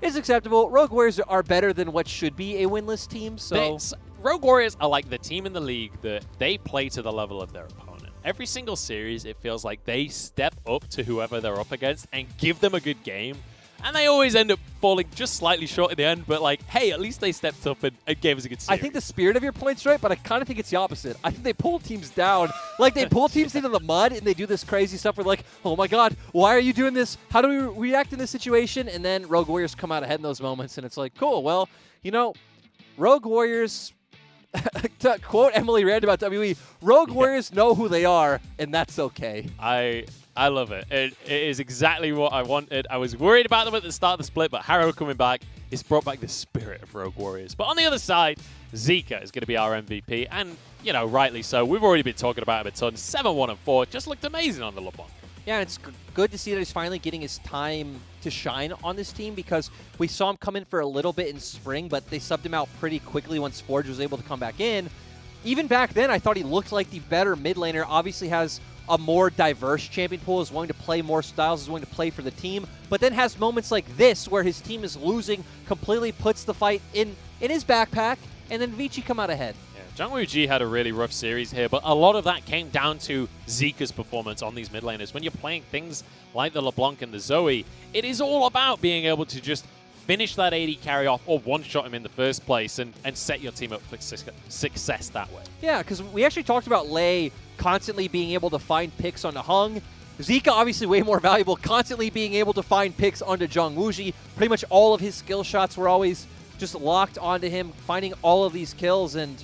it's acceptable. Rogue Warriors are better than what should be a winless team. So Rogue Warriors are like the team in the league that they play to the level of their opponent. Every single series, it feels like they step up to whoever they're up against and give them a good game. And they always end up falling just slightly short in the end, but like, hey, at least they stepped up and gave us a good series. I think the spirit of your point's right, but I kind of think it's the opposite. I think they pull teams down. Like, they pull teams into the mud, and they do this crazy stuff where like, oh my god, why are you doing this? How do we react in this situation? And then Rogue Warriors come out ahead in those moments, and it's like, cool, well, you know, Rogue Warriors... to quote Emily Rand about WE, Rogue Warriors know who they are, and that's okay. I love it. It is exactly what I wanted. I was worried about them at the start of the split, but Harrow coming back has brought back the spirit of Rogue Warriors. But on the other side, Zika is going to be our MVP, and, you know, rightly so. We've already been talking about him a ton. 7-1-4, just looked amazing on the LeBlanc. Yeah, and it's good to see that he's finally getting his time to shine on this team because we saw him come in for a little bit in spring, but they subbed him out pretty quickly once Forge was able to come back in. Even back then, I thought he looked like the better mid laner. Obviously has a more diverse champion pool, is willing to play more styles, is willing to play for the team, but then has moments like this where his team is losing, completely puts the fight in his backpack, and then Vici come out ahead. Jungwoo Ji had a really rough series here, but a lot of that came down to Zika's performance on these mid laners. When you're playing things like the LeBlanc and the Zoe, it is all about being able to just finish that AD carry off or one-shot him in the first place and set your team up for success that way. Yeah, because we actually talked about Lei constantly being able to find picks onto Hung. Zika, obviously way more valuable, constantly being able to find picks onto Jungwoo Ji. Pretty much all of his skill shots were always just locked onto him, finding all of these kills, and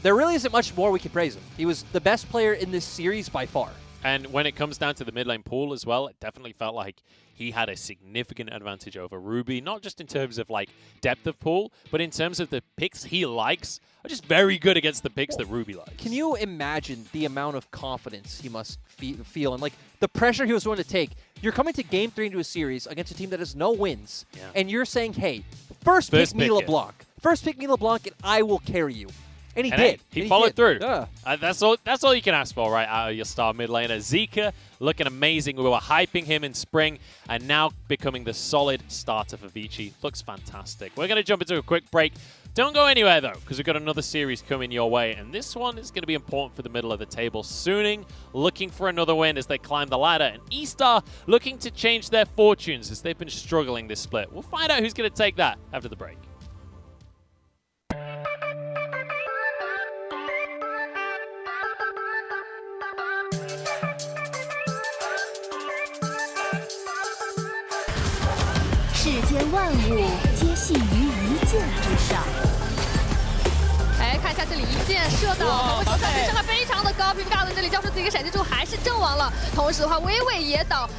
there really isn't much more we can praise him. He was the best player in this series by far. And when it comes down to the mid lane pool as well, it definitely felt like he had a significant advantage over Ruby, not just in terms of like depth of pool, but in terms of the picks he likes are just very good against the picks that Ruby likes. Can you imagine the amount of confidence he must feel and like the pressure he was willing to take? You're coming to game 3 into a series against a team that has no wins, and you're saying, hey, first pick me LeBlanc. First pick me LeBlanc, and I will carry you. And he did. He followed through. Yeah. That's all you can ask for, right, out of your star mid laner. Zika looking amazing. We were hyping him in spring, and now becoming the solid starter for Vici. Looks fantastic. We're going to jump into a quick break. Don't go anywhere, though, because we've got another series coming your way, and this one is going to be important for the middle of the table. Suning looking for another win as they climb the ladder, and E-Star looking to change their fortunes as they've been struggling this split. We'll find out who's going to take that after the break.万物皆系于一箭之上。哎，看一下这里一箭射到，球上对伤害非常的高，皮皮大伦这里交出自己的闪电之后还是阵亡了。同时的话，微微也倒。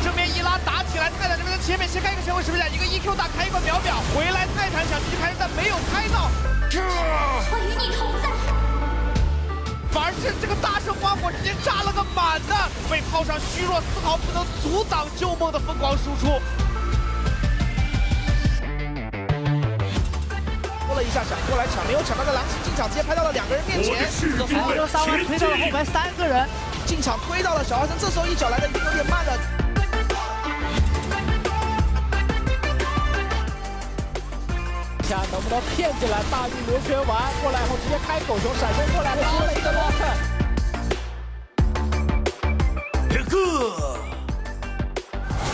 正面一拉打起来，泰坦这边的切面先开一个前卫10分线，一个 EQ 大开一个秒秒，回来泰坦想继续开但没有开到，我与你同在。反而是这个大圣花火直接炸了个满的，被套上虚弱丝毫不能阻挡旧梦的疯狂输出。拖了一下，想过来抢，没有抢到个狼骑进场，直接拍到了2个人面前。这个黄牛3万推到了后排3个人，进场推到了小花生，这时候一脚来的已经有点慢了。看能不能骗进来，大力螺旋丸过来后直接开狗熊闪身过来，接了一个 lock。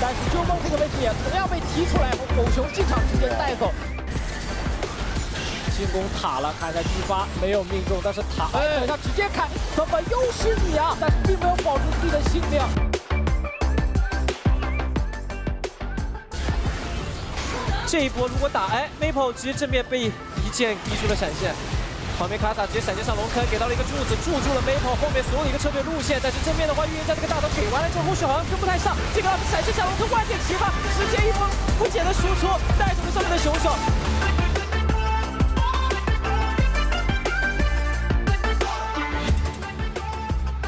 但是旧梦这个位置也同样被提出来后，狗熊进场直接带走。进攻塔了，看一下击发没有命中，但是塔等下直接开，怎么又是你啊？但是并没有保住自己的性命。这一波如果打Maple 直接正面被一剑逼出了闪现，旁边卡萨直接闪现上龙坑，给到了一个柱子，住了 Maple 后面所有的一个撤退路线。但是正面的话，预言家这个大头给完了之后，后续好像跟不太上，这个闪现下龙坑万箭齐发，直接一波不减的输出，带走了上面的熊手。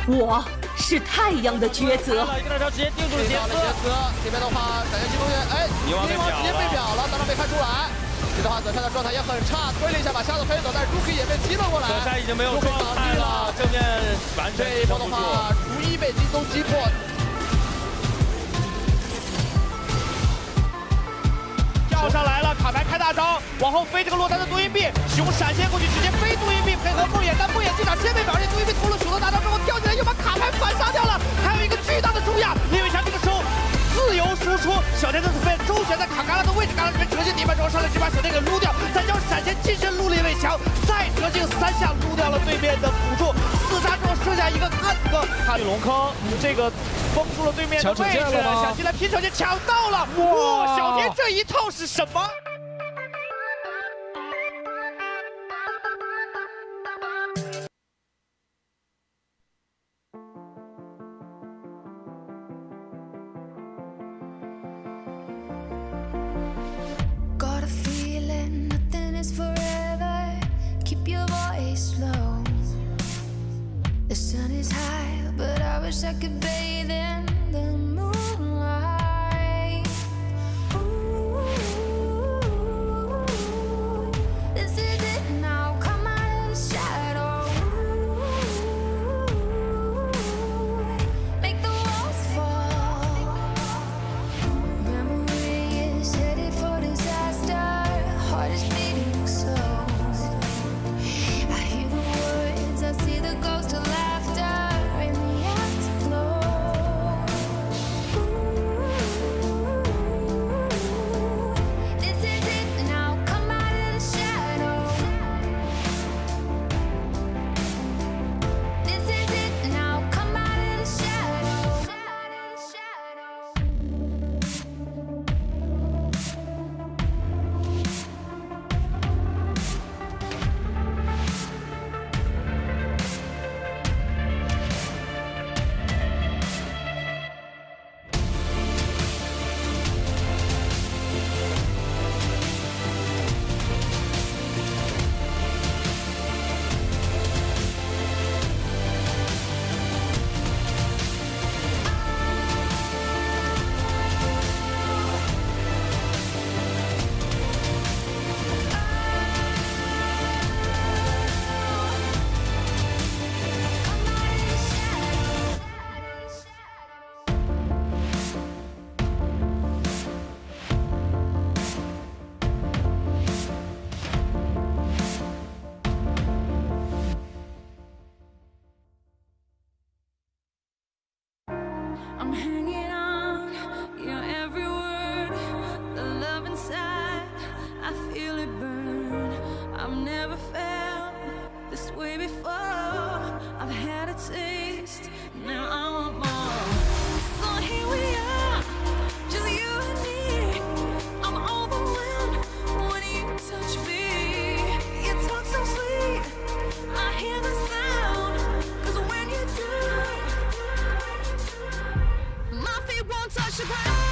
我是太阳的抉择。一个大招直接定住了杰斯，这边的话，闪现机动员，泥王直接被秒了，当然没看出来。这的话，泽山的状态也很差，推了一下把瞎子推走，但是朱 K 也被击了过来。泽山已经没有状态了，正面完全这一波的话，逐一被金松击破。跳上来了，卡牌开大招，往后飞这个落单的毒鹰臂，熊闪现过去，直接飞毒鹰臂，配合梦魇，但梦魇进场先被秒灭，毒鹰臂投了熊的大招之后跳起来，又把卡牌反杀掉了，还有一个巨大的蛀牙，李伟强这个时候自由输出，小天的准备周旋在卡嘎拉的位置，嘎拉这边折进底板之后上来直接把小天给撸掉，再将闪现近身撸李伟强，再折进3下撸掉了对面的辅助，4杀之后剩下一个汉子哥，看龙坑这个。封住了对面的位置，想进来拼手就抢到了！哇，小天这一套是什么？I'm hanging on your every word. The love inside, I feel it burn. I've never felt this way before. I've had a taste, now I want more. So here we are, just you and me. I'm overwhelmed when you touch me. You talk so sweet, I hear the sound. 'Cause when you do, my feet won't touch the ground.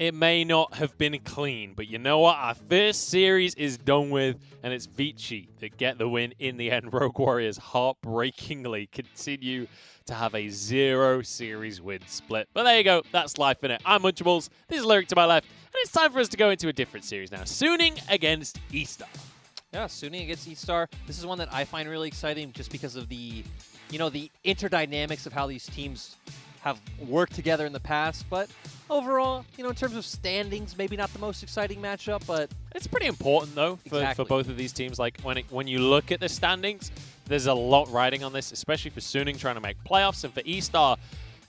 it may not have been clean, but you know what? Our first series is done with, and it's Vici that get the win in the end. Rogue Warriors heartbreakingly continue to have a 0 series win split. But there you go. That's life, innit? I'm Munchables. This is Lyric to my left. And it's time for us to go into a different series now. Suning against E-Star. Yeah, Suning against E-Star. This is one that I find really exciting just because of the, the interdynamics of how these teams have worked together in the past. But overall, in terms of standings, maybe not the most exciting matchup, but it's pretty important though for both of these teams. Like when you look at the standings, there's a lot riding on this, especially for Suning trying to make playoffs, and for E-Star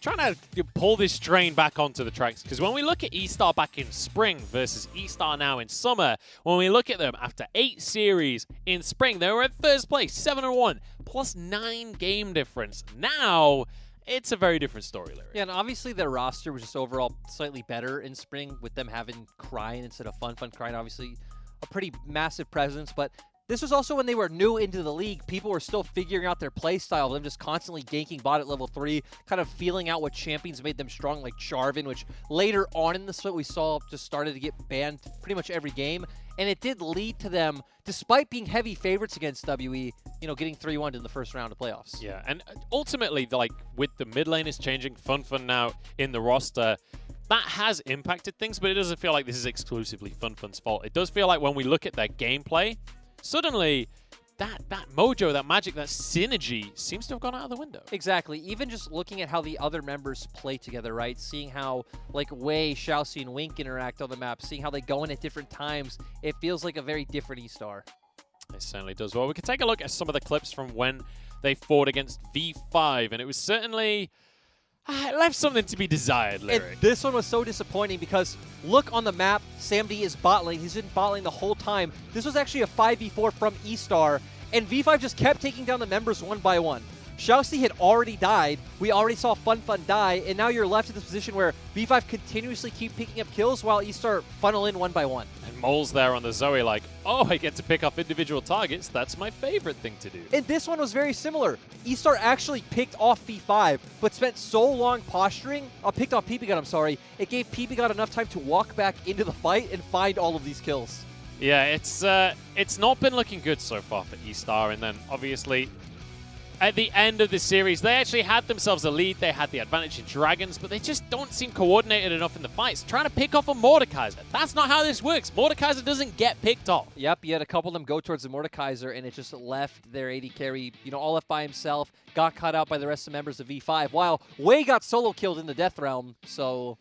trying to pull this train back onto the tracks. Because when we look at E-Star back in spring versus E-Star now in summer, when we look at them after 8 series in spring, they were at first place, 7-1, plus 9 game difference. Now, it's a very different story, Lyric. Yeah, and obviously their roster was just overall slightly better in spring with them having Cryin instead of Fun Cryin, obviously a pretty massive presence, but this was also when they were new into the league. People were still figuring out their play style. Them just constantly ganking bot at level 3, kind of feeling out what champions made them strong, like Jarvan, which later on in the split we saw just started to get banned pretty much every game. And it did lead to them, despite being heavy favorites against WE, getting 3-1 in the first round of playoffs. Yeah, and ultimately, like, with the mid laners changing, Fun now in the roster, that has impacted things, but it doesn't feel like this is exclusively Fun's fault. It does feel like when we look at their gameplay, suddenly that mojo, that magic, that synergy seems to have gone out of the window. Exactly. Even just looking at how the other members play together, right? Seeing how, like, Wei, Xiaoxi, and Wink interact on the map, seeing how they go in at different times, it feels like a very different E-Star. It certainly does. Well, we can take a look at some of the clips from when they fought against V5, and it was certainly... it left something to be desired, Lyric. And this one was so disappointing because look on the map, Sam D is bot lane. He's in bot lane the whole time. This was actually a 5v4 from E-Star, and V5 just kept taking down the members one by one. Xiaoxi had already died. We already saw Fun die, and now you're left in this position where V5 continuously keep picking up kills while E-Star funnel in one by one. And Mole's there on the Zoe like, oh, I get to pick off individual targets. That's my favorite thing to do. And this one was very similar. E-Star actually picked off V5, but spent so long posturing, picked off PP-God, I'm sorry, it gave PP-God enough time to walk back into the fight and find all of these kills. Yeah, it's not been looking good so far for E-Star, and then obviously at the end of the series, they actually had themselves a lead. They had the advantage in Dragons, but they just don't seem coordinated enough in the fights. Trying to pick off a Mordekaiser. That's not how this works. Mordekaiser doesn't get picked off. Yep, you had a couple of them go towards the Mordekaiser, and it just left their AD carry, all left by himself, got cut out by the rest of the members of V5, while Wei got solo killed in the Death Realm, so...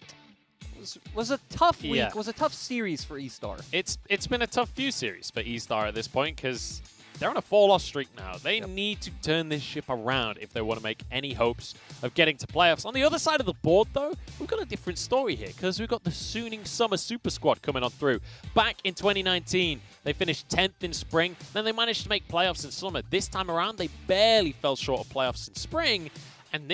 was a tough week. Yeah. Was a tough series for E-Star. It's been a tough few series for E-Star at this point because they're on a 4-loss streak now. They need to turn this ship around if they want to make any hopes of getting to playoffs. On the other side of the board, though, we've got a different story here because we've got the Suning Summer Super Squad coming on through. Back in 2019, they finished 10th in spring. Then they managed to make playoffs in summer. This time around, they barely fell short of playoffs in spring. And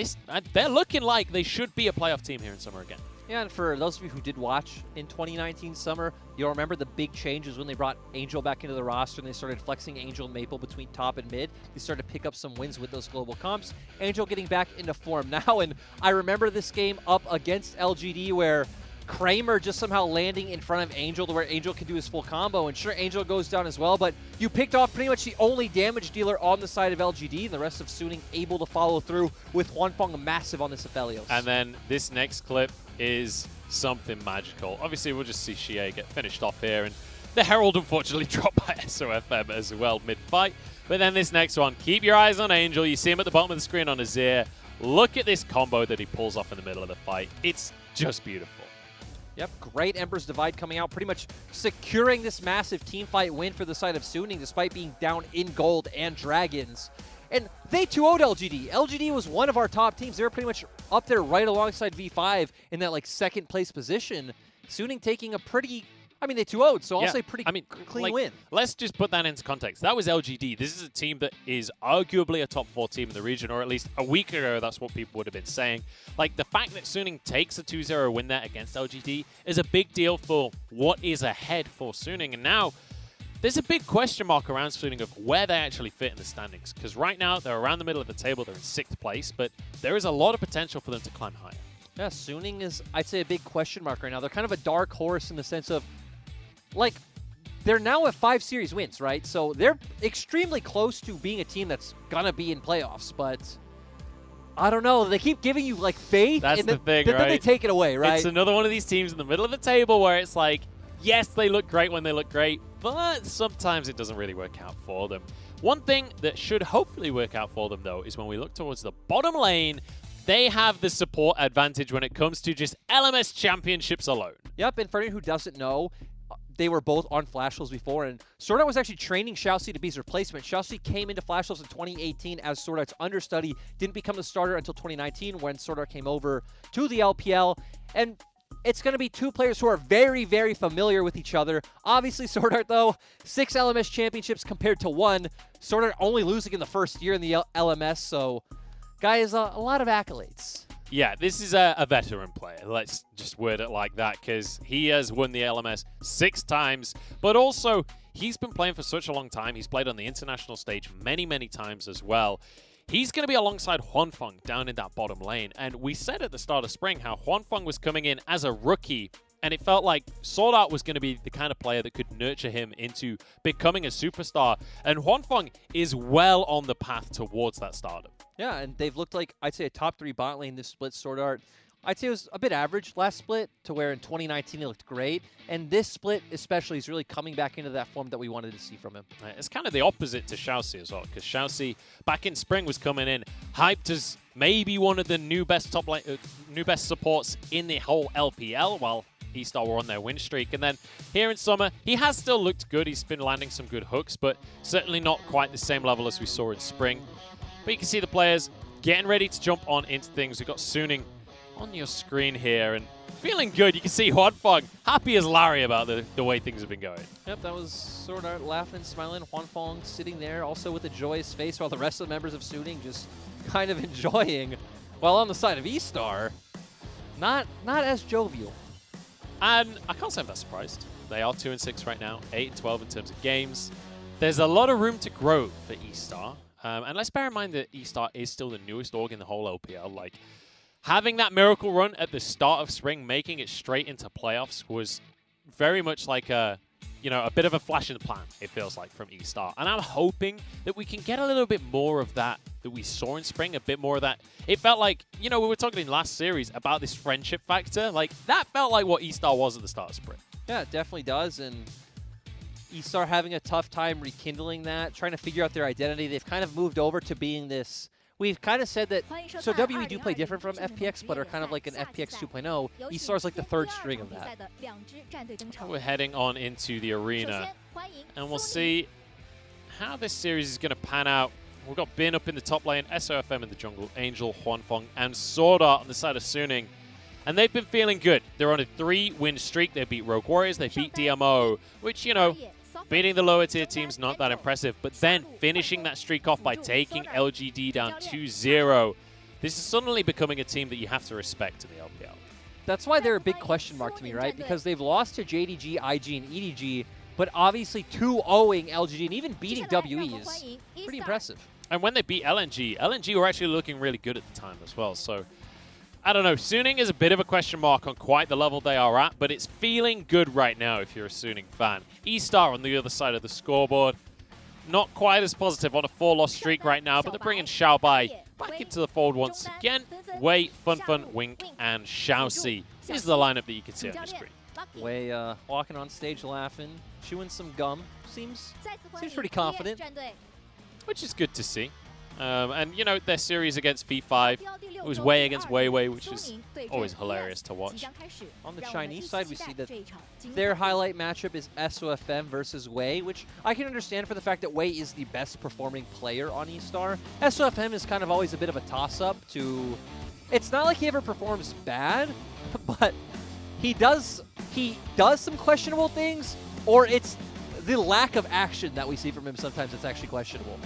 they're looking like they should be a playoff team here in summer again. Yeah, and for those of you who did watch in 2019 summer, you'll remember the big changes when they brought Angel back into the roster and they started flexing Angel and Maple between top and mid. They started to pick up some wins with those global comps. Angel getting back into form now, and I remember this game up against LGD where Kramer just somehow landing in front of Angel to where Angel can do his full combo, and sure, Angel goes down as well, but you picked off pretty much the only damage dealer on the side of LGD, and the rest of Suning able to follow through with Huanfeng massive on this Aphelios. And then this next clip is something magical. Obviously, we'll just see Xie get finished off here, and the Herald unfortunately dropped by SOFM as well mid-fight. But then this next one, keep your eyes on Angel. You see him at the bottom of the screen on Azir. Look at this combo that he pulls off in the middle of the fight. It's just beautiful. Yep, great Ember's Divide coming out, pretty much securing this massive team fight win for the side of Suning despite being down in gold and dragons. And they 2-0'd LGD. LGD was one of our top teams. They were pretty much up there right alongside V5 in that second place position. Suning taking a pretty, they 2-0'd, so I'll say pretty clean win. Let's just put that into context. That was LGD. This is a team that is arguably a top 4 team in the region, or at least a week ago, that's what people would have been saying. The fact that Suning takes a 2-0 win there against LGD is a big deal for what is ahead for Suning. And now, there's a big question mark around Suning of where they actually fit in the standings. Because right now, they're around the middle of the table. They're in 6th place, but there is a lot of potential for them to climb higher. Yeah, Suning is, I'd say, a big question mark right now. They're kind of a dark horse in the sense of, like, they're now at 5 series wins, right? So they're extremely close to being a team that's going to be in playoffs, but I don't know. They keep giving you, like, faith. That's the thing, right? Then they take it away, right? It's another one of these teams in the middle of the table where it's like, yes, they look great when they look great, but sometimes it doesn't really work out for them. One thing that should hopefully work out for them, though, is when we look towards the bottom lane, they have the support advantage when it comes to just LMS championships alone. Yep, and for anyone who doesn't know, they were both on Flashless before, and Sword Art was actually training Xiaoxi to be his replacement. Xiaoxi came into Flashless in 2018 as Sword Art's understudy, didn't become the starter until 2019 when Sword Art came over to the LPL, and it's going to be two players who are very, very familiar with each other. Obviously, Sword Art, though, 6 LMS championships compared to 1. Sword Art only losing in the first year in the LMS, so guys, a lot of accolades. Yeah, this is a veteran player. Let's just word it like that, because he has won the LMS 6 times, but also he's been playing for such a long time. He's played on the international stage many, many times as well. He's going to be alongside Huanfeng down in that bottom lane, and we said at the start of spring how Huanfeng was coming in as a rookie, and it felt like Sword Art was going to be the kind of player that could nurture him into becoming a superstar, and Huanfeng is well on the path towards that stardom. Yeah, and they've looked like, I'd say, a top 3 bot lane this split. Sword Art, I'd say it was a bit average last split, to where in 2019 it looked great. And this split especially is really coming back into that form that we wanted to see from him. It's kind of the opposite to Xiaoxi as well, because Xiaoxi back in spring was coming in hyped as maybe one of the new best new best supports in the whole LPL, while eStar were on their win streak. And then here in summer, he has still looked good. He's been landing some good hooks, but certainly not quite the same level as we saw in spring. But you can see the players getting ready to jump on into things. We've got Suning on your screen here and feeling good. You can see Huanfeng happy as Larry about the way things have been going. Yep, that was Sword Art laughing and smiling. Huanfeng sitting there also with a joyous face, while the rest of the members of Suning just kind of enjoying. While on the side of eStar, not as jovial. And I can't say I'm that surprised. They are 2-6 right now, 8-12 in terms of games. There's a lot of room to grow for eStar. And let's bear in mind that eStar is still the newest org in the whole LPL. Like, having that miracle run at the start of spring, making it straight into playoffs, was very much like a bit of a flash in the pan, it feels like, from eStar. And I'm hoping that we can get a little bit more of that we saw in spring, a bit more of that. It felt like, we were talking in last series about this friendship factor. Like, that felt like what eStar was at the start of spring. Yeah, it definitely does. And eStar having a tough time rekindling that, trying to figure out their identity. They've kind of moved over to being this. We've kind of said that, so WE do play different from FPX, but are kind of like an FPX 2.0. eStar's like the 3rd string of that. We're heading on into the arena, and we'll see how this series is going to pan out. We've got Bin up in the top lane, SOFM in the jungle, Angel, Huanfeng, and Sword Art on the side of Suning. And they've been feeling good. They're on a 3-win streak. They beat Rogue Warriors, they beat DMO, which, beating the lower tier team's not that impressive, but then finishing that streak off by taking LGD down 2-0. This is suddenly becoming a team that you have to respect in the LPL. That's why they're a big question mark to me, right? Because they've lost to JDG, IG, and EDG, but obviously 2-0ing LGD and even beating WE is pretty impressive. And when they beat LNG were actually looking really good at the time as well, so I don't know. Suning is a bit of a question mark on quite the level they are at, but it's feeling good right now if you're a Suning fan. eStar on the other side of the scoreboard, not quite as positive on a 4-loss streak right now, but they're bringing Xiaobai back into the fold once again. Wei, Funfun, Wink, and Xiaoxi is the lineup that you can see on your screen. Wei walking on stage laughing, chewing some gum. Seems pretty confident. Which is good to see. And, their series against V5, it was Wei against Wei, which is always hilarious to watch. On the Chinese side, we see that their highlight matchup is SOFM versus Wei, which I can understand for the fact that Wei is the best performing player on eStar. SOFM is kind of always a bit of a toss-up to... It's not like he ever performs bad, but he does some questionable things, or it's the lack of action that we see from him sometimes that's actually questionable.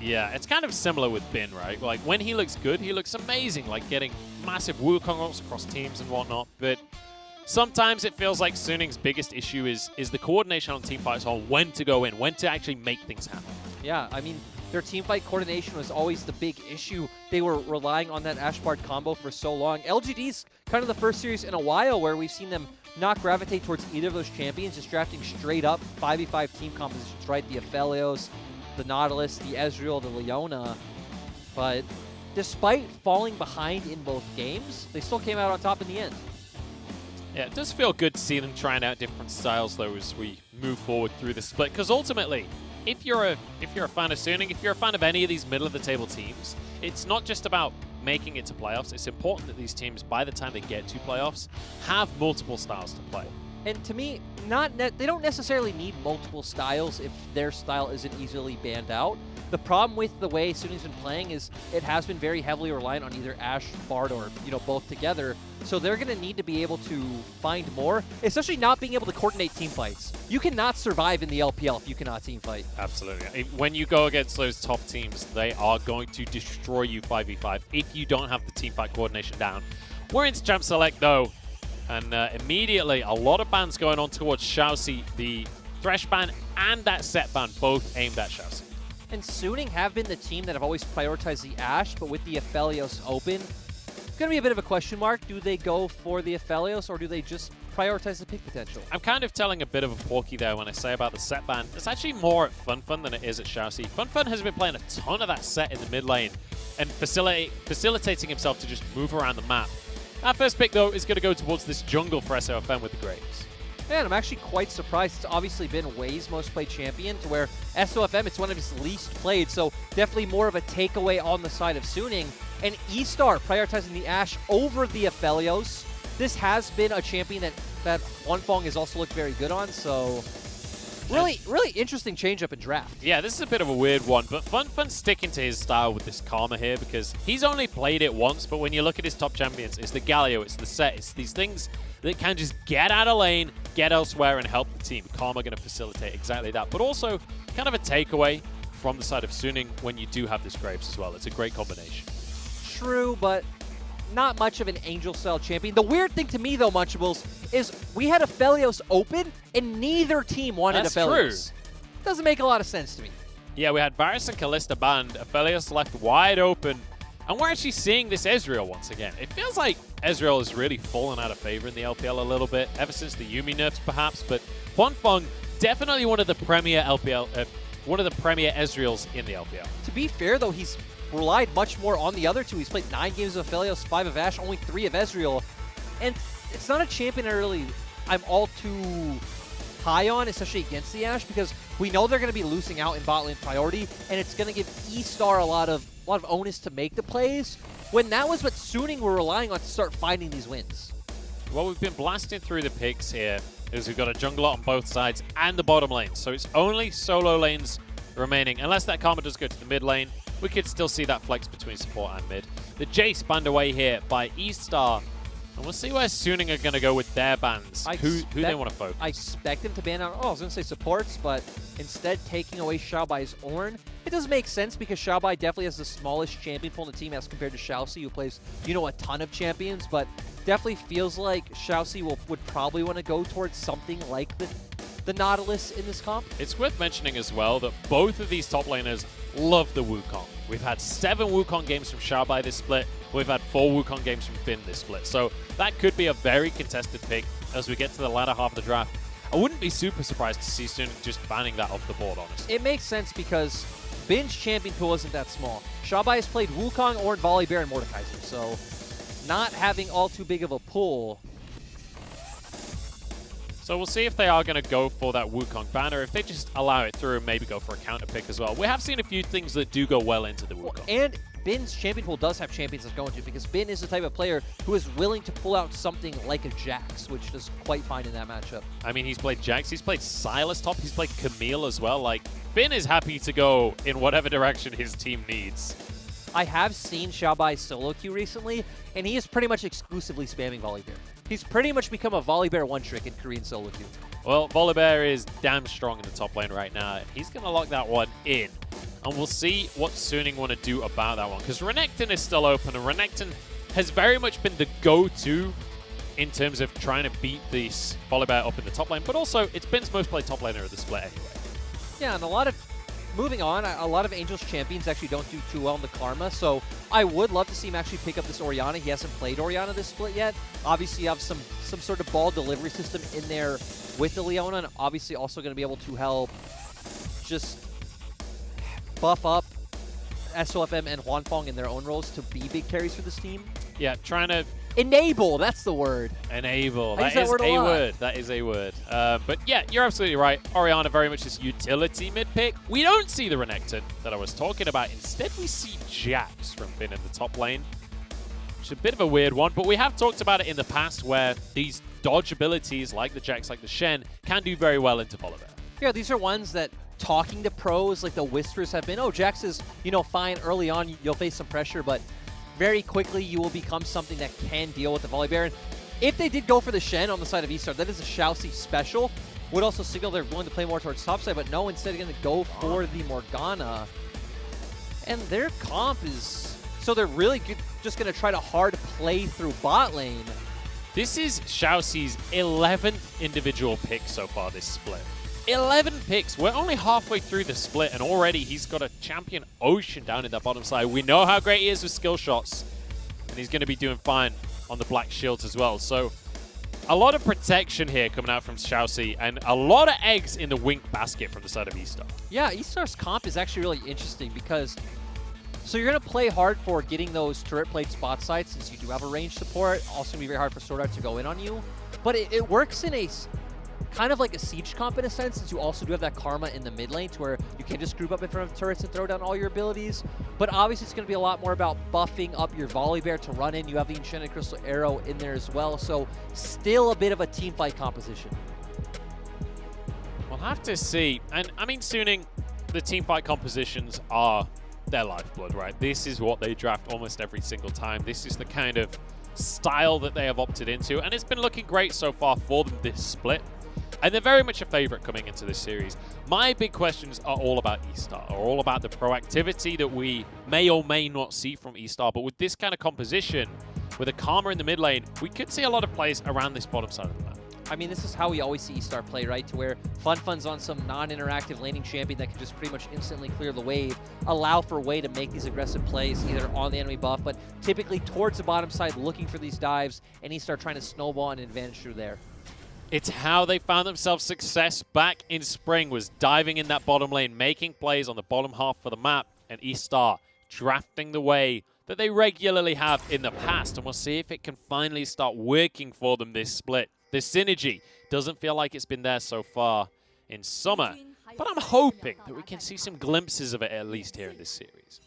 Yeah, it's kind of similar with Bin, right? Like, when he looks good, he looks amazing, like getting massive Wukong ults across teams and whatnot, but sometimes it feels like Suning's biggest issue is the coordination on teamfights on when to go in, when to actually make things happen. Yeah, I mean, their teamfight coordination was always the big issue. They were relying on that Ashbard combo for so long. LGD's kind of the first series in a while where we've seen them not gravitate towards either of those champions, just drafting straight up 5v5 team compositions, right? The Aphelios, the Nautilus, the Ezreal, the Leona. But despite falling behind in both games, they still came out on top in the end. Yeah, it does feel good to see them trying out different styles, though, as we move forward through the split. Because ultimately, if you're a fan of Suning, if you're a fan of any of these middle-of-the-table teams, it's not just about making it to playoffs. It's important that these teams, by the time they get to playoffs, have multiple styles to play. And to me, they don't necessarily need multiple styles if their style isn't easily banned out. The problem with the way Suning's been playing is it has been very heavily reliant on either Ashe, Bard, or both together. So they're going to need to be able to find more, especially not being able to coordinate team fights. You cannot survive in the LPL if you cannot team fight. Absolutely. When you go against those top teams, they are going to destroy you 5v5 if you don't have the team fight coordination down. We're into Champ Select, though. And immediately, a lot of bans going on towards Xiaoxi. The Thresh ban and that set ban both aimed at Xiaoxi. And Suning have been the team that have always prioritized the Ashe, but with the Aphelios open, it's going to be a bit of a question mark. Do they go for the Aphelios, or do they just prioritize the pick potential? I'm kind of telling a bit of a porky there when I say about the set ban. It's actually more at FunFun than it is at Xiaoxi. FunFun has been playing a ton of that set in the mid lane and facilitating himself to just move around the map. Our first pick, though, is going to go towards this jungle for SOFM with the Graves. Man, I'm actually quite surprised. It's obviously been Wei's most played champion, to where SOFM, it's one of his least played, so definitely more of a takeaway on the side of Suning. And E-Star prioritizing the Ashe over the Aphelios. This has been a champion that Wanfong has also looked very good on, so really interesting change-up in draft. Yeah, this is a bit of a weird one, but FunFun's sticking to his style with this Karma here because he's only played it once, but when you look at his top champions, it's the Galio, it's the set, it's these things that can just get out of lane, get elsewhere, and help the team. Karma going to facilitate exactly that, but also kind of a takeaway from the side of Suning when you do have this Graves as well. It's a great combination. True, but not much of an Angel-style champion. The weird thing to me, though, Munchables, is we had Aphelios open, and neither team wanted Aphelios. True. Doesn't make a lot of sense to me. Yeah, we had Varus and Kalista banned, Aphelios left wide open, and we're actually seeing this Ezreal once again. It feels like Ezreal has really fallen out of favor in the LPL a little bit, ever since the Yuumi nerfs, perhaps, but Wanfong, definitely one of the premier Ezreals in the LPL. To be fair, though, he's relied much more on the other two. He's played 9 games of Aphelios, 5 of Ashe, only 3 of Ezreal. And it's not a champion I'm all too high on, especially against the Ashe, because we know they're going to be losing out in bot lane priority, and it's going to give E-Star a lot of onus to make the plays, when that was what Suning were relying on to start finding these wins. Well, we've been blasting through the picks here, as we've got a jungler on both sides and the bottom lane, so it's only solo lanes remaining. Unless that Karma does go to the mid lane, we could still see that flex between support and mid. The Jace banned away here by E-Star. And we'll see where Suning are going to go with their bans. Who they want to focus. I expect them to ban out, I was going to say supports, but instead taking away Xiaobai's Ornn. It does make sense because Xiaobai definitely has the smallest champion pool in the team as compared to Xiaoxi, who plays, a ton of champions, but definitely feels like Xiaoxi would probably want to go towards something like the Nautilus in this comp. It's worth mentioning as well that both of these top laners love the Wukong. We've had 7 Wukong games from Xiaobai this split. We've had 4 Wukong games from Finn this split. So that could be a very contested pick as we get to the latter half of the draft. I wouldn't be super surprised to see Suning just banning that off the board, honestly. It makes sense because Bin's champion pool isn't that small. Xiaobai has played Wukong, Ornn, Volibear, and Mordekaiser, so not having all too big of a pool. So we'll see if they are going to go for that Wukong banner. If they just allow it through and maybe go for a counter pick as well. We have seen a few things that do go well into the Wukong. And Bin's champion pool does have champions that's going to, because Bin is the type of player who is willing to pull out something like a Jax, which does quite fine in that matchup. I mean, he's played Jax, he's played Sylas top, he's played Camille as well. Like, Bin is happy to go in whatever direction his team needs. I have seen Xiaobai solo queue recently, and he is pretty much exclusively spamming Volibear. He's pretty much become a Volibear one-trick in Korean solo queue. Well, Volibear is damn strong in the top lane right now. He's going to lock that one in. And we'll see what Suning want to do about that one. Because Renekton is still open, and Renekton has very much been the go-to in terms of trying to beat this Volibear up in the top lane. But also, it's Bin's most played top laner of the split anyway. Yeah, and a lot of moving on, a lot of Angel's champions actually don't do too well in the Karma, so I would love to see him actually pick up this Orianna. He hasn't played Orianna this split yet. Obviously, you have some sort of ball delivery system in there with the Leona, and obviously also going to be able to help just buff up SOFM and Huanfeng in their own roles to be big carries for this team. Yeah, trying to... Enable, that's the word. Enable, that is a word. That is a word. But yeah, you're absolutely right. Orianna very much this utility mid-pick. We don't see the Renekton that I was talking about. Instead, we see Jax from Finn in the top lane, which is a bit of a weird one, but we have talked about it in the past where these dodge abilities like the Jax, like the Shen, can do very well into Volibear. Yeah, these are ones that talking to pros, like the whispers have been, oh, Jax is, fine early on, you'll face some pressure, but very quickly you will become something that can deal with the Volibear. And if they did go for the Shen on the side of eStar, that is a Xiaoxi special. Would also signal they're willing to play more towards topside, but no, instead they're going to go for the Morgana. And their comp is... So they're really just going to try to hard play through bot lane. This is Xiaoxi's 11th individual pick so far this split. 11 picks. We're only halfway through the split, and already he's got a champion ocean down in that bottom side. We know how great he is with skill shots, and he's going to be doing fine on the black shields as well. So a lot of protection here coming out from Xiaoxi, and a lot of eggs in the wink basket from the side of eStar. Yeah, eStar's comp is actually really interesting because... So you're going to play hard for getting those turret plate spot sites since you do have a range support. Also going to be very hard for Sword Art to go in on you. But it works in a... kind of like a siege comp in a sense, since you also do have that Karma in the mid lane to where you can just group up in front of turrets and throw down all your abilities. But obviously it's going to be a lot more about buffing up your Volibear to run in. You have the Enchanted Crystal Arrow in there as well, so still a bit of a team fight composition. We'll have to see. And I mean, Suning, the team fight compositions are their lifeblood, right? This is what they draft almost every single time. This is the kind of style that they have opted into, and it's been looking great so far for them this split. And they're very much a favorite coming into this series. My big questions are all about eStar, are all about the proactivity that we may or may not see from eStar. But with this kind of composition, with a Karma in the mid lane, we could see a lot of plays around this bottom side of the map. I mean, this is how we always see eStar play, right? To where Fun's on some non-interactive laning champion that can just pretty much instantly clear the wave, allow for Wei to make these aggressive plays either on the enemy buff, but typically towards the bottom side looking for these dives, and eStar trying to snowball an advantage through there. It's how they found themselves success back in spring, was diving in that bottom lane, making plays on the bottom half of the map, and eStar drafting the way that they regularly have in the past. And we'll see if it can finally start working for them this split. The synergy doesn't feel like it's been there so far in summer, but I'm hoping that we can see some glimpses of it at least here in this series.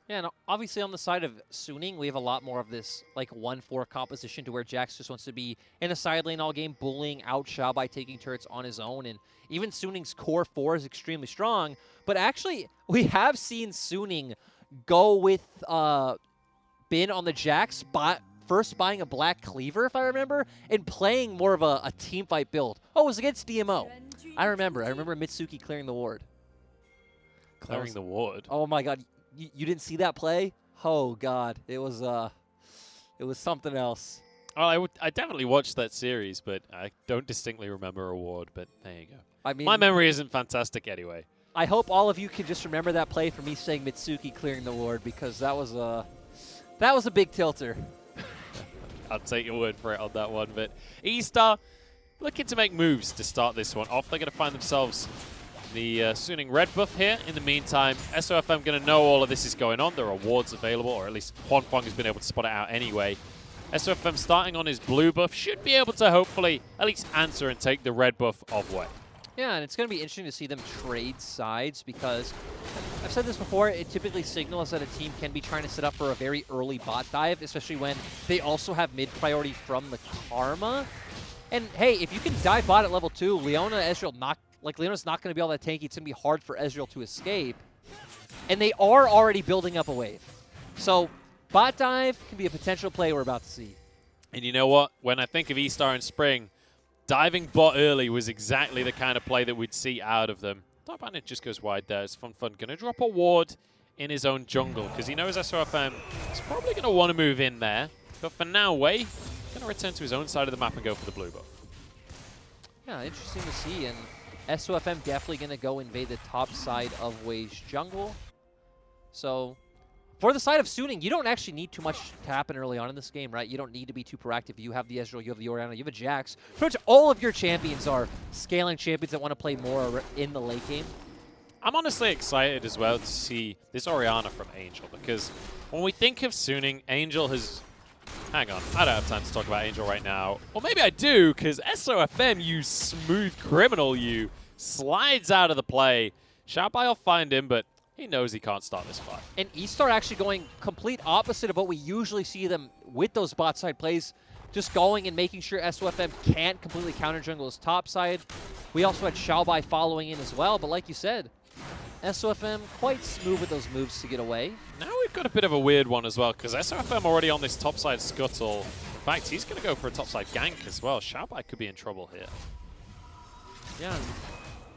Yeah, and obviously on the side of Suning, we have a lot more of this like 1-4 composition to where Jax just wants to be in a side lane all game, bullying out Xiao by taking turrets on his own. And even Suning's core 4 is extremely strong. But actually, we have seen Suning go with Bin on the Jax, first buying a Black Cleaver, if I remember, and playing more of a team fight build. Oh, it was against DMO. I remember Mitsuki clearing the ward. Clearing the ward? Oh my god. You didn't see that play? Oh god, it was something else. Oh, I definitely watched that series, but I don't distinctly remember a ward. But there you go. I mean, my memory isn't fantastic anyway. I hope all of you can just remember that play for me saying Mitsuki clearing the ward, because that was a big tilter. I'll take your word for it on that one. But eStar looking to make moves to start this one off. They're going to find themselves the Suning red buff here. In the meantime, SOFM going to know all of this is going on. There are wards available, or at least Huanfeng has been able to spot it out anyway. SOFM starting on his blue buff should be able to hopefully at least answer and take the red buff of Wei. Yeah, and it's going to be interesting to see them trade sides, because I've said this before, it typically signals that a team can be trying to set up for a very early bot dive, especially when they also have mid priority from the Karma. And hey, if you can dive bot at level 2, Leona, Ezreal, Leona's not going to be all that tanky. It's going to be hard for Ezreal to escape. And they are already building up a wave. So bot dive can be a potential play we're about to see. And you know what? When I think of eStar in spring, diving bot early was exactly the kind of play that we'd see out of them. Top banner just goes wide there. It's Fun going to drop a ward in his own jungle, because he knows SOFM is probably going to want to move in there. But for now, Wei going to return to his own side of the map and go for the blue buff. Yeah, interesting to see. And SOFM definitely going to go invade the top side of Wei's jungle. So for the side of Suning, you don't actually need too much to happen early on in this game, right? You don't need to be too proactive. You have the Ezreal, you have the Orianna, you have a Jax. Pretty much all of your champions are scaling champions that want to play more in the late game. I'm honestly excited as well to see this Orianna from Angel, because when we think of Suning, Angel has... Hang on, I don't have time to talk about Angel right now. Or maybe I do, because SOFM, you smooth criminal, you slides out of the play. Xiaobai will find him, but he knows he can't start this fight. And eStar actually going complete opposite of what we usually see them with those bot side plays, just going and making sure SOFM can't completely counter jungle his top side. We also had Xiaobai following in as well, but like you said, SOFM quite smooth with those moves to get away. Now we've got a bit of a weird one as well, because SOFM already on this topside scuttle. In fact, he's going to go for a topside gank as well. Xiaobai could be in trouble here. Yeah,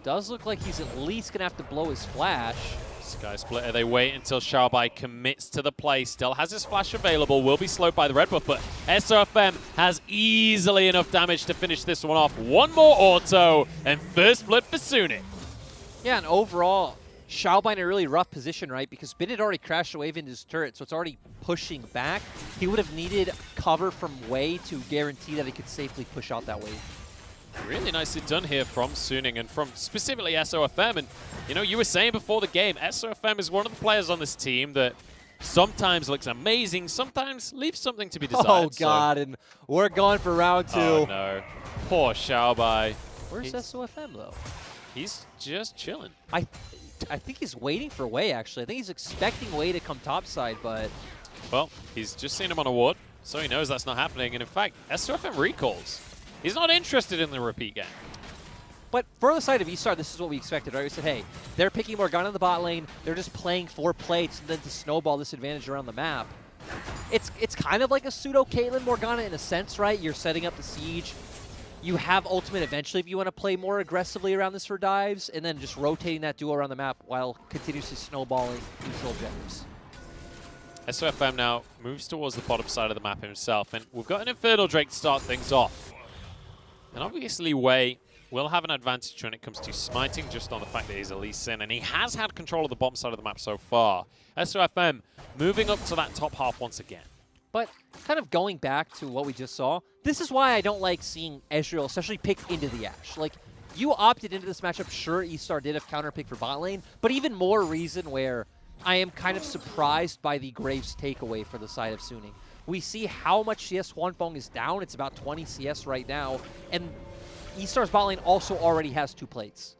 does look like he's at least going to have to blow his flash. Sky Splitter, they wait until Xiaobai commits to the play. Still has his flash available, will be slowed by the red buff, but SOFM has easily enough damage to finish this one off. One more auto, and first blood for Suning. Yeah, and overall, Xiaobai in a really rough position, right? Because Bin had already crashed a wave into his turret, so it's already pushing back. He would have needed cover from Wei to guarantee that he could safely push out that wave. Really nicely done here from Suning and from specifically SOFM. And, you know, you were saying before the game, SOFM is one of the players on this team that sometimes looks amazing, sometimes leaves something to be desired. Oh, God, and we're going for round 2. Oh, no. Poor Xiaobai. Where's SOFM, though? He's just chilling. I think he's waiting for Wei, actually. I think he's expecting Wei to come topside, but... Well, he's just seen him on a ward, so he knows that's not happening. And in fact, SOFM recalls. He's not interested in the repeat game. But for the side of eStar, this is what we expected, right? We said, hey, they're picking Morgana in the bot lane. They're just playing 4 plates and then to snowball this advantage around the map. It's kind of like a pseudo Caitlyn Morgana in a sense, right? You're setting up the siege. You have ultimate eventually if you want to play more aggressively around this for dives, and then just rotating that duo around the map while continuously snowballing neutral objectives. SOFM now moves towards the bottom side of the map himself, and we've got an Infernal Drake to start things off. And obviously Wei will have an advantage when it comes to smiting, just on the fact that he's a Lee Sin, and he has had control of the bottom side of the map so far. SOFM moving up to that top half once again. But kind of going back to what we just saw, this is why I don't like seeing Ezreal, especially picked into the Ashe. Like, you opted into this matchup, sure, eStar did have counterpick for bot lane, but even more reason where I am kind of surprised by the Graves takeaway for the side of Suning. We see how much CS Huanfeng is down. It's about 20 CS right now, and eStar's bot lane also already has 2 plates.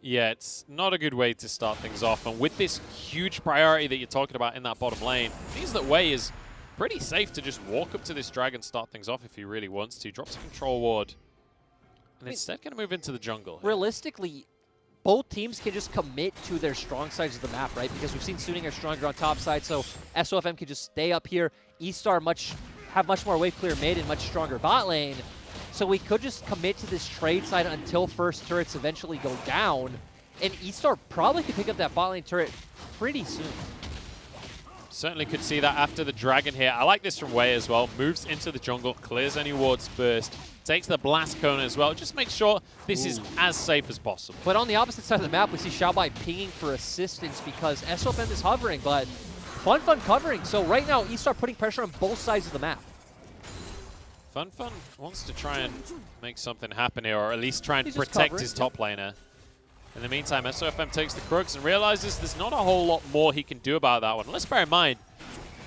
Yeah, it's not a good way to start things off, and with this huge priority that you're talking about in that bottom lane, it means that Wei is pretty safe to just walk up to this dragon, start things off if he really wants to. Drops a control ward. And instead going to move into the jungle. Realistically, both teams can just commit to their strong sides of the map, right? Because we've seen Suning are stronger on top side, so SOFM can just stay up here. eStar have much more wave clear mid and much stronger bot lane. So we could just commit to this trade side until first turrets eventually go down. And eStar probably could pick up that bot lane turret pretty soon. Certainly could see that after the dragon here. I like this from Wei as well. Moves into the jungle, clears any wards first, takes the blast cone as well. Just make sure this is as safe as possible. But on the opposite side of the map, we see Xiaobai pinging for assistance because SOFM is hovering, but Fun covering. So right now, eStar putting pressure on both sides of the map. Fun wants to try and make something happen here, or at least try and protect his top laner. In the meantime, SOFM takes the Crux and realizes there's not a whole lot more he can do about that one. Let's bear in mind,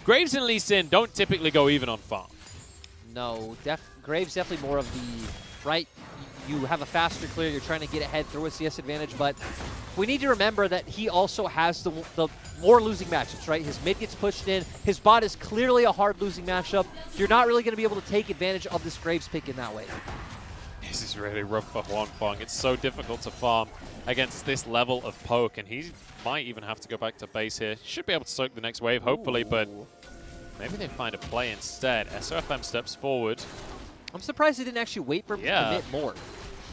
Graves and Lee Sin don't typically go even on farm. No, Graves definitely more of the, right, you have a faster clear, you're trying to get ahead through a CS advantage, but we need to remember that he also has the more losing matchups, right? His mid gets pushed in, his bot is clearly a hard losing matchup. You're not really going to be able to take advantage of this Graves pick in that way. This is really rough for Huanfeng. It's so difficult to farm against this level of poke, and he might even have to go back to base here. Should be able to soak the next wave, hopefully, but maybe they find a play instead. SOFM steps forward. I'm surprised they didn't actually wait for him to commit more.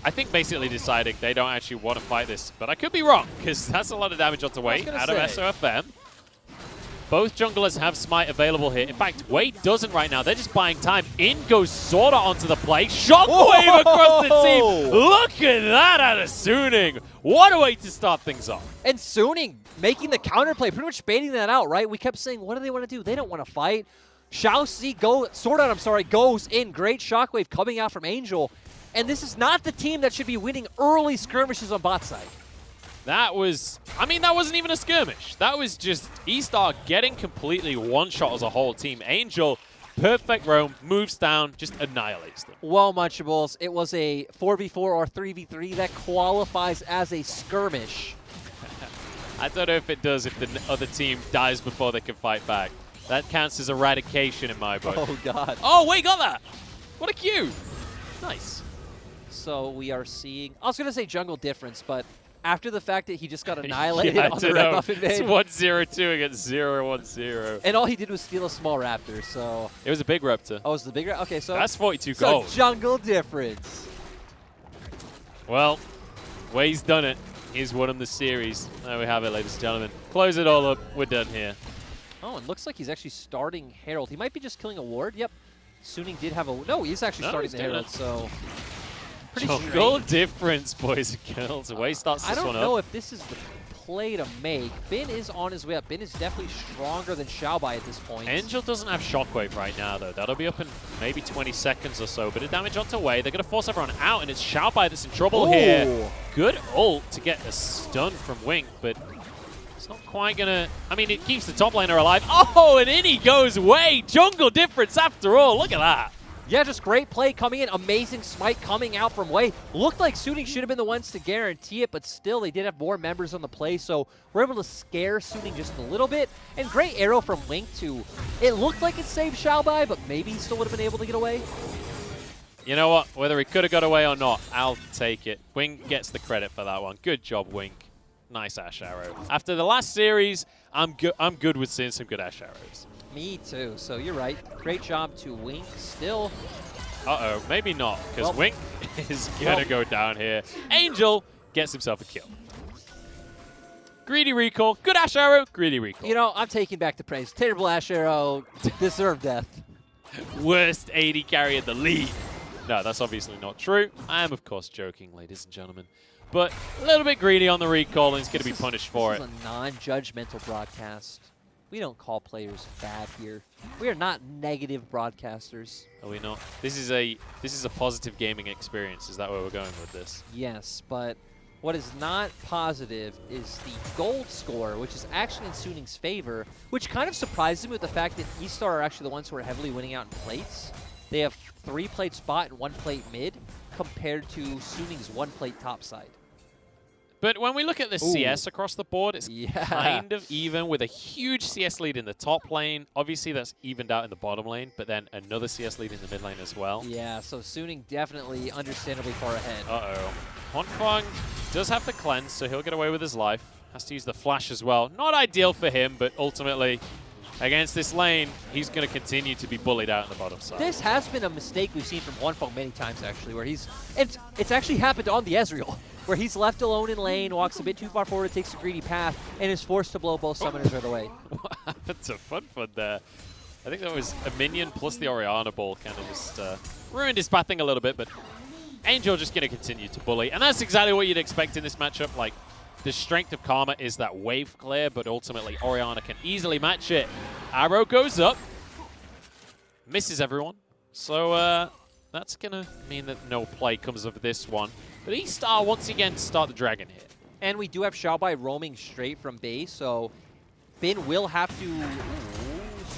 I think basically deciding they don't actually want to fight this, but I could be wrong, because that's a lot of damage onto Wei out of SOFM. Both junglers have Smite available here. In fact, Wade doesn't right now. They're just buying time. In goes Sorta onto the play. Shockwave across the team. Look at that out of Suning. What a way to start things off. And Suning making the counterplay, pretty much baiting that out, right? We kept saying, what do they want to do? They don't want to fight. Sorta goes in. Great Shockwave coming out from Angel. And this is not the team that should be winning early skirmishes on bot side. That was, I mean, that wasn't even a skirmish. That was just E-Star getting completely one-shot as a whole team. Angel, perfect roam, moves down, just annihilates them. Well, Munchables, it was a 4v4 or 3v3 that qualifies as a skirmish. I don't know if it does if the other team dies before they can fight back. That counts as eradication in my book. Oh, God. Oh, wait, got that. What a cue. Nice. So we are seeing, I was going to say jungle difference, but after the fact that he just got annihilated yeah, on the red buff invade. It's 1-0-2 against 0-1-0. And all he did was steal a small raptor, so. It was a big raptor. Oh, it was the big raptor? Okay, so. That's 42 gold. So jungle difference. Well, Way's done it. He's won him the series. There we have it, ladies and gentlemen. Close it all up. We're done here. Oh, and looks like he's actually starting Herald. He might be just killing a ward. Yep. Suning did have a. No, he's actually starting the Herald, so. Jungle difference, boys and girls. Away starts this one up. I don't know if this is the play to make. Bin is on his way up. Bin is definitely stronger than Xiaobai at this point. Angel doesn't have Shockwave right now, though. That'll be up in maybe 20 seconds or so. Bit of damage onto Wei. They're going to force everyone out, and it's Xiaobai that's in trouble here. Good ult to get a stun from Wink, but it's not quite going to... I mean, it keeps the top laner alive. Oh, and in he goes Wei. Jungle difference after all. Look at that. Yeah, just great play coming in. Amazing smite coming out from Wei. Looked like Suning should have been the ones to guarantee it, but still, they did have more members on the play, so we're able to scare Suning just a little bit. And great arrow from Wink, too. It looked like it saved Xiaobai, but maybe he still would have been able to get away. You know what? Whether he could have got away or not, I'll take it. Wink gets the credit for that one. Good job, Wink. Nice Ash Arrow. After the last series, I'm good with seeing some good Ash Arrows. Me too, so you're right. Great job to Wink still. Uh-oh, maybe not, because Wink is going to go down here. Angel gets himself a kill. Greedy recall. Good Ash Arrow, greedy recall. You know, I'm taking back the praise. Terrible Ash Arrow, deserved death. Worst AD carry in the league. No, that's obviously not true. I am, of course, joking, ladies and gentlemen. But a little bit greedy on the recall, and he's going to be punished for it. This is a non-judgmental broadcast. We don't call players bad here. We are not negative broadcasters. Are we not? This is a positive gaming experience. Is that where we're going with this? Yes, but what is not positive is the gold score, which is actually in Suning's favor, which kind of surprised me with the fact that E-Star are actually the ones who are heavily winning out in plates. They have 3 plate spot and 1 plate mid, compared to Suning's 1 plate top side. But when we look at the CS across the board, it's kind of even with a huge CS lead in the top lane. Obviously, that's evened out in the bottom lane, but then another CS lead in the mid lane as well. Yeah, so Suning definitely understandably far ahead. Uh-oh. Honfang does have the cleanse, so he'll get away with his life. Has to use the flash as well. Not ideal for him, but ultimately, against this lane, he's going to continue to be bullied out in the bottom side. This has been a mistake we've seen from Honfang many times, actually, where it's actually happened on the Ezreal, where he's left alone in lane, walks a bit too far forward, takes a greedy path, and is forced to blow both summoners right away. What happened to Funfun there? I think that was a minion plus the Orianna ball kind of just ruined his pathing a little bit, but Angel just going to continue to bully. And that's exactly what you'd expect in this matchup. Like, the strength of Karma is that wave clear, but ultimately Orianna can easily match it. Arrow goes up. Misses everyone. So that's going to mean that no play comes of this one. But E-Star once again to start the dragon here. And we do have Xiaobai roaming straight from base, so Bin will have to...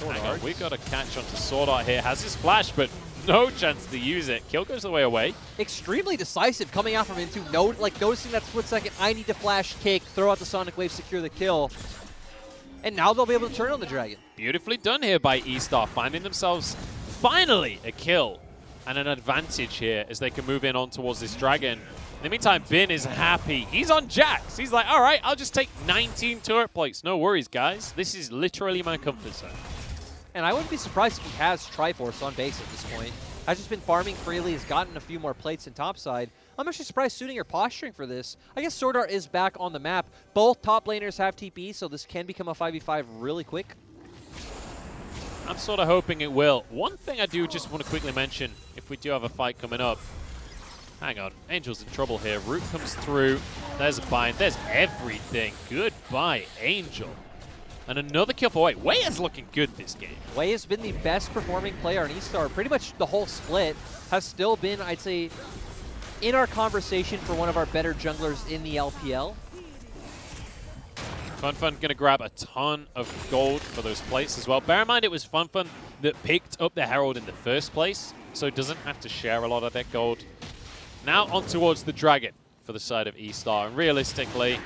Hang on, we got a catch onto Sword Art here. Has his flash, but no chance to use it. Kill goes the way away. Extremely decisive coming out from into noticing that split second, I need to flash kick, throw out the Sonic Wave, secure the kill. And now they'll be able to turn on the dragon. Beautifully done here by E-Star, finding themselves finally a kill and an advantage here as they can move in on towards this dragon. In the meantime, Bin is happy. He's on Jax. He's like, all right, I'll just take 19 turret plates. No worries, guys. This is literally my comfort zone. And I wouldn't be surprised if he has Triforce on base at this point. Has just been farming freely, has gotten a few more plates in topside. I'm actually surprised Suning are posturing for this. I guess Sword Art is back on the map. Both top laners have TP, so this can become a 5v5 really quick. I'm sort of hoping it will. One thing I do just want to quickly mention, if we do have a fight coming up. Hang on, Angel's in trouble here. Root comes through. There's a bind. There's everything. Goodbye, Angel. And another kill for Wei. Wei is looking good this game. Wei has been the best performing player on eStar. Pretty much the whole split has still been, I'd say, in our conversation for one of our better junglers in the LPL. FunFun going to grab a ton of gold for those plates as well. Bear in mind it was FunFun that picked up the Herald in the first place, so it doesn't have to share a lot of that gold. Now on towards the Dragon for the side of eStar. And realistically,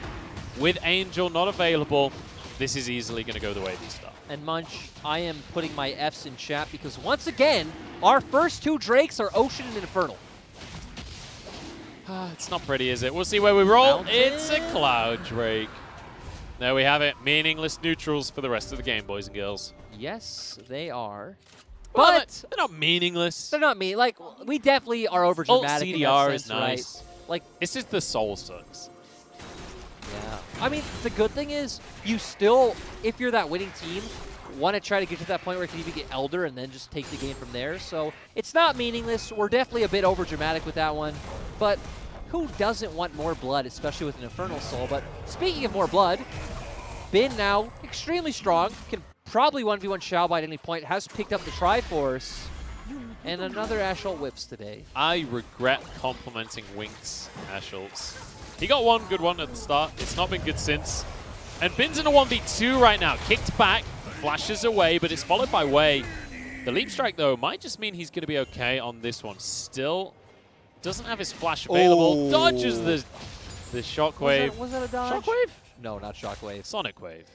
with Angel not available, this is easily going to go the way of eStar. And Munch, I am putting my Fs in chat because once again, our first two Drakes are Ocean and Infernal. It's not pretty, is it? We'll see where we roll. Mountain. It's a Cloud Drake. There we have it. Meaningless neutrals for the rest of the game, boys and girls. Yes, they are. Well, But they're not meaningless. they're not me. Like, we definitely are over dramatic. CDR is sense, nice. Right? Like, it's just the soul sucks. Yeah. I mean, the good thing is you still, if you're that winning team, want to try to get to that point where you can even get Elder and then just take the game from there. So it's not meaningless. We're definitely a bit over dramatic with that one. But who doesn't want more blood, especially with an Infernal Soul? But speaking of more blood, Bin now extremely strong, can probably 1v1 Xiaobai at any point, has picked up the Triforce, and another Ashol whips today. I regret complimenting Winks Ashults. He got one good one at the start. It's not been good since. And Bin's in a 1v2 right now. Kicked back, flashes away, but it's followed by Wei. The Leap Strike, though, might just mean he's going to be okay on this one. Still doesn't have his flash available. Oh. Dodges the Shockwave. Was that a dodge? Shockwave? No, not Shockwave. Sonic Wave.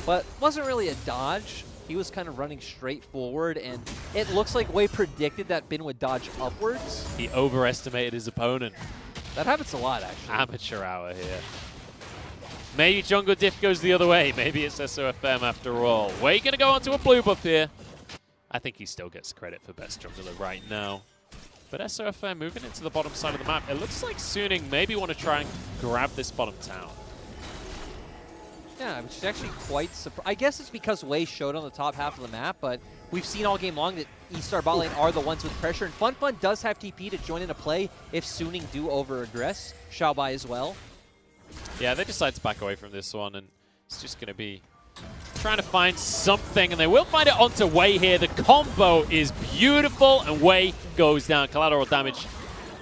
But wasn't really a dodge. He was kind of running straight forward, and it looks like Wei predicted that Bin would dodge upwards. He overestimated his opponent. That happens a lot, actually. Amateur hour here. Maybe jungle diff goes the other way. Maybe it's SOFM after all. Wei going to go onto a blue buff here. I think he still gets credit for best jungler right now. But SOFM moving into the bottom side of the map. It looks like Suning maybe want to try and grab this bottom town. Yeah, which is actually quite surprising. I guess it's because Wei showed on the top half of the map, but we've seen all game long that eStar bot lane are the ones with pressure, and FunFun does have TP to join in a play if Suning do over-aggress. Xiaobai as well. Yeah, they decide to back away from this one, and it's just going to be trying to find something, and they will find it onto Wei here. The combo is beautiful, and Wei goes down. Collateral damage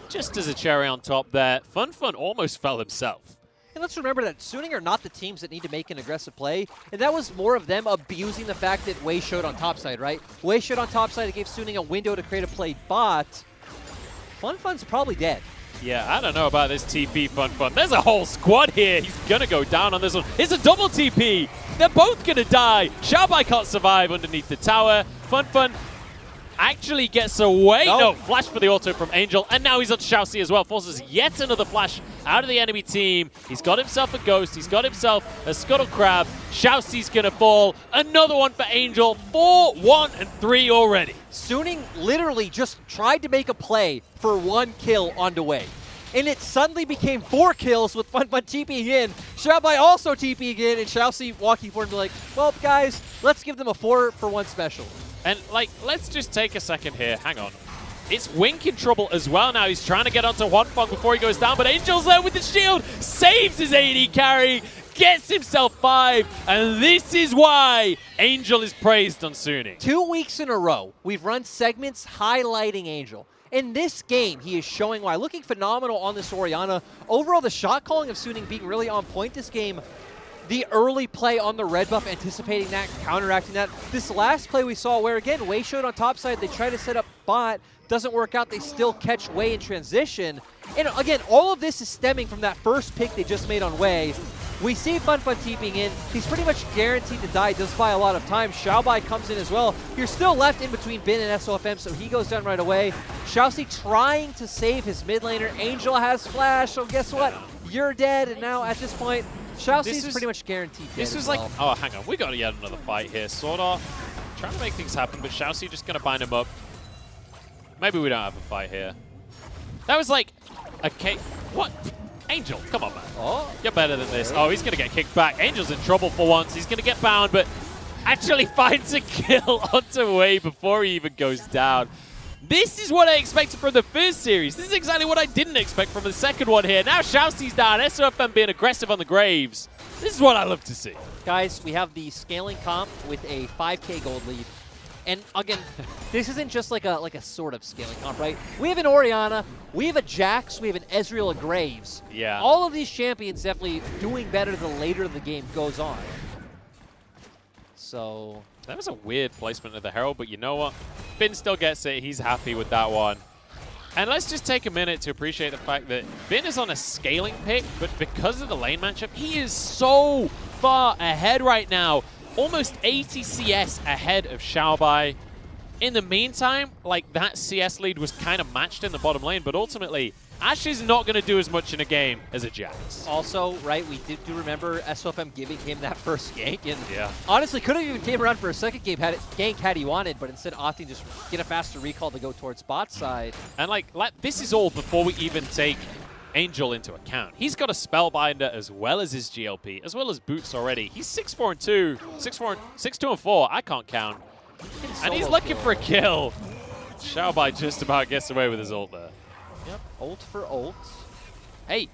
just as a cherry on top there. FunFun almost fell himself. And let's remember that Suning are not the teams that need to make an aggressive play, and that was more of them abusing the fact that Wei showed on topside, right? Wei showed on topside, it gave Suning a window to create a play bot. FunFun's probably dead. Yeah, I don't know about this TP FunFun. There's a whole squad here. He's going to go down on this one. It's a double TP. They're both going to die. Xiaobai can't survive underneath the tower. FunFun actually gets away. No, flash for the auto from Angel. And now he's on Xiaoxi as well. Forces yet another flash out of the enemy team. He's got himself a Ghost. He's got himself a Scuttle Crab. Xiaoxi's going to fall. Another one for Angel. 4, 1, and 3 already. Suning literally just tried to make a play for 1 kill onto Wei. And it suddenly became 4 kills with FunFun TPing in. Xiaobai also TPing in, and Xiaoxi walking forward and be like, well, guys, let's give them a 4-for-1 special. And, like, let's just take a second here. Hang on. It's Wink in trouble as well now. He's trying to get onto Huanfeng before he goes down, but Angel's there with the shield. Saves his AD carry. Gets himself 5. And this is why Angel is praised on Suning. 2 weeks in a row, we've run segments highlighting Angel. In this game, he is showing why. Looking phenomenal on this Orianna. Overall, the shot calling of Suning being really on point this game. The early play on the red buff, anticipating that, counteracting that. This last play we saw where, again, Wei showed on top side. They try to set up bot. Doesn't work out. They still catch Wei in transition. And again, all of this is stemming from that first pick they just made on Wei. We see FunFun TPing in. He's pretty much guaranteed to die. Does buy a lot of time. Xiaobai comes in as well. You're still left in between Bin and SOFM, so he goes down right away. Xiaoxi trying to save his mid laner. Angel has flash, so guess what? You're dead, and now at this point, Xiaoxi's pretty much guaranteed dead. This was like, oh, hang on. We got to get another fight here. Sort of trying to make things happen, but Xiaoxi just going to bind him up. Maybe we don't have a fight here. That was like a cake. What? Angel, come on, man. Oh, you're better than this. Oh, he's going to get kicked back. Angel's in trouble for once. He's going to get bound, but actually finds a kill onto Wei before he even goes down. This is what I expected from the first series. This is exactly what I didn't expect from the second one here. Now Shousty's down, SOFM being aggressive on the Graves. This is what I love to see. Guys, we have the scaling comp with a 5K gold lead. And again, this isn't just like a sort of scaling comp, right? We have an Orianna, we have a Jax, we have an Ezreal, a Graves. Yeah. All of these champions definitely doing better the later the game goes on. So that was a weird placement of the Herald, but you know what? Bin still gets it. He's happy with that one. And let's just take a minute to appreciate the fact that Bin is on a scaling pick, but because of the lane matchup, he is so far ahead right now. Almost 80 CS ahead of Xiaobai. In the meantime, like, that CS lead was kind of matched in the bottom lane, but ultimately, Ashe is not going to do as much in a game as a Jax. Also, right, we do remember SOFM giving him that first gank, and honestly, could have even came around for a second gank had he wanted, but instead opting just get a faster recall to go towards bot side. And like this is all before we even take Angel into account. He's got a Spellbinder as well as his GLP, as well as boots already. He's 6'4" and 2, 6'2" and 4. I can't count. And he's looking for a kill. Xiaobai just about gets away with his ult there. Yep, ult for ult. Hey,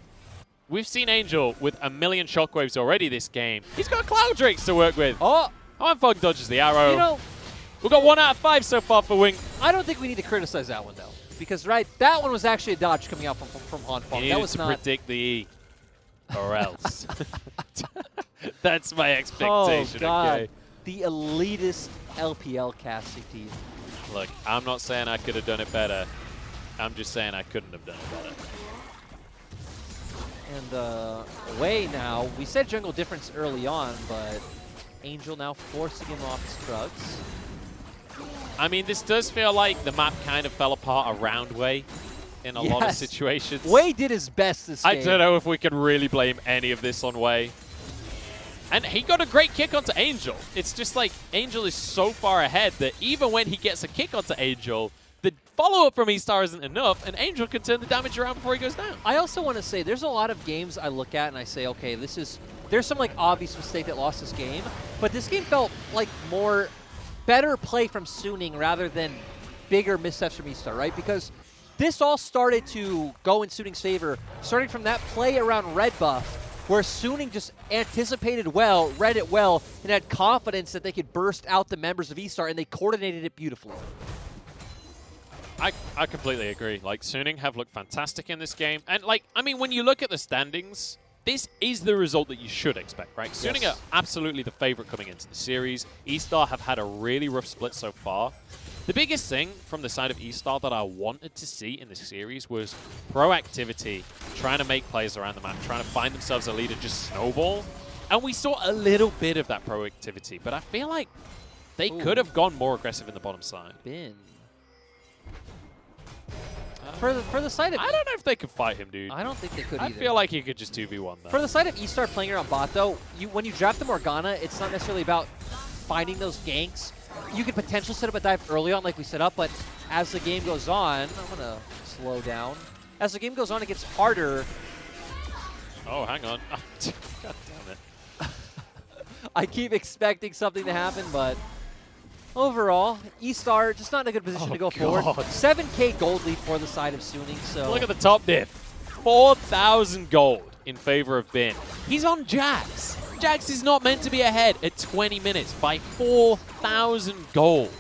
we've seen Angel with a million shockwaves already this game. He's got Cloud Drakes to work with. Oh! Fog dodges the arrow. You know, we've got 1 out of 5 so far for Wing. I don't think we need to criticize that one, though. Because, right, that one was actually a dodge coming out from Fog. That was to not predict the E, or else. That's my expectation, oh, God. okay? The elitist LPL casting team. Look, I'm not saying I could have done it better. I'm just saying I couldn't have done it better. And Wei now, we said jungle difference early on, but Angel now forcing him off his drugs. I mean, this does feel like the map kind of fell apart around Wei in a lot of situations. Wei did his best this game. I don't know if we can really blame any of this on Wei. And he got a great kick onto Angel. It's just like Angel is so far ahead that even when he gets a kick onto Angel, the follow-up from E-Star isn't enough, and Angel can turn the damage around before he goes down. I also want to say, there's a lot of games I look at and I say, okay, there's some like obvious mistake that lost this game, but this game felt like better play from Suning rather than bigger missteps from E-Star, right? Because this all started to go in Suning's favor, starting from that play around red buff, where Suning just anticipated well, read it well, and had confidence that they could burst out the members of E-Star, and they coordinated it beautifully. I completely agree. Like, Suning have looked fantastic in this game. And, like, I mean, when you look at the standings, this is the result that you should expect, right? Yes. Suning are absolutely the favorite coming into the series. E-Star have had a really rough split so far. The biggest thing from the side of E-Star that I wanted to see in this series was proactivity, trying to make plays around the map, trying to find themselves a leader, just snowball. And we saw a little bit of that proactivity, but I feel like they could have gone more aggressive in the bottom side. For the side of I don't know if they could fight him, dude. I don't think they could I either. feel like he could just 2v1 though. For the side of E-Star playing around bot, though, when you draft the Morgana, it's not necessarily about finding those ganks. You could potentially set up a dive early on like we set up, but as the game goes on, I'm going to slow down. As the game goes on, it gets harder. Oh, hang on. God damn it. I keep expecting something to happen, but overall, E-Star just not in a good position to go forward. 7K gold lead for the side of Suning, so... Look at the top diff. 4,000 gold in favor of Bin. He's on Jax. Jax is not meant to be ahead at 20 minutes by 4,000 gold.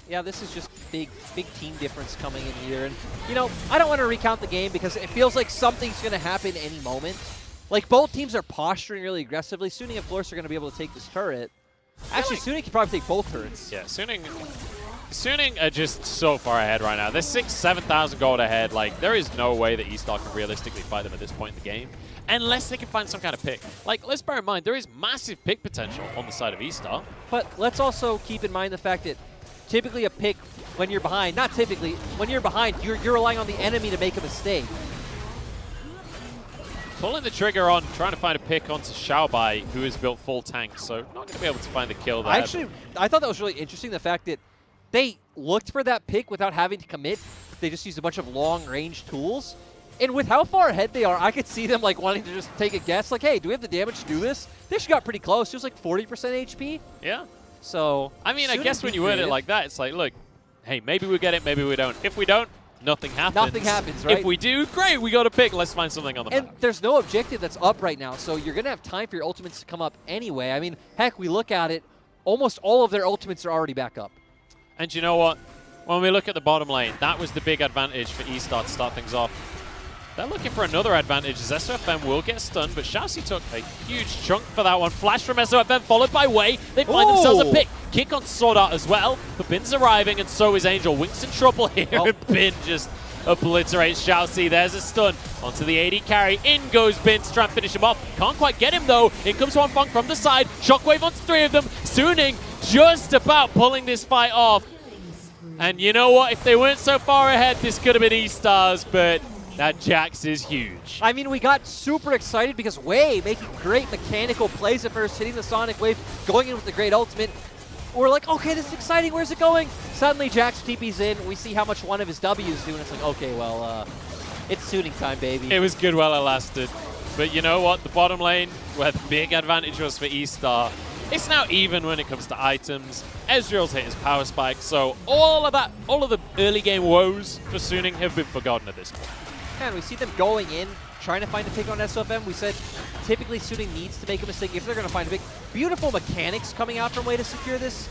Yeah, this is just big team difference coming in here. And, you know, I don't want to recount the game because it feels like something's going to happen any moment. Like, both teams are posturing really aggressively. Suning, of course, are going to be able to take this turret. Actually, Suning can probably take both turrets. Yeah, Suning are just so far ahead right now. They're 7,000 gold ahead. Like, there is no way that E-Star can realistically fight them at this point in the game, unless they can find some kind of pick. Like, let's bear in mind, there is massive pick potential on the side of E-Star. But let's also keep in mind the fact that typically a pick when you're behind, not typically, when you're behind, you're relying on the enemy to make a mistake. Pulling the trigger on, trying to find a pick onto Xiaobai, who is built full tank, so not going to be able to find the kill there. I thought that was really interesting, the fact that they looked for that pick without having to commit. They just used a bunch of long-range tools. And with how far ahead they are, I could see them like wanting to just take a guess, like, hey, do we have the damage to do this? They actually got pretty close. It was like 40% HP. Yeah. So, I mean, I guess when you word it like that, it's like, look, hey, maybe we get it, maybe we don't. If we don't, nothing happens. Nothing happens, right? If we do, great, we got to pick. Let's find something on the map. And there's no objective that's up right now, so you're going to have time for your ultimates to come up anyway. I mean, heck, we look at it, almost all of their ultimates are already back up. And you know what? When we look at the bottom lane, that was the big advantage for eStar to start things off. They're looking for another advantage as SOFM will get stunned, but Xiaoxi took a huge chunk for that one. Flash from SOFM followed by Wei. They find themselves a pick. Kick on Sword Art as well, but Bin's arriving and so is Angel. Wink's in trouble here and Bin just obliterates Xiaoxi. There's a stun onto the AD carry. In goes Bin to try and finish him off. Can't quite get him though. In comes Wanfeng from the side. Shockwave on 3 of them. Suning just about pulling this fight off. And you know what? If they weren't so far ahead, this could have been eStars, but that Jax is huge. I mean, we got super excited because Wei making great mechanical plays at first, hitting the Sonic Wave, going in with the great ultimate. We're like, okay, this is exciting. Where's it going? Suddenly, Jax TP's in. We see how much one of his W's do, and it's like, okay, well, it's Suning time, baby. It was good while it lasted. But you know what? The bottom lane, where the big advantage was for eStar, it's now even when it comes to items. Ezreal's hit his power spike, so all of the early game woes for Suning have been forgotten at this point. And we see them going in, trying to find a pick on SOFM. We said typically Suning needs to make a mistake if they're going to find a pick. Beautiful mechanics coming out from Wei to secure this.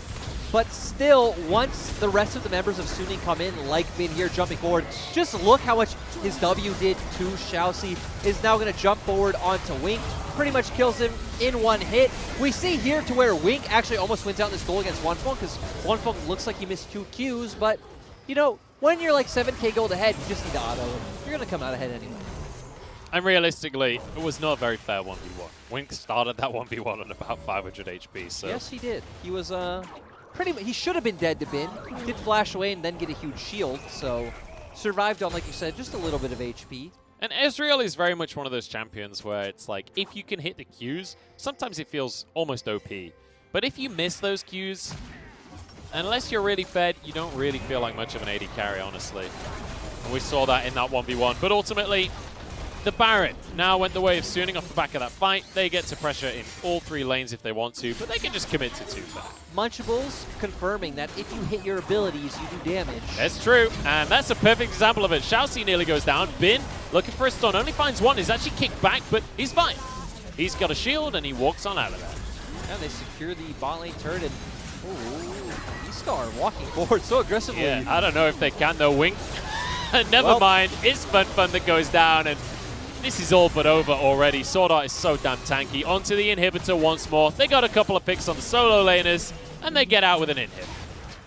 But still, once the rest of the members of Suning come in, like Bin here jumping forward, just look how much his W did to Xiaoxi. Is now going to jump forward onto Wink. Pretty much kills him in one hit. We see here to where Wink actually almost wins out in this goal against Wanfeng because Wanfeng looks like he missed 2 Qs. But, you know, when you're like 7k gold ahead, you just need to auto. You're going to come out ahead anyway. And realistically, it was not a very fair 1v1. Wink started that 1v1 on about 500 HP. So. Yes, he did. He was he should have been dead to Bin. Did flash away and then get a huge shield, so survived on, like you said, just a little bit of HP. And Ezreal is very much one of those champions where it's like, if you can hit the Qs, sometimes it feels almost OP. But if you miss those Qs, unless you're really fed, you don't really feel like much of an AD carry, honestly. And we saw that in that 1v1. But ultimately, the Baron now went the way of Suning off the back of that fight. They get to pressure in all 3 lanes if they want to, but they can just commit to 2 back. Munchables confirming that if you hit your abilities, you do damage. That's true, and that's a perfect example of it. Xiaoxi nearly goes down. Bin looking for a stun, only finds one. He's actually kicked back, but he's fine. He's got a shield, and he walks on out of there. And they secure the bot lane turret, and eStar walking forward so aggressively. Yeah, I don't know if they can, though. Wink. Never mind. It's Fun that goes down, and this is all but over already. Sword Art is so damn tanky. Onto the inhibitor once more. They got a couple of picks on the solo laners, and they get out with an inhib.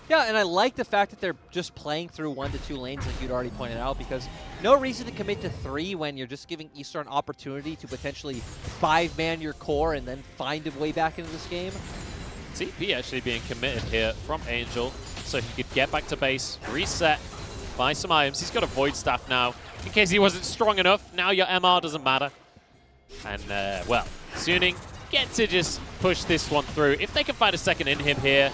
Yeah, and I like the fact that they're just playing through 1 to 2 lanes, like you'd already pointed out, because no reason to commit to 3 when you're just giving eStar an opportunity to potentially 5-man your core and then find a way back into this game. TP actually being committed here from Angel, so he could get back to base, reset, buy some items. He's got a Void Staff now, in case he wasn't strong enough. Now your MR doesn't matter. And, well, Suning get to just push this one through. If they can find a second inhib here,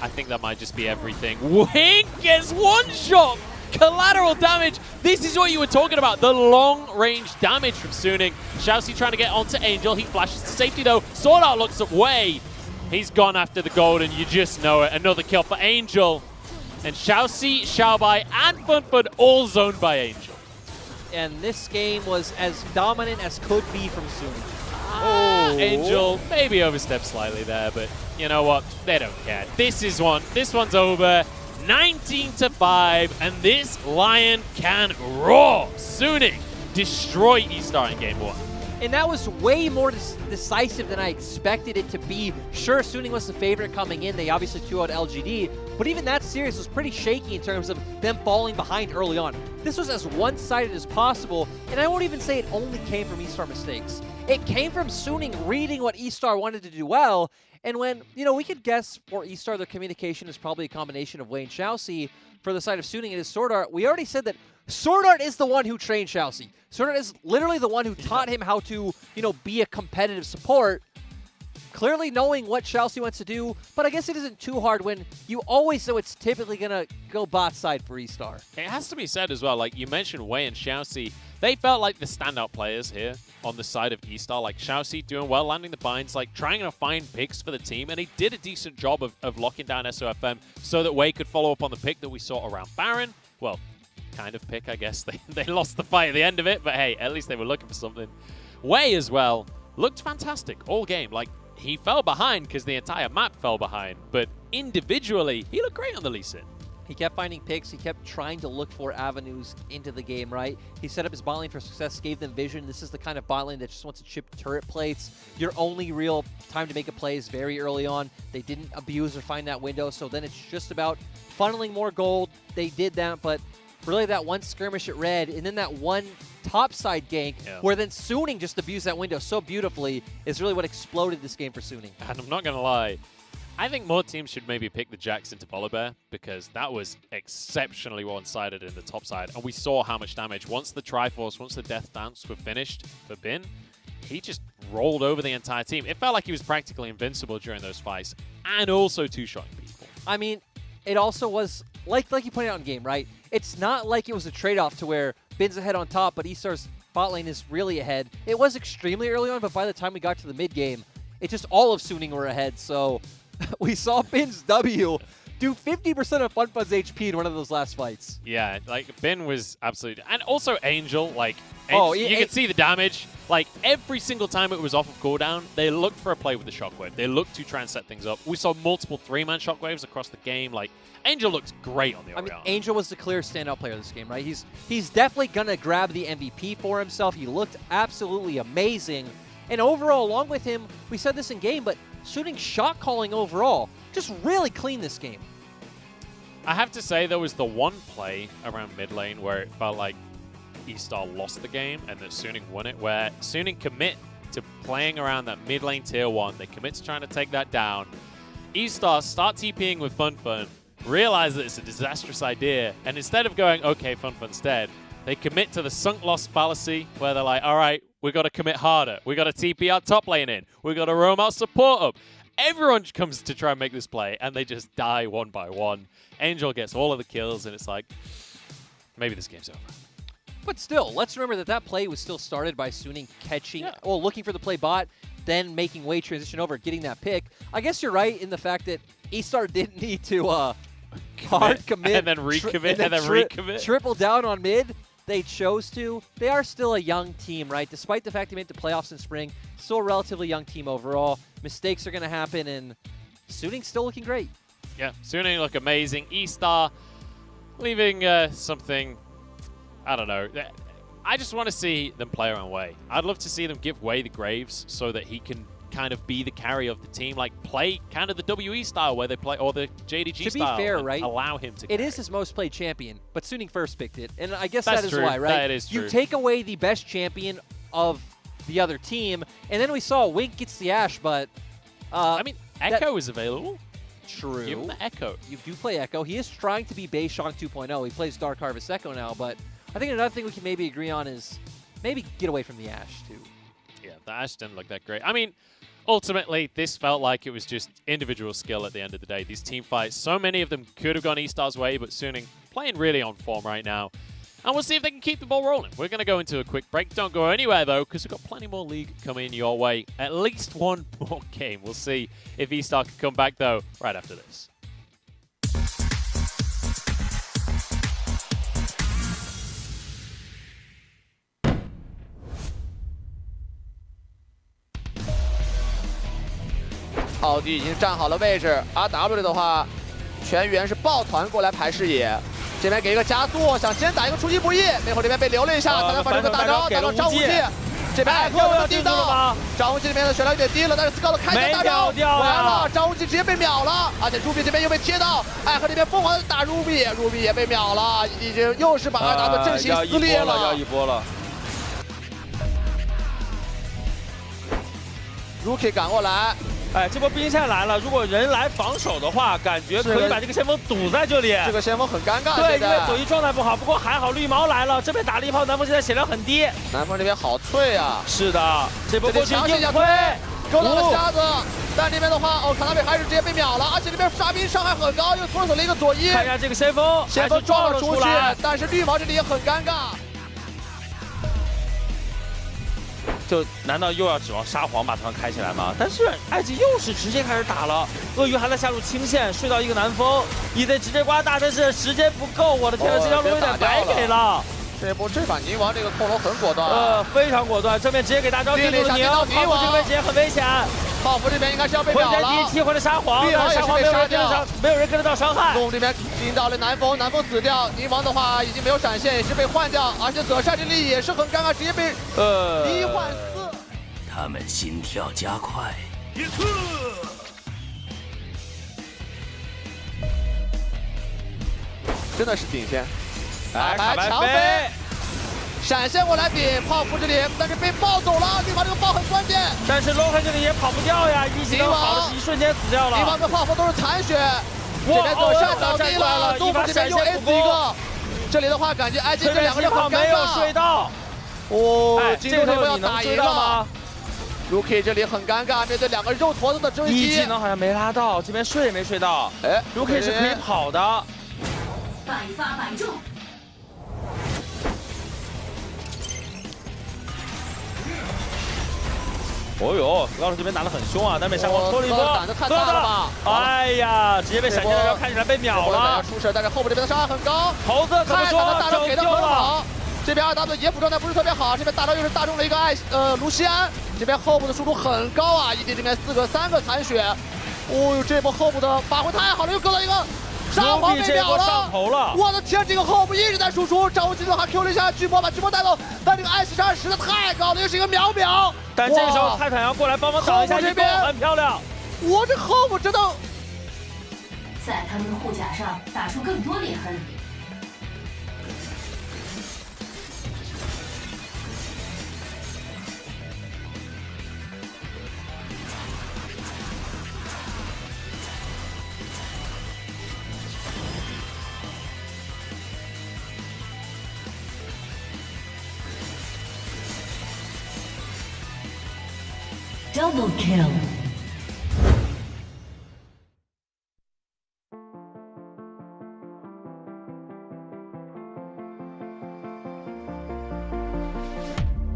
I think that might just be everything. Wink gets one shot! Collateral damage! This is what you were talking about, the long-range damage from Suning. Xiaoxi trying to get onto Angel. He flashes to safety, though. Sword Art looks away. He's gone after the gold, and you just know it. Another kill for Angel. And Xiaoxi, Xiaobai, and Fun all zoned by Angel. And this game was as dominant as could be from Suning. Angel maybe overstepped slightly there, but you know what? They don't care. This one's over. 19-5, and this Lion can roar. Suning destroy eStar in game 1. And that was way more decisive than I expected it to be. Sure, Suning was the favorite coming in. They obviously 2-0'd LGD, but even that series was pretty shaky in terms of them falling behind early on. This was as one-sided as possible, and I won't even say it only came from eStar mistakes. It came from Suning reading what eStar wanted to do well, and when, you know, we could guess for eStar their communication is probably a combination of Wei and Xiaoxi. For the side of Suning, it is Sword Art. We already said that Sword Art is the one who trained Xiaoxi. Sword Art is literally the one who taught him how to, you know, be a competitive support. Clearly knowing what Xiaoxi wants to do, but I guess it isn't too hard when you always know it's typically going to go bot side for eStar. It has to be said as well, like you mentioned Wei and Xiaoxi, They felt like the standout players here on the side of eStar, like Xiaoxi doing well, landing the binds, like trying to find picks for the team, and he did a decent job of locking down SOFM so that Wei could follow up on the pick that we saw around Baron. Well, kind of pick, I guess. They lost the fight at the end of it, but hey, at least they were looking for something. Wei as well looked fantastic all game. Like, he fell behind because the entire map fell behind, but individually, he looked great on the Lee Sin. He kept finding picks. He kept trying to look for avenues into the game, right? He set up his bot lane for success, gave them vision. This is the kind of bot lane that just wants to chip turret plates. Your only real time to make a play is very early on. They didn't abuse or find that window, so then it's just about funneling more gold. They did that, but really that one skirmish at red, and then that one topside gank, where then Suning just abused that window so beautifully, is really what exploded this game for Suning. And I'm not going to lie, I think more teams should maybe pick the Jax into Volibear, because that was exceptionally one-sided in the top side. And we saw how much damage. Once the Triforce, once the Death Dance were finished for Bin, he just rolled over the entire team. It felt like he was practically invincible during those fights, and also two-shotting people. I mean, it also was, like you pointed out in game, right? It's not like it was a trade-off to where Bin's ahead on top, but eStar's bot lane is really ahead. It was extremely early on, but by the time we got to the mid-game, it just all of Suning were ahead, so we saw Bin's W do 50% of FunFun's HP in one of those last fights. Yeah, like, Bin was absolutely... And also Angel, like, you could see the damage. Like, every single time it was off of cooldown, they looked for a play with the Shockwave. They looked to try and set things up. We saw multiple 3-man Shockwaves across the game. Like, Angel looks great on the Orianna. I mean, Angel was the clear standout player of this game, right? He's definitely going to grab the MVP for himself. He looked absolutely amazing. And overall, along with him, we said this in game, but Suning shot calling overall just really clean this game. I have to say, there was the one play around mid lane where it felt like eStar lost the game and that Suning won it, where Suning commit to playing around that mid lane tier 1. They commit to trying to take that down. eStar start TPing with FunFun, realize that it's a disastrous idea, and instead of going, okay, FunFun's dead, they commit to the sunk loss fallacy, where they're like, all right, we got to commit harder. We got to TP our top lane in. We got to roam our support up. Everyone comes to try and make this play, and they just die one by one. Angel gets all of the kills, and it's like, maybe this game's over. But still, let's remember that play was still started by Suning catching, looking for the play bot, then making Wei transition over, getting that pick. I guess you're right in the fact that eStar didn't need to hard commit. And then recommit, and then recommit. Triple down on mid. They chose to. They are still a young team, right? Despite the fact they made the playoffs in spring, still a relatively young team overall. Mistakes are going to happen, and Suning's still looking great. Yeah, Suning look amazing. eStar leaving something, I don't know. I just want to see them play around Wei. I'd love to see them give Wei the Graves so that he can kind of be the carry of the team, like play kind of the WE style where they play, or the JDG style. To be fair, right? Allow him to It carry. is his most played champion, but Suning first picked it, and I guess That's that is true. why, right? That is true. You take away the best champion of the other team, and then we saw Wink gets the Ashe, but... I mean, Echo is available. True. Give him the Echo. You do play Echo. He is trying to be Beishang 2.0. He plays Dark Harvest Echo now, but I think another thing we can maybe agree on is maybe get away from the Ashe, too. Yeah, the Ashe didn't look that great. I mean, ultimately, this felt like it was just individual skill at the end of the day. These team fights, so many of them could have gone eStar's way, but Suning playing really on form right now. And we'll see if they can keep the ball rolling. We're going to go into a quick break. Don't go anywhere, though, because we've got plenty more League coming your way. At least one more game. We'll see if eStar can come back, though, right after this.奥迪已经站好了位置 ，RW 的话，全员是抱团过来排视野。这边给一个加速，想先打一个出其不意，美后这边被留了一下，他想反手大招打到张无忌，这边又能盯到，张无忌这边的血量有点低了，但是斯高的开枪大招完了，张无忌直接被秒了，而且 Ruby 这边又被贴到，艾和这边疯狂的打 Ruby 也被秒了，已经又是把RW的阵型撕裂了，要一波了。Rookie 赶过来。哎，这波兵线来了，如果人来防守的话，感觉可以把这个先锋堵在这里。这个先锋很尴尬。对，因为左一状态不好，不过还好绿毛来了，这边打了一炮，南风现在血量很低。南风这边好脆啊！是的，这波过去硬推，勾到了瞎子，但这边的话，卡纳贝还是直接被秒了，而且这边杀兵伤害很高，又脱手了一个左一。看一下这个先锋，先锋撞了出去，但是绿毛这里也很尴尬。就难道又要指望沙皇把对方开起来吗？但是艾吉又是直接开始打了，鳄鱼还在下路清线，睡到一个南风，EZ直接刮大，但是时间不够，我的天，这条路有点白给了。这把泥王这个控楼很果断，非常果断，正面直接给大招进入泥王，泡芙这个位置也很危险。泡芙这边应该是要被秒了。混战机替换了沙皇，沙皇没有人跟得到伤害。龙这边盯到了南风，南风死掉，泥王的话已经没有闪现，也是被换掉，而且泽帅这里也是很尴尬，直接被一换四。他们心跳加快。真的是顶线。来强飞，闪现过来顶泡芙这里，但是被爆走了。泥王这个爆很关键，但是 Loki 这里也跑不掉呀，一技能好的一瞬间死掉了。泥王跟泡芙都是残血，这边走上倒地了，杜甫这边又 S 一个。这里的话，感觉艾金这两个人很尴尬。没有睡到。金这边要打赢了。Rookie 这里很尴尬，面对两个肉坨子的追击。一技能好像没拉到，这边睡也没睡到。Rookie 是可以跑的。百发百中。哦呦，高手这边打得很凶啊，但被沙皇拖了一波，胆子太大了吧！哎呀，直接被闪现的看起来被秒了。出事，但是后部这边的伤害很高。猴子怎么说？大招给的很好。这边2W 野辅状态不是特别好，这边大招又是大中了一个卢锡安。这边后部的输出很高啊，ED这边3个残血。哦呦，这波后部的发挥太好了，又割到一个。沙皇被秒了！我的天，这个后部一直在输出，张无忌还 Q 了一下巨波，把巨波带走，但这个艾12实在太高了，又是一个秒。但这个时候泰坦要过来帮忙挡一下，这边很漂亮。我这后部真的在他们的护甲上打出更多裂痕。Double kill.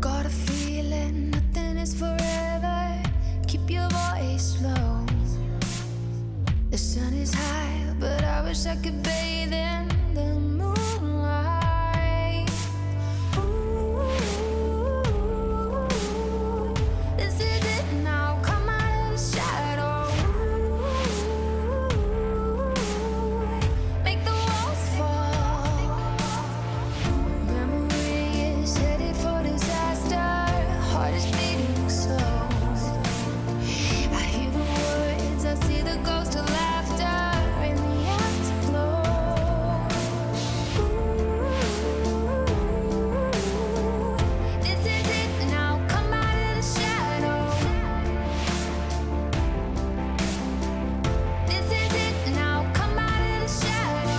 Got a feeling nothing is forever. Keep your voice low. The sun is high, but I wish I could bathe in the moonlight. Ooh, this is it now. Come out of the shadow. Make the walls fall. Memory is headed for disaster. Heart is beating slow. I hear the words, I see the ghost of laughter in the afterglow. This is it now, come out of the shadow. This is it now, come out of the shadow.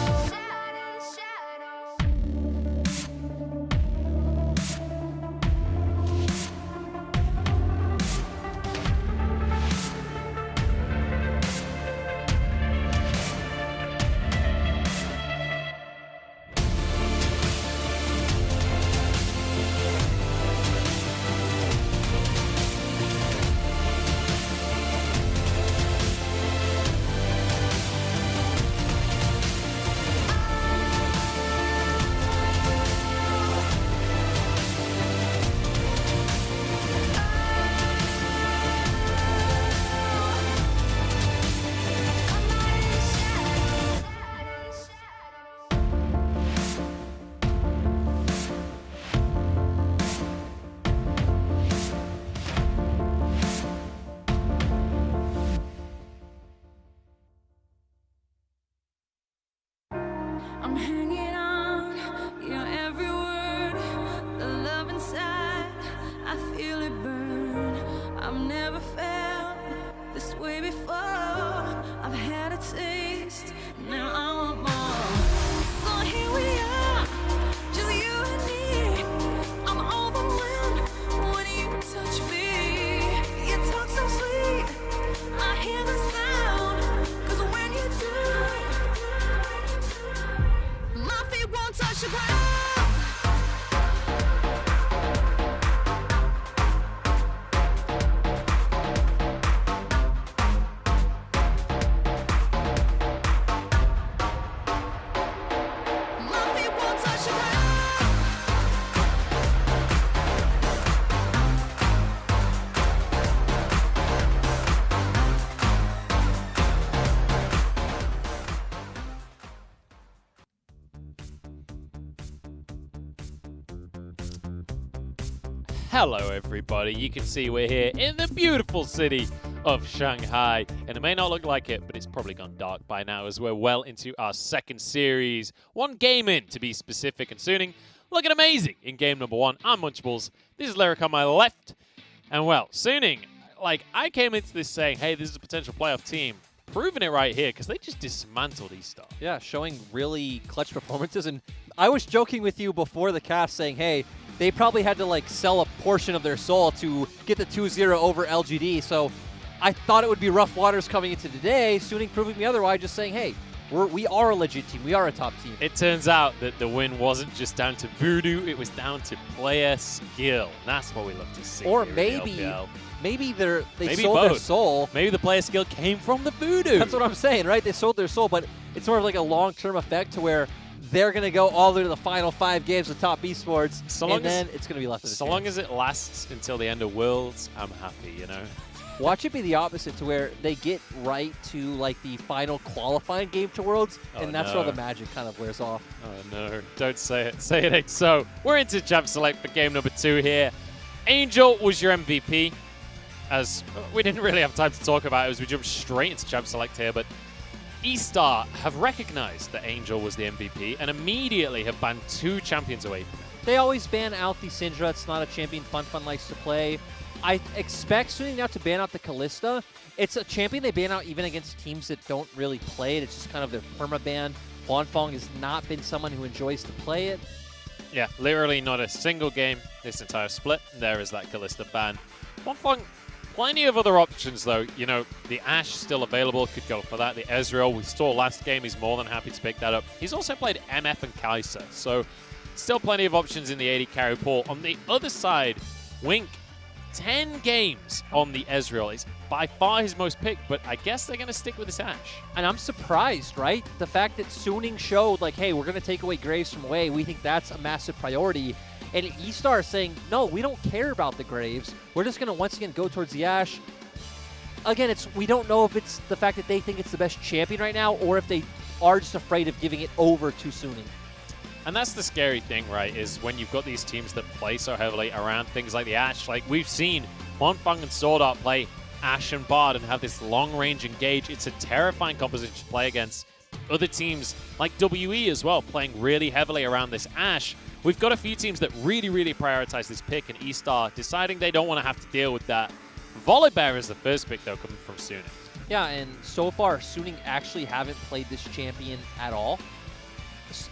I'm hanging on your every word. The love inside, I feel it burn. I've never felt this way before. I've had a taste, now I want more. So here we are, just you and me. I'm overwhelmed when you touch me. You talk so sweet, I hear the sound. 'Cause when you do, my feet won't touch the ground. Hello everybody, you can see we're here in the beautiful city of Shanghai, and it may not look like it, but it's probably gone dark by now as we're well into our second series. One game in, to be specific, and Suning looking amazing in game number 1. I'm Munchables, this is Lyric on my left, and well, Suning, like, I came into this saying, hey, this is a potential playoff team, proving it right here, because they just dismantled E-Star. Yeah, showing really clutch performances, and I was joking with you before the cast saying, hey, they probably had to like sell a portion of their soul to get the 2-0 over LGD, so I thought it would be rough waters coming into today, Suning proving me otherwise, just saying, hey, we are a legit team, we are a top team. It turns out that the win wasn't just down to voodoo, it was down to player skill. That's what we love to see. Or here maybe they sold both. their soul. Maybe the player skill came from the voodoo. That's what I'm saying, right? They sold their soul, but it's more of like a long-term effect to where they're going to go all the way to the final 5 games of top esports, and then it's going to be left to the So long as it lasts until the end of Worlds, I'm happy, you know? Watch it be the opposite, to where they get right to like the final qualifying game to Worlds, and that's where the magic kind of wears off. Oh no, don't say it. Say it ain't so. We're into Champ Select for game number 2 here. Angel was your MVP, as we didn't really have time to talk about it as we jumped straight into Champ Select here, but E-Star have recognized that Angel was the MVP and immediately have banned 2 champions away from it. They always ban out the Syndra. It's not a champion Fun likes to play. I expect Suning now to ban out the Kalista. It's a champion they ban out even against teams that don't really play it. It's just kind of their perma-ban. Huanfeng has not been someone who enjoys to play it. Yeah, literally not a single game this entire split. There is that Kalista ban. Huanfeng, plenty of other options though. You know, the Ashe still available, could go for that. The Ezreal, we saw last game, he's more than happy to pick that up. He's also played MF and Kai'Sa, so still plenty of options in the AD carry pool. On the other side, Wink, 10 games on the Ezreal. It's by far his most picked, but I guess they're going to stick with this Ashe. And I'm surprised, right? The fact that Suning showed, like, hey, we're going to take away Graves from Wei. We think that's a massive priority. And E-Star is saying, no, we don't care about the Graves. We're just going to once again go towards the Ashe. Again, we don't know if it's the fact that they think it's the best champion right now or if they are just afraid of giving it over to Suning. And that's the scary thing, right, is when you've got these teams that play so heavily around things like the Ashe. Like, we've seen Huanfeng and Sword Art play Ashe and Bard and have this long-range engage. It's a terrifying composition to play against. Other teams like WE as well, playing really heavily around this Ashe. We've got a few teams that really, really prioritize this pick, and E-Star deciding they don't want to have to deal with that. Volibear is the first pick, though, coming from Suning. Yeah, and so far, Suning actually haven't played this champion at all.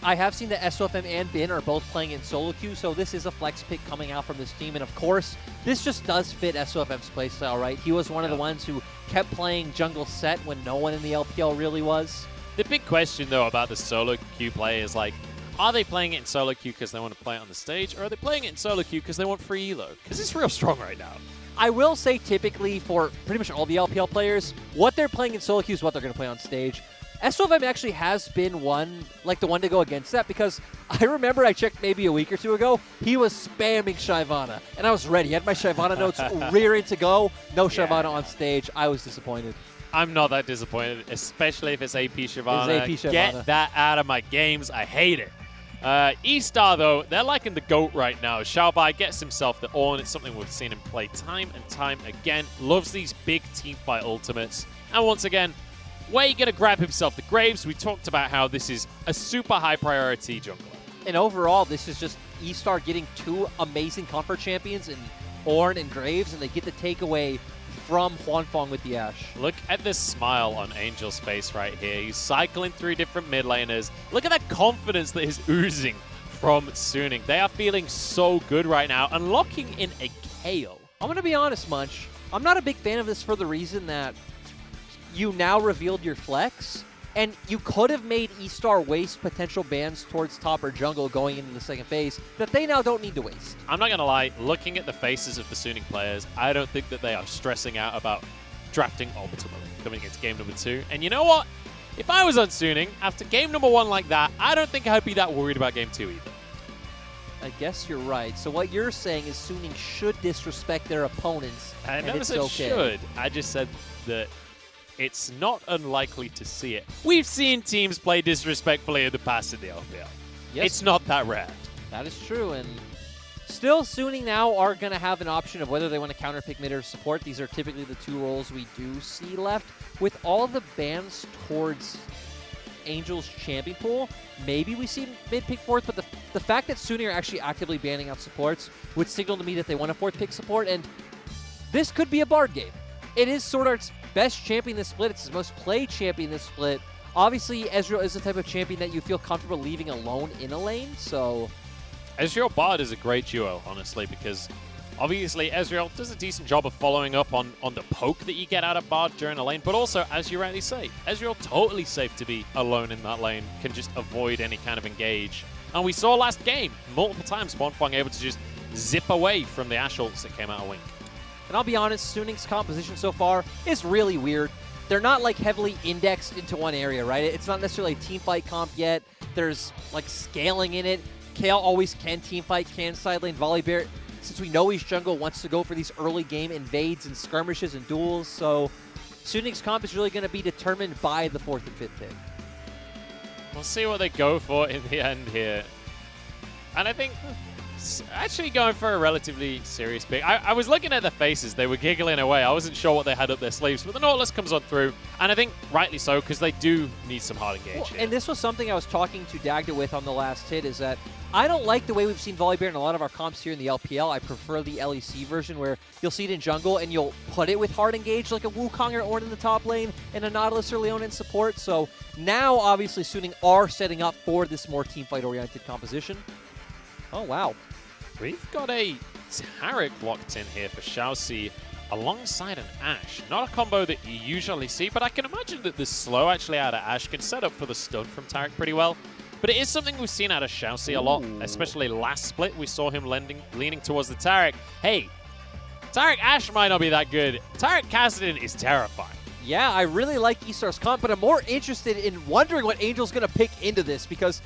I have seen that SOFM and Bin are both playing in solo queue, so this is a flex pick coming out from this team. And of course, this just does fit SOFM's playstyle, right? He was one of the ones who kept playing jungle set when no one in the LPL really was. The big question, though, about the solo queue play is, like, are they playing it in solo queue because they want to play it on the stage, or are they playing it in solo queue because they want free elo? Because it's real strong right now. I will say typically for pretty much all the LPL players, what they're playing in solo queue is what they're going to play on stage. SOFM actually has been the one to go against that, because I remember I checked maybe a week or 2 ago, he was spamming Shyvana, and I was ready. I had my Shyvana notes rearing to go. No Shyvana on stage. I was disappointed. I'm not that disappointed, especially if it's AP Shyvana. It's AP Shyvana. Get that out of my games. I hate it. E-Star, though, they're liking the GOAT right now. Xiaobai gets himself the Ornn. It's something we've seen him play time and time again. Loves these big teamfight ultimates. And once again, Wei gonna grab himself the Graves. We talked about how this is a super high priority jungler. And overall, this is just E-Star getting 2 amazing comfort champions in Ornn and Graves, and they get the takeaway from Huanfeng with the Ashe. Look at this smile on Angel's face right here. He's cycling through different mid laners. Look at that confidence that is oozing from Suning. They are feeling so good right now, unlocking in a KO. I'm going to be honest, Munch. I'm not a big fan of this for the reason that you now revealed your flex, and you could have made E-Star waste potential bans towards top or jungle going into the second phase that they now don't need to waste. I'm not going to lie, looking at the faces of the Suning players, I don't think that they are stressing out about drafting optimally coming into game number 2. And you know what? If I was on Suning, after game number 1 like that, I don't think I'd be that worried about game 2 either. I guess you're right. So what you're saying is Suning should disrespect their opponents, I never said should. I just said that it's not unlikely to see it. We've seen teams play disrespectfully in the past in the LPL. Yes. It's not that rare. That is true, and Still, Suning now are going to have an option of whether they want to counter pick mid or support. These are typically the two roles we do see left. With all the bans towards Angel's champion pool, maybe we see mid pick fourth, but the fact that Suning are actually actively banning out supports would signal to me that they want a fourth pick support, and this could be a Bard game. It is Sword Art's best champion this split. It's his most played champion this split. Obviously, Ezreal is the type of champion that you feel comfortable leaving alone in a lane, so... Ezreal Bard is a great duo, honestly, because obviously Ezreal does a decent job of following up on the poke that you get out of Bard during a lane, but also, as you rightly say, Ezreal totally safe to be alone in that lane, can just avoid any kind of engage. And we saw last game, multiple times, Bonfang able to just zip away from the Ashe ults that came out of Wink. And I'll be honest, Suning's composition so far is really weird. They're not like heavily indexed into one area, right? It's not necessarily a team fight comp yet. There's like scaling in it. Kale always can team fight, can side lane. Volibear, since we know he's jungle, wants to go for these early game invades and skirmishes and duels. So Suning's comp is really going to be determined by the 4th and 5th pick. We'll see what they go for in the end here. And I think actually going for a relatively serious pick. I was looking at their faces. They were giggling away. I wasn't sure what they had up their sleeves, but the Nautilus comes on through, and I think rightly so, because they do need some hard engage here. And this was something I was talking to Dagda with on the last hit, is that I don't like the way we've seen Volibear in a lot of our comps here in the LPL. I prefer the LEC version, where you'll see it in jungle, and you'll put it with hard engage, like a Wukong or Ornn in the top lane, and a Nautilus or Leon in support. So now, obviously, Suning are setting up for this more teamfight-oriented composition. Oh, wow. We've got a Taric locked in here for Xiaoxi alongside an Ashe. Not a combo that you usually see, but I can imagine that the slow actually out of Ashe can set up for the stun from Taric pretty well. But it is something we've seen out of Xiaoxi a lot, especially last split. We saw him leaning towards the Taric. Hey, Taric Ashe might not be that good. Taric Kassadin is terrifying. Yeah, I really like eStar's comp, but I'm more interested in wondering what Angel's going to pick into this, because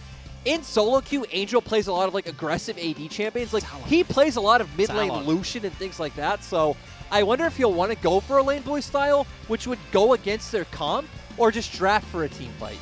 in solo queue, Angel plays a lot of like aggressive AD champions. Like he plays a lot of mid lane Lucian and things like that. So I wonder if he'll want to go for a lane boy style, which would go against their comp, or just draft for a team fight.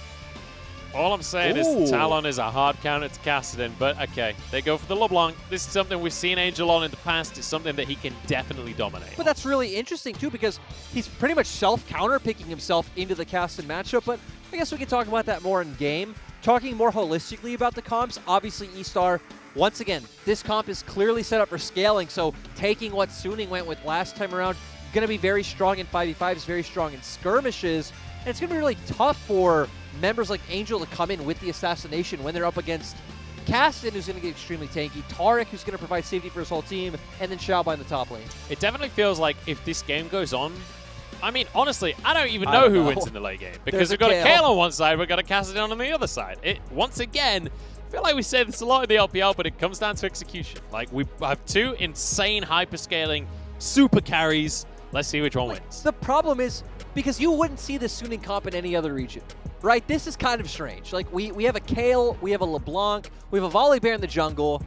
All I'm saying is Talon is a hard counter to Kassadin, but okay, they go for the LeBlanc. This is something we've seen Angel on in the past. It's something that he can definitely dominate. But that's really interesting too, because he's pretty much self-counter picking himself into the Kassadin matchup, but I guess we can talk about that more in game. Talking more holistically about the comps, obviously eStar, once again, this comp is clearly set up for scaling, so taking what Suning went with last time around, going to be very strong in 5v5s, very strong in skirmishes, and it's going to be really tough for members like Angel to come in with the assassination when they're up against Kassadin, who's going to get extremely tanky, Taric, who's going to provide safety for his whole team, and then Xiaobai in the top lane. It definitely feels like if this game goes on, I mean, honestly, I don't even know who wins in the late game. Because we've got a Kale on one side, we've got a Kassadin on the other side. Once again, I feel like we say this a lot in the LPL, but it comes down to execution. Like, we have two insane hyperscaling super carries. Let's see which one wins. The problem is, because you wouldn't see the Suning comp in any other region, right? This is kind of strange. Like, we have a Kale, we have a LeBlanc, we have a Volibear in the jungle.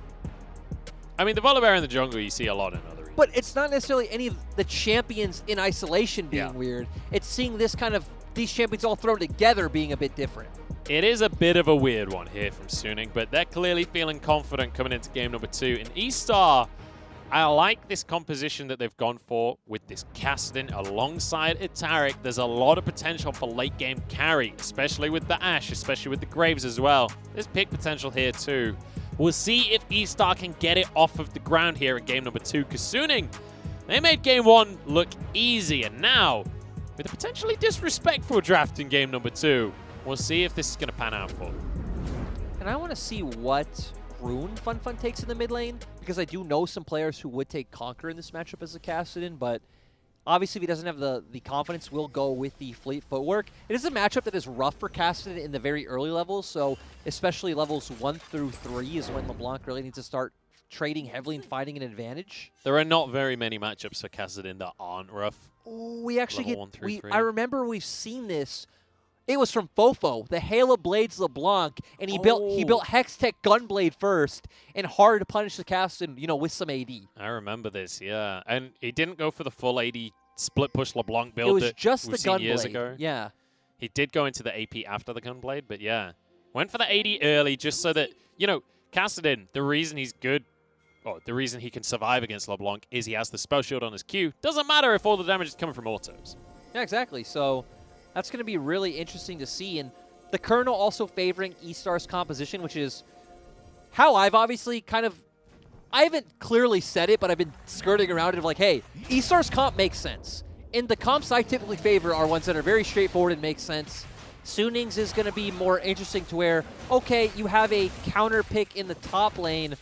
I mean, the Volibear in the jungle you see a lot in other regions. But it's not necessarily any of the champions in isolation being weird. It's seeing this kind of, these champions all thrown together being a bit different. It is a bit of a weird one here from Suning, but they're clearly feeling confident coming into game number 2. In eStar, I like this composition that they've gone for with this Kassadin alongside a Taric. There's a lot of potential for late game carry, especially with the Ashe, especially with the Graves as well. There's pick potential here too. We'll see if eStar can get it off of the ground here in game number 2, because Suning, they made game 1 look easy, and now, with a potentially disrespectful draft in game number 2, we'll see if this is going to pan out for them. And I want to see what Rune Fun takes in the mid lane, because I do know some players who would take Conquer in this matchup as a Kassadin, but obviously if he doesn't have the confidence, we'll go with the Fleet Footwork. It is a matchup that is rough for Kassadin in the very early levels, so especially levels 1 through 3 is when LeBlanc really needs to start trading heavily and finding an advantage. There are not very many matchups for Kassadin that aren't rough. We actually Level 1 through 3. I remember we've seen this. It was from Fofo, the Halo Blades LeBlanc, and he built Hextech Gunblade first and hard to punish the Kassadin, you know, with some AD. I remember this, yeah. And he didn't go for the full AD split push LeBlanc build. It was that just we've the seen years Gunblade. ago. Yeah. He did go into the AP after the Gunblade, but yeah. Went for the AD early just so that, you know, Kassadin, the reason he's good well, the reason he can survive against LeBlanc is he has the spell shield on his Q. Doesn't matter if all the damage is coming from autos. Yeah, exactly. So that's going to be really interesting to see. And the Colonel also favoring E-Star's composition, which is how I've obviously kind of, I haven't clearly said it, but I've been skirting around it of like, hey, E-Star's comp makes sense. And the comps I typically favor are ones that are very straightforward and make sense. Suning's is going to be more interesting to where, okay, you have a counter pick in the top lane.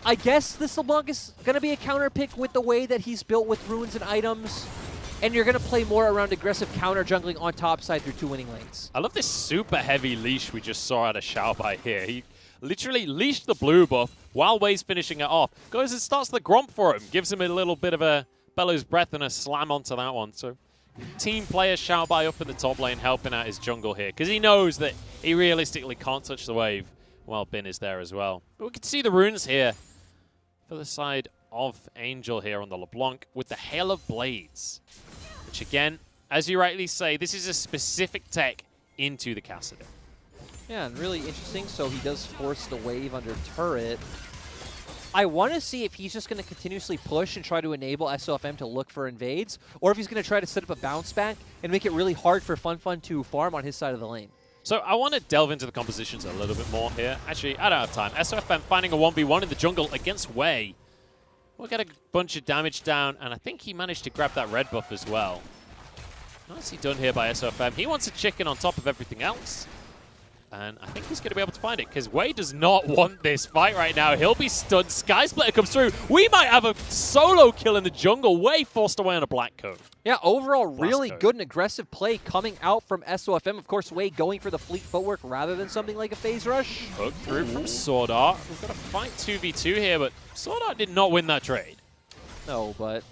I guess this LeBlanc is going to be a counter pick with the way that he's built with runes and items. And you're going to play more around aggressive counter jungling on top side through 2 winning lanes. I love this super heavy leash we just saw out of Xiaobai here. He literally leashed the blue buff while Wei's finishing it off. Goes and starts the Gromp for him. Gives him a little bit of a bellows breath and a slam onto that one. So team player Xiaobai up in the top lane helping out his jungle here. Because he knows that he realistically can't touch the wave while Bin is there as well. But we can see the runes here for the side of Angel here on the LeBlanc with the Hail of Blades. Which again, as you rightly say, this is a specific tech into the Kassadin. Yeah, and really interesting. So he does force the wave under turret. I want to see if he's just going to continuously push and try to enable SOFM to look for invades, or if he's going to try to set up a bounce back and make it really hard for FunFun to farm on his side of the lane. So I want to delve into the compositions a little bit more here. Actually, I don't have time. SOFM finding a 1v1 in the jungle against Wei. We'll get a bunch of damage down, and I think he managed to grab that red buff as well. Nicely done here by SOFM. He wants a chicken on top of everything else. And I think he's going to be able to find it, because Wei does not want this fight right now. He'll be stunned. Sky Splitter comes through. We might have a solo kill in the jungle. Wei forced away on a black code. Yeah, overall, really good and aggressive play coming out from SOFM. Of course, Wei going for the fleet footwork rather than something like a phase rush. Hook through from Sword Art. We've got a fight 2v2 here, but Sword Art did not win that trade. No, but...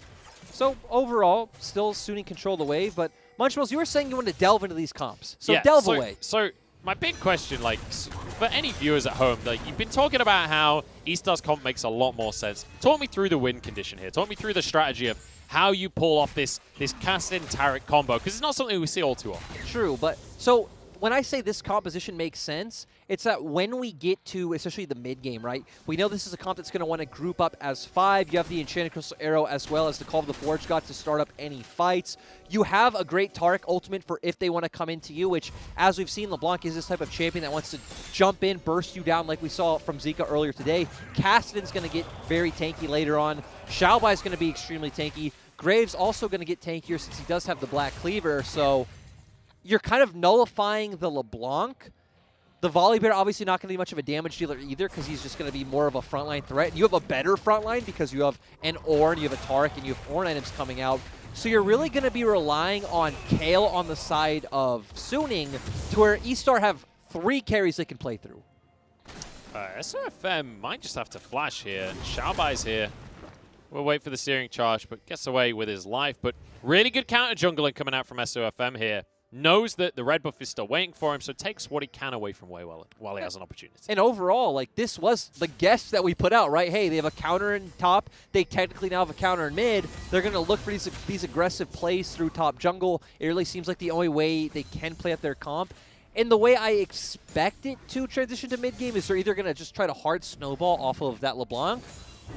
So, overall, still Suning control the wave, but Munchballs, you were saying you wanted to delve into these comps. So yeah, delve away. So my big question, like, for any viewers at home, like, you've been talking about how E-Star's comp makes a lot more sense. Talk me through the win condition here. Talk me through the strategy of how you pull off this Kassadin Taric combo, because it's not something we see all too often. True, but so when I say this composition makes sense, it's that when we get to, especially the mid-game, right? We know this is a comp that's going to want to group up as 5. You have the Enchanted Crystal Arrow as well as the Call of the Forge God to start up any fights. You have a great Taric ultimate for if they want to come into you, which, as we've seen, LeBlanc is this type of champion that wants to jump in, burst you down like we saw from Zika earlier today. Kassadin's going to get very tanky later on. Xiaobai's going to be extremely tanky. Graves also going to get tankier since he does have the Black Cleaver, so you're kind of nullifying the LeBlanc. The Volibear obviously not going to be much of a damage dealer either because he's just going to be more of a frontline threat. You have a better frontline because you have an Ornn, you have a Taric, and you have Ornn items coming out. So you're really going to be relying on Kale on the side of Suning to where E-Star have 3 carries they can play through. SOFM might just have to flash here. Xiaobai's here. We'll wait for the Searing Charge, but gets away with his life. But really good counter jungling coming out from SOFM here. Knows that the red buff is still waiting for him, so takes what he can away from Wei while he has an opportunity. And overall, like, this was the guess that we put out, right? Hey, they have a counter in top. They technically now have a counter in mid. They're going to look for these aggressive plays through top jungle. It really seems like the only way they can play at their comp. And the way I expect it to transition to mid-game is they're either going to just try to hard snowball off of that LeBlanc,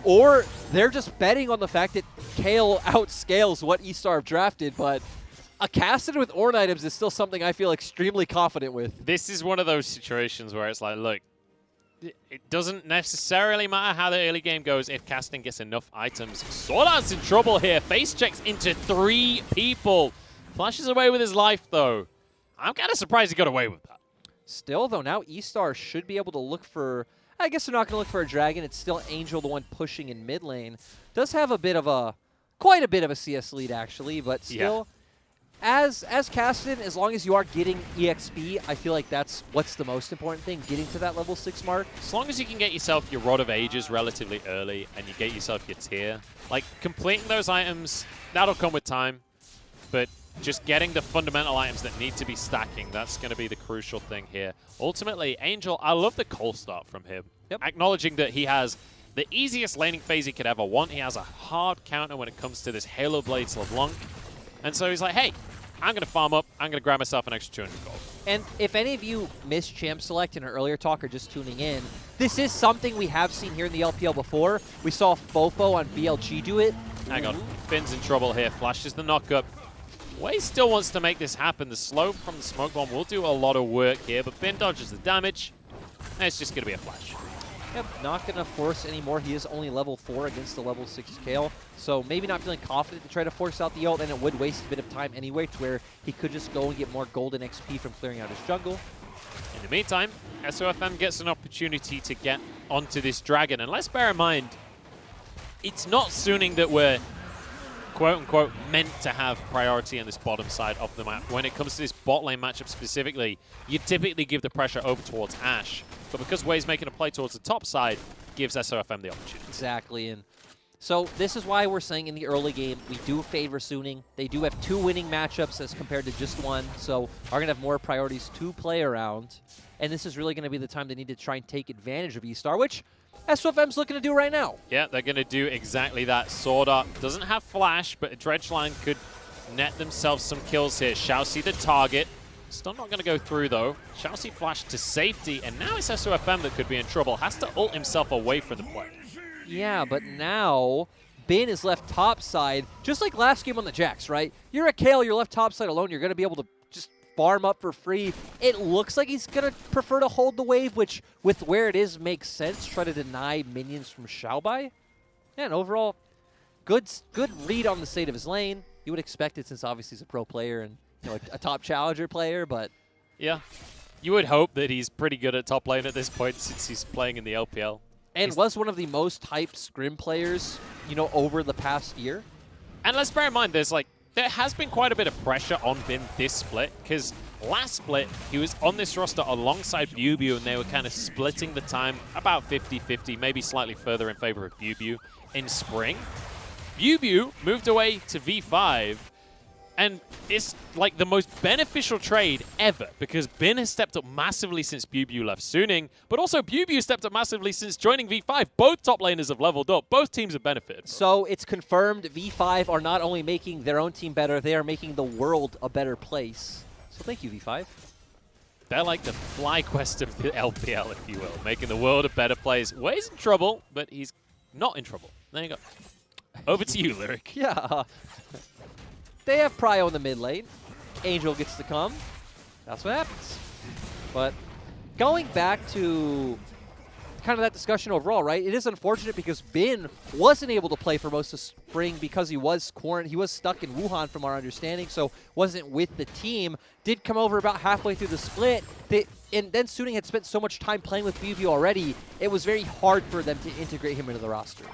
or they're just betting on the fact that Kale outscales what E-Star have drafted, but a Kassadin with Ornn items is still something I feel extremely confident with. This is one of those situations where it's like, look, it doesn't necessarily matter how the early game goes if Kassadin gets enough items. Sword Art's in trouble here. Face checks into 3 people. Flashes away with his life, though. I'm kind of surprised he got away with that. Still, though, now E-Star should be able to look for... I guess they're not going to look for a dragon. It's still Angel, the one pushing in mid lane. Does have a bit of a... quite a bit of a CS lead, actually, but still... Yeah. As Kassadin, as long as you are getting EXP, I feel like that's what's the most important thing, getting to that level 6 mark. As long as you can get yourself your Rod of Ages relatively early and you get yourself your tier, like completing those items, that'll come with time, but just getting the fundamental items that need to be stacking, that's going to be the crucial thing here. Ultimately, Angel, I love the cold start from him. Yep. Acknowledging that he has the easiest laning phase he could ever want. He has a hard counter when it comes to this Halo Blades LeBlanc. And so he's like, hey, I'm going to farm up. I'm going to grab myself an extra 200 gold. And if any of you missed Champ Select in an earlier talk or just tuning in, This is something we have seen here in the LPL before. We saw Fofo on BLG do it. Hang on, Bin's in trouble here. Flashes the knockup. Waze still wants to make this happen. The slope from the smoke bomb will do a lot of work here, but Bin dodges the damage. And it's just going to be a flash. Yep, not going to force anymore. He is only level 4 against the level 6 Kale, so maybe not feeling confident to try to force out the ult, and it would waste a bit of time anyway, to where he could just go and get more golden XP from clearing out his jungle. In the meantime, SOFM gets an opportunity to get onto this dragon, and let's bear in mind, it's not Suning that we're quote-unquote meant to have priority in this bottom side of the map. When it comes to this bot lane matchup specifically, you typically give the pressure over towards Ashe. But because Wei's making a play towards the top side, gives SOFM the opportunity. Exactly, and so this is why we're saying in the early game, we do favor Suning. They do have 2 winning matchups as compared to just 1, so are going to have more priorities to play around. And this is really going to be the time they need to try and take advantage of E-Star, which SOFM's looking to do right now. Yeah, they're going to do exactly that. Sword Art doesn't have flash, but a Dredgeline could net themselves some kills here. Xiaoxi the target. Still not going to go through, though. Xiaoxi flashed to safety, and now it's SOFM that could be in trouble. Has to ult himself away from the play. Yeah, but now Bin is left topside, just like last game on the Jax, right? You're a Kale, you're left topside alone, you're going to be able to just farm up for free. It looks like he's going to prefer to hold the wave, which, with where it is, makes sense. Try to deny minions from Xiaobai. Yeah, and overall, good read on the state of his lane. You would expect it since obviously he's a pro player and a top challenger player, but... Yeah, you would hope that he's pretty good at top lane at this point since he's playing in the LPL. And was one of the most hyped Scrim players, over the past year. And let's bear in mind, there has been quite a bit of pressure on Bin this split, because last split, he was on this roster alongside BuBu, and they were kind of splitting the time about 50-50, maybe slightly further in favor of BuBu in spring. BuBu moved away to V5, and it's like the most beneficial trade ever, because Bin has stepped up massively since BuBu left Suning, but also BuBu stepped up massively since joining V5. Both top laners have leveled up. Both teams have benefited. So it's confirmed V5 are not only making their own team better, they are making the world a better place. So thank you, V5. They're like the FlyQuest of the LPL, if you will, making the world a better place. Wei's in trouble, but he's not in trouble. There you go. Over to you, Lyric. Yeah. They have Prio in the mid lane. Angel gets to come. That's what happens. But going back to kind of that discussion overall, right? It is unfortunate because Bin wasn't able to play for most of spring because he was quarantined. He was stuck in Wuhan from our understanding, so wasn't with the team. Did come over about halfway through the split. And then Suning had spent so much time playing with BuBu already, it was very hard for them to integrate him into the roster.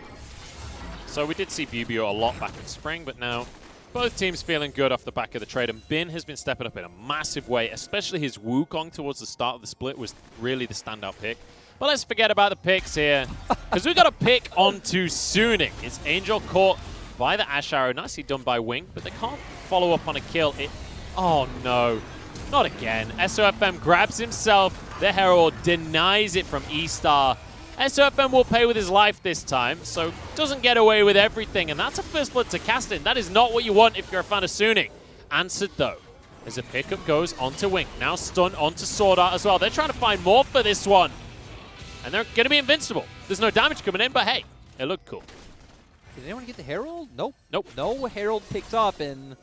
So we did see BuBu a lot back in spring, but now both teams feeling good off the back of the trade, and Bin has been stepping up in a massive way, especially his Wukong towards the start of the split was really the standout pick. But let's forget about the picks here, because we've got a pick onto Suning. It's Angel caught by the Ashe Arrow. Nicely done by Wing, but they can't follow up on a kill. Oh no, not again. SOFM grabs himself. The Herald denies it from E-Star. SOFM will pay with his life this time, so doesn't get away with everything, and that's a first blood to Castin. That is not what you want if you're a fan of Suning. Answered though, as a pickup goes onto Wing. Now stun onto Sword Art as well. They're trying to find more for this one, and they're going to be invincible. There's no damage coming in, but hey, it looked cool. Did anyone get the Herald? Nope. Nope. No Herald picked up, and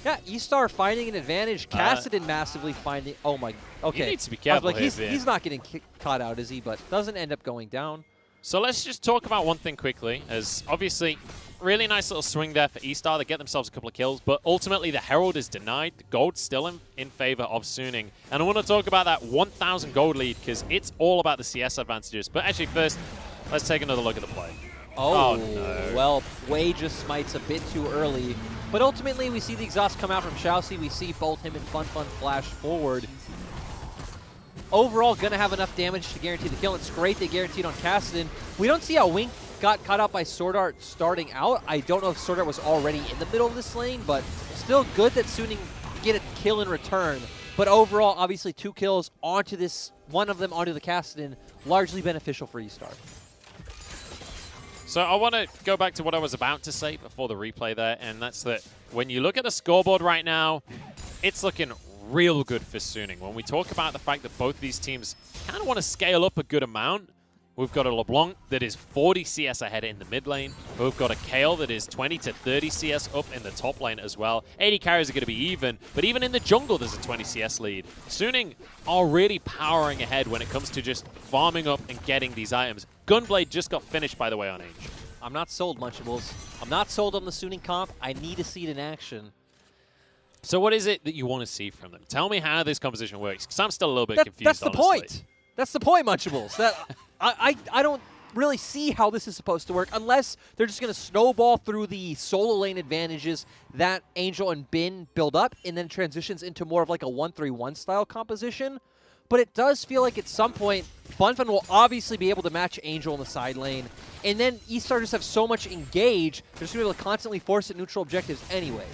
yeah, E-Star finding an advantage. Kassadin massively finding... Oh my... Okay. He needs to be careful here, he's not getting caught out, is he? But doesn't end up going down. So let's just talk about one thing quickly, as obviously, really nice little swing there for E-Star. They get themselves a couple of kills, but ultimately the Herald is denied. The gold's still in favor of Suning. And I want to talk about that 1,000 gold lead, because it's all about the CS advantages. But actually first, let's take another look at the play. Oh, no. Well, Wei just smites a bit too early. But ultimately, we see the exhaust come out from Xiaoxi. We see both him and Fun flash forward. Overall, going to have enough damage to guarantee the kill. It's great they guaranteed on Kassadin. We don't see how Wink got caught out by Sword Art starting out. I don't know if Sword Art was already in the middle of this lane, but still good that Suning get a kill in return. But overall, obviously 2 kills onto this, one of them onto the Kassadin, largely beneficial for E-Star. So I want to go back to what I was about to say before the replay there, and that's that when you look at the scoreboard right now, it's looking real good for Suning. When we talk about the fact that both these teams kind of want to scale up a good amount, We've got a LeBlanc that is 40 CS ahead in the mid lane. We've got a Kale that is 20 to 30 CS up in the top lane as well. 80 carries are going to be even, but even in the jungle there's a 20 CS lead. Suning are really powering ahead when it comes to just farming up and getting these items. Gunblade just got finished, by the way, on Angel. I'm not sold, Munchables. I'm not sold on the Suning comp. I need to see it in action. So what is it that you want to see from them? Tell me how this composition works, because I'm still a little bit confused, That's the point. That's the point, Munchables. That I don't really see how this is supposed to work unless they're just going to snowball through the solo lane advantages that Angel and Bin build up and then transitions into more of like a 1-3-1 style composition. But it does feel like at some point, FunFun will obviously be able to match Angel in the side lane. And then E-Star just have so much engage, they're just going to be able to constantly force at neutral objectives anyway.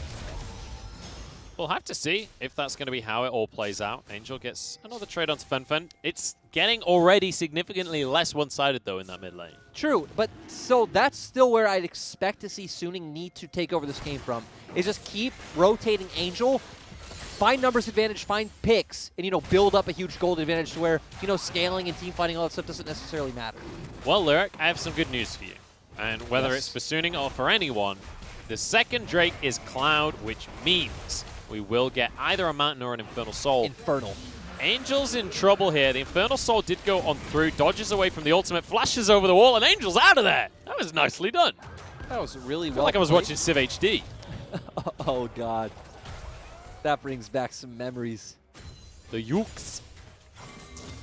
We'll have to see if that's going to be how it all plays out. Angel gets another trade onto FunFun. It's getting already significantly less one-sided, though, in that mid lane. True, but so that's still where I'd expect to see Suning need to take over this game from, is just keep rotating Angel, find numbers advantage, find picks, and, build up a huge gold advantage to where, scaling and team fighting, all that stuff doesn't necessarily matter. Well, Lyric, I have some good news for you. And whether it's for Suning or for anyone, the second Drake is Cloud, which means we will get either a Mountain or an Infernal Soul. Infernal. Angel's in trouble here. The Infernal Soul did go on through, dodges away from the ultimate, flashes over the wall, and Angel's out of there. That was nicely done. That was really I feel well like I was played. watching Civ HD. Oh, God. That brings back some memories. The Ukes.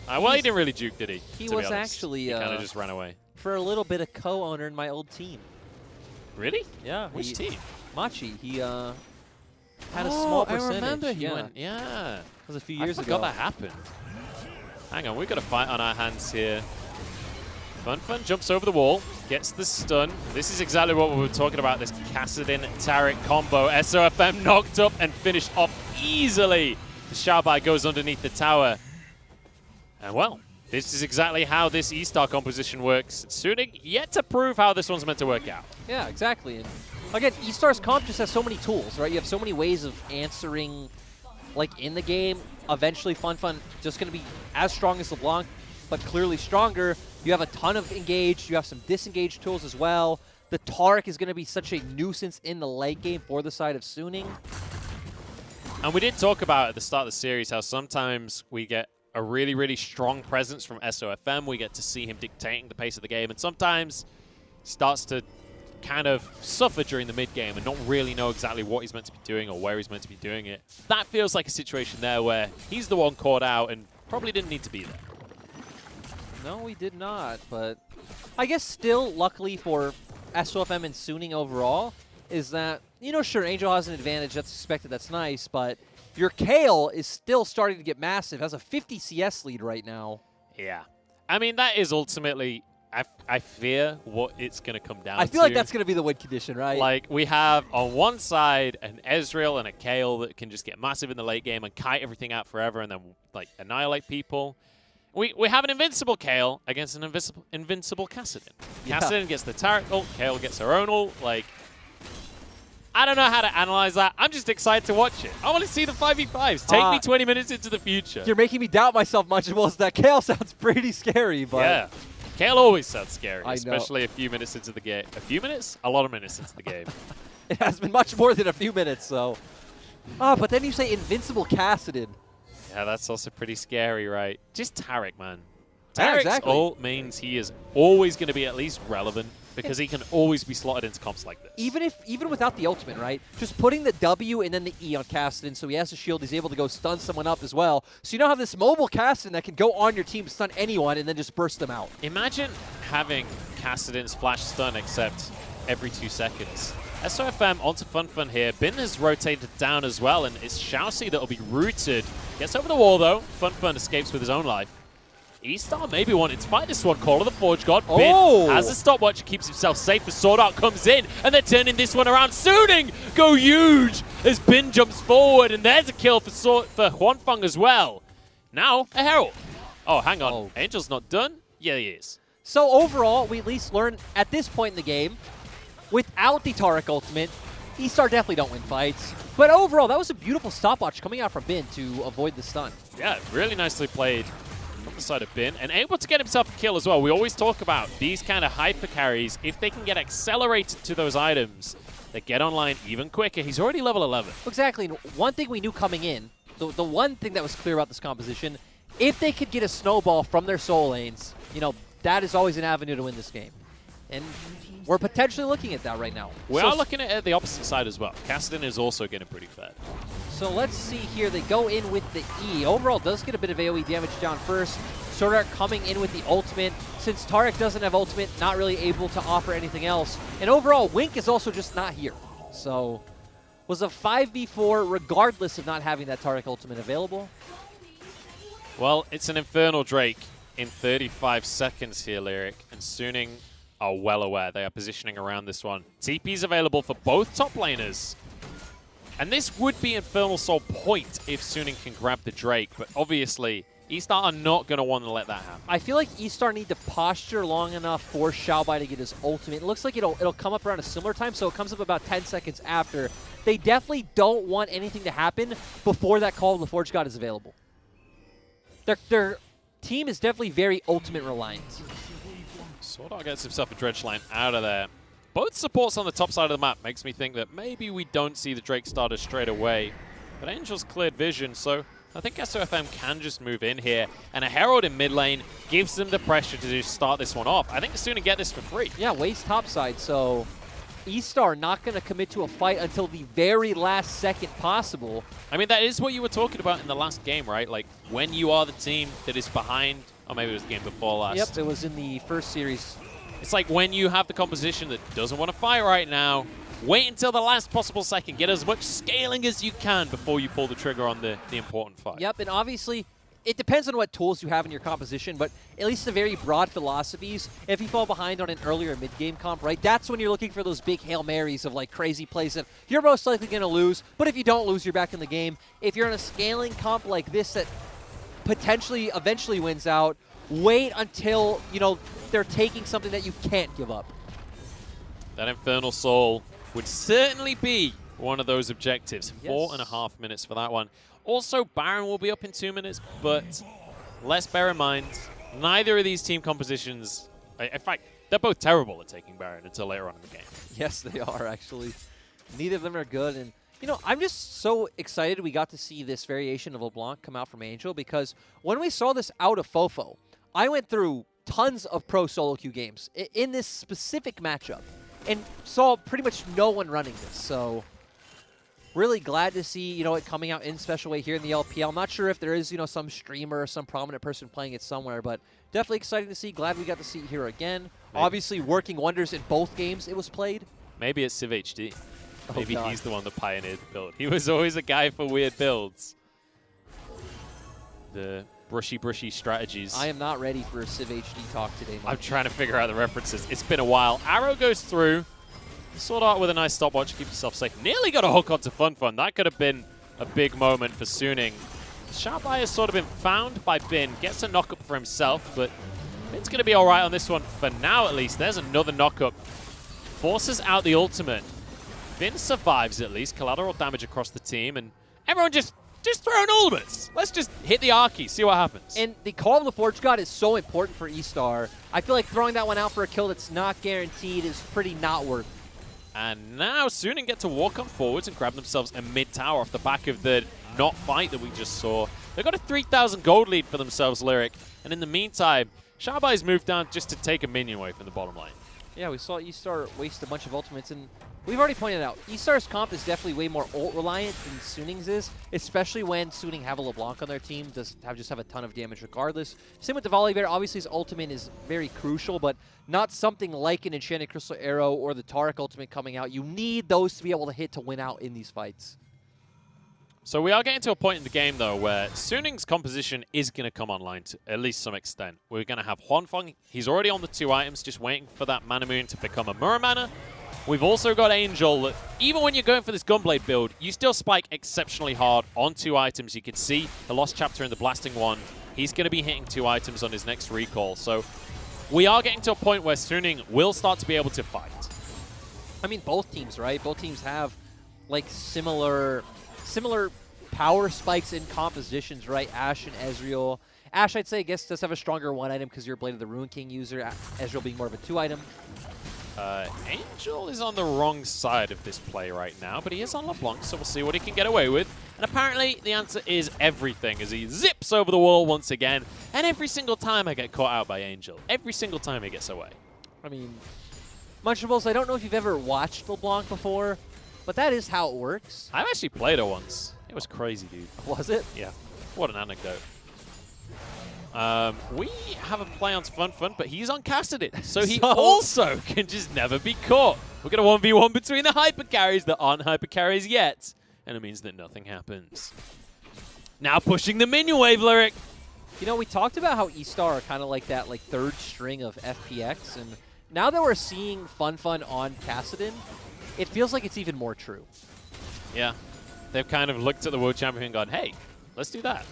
Well, he didn't really juke, did he? He to be was honest. actually... He kind of just ran away. For a little bit, a co-owner in my old team. Really? Yeah. Which team? Machi. He had a small percentage. I remember he yeah. went, yeah. It was a few years I ago. forgot that happened. Hang on, we've got a fight on our hands here. FunFun jumps over the wall, gets the stun. This is exactly what we were talking about, this Kassadin-Taric combo. SOFM knocked up and finished off easily. The Xiaobai goes underneath the tower. And well, this is exactly how this E-Star composition works. Suning yet to prove how this one's meant to work out. Yeah, exactly. And again, E-Star's comp just has so many tools, right? You have so many ways of answering, like, in the game. Eventually, FunFun just going to be as strong as LeBlanc, but clearly stronger. You have a ton of engaged. You have some disengaged tools as well. The Taric is going to be such a nuisance in the late game for the side of Suning. And we did talk about at the start of the series how sometimes we get a really, really strong presence from SOFM. We get to see him dictating the pace of the game, and sometimes he starts to kind of suffer during the mid-game and not really know exactly what he's meant to be doing or where he's meant to be doing it. That feels like a situation there where he's the one caught out and probably didn't need to be there. No, we did not, but I guess still, luckily for SOFM and Suning overall, is that, sure, Angel has an advantage, that's expected, that's nice, but your Kale is still starting to get massive, has a 50 CS lead right now. Yeah. I mean, that is ultimately, I fear what it's going to come down to. I feel like that's going to be the win condition, right? Like, we have on one side an Ezreal and a Kale that can just get massive in the late game and kite everything out forever and then, like, annihilate people. We have an invincible Kale against an invincible Kassadin. Yeah. Kassadin gets the Taric ult, Kale gets her own ult. Like, I don't know how to analyze that. I'm just excited to watch it. I want to see the 5v5s. Take me 20 minutes into the future. You're making me doubt myself, Munchables. That Kale sounds pretty scary, but... Yeah. Kale always sounds scary, I know. especially a few minutes into the game. A few minutes? A lot of minutes into the game. It has been much more than a few minutes, so... but then you say invincible Kassadin. Yeah, that's also pretty scary, right? Just Taric, man. Yeah, Taric's exactly. ult means he is always going to be at least relevant because he can always be slotted into comps like this. Even without the ultimate, right? Just putting the W and then the E on Kassadin, so he has a shield, he's able to go stun someone up as well. So you now have this mobile Kassadin that can go on your team, stun anyone, and then just burst them out. Imagine having Kassadin's flash stun except every 2 seconds. SOFM onto FunFun here. Bin has rotated down as well, and it's Xiaoxi that will be rooted. Gets over the wall, though. FunFun escapes with his own life. E-Star maybe wanted to fight this one. Call of the Forge God. Bin has a stopwatch, keeps himself safe as Sword Art comes in, and they're turning this one around. Suning go huge as Bin jumps forward, and there's a kill for Huanfeng as well. Now, a Herald. Oh, hang on. Angel's not done? Yeah, he is. So overall, we at least learn at this point in the game, without the Taric ultimate, E-Star definitely don't win fights. But overall, that was a beautiful stopwatch coming out from Bin to avoid the stun. Yeah, really nicely played. from the side of Bin, and able to get himself a kill as well. We always talk about these kind of hyper carries. If they can get accelerated to those items, they get online even quicker. He's already level 11. Exactly. And one thing we knew coming in, the one thing that was clear about this composition, if they could get a snowball from their soul lanes, you know, that is always an avenue to win this game. And we're potentially looking at that right now. We are looking at the opposite side as well. Kassadin is also getting pretty fed. So let's see here. They go in with the E. Overall, does get a bit of AoE damage down first. Sordar coming in with the ultimate. Since Taric doesn't have ultimate, not really able to offer anything else. And overall, Wink is also just not here. So was a 5v4 regardless of not having that Taric ultimate available. Well, it's an Infernal Drake in 35 seconds here, Lyric. And Suning are well aware. They are positioning around this one. TP is available for both top laners. And this would be Infernal Soul point if Suning can grab the Drake. But obviously, E-Star are not going to want to let that happen. I feel like E-Star need to posture long enough for Xiaobai to get his ultimate. It looks like it'll come up around a similar time, so it comes up about 10 seconds after. They definitely don't want anything to happen before that Call of the Forge God is available. Their team is definitely very ultimate reliant. Sordar gets himself a Dredge line out of there. Both supports on the top side of the map makes me think that maybe we don't see the Drake starter straight away. But Angel's cleared vision, so I think SOFM can just move in here. And a Herald in mid lane gives them the pressure to just start this one off. I think they're soon to get this for free. Yeah, Waste topside, so E-Star not going to commit to a fight until the very last second possible. I mean, that is what you were talking about in the last game, right? Like, when you are the team that is behind, or maybe it was the game before last. Yep, it was in the first series. It's like when you have the composition that doesn't want to fight right now, wait until the last possible second, get as much scaling as you can before you pull the trigger on the important fight. Yep, and obviously, it depends on what tools you have in your composition, but at least the very broad philosophies, if you fall behind on an earlier mid-game comp, right, that's when you're looking for those big Hail Marys of like crazy plays that you're most likely going to lose, but if you don't lose, you're back in the game. If you're in a scaling comp like this that potentially eventually wins out, wait until, you know, they're taking something that you can't give up. That Infernal Soul would certainly be one of those objectives. Yes. 4.5 minutes for that one. Also, Baron will be up in 2 minutes, but let's bear in mind, neither of these team compositions, in fact, they're both terrible at taking Baron until later on in the game. Yes, they are, actually. Neither of them are good, and you know, I'm just so excited we got to see this variation of LeBlanc come out from Angel, because when we saw this out of Fofo, I went through tons of pro solo queue games in this specific matchup and saw pretty much no one running this. So really glad to see, you know, it coming out in special way here in the LPL. I'm not sure if there is, you know, some streamer or some prominent person playing it somewhere, but definitely exciting to see. Glad we got to see it here again. Maybe. Obviously working wonders in both games it was played. Maybe it's Civ HD. Maybe he's the one that pioneered the build. He was always a guy for weird builds. The brushy strategies. I am not ready for a Civ HD talk today, Mike. I'm trying to figure out the references. It's been a while. Arrow goes through. Sort out with a nice stopwatch, keep yourself safe. Nearly got a hook onto Fun. That could have been a big moment for Suning. Xiaobai has sort of been found by Bin. Gets a knock-up for himself, but Bin's going to be all right on this one for now, at least. There's another knock-up. Forces out the ultimate. Bin survives, at least. Collateral damage across the team, and everyone just throwing ultimates. Let's just hit the Arky, see what happens. And the Call of the Forge God is so important for E-Star. I feel like throwing that one out for a kill that's not guaranteed is pretty not worth it. And now Suning get to walk on forwards and grab themselves a mid-tower off the back of the not fight that we just saw. They've got a 3,000 gold lead for themselves, Lyric. And in the meantime, Xiaobai's moved down just to take a minion away from the bottom lane. Yeah, we saw E-Star waste a bunch of ultimates, and we've already pointed out, E-Star's comp is definitely way more ult-reliant than Suning's is, especially when Suning have a LeBlanc on their team, just have a ton of damage regardless. Same with the Volibear. Obviously, his ultimate is very crucial, but not something like an Enchanted Crystal Arrow or the Taric ultimate coming out. You need those to be able to hit to win out in these fights. So we are getting to a point in the game, though, where Suning's composition is going to come online to at least some extent. We're going to have Huanfeng. He's already on the 2 items, just waiting for that Mana Moon to become a Muramana. We've also got Angel that, even when you're going for this Gunblade build, you still spike exceptionally hard on 2 items. You can see the Lost Chapter in the Blasting Wand. He's going to be hitting 2 items on his next recall. So we are getting to a point where Suning will start to be able to fight. I mean, both teams, right? Both teams have, like, similar power spikes in compositions, right? Ashe and Ezreal. Ashe, I'd say, I guess, does have a stronger 1-item because you're a Blade of the Ruin King user. Ezreal being more of a 2-item. Angel is on the wrong side of this play right now, but he is on LeBlanc, so we'll see what he can get away with. And apparently, the answer is everything, as he zips over the wall once again. And every single time I get caught out by Angel. Every single time he gets away. I mean, Munchables, I don't know if you've ever watched LeBlanc before, but that is how it works. I've actually played her once. It was crazy, dude. Was it? Yeah. What an anecdote. We have a play on Fun, but he's on Cassidin, so he also can just never be caught. We're going to 1v1 between the hyper carries that aren't hyper carries yet, and it means that nothing happens. Now pushing the minion wave, Lyric. You know, we talked about how E-Star are kind of like that third string of FPX, and now that we're seeing Fun on Cassidin, it feels like it's even more true. Yeah. They've kind of looked at the world champion and gone, hey, let's do that.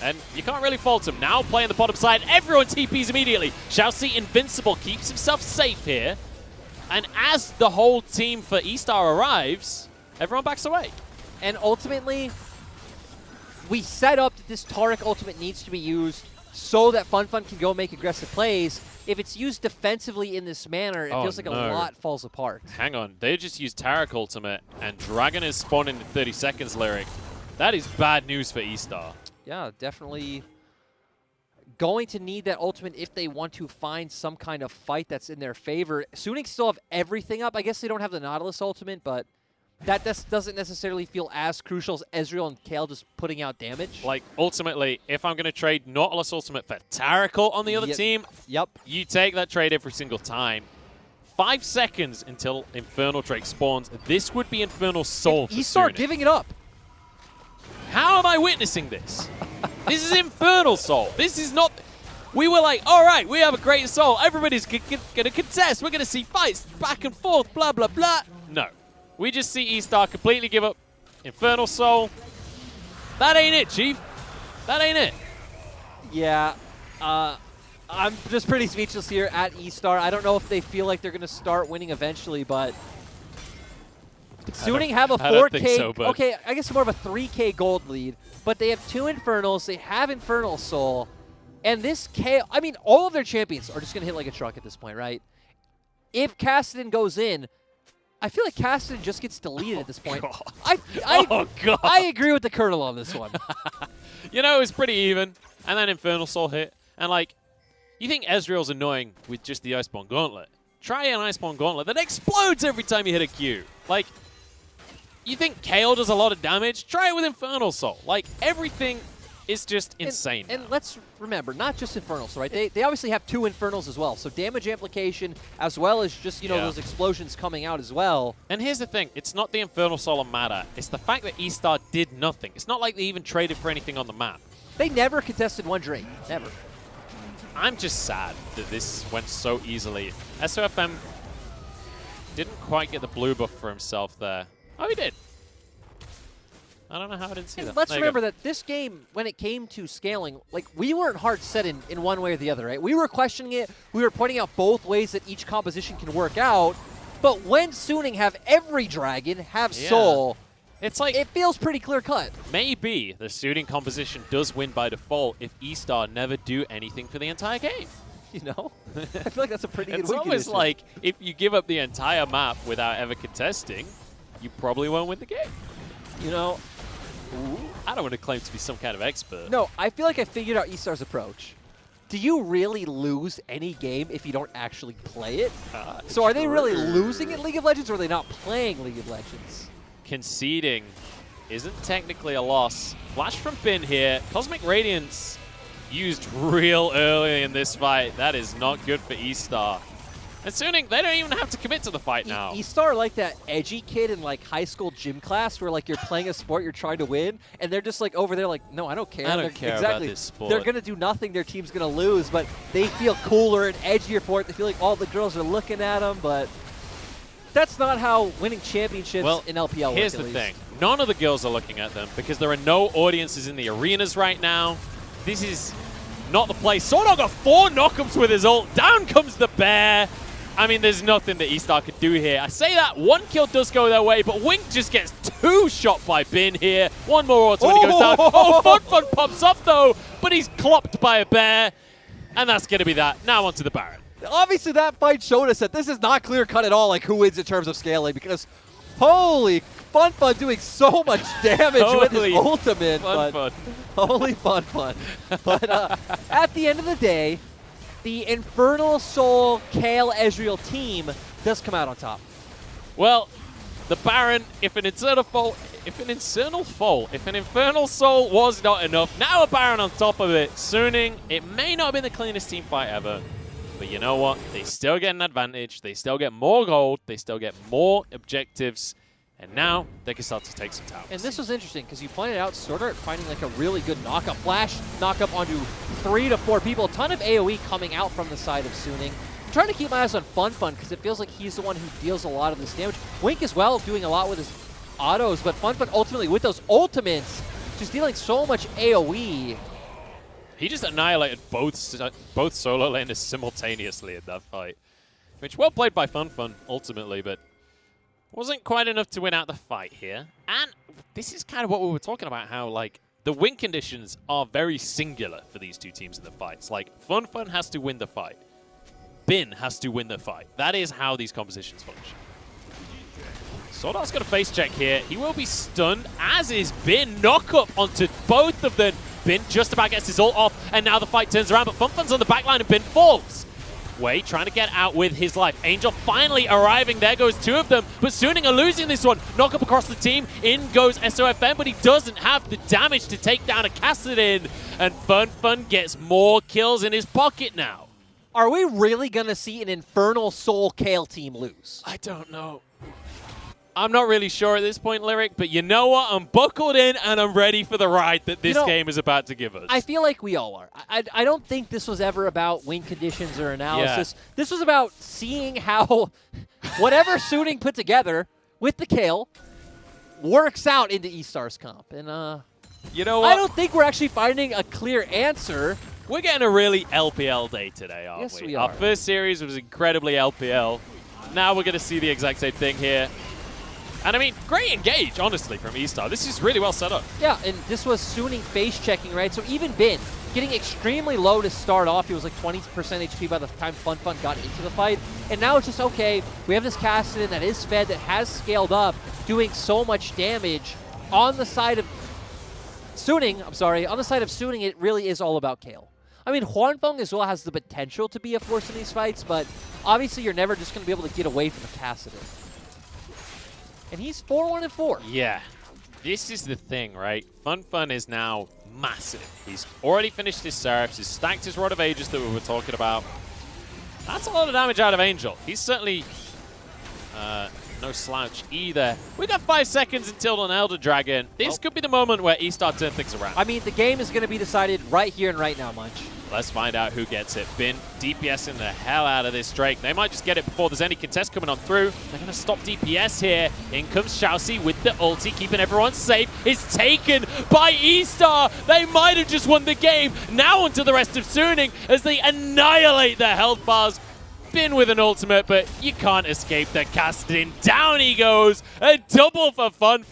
And you can't really fault him. Now playing the bottom side, everyone TPs immediately. Xiaoxi invincible, keeps himself safe here. And as the whole team for E-Star arrives, everyone backs away. And ultimately, we set up that this Taric ultimate needs to be used so that Fun can go make aggressive plays. If it's used defensively in this manner, it feels like a lot falls apart. Hang on. They just used Taric ultimate, and Dragon is spawning in 30 seconds, Lyric. That is bad news for E-Star. Yeah, definitely going to need that ultimate if they want to find some kind of fight that's in their favor. Suning still have everything up. I guess they don't have the Nautilus ultimate, but that doesn't necessarily feel as crucial as Ezreal and Kale just putting out damage. Like, ultimately, if I'm going to trade Nautilus ultimate for Taric on the other team, you take that trade every single time. 5 seconds until Infernal Drake spawns. This would be Infernal Soul for E-Star Suning. giving it up. How am I witnessing this? This is Infernal Soul. This is not... We were like, all right, we have a great soul. Everybody's going to contest. We're going to see fights back and forth, blah, blah, blah. No. We just see E-Star completely give up Infernal Soul. That ain't it, Chief. That ain't it. Yeah. I'm just pretty speechless here at E-Star. I don't know if they feel like they're going to start winning eventually, but... Suning have a 4K, so, okay, I guess more of a 3K gold lead, but they have 2 Infernals, they have Infernal Soul, and this I mean, all of their champions are just going to hit like a truck at this point, right? If Cassidin goes in, I feel like Cassidin just gets deleted at this point. I agree with the Colonel on this one. You know, it was pretty even, and then Infernal Soul hit, and like, you think Ezreal's annoying with just the Iceborne Gauntlet. Try an Iceborne Gauntlet that explodes every time you hit a Q. Like, you think Kale does a lot of damage? Try it with Infernal Soul. Like, everything is just insane. And let's remember, not just Infernal Soul, right? They obviously have 2 Infernals as well. So damage amplification, as well as just, you know, those explosions coming out as well. And here's the thing. It's not the Infernal Soul on matter. It's the fact that E-Star did nothing. It's not like they even traded for anything on the map. They never contested one Drake. Never. I'm just sad that this went so easily. SOFM didn't quite get the blue buff for himself there. Oh, he did. I don't know how I didn't see that. Let's remember that this game, when it came to scaling, like, we weren't hard set in one way or the other, right? We were questioning it. We were pointing out both ways that each composition can work out. But when Suning have every dragon, have soul, it's like it feels pretty clear-cut. Maybe the Suning composition does win by default if E-Star never do anything for the entire game. You know? I feel like that's a pretty good It's almost like if you give up the entire map without ever contesting, you probably won't win the game. You know, I don't want to claim to be some kind of expert. No, I feel like I figured out E-Star's approach. Do you really lose any game if you don't actually play it? So are they really losing at League of Legends, or are they not playing League of Legends? Conceding isn't technically a loss. Flash from Bin here. Cosmic Radiance used real early in this fight. That is not good for E-Star. And Suning, they don't even have to commit to the fight now. E-Star like that edgy kid in like high school gym class where like you're playing a sport, you're trying to win, and they're just like over there like, no, I don't care. I don't care about this sport. They're going to do nothing, their team's going to lose, but they feel cooler and edgier for it. They feel like all the girls are looking at them, but that's not how winning championships in LPL works. Here's the thing. None of the girls are looking at them because there are no audiences in the arenas right now. This is not the place. Swordog got 4 knockups with his ult. Down comes the bear. I mean, there's nothing that E-Star could do here. I say that, 1 kill does go their way, but Wink just gets 2 shot by Bin here. 1 more auto when he goes down. Oh, Fun pops off though, but he's clopped by a bear. And that's going to be that. Now onto the Baron. Obviously, that fight showed us that this is not clear-cut at all, like who wins in terms of scaling, because holy Fun doing so much damage with his ultimate. Holy Fun. But at the end of the day, the Infernal Soul Kale Ezreal team does come out on top. Well, the Baron, if an Infernal Soul was not enough, now a Baron on top of it. Suning, it may not have been the cleanest team fight ever, but you know what? They still get an advantage. They still get more gold. They still get more objectives. And now they can start to take some towers. And this was interesting because you pointed out Swordart finding like a really good knockup flash, knockup onto 3 to 4 people. A ton of AoE coming out from the side of Suning. I'm trying to keep my eyes on Fun because it feels like he's the one who deals a lot of this damage. Wink as well, doing a lot with his autos, but Fun ultimately with those ultimates, just dealing so much AoE. He just annihilated both solo laners simultaneously in that fight, which well played by Fun ultimately, but wasn't quite enough to win out the fight here. And this is kind of what we were talking about, how like the win conditions are very singular for these two teams in the fights. Like Fun has to win the fight. Bin has to win the fight. That is how these compositions function. Swordart's got a face check here. He will be stunned, as is Bin. Knock up onto both of them. Bin just about gets his ult off, and now the fight turns around, but Fun's on the back line and Bin falls. Wei trying to get out with his life. Angel finally arriving. There goes 2 of them, but Suning are losing this one. Knock up across the team. In goes SOFM, but he doesn't have the damage to take down a Kassadin. And Fun gets more kills in his pocket now. Are we really going to see an Infernal Soul Kale team lose? I don't know. I'm not really sure at this point, Lyric, but you know what? I'm buckled in and I'm ready for the ride that this game is about to give us. I feel like we all are. I don't think this was ever about win conditions or analysis. Yeah. This was about seeing how whatever Suning put together with the Kale works out into E-Stars comp. And you know what? I don't think we're actually finding a clear answer. We're getting a really LPL day today, aren't we? Yes, we are. Our first series was incredibly LPL. Now we're going to see the exact same thing here. And I mean, great engage, honestly, from E-Star. This is really well set up. Yeah, and this was Suning face checking, right? So even Bin getting extremely low to start off. He was like 20% HP by the time Fun got into the fight. And now it's just, okay, we have this Kassadin that is fed, that has scaled up, doing so much damage. On the side of Suning, it really is all about Kale. I mean, Huanfeng as well has the potential to be a force in these fights, but obviously you're never just going to be able to get away from a Kassadin. And he's 4-1-4. Yeah. This is the thing, right? Fun is now massive. He's already finished his Seraphs. He's stacked his Rod of Ages that we were talking about. That's a lot of damage out of Angel. He's certainly no slouch either. We got 5 seconds until an Elder Dragon. This could be the moment where E-Star turn things around. I mean, the game is going to be decided right here and right now, Munch. Let's find out who gets it. Bin DPSing the hell out of this Drake. They might just get it before there's any contest coming on through. They're going to stop DPS here. In comes Xiaoxi with the ulti, keeping everyone safe. It's taken by E-Star. They might have just won the game. Now onto the rest of Suning as they annihilate their health bars. Bin with an ultimate, but you can't escape the Kassadin. Down he goes. A double for Fun.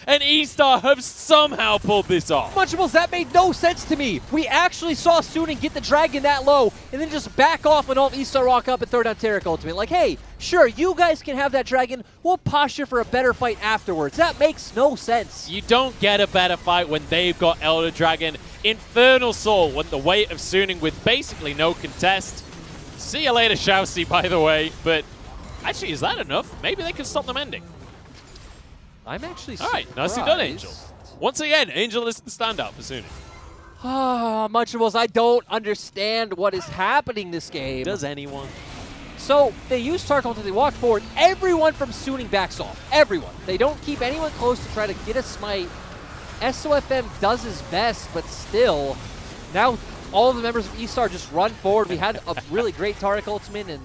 And E-Star have somehow pulled this off. Munchables, that made no sense to me. We actually saw Suning get the dragon that low and then just back off when all of E-Star rock up and throw down Taric ultimate. Like, hey, sure, you guys can have that dragon. We'll posture for a better fight afterwards. That makes no sense. You don't get a better fight when they've got Elder Dragon. Infernal Soul went the weight of Suning with basically no contest. See you later, Xiaoxi, by the way. But actually, is that enough? Maybe they can stop them ending. I'm actually All right, nicely done, Angel. Once again, Angel is the standout for Suning. Ah, Munchables, I don't understand what is happening this game. Does anyone? So, they use Tark until they walk forward. Everyone from Suning backs off. Everyone. They don't keep anyone close to try to get a smite. SOFM does his best, but still, now all of the members of E-Star just run forward. We had a really great Taric ultimate, and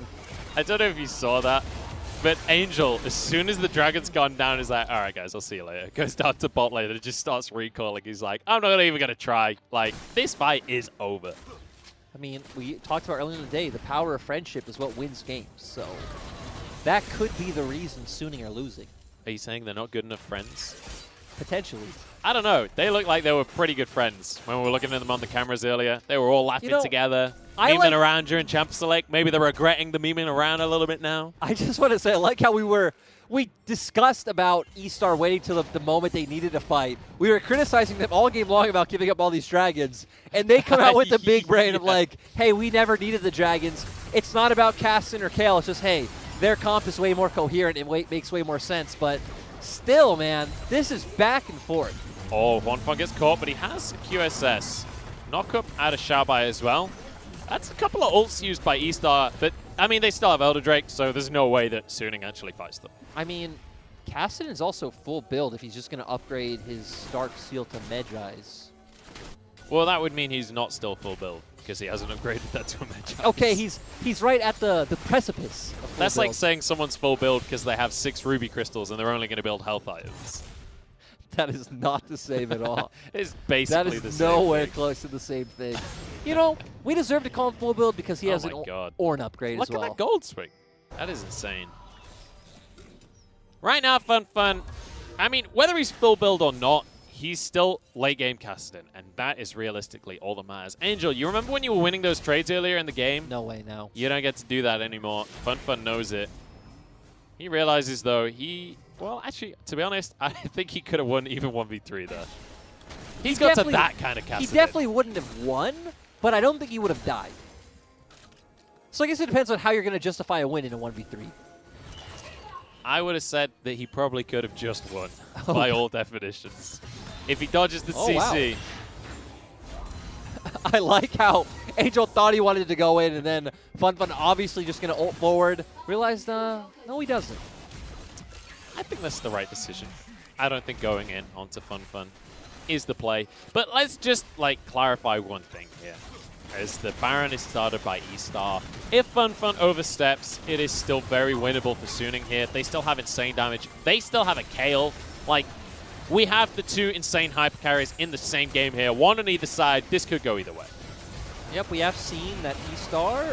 I don't know if you saw that, but Angel, as soon as the dragon's gone down, is like, all right, guys, I'll see you later. Goes down to bot lane and just starts recalling. He's like, I'm not even going to try. Like, this fight is over. I mean, we talked about earlier in the day, the power of friendship is what wins games. So that could be the reason Suning are losing. Are you saying they're not good enough friends? Potentially. I don't know. They look like they were pretty good friends when we were looking at them on the cameras earlier. They were all laughing together, memeing around during Champ Select. Maybe they're regretting the memeing around a little bit now. I just want to say, I like how we discussed about E-Star waiting till the moment they needed to fight. We were criticizing them all game long about giving up all these dragons, and they come out with the big brain of like, hey, we never needed the dragons. It's not about Caston or Kale. It's just, hey, their comp is way more coherent and makes way more sense. But still, man, this is back and forth. Oh, Fonfon gets caught, but he has QSS. Knock up out of Shabai as well. That's a couple of ults used by E-Star, but I mean, they still have Elder Drake, so there's no way that Suning actually fights them. I mean, Caston is also full build if he's just going to upgrade his Dark Seal to Medjai's. Well, that would mean he's not still full build, because he hasn't upgraded that to a Medjai's. Okay, he's right at the precipice of full That's build. like saying someone's full build because they have 6 Ruby Crystals and they're only going to build health items. That is not the same at all. It's basically that the is same nowhere thing. close to the same thing. You know, we deserve to call him full build because he has an Ornn upgrade Look as well. at that gold swing. That is insane. Right now, Fonfon, I mean, whether he's full build or not, he's still late game Caston, and that is realistically all that matters. Angel, you remember when you were winning those trades earlier in the game? No way, no. You don't get to do that anymore. Fonfon knows it. He realizes, though, well, actually, to be honest, I think he could have won even 1v3 there. He's got to that kind of Caston. He definitely wouldn't have won, but I don't think he would have died. So I guess it depends on how you're going to justify a win in a 1v3. I would have said that he probably could have just won by all definitions. If he dodges the CC. Wow. I like how Angel thought he wanted to go in, and then Fonfon obviously just going to ult forward. Realized, no, he doesn't. I think that's the right decision. I don't think going in onto Fonfon is the play. But let's just, like, clarify one thing here. As the Baron is started by E-Star. If Fonfon oversteps, it is still very winnable for Suning here. They still have insane damage. They still have a Kale. Like, we have the 2 insane hyper carries in the same game here. One on either side. This could go either way. Yep, we have seen that E-Star.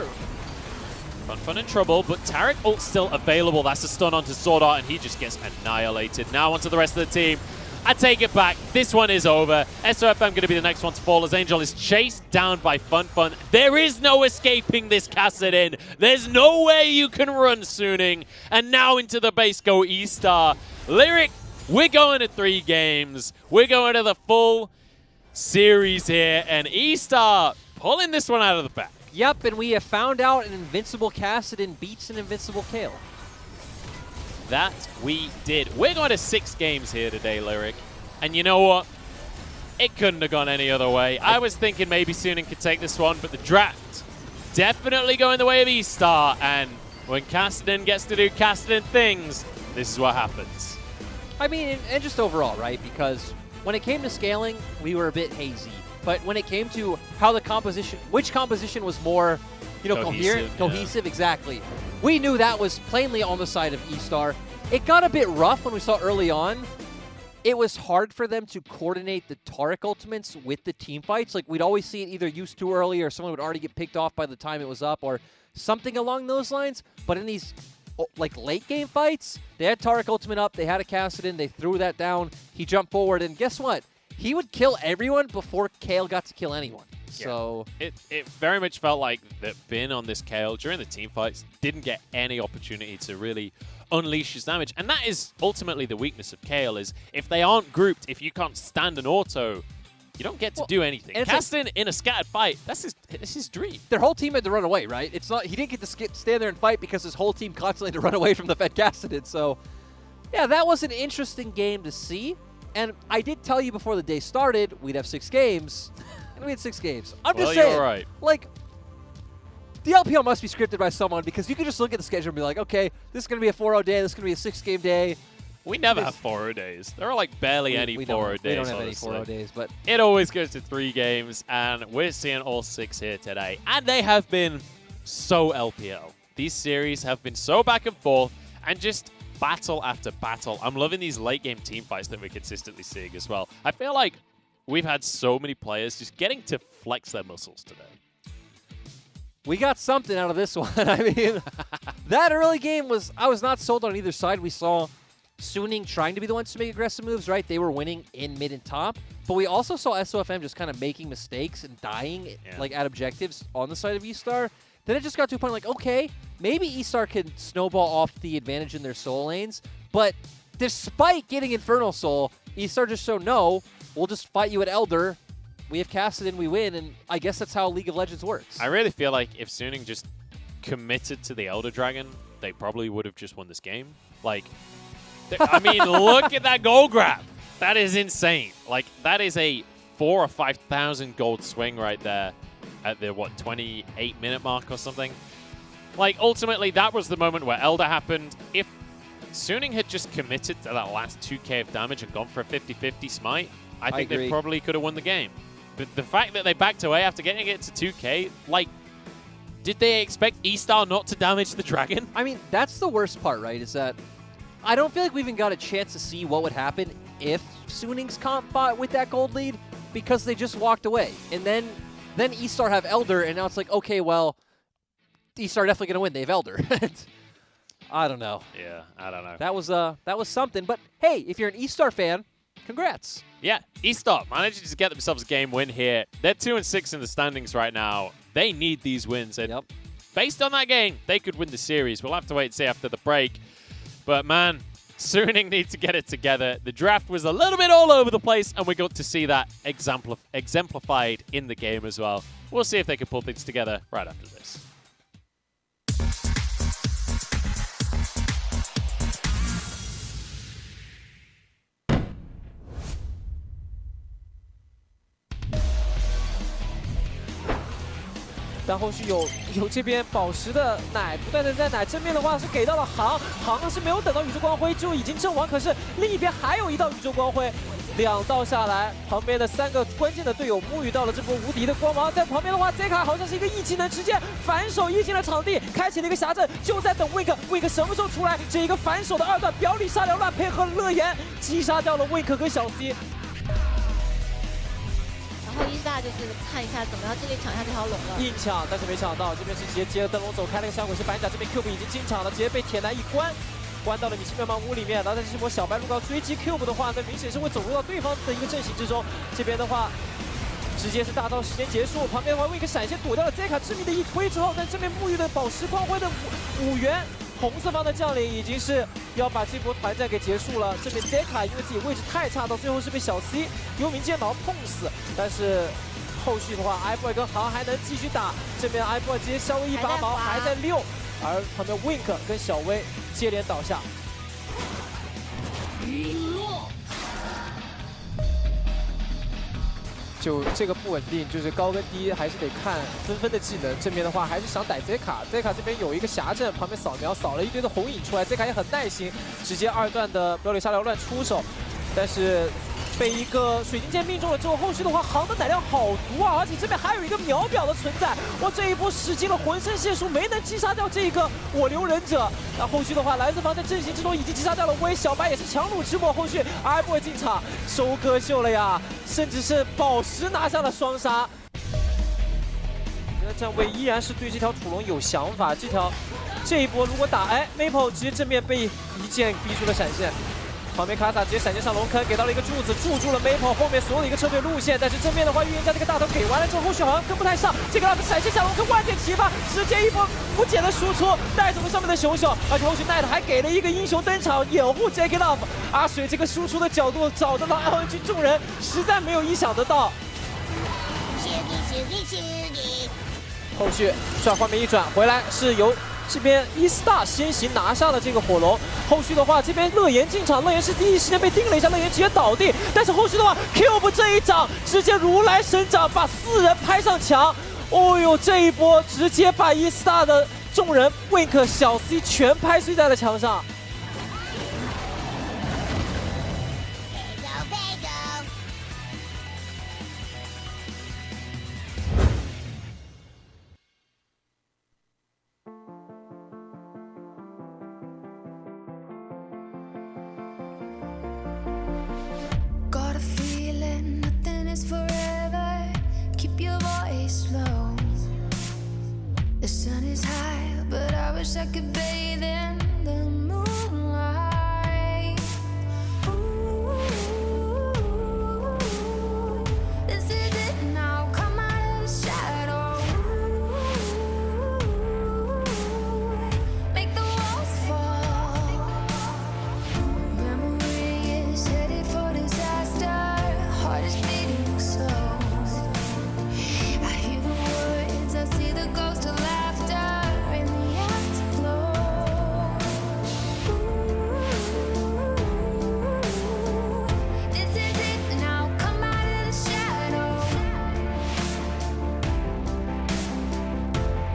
Fonfon in trouble, but Taric ult still available. That's a stun onto Sword Art, and he just gets annihilated. Now onto the rest of the team. I take it back. This one is over. SOFM going to be the next one to fall as Angel is chased down by Fonfon. There is no escaping this Kassadin. There's no way you can run Suning. And now into the base go E-Star. Lyric, we're going to 3 games. We're going to the full series here. And E-Star pulling this one out of the back. Yep, and we have found out an invincible Kassadin beats an invincible Kale. That we did. We're going to 6 games here today, Lyric. And you know what? It couldn't have gone any other way. I was thinking maybe Suning could take this one, but the draft definitely going the way of E-Star. And when Kassadin gets to do Kassadin things, this is what happens. I mean, and just overall, right? Because when it came to scaling, we were a bit hazy. But when it came to how the composition, which composition was more, you know, cohesive, exactly. We knew that was plainly on the side of E-Star. It got a bit rough when we saw early on. It was hard for them to coordinate the Taric ultimates with the team fights. Like, we'd always see it either used too early or someone would already get picked off by the time it was up or something along those lines. But in these, like, late game fights, they had Taric ultimate up, they had a Kassadin, they threw that down, he jumped forward, and guess what? He would kill everyone before Kale got to kill anyone. So it very much felt like that Bin on this Kale during the team fights didn't get any opportunity to really unleash his damage. And that is ultimately the weakness of Kale, is if they aren't grouped, if you can't stand an auto, you don't get to do anything. Caston in a scattered fight, that's his dream. Their whole team had to run away, right? It's not, he didn't get to stand there and fight because his whole team constantly had to run away from the Fed Kassadin. So yeah, that was an interesting game to see. And I did tell you before the day started, we'd have 6 games. And we had 6 games. I'm just saying, right. Like, the LPL must be scripted by someone because you can just look at the schedule and be like, okay, this is going to be a 4-0 day, this is going to be a 6-game day. We never have 4-0 days. There are like barely any 4-0 days. We don't have honestly. any 4-0 days, but it always goes to 3 games, and we're seeing all 6 here today. And they have been so LPL. These series have been so back and forth, and just battle after battle. I'm loving these late game team fights that we're consistently seeing as well. I feel like we've had so many players just getting to flex their muscles today. We got something out of this one. I mean, that early game I was not sold on either side. We saw Suning trying to be the ones to make aggressive moves, right? They were winning in mid and top. But we also saw SOFM just kind of making mistakes and dying like at objectives on the side of E-Star. Then it just got to a point like, okay, maybe E-Star can snowball off the advantage in their soul lanes. But despite getting Infernal Soul, E-Star just showed, no, we'll just fight you at Elder. We have casted and we win, and I guess that's how League of Legends works. I really feel like if Suning just committed to the Elder Dragon, they probably would have just won this game. Like, I mean, look at that gold grab. That is insane. Like, that is a 4,000 or 5,000 gold swing right there at the, 28-minute mark or something. Like, ultimately, that was the moment where Elder happened. If Suning had just committed to that last 2k of damage and gone for a 50-50 smite, I think they probably could have won the game. But the fact that they backed away after getting it to 2k, like, did they expect E-Star not to damage the dragon? I mean, that's the worst part, right, is that I don't feel like we even got a chance to see what would happen if Suning's comp fought with that gold lead, because they just walked away. And then E-Star have Elder, and now it's like, okay, well, E-Star definitely going to win. They have Elder. I don't know. Yeah, I don't know. That was something. But, hey, if you're an E-Star fan, congrats. Yeah, E-Star managed to get themselves a game win here. They're 2-6 in the standings right now. They need these wins. And based on that game, they could win the series. We'll have to wait and see after the break. But, man, Suning needs to get it together. The draft was a little bit all over the place, and we got to see that exemplified in the game as well. We'll see if they can pull things together right after this. 但后续有这边宝石的奶不断的在奶，正面的话是给到了航是没有等到宇宙光辉就已经阵亡，可是另一边还有一道宇宙光辉，2道下来，旁边的3个关键的队友沐浴到了这波无敌的光芒，在旁边的话 Zeka 好像是一个 E 技能直接反手一进了场地，开启了一个峡阵，就在等 Wink 什么时候出来，这一个反手的2段表里杀缭乱，配合乐言击杀掉了 Wink 跟小 C。 然后E-Star就是看一下怎么样这里抢下这条龙了，硬抢，但是没抢到，这边是直接接了灯笼走开了个小鬼是板甲，这边 Cube 已经进场了，直接被铁男一关到了米奇妙曼屋里面，然后在这波小白鹿高追击 Cube 的话，那明显是会走入到对方的一个阵型之中，这边的话。 直接是大招时间结束，旁边的话 Wink 闪现躲掉了 Zeka 致命的一推之后，但这边沐浴的宝石光辉的5元红色方的将领已经是要把这波团战给结束了。这边 Zeka 因为自己位置太差，到最后是被小 C 幽冥剑矛碰死。但是后续的话 ，iBoy 跟航还能继续打。这边 iBoy 直接稍微一拔毛，还在6，而旁边 Wink 跟小薇接连倒下。 就这个不稳定，就是高跟低还是得看纷纷的技能。正面的话还是想逮 Zeka 这边有一个峡阵，旁边扫描扫了一堆的红影出来 ，Zeka 也很耐心，直接2段的表里杀缭乱出手，但是被一个水晶剑命中了之后，后续的话航的奶量好足啊，而且这边还有一个秒表的存在，哇，这一波使尽了浑身解数，没能击杀掉这个我留忍者。那后续的话，蓝色方在阵型之中已经击杀掉了威，小白也是强弩之末，后续 iBoy 进场收割秀了呀，甚至是宝石拿下了双杀。站位依然是对这条土龙有想法，这一波如果打Maple 直接正面被一剑逼出了闪现。 旁边卡萨直接闪现上龙坑，给到了一个柱子，驻住了 Maple 后面所有的一个撤退路线。但是正面的话，预言家这个大头给完了之后，后续好像跟不太上。这个 闪现下龙坑，万箭齐发，直接一波无解的输出，带走了上面的熊熊。而且后续 Night 还给了一个英雄登场，掩护 Jackie Love。阿水这个输出的角度找得到 LNG 众人，实在没有意想得到。后续转画面一转回来，是由 这边E-Star先行拿下了这个火龙，后续的话这边乐言进场，乐言是第一时间被盯了一下，乐言直接倒地，但是后续的话 Cube 这一掌直接如来神掌把4人拍上墙，哦呦这一波直接把E-Star 的众人 Wink 小 C 全拍碎在了墙上。 Got a feeling nothing is forever. Keep your voice low. wish I could bathe in the moonlight. Ooh, this is it now. Come out of the shadow. Make the walls fall. Memory is headed for disaster. Heart is beating slow. I hear the words, I see the ghost of laughter in the afterglow. This is it now, come out of the shadow.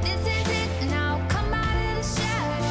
This is it now, come out of the shadow.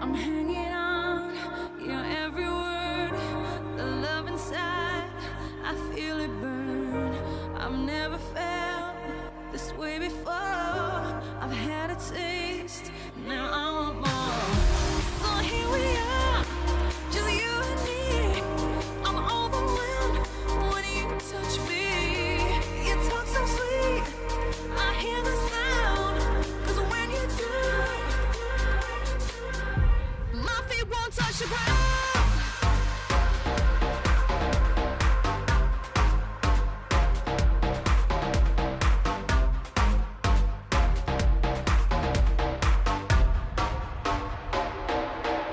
I'm hanging on your every word. The love inside, I feel it burn. I've never felt this way before. I've had a taste, now I want more. So here we are, just you and me. I'm overwhelmed when you touch me. You talk so sweet, I hear the sound. 'Cause when you do, my feet won't touch the ground.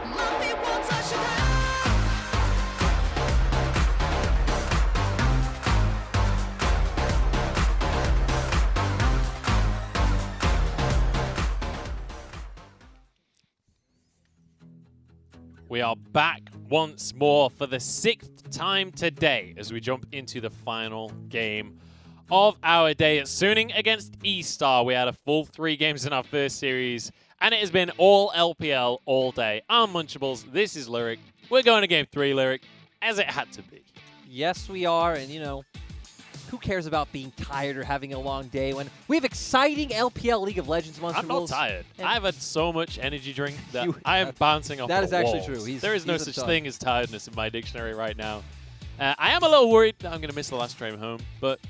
My feet won't touch the ground. We are back once more for the 6th time today as we jump into the final game of our day. It's Suning against E-Star. We had a full 3 games in our first series, and it has been all LPL all day. I'm Munchables. This is Lyric. We're going to game 3, Lyric, as it had to be. Yes, we are, and you know, who cares about being tired or having a long day when we have exciting LPL League of Legends Munchables? I'm not tired. I've had so much energy drink that I am bouncing off the That is actually walls. true. There is no he's a such stud. thing as tiredness in my dictionary right now. I am a little worried that I'm going to miss the last train home, but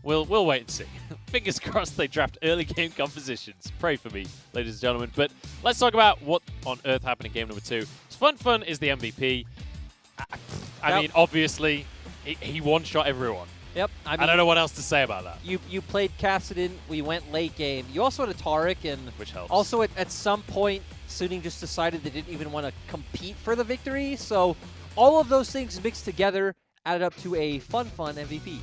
we'll wait and see. Fingers crossed they draft early game compositions. Pray for me, ladies and gentlemen. But let's talk about what on earth happened in game number 2. Fun is the MVP. I mean, obviously, he one-shot everyone. Yep. I don't know what else to say about that. You played Kassadin. We went late game. You also had a Taric, and which helps. Also, at some point, Suning just decided they didn't even want to compete for the victory. So all of those things mixed together added up to a fun MVP.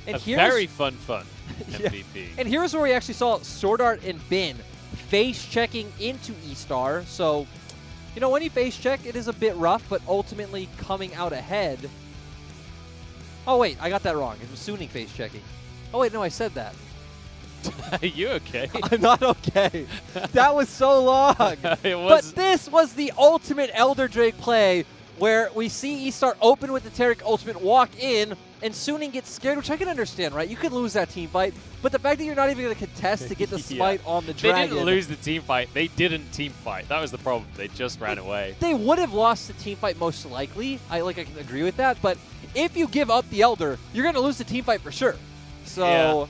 And very fun MVP. Yeah. And here's where we actually saw Sword Art and Bin face checking into E-Star. So, you know, when you face check, it is a bit rough, but ultimately coming out ahead. Oh, wait, I got that wrong. It was Suning face checking. Oh, wait, no, I said that. Are you okay? I'm not okay. That was so long. It was. But this was the ultimate Elder Drake play where we see E-Star open with the Taric ultimate, walk in, and Suning gets scared, which I can understand, right? You could lose that team fight, but the fact that you're not even going to contest to get the smite on the dragon. They didn't lose the team fight. They didn't team fight. That was the problem. They just ran away. They would have lost the team fight most likely. I can agree with that, but if you give up the Elder, you're going to lose the team fight for sure. So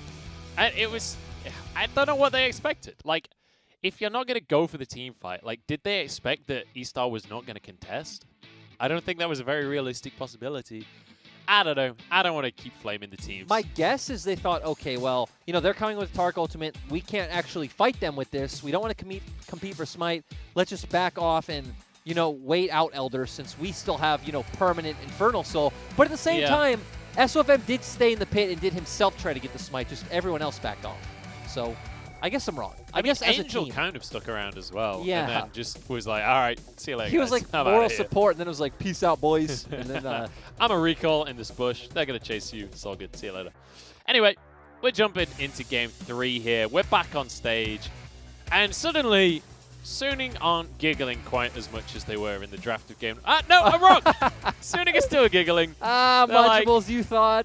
yeah. And it was, I don't know what they expected. Like, if you're not going to go for the team fight, like, did they expect that E-Star was not going to contest? I don't think that was a very realistic possibility. I don't know. I don't want to keep flaming the teams. My guess is they thought, okay, well, you know, they're coming with Tark Ultimate. We can't actually fight them with this. We don't want to compete for Smite. Let's just back off and, you know, wait out Elder since we still have, you know, permanent Infernal Soul. But at the same time, SOFM did stay in the pit and did himself try to get the Smite. Just everyone else backed off. So I guess I'm wrong. I guess as Angel a team, kind of stuck around as well. Yeah. And then just was like, all right, see you later. he was guys. like I'm moral outta here." support, and then it was like, peace out, boys. And then I'm a recall in this bush. They're going to chase you. It's all good. See you later. Anyway, we're jumping into game 3 here. We're back on stage. And suddenly, Suning aren't giggling quite as much as they were in the draft of game. No, I'm wrong. Suning is still giggling. Munchables, you thought.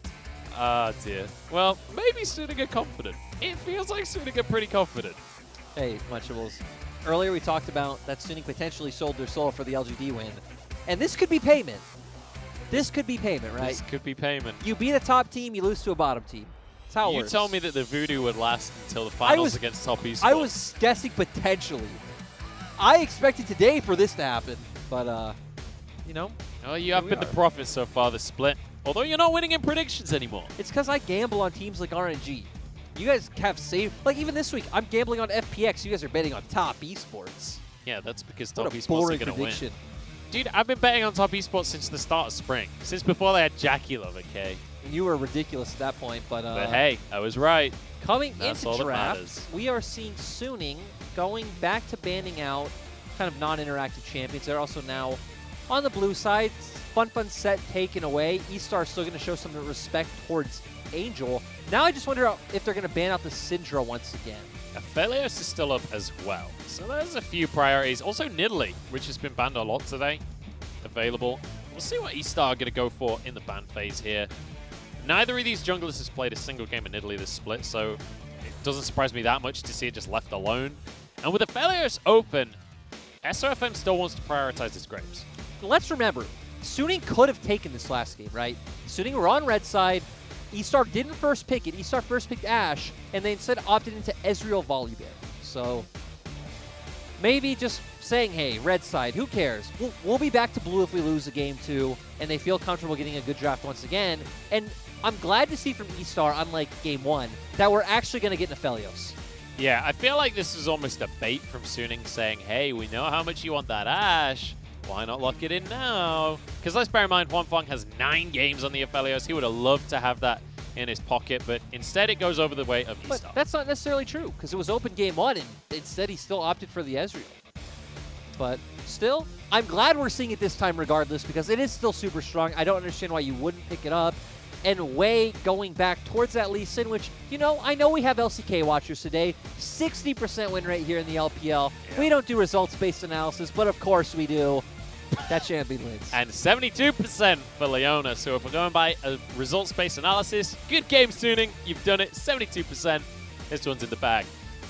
Ah, dear. Well, maybe Suning are confident. It feels like Suning are pretty confident. Hey, Munchables. Earlier we talked about that Suning potentially sold their soul for the LGD win. And this could be payment. This could be payment, right? This could be payment. You beat a top team, you lose to a bottom team. That's how it works. You told me that the voodoo would last until the finals against Top Esports. I was guessing potentially. I expected today for this to happen, but, you know. Oh, you have been the prophet so far, the split. Although you're not winning in predictions anymore. It's because I gamble on teams like RNG. You guys have saved. Like, even this week, I'm gambling on FPX. You guys are betting on Top Esports. Yeah, that's because What Top a Esports boring are going to win. prediction. Dude, I've been betting on Top Esports since the start of spring. Since before they had Jackie Love, okay? And you were ridiculous at that point, but hey, I was right. Coming That's into all that draft, matters. we are seeing Suning going back to banning out kind of non-interactive champions. They're also now on the blue side. Fun set taken away. E-Star still going to show some respect towards Angel. Now I just wonder if they're going to ban out the Syndra once again. Aphelios is still up as well. So there's a few priorities. Also Nidalee, which has been banned a lot today, available. We'll see what E-Star are going to go for in the ban phase here. Neither of these junglers has played a single game of Nidalee this split, so it doesn't surprise me that much to see it just left alone. And with Aphelios open, SOFM still wants to prioritize his Grapes. Let's remember, Suning could have taken this last game, right? Suning were on red side. E-Star didn't first pick it. E-Star first picked Ashe, and they instead opted into Ezreal Volibear. So maybe just saying, hey, red side, who cares? We'll be back to blue if we lose a game 2, and they feel comfortable getting a good draft once again. And I'm glad to see from E-Star, unlike game 1, that we're actually going to get an Aphelios. Yeah, I feel like this is almost a bait from Suning saying, hey, we know how much you want that Ashe. Why not lock it in now? Because let's bear in mind, Huanfeng has 9 games on the Aphelios. He would have loved to have that in his pocket, but instead it goes over the way of E-Star. But that's not necessarily true, because it was open game 1, and instead he still opted for the Ezreal. But still, I'm glad we're seeing it this time regardless, because it is still super strong. I don't understand why you wouldn't pick it up. And Wei going back towards that Lee Sin, which, you know, I know we have LCK watchers today. 60% win rate here in the LPL. Yeah. We don't do results-based analysis, but of course we do. That champion wins. And 72% for Leona. So if we're going by a results-based analysis, good game Suning. You've done it. 72%. This one's in the bag.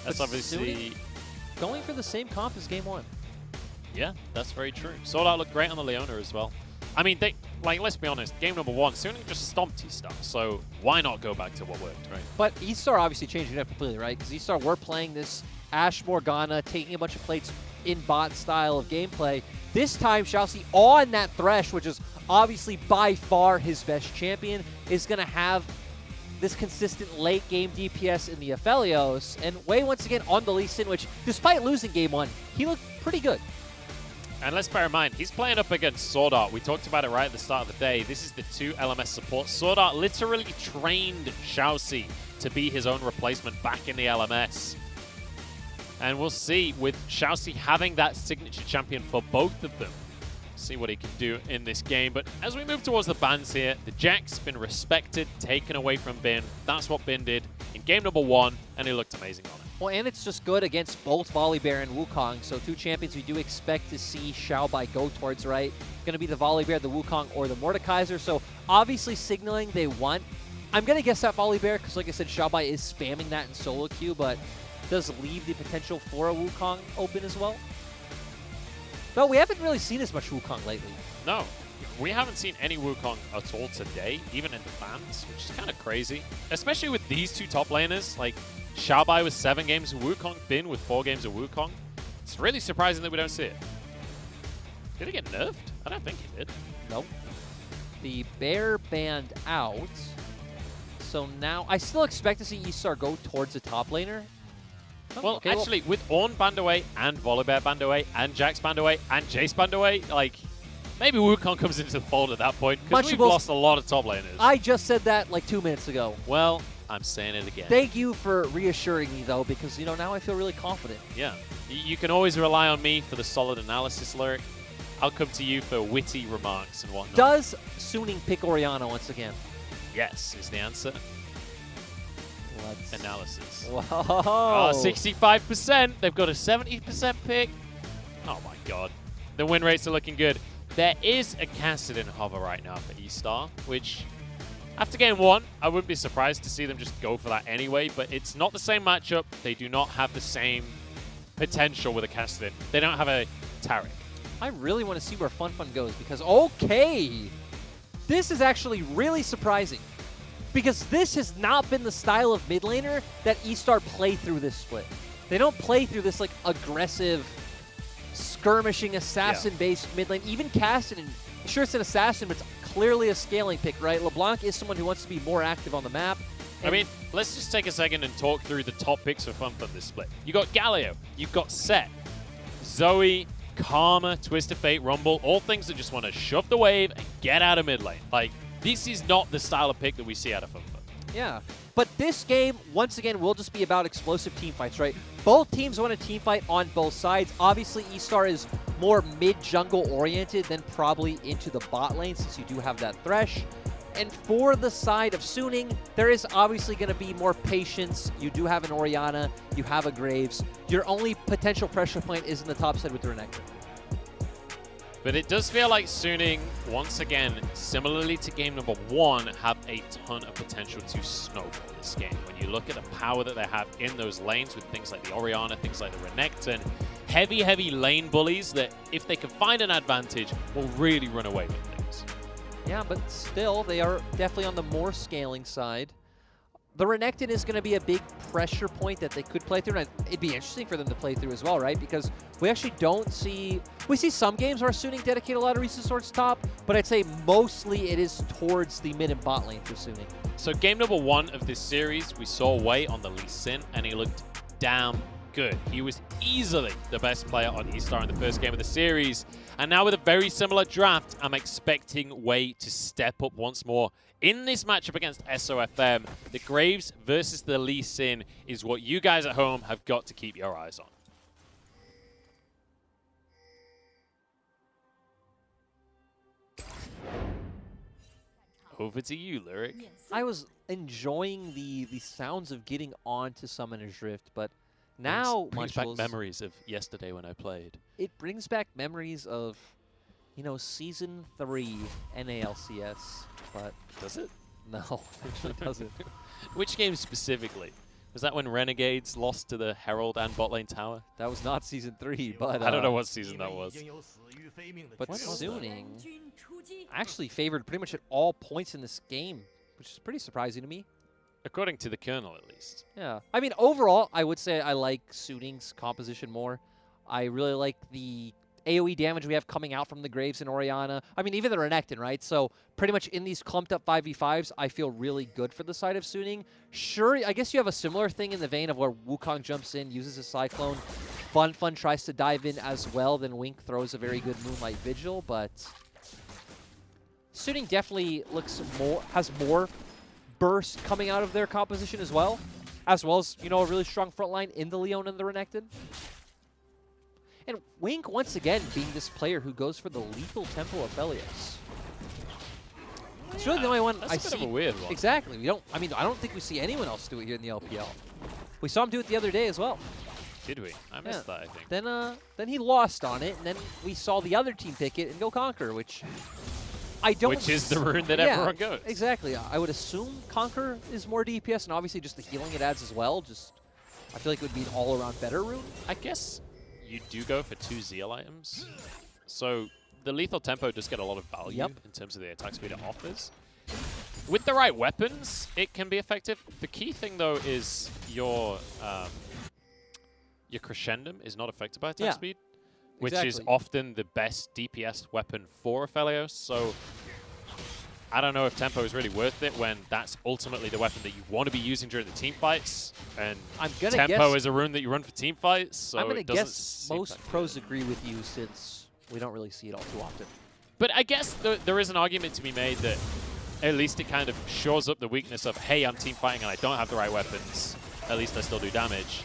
That's obviously going for the same comp as game 1. Yeah, that's very true. Sword Art looked great on the Leona as well. I mean, let's be honest, game number 1, Suning just stomped E-Star, so why not go back to what worked, right? But E-Star obviously changed it up completely, right? Because E-Star were playing this Ashe Morgana, taking a bunch of plates in bot style of gameplay. This time, Xiaoxi on that Thresh, which is obviously by far his best champion, is going to have this consistent late game DPS in the Aphelios. And Wei once again on the Lee Sin, which despite losing game 1, he looked pretty good. And let's bear in mind, he's playing up against Sword Art. We talked about it right at the start of the day. This is the 2 LMS support. Sword Art literally trained Xiaoxi to be his own replacement back in the LMS. And we'll see with Xiaoxi having that signature champion for both of them. See what he can do in this game. But as we move towards the bans here, the Jack's been respected, taken away from Bin. That's what Bin did in game number 1, and he looked amazing on it. Well, and it's just good against both Volibear and Wukong. So 2 champions we do expect to see Xiaobai go towards, right? Going to be the Volibear, the Wukong, or the Mordekaiser. So obviously signaling they want. I'm going to guess that Volibear, because like I said, Xiaobai is spamming that in solo queue, but does leave the potential for a Wukong open as well. But we haven't really seen as much Wukong lately. No, we haven't seen any Wukong at all today, even in the bans, which is kind of crazy. Especially with these 2 top laners, like Xiaobai with 7 games of Wukong, Bin with 4 games of Wukong. It's really surprising that we don't see it. Did it get nerfed? I don't think it did. Nope. the Bear banned out. So now I still expect to see eStar go towards the top laner. Well, Okay, actually, with Ornn banned away, and Volibear banned away, and Jax banned away, and Jace banned away, like, maybe Wukong comes into the fold at that point, because we've lost a lot of top laners. I just said that like 2 minutes ago. Well, I'm saying it again. Thank you for reassuring me, though, because, you know, now I feel really confident. Yeah. You can always rely on me for the solid analysis, Lyric. I'll come to you for witty remarks and whatnot. Does Suning pick Orianna once again? Yes, is the answer. Let's... Analysis. Whoa. Oh, 65%. They've got a 70% pick. Oh, my God. The win rates are looking good. There is a Kassadin hover right now for eStar, which, after game 1, I wouldn't be surprised to see them just go for that anyway, but it's not the same matchup. They do not have the same potential with a Kassadin. They don't have a Taric. I really want to see where FunFun goes, because, okay, this is actually really surprising. Because this has not been the style of mid laner that eStar play through this split. They don't play through this like aggressive, skirmishing, assassin-based mid lane. Even Kassadin, sure it's an assassin, but it's clearly a scaling pick, right? LeBlanc is someone who wants to be more active on the map. I mean, let's just take a second and talk through the top picks for FunFun this split. You got Galio, you've got Set, Zoe, Karma, Twisted Fate, Rumble, all things that just want to shove the wave and get out of mid lane. Like, this is not the style of pick that we see out of FunFun. Yeah, but this game, once again, will just be about explosive team fights, right? Both teams want a team fight on both sides. Obviously, eStar is more mid-jungle oriented than probably into the bot lane, since you do have that Thresh. And for the side of Suning, there is obviously going to be more patience. You do have an Orianna, you have a Graves. Your only potential pressure point is in the top side with the Renekton. But it does feel like Suning, once again, similarly to game number 1, have a ton of potential to snowball this game. When you look at the power that they have in those lanes with things like the Orianna, things like the Renekton, heavy lane bullies that, if they can find an advantage, will really run away with things. Yeah, but still, they are definitely on the more scaling side. The Renekton is going to be a big pressure point that they could play through, and it'd be interesting for them to play through as well, right? Because we actually don't see... We see some games where Suning dedicate a lot of resources towards top, but I'd say mostly it is towards the mid and bot lane for Suning. So game number 1 of this series, we saw Wei on the Lee Sin, and he looked damn good. He was easily the best player on eStar in the first game of the series. And now with a very similar draft, I'm expecting Wei to step up once more. In this matchup against SOFM, the Graves versus the Lee Sin is what you guys at home have got to keep your eyes on. Over to you, Lyric. I was enjoying the sounds of getting onto Summoner's Rift, but now brings back memories of yesterday when I played. It brings back memories of, you know, Season 3 NALCS, but... Does it? No, it actually doesn't. Which game specifically? Was that when Renegades lost to the Herald and bot lane tower? That was not Season 3, but... I don't know what season that was. But Suning actually favored pretty much at all points in this game, which is pretty surprising to me. According to the Colonel, at least. Yeah. I mean, overall, I would say I like Suning's composition more. I really like the AoE damage we have coming out from the Graves and Orianna. I mean, even the Renekton, right? So pretty much in these clumped up 5v5s, I feel really good for the side of Suning. Sure, I guess you have a similar thing in the vein of where Wukong jumps in, uses a Cyclone. FunFun tries to dive in as well, then Wink throws a very good Moonlight Vigil, but Suning definitely has more burst coming out of their composition as well as, you know, a really strong front line in the Leon and the Renekton. And Wink, once again, being this player who goes for the lethal tempo of Aphelios. It's really the only one That's I a bit see. of a weird one. Exactly. I don't think we see anyone else do it here in the LPL. We saw him do it the other day as well. Did we? I missed that, I think. Then he lost on it, and then we saw the other team pick it and go Conquer, which I don't... Which is the rune that everyone goes. Exactly. I would assume Conquer is more DPS, and obviously just the healing it adds as well. I feel like it would be an all-around better rune. I guess you do go for 2 Zeal items. So the lethal tempo does get a lot of value in terms of the attack speed it offers. With the right weapons, it can be effective. The key thing, though, is your Crescendum is not affected by attack speed, which is often the best DPS weapon for Aphelios. So I don't know if tempo is really worth it when that's ultimately the weapon that you want to be using during the team fights. And tempo is a rune that you run for team fights. So I'm going to guess most pros agree with you since we don't really see it all too often. But I guess there is an argument to be made that at least it kind of shores up the weakness of, hey, I'm team fighting and I don't have the right weapons. At least I still do damage.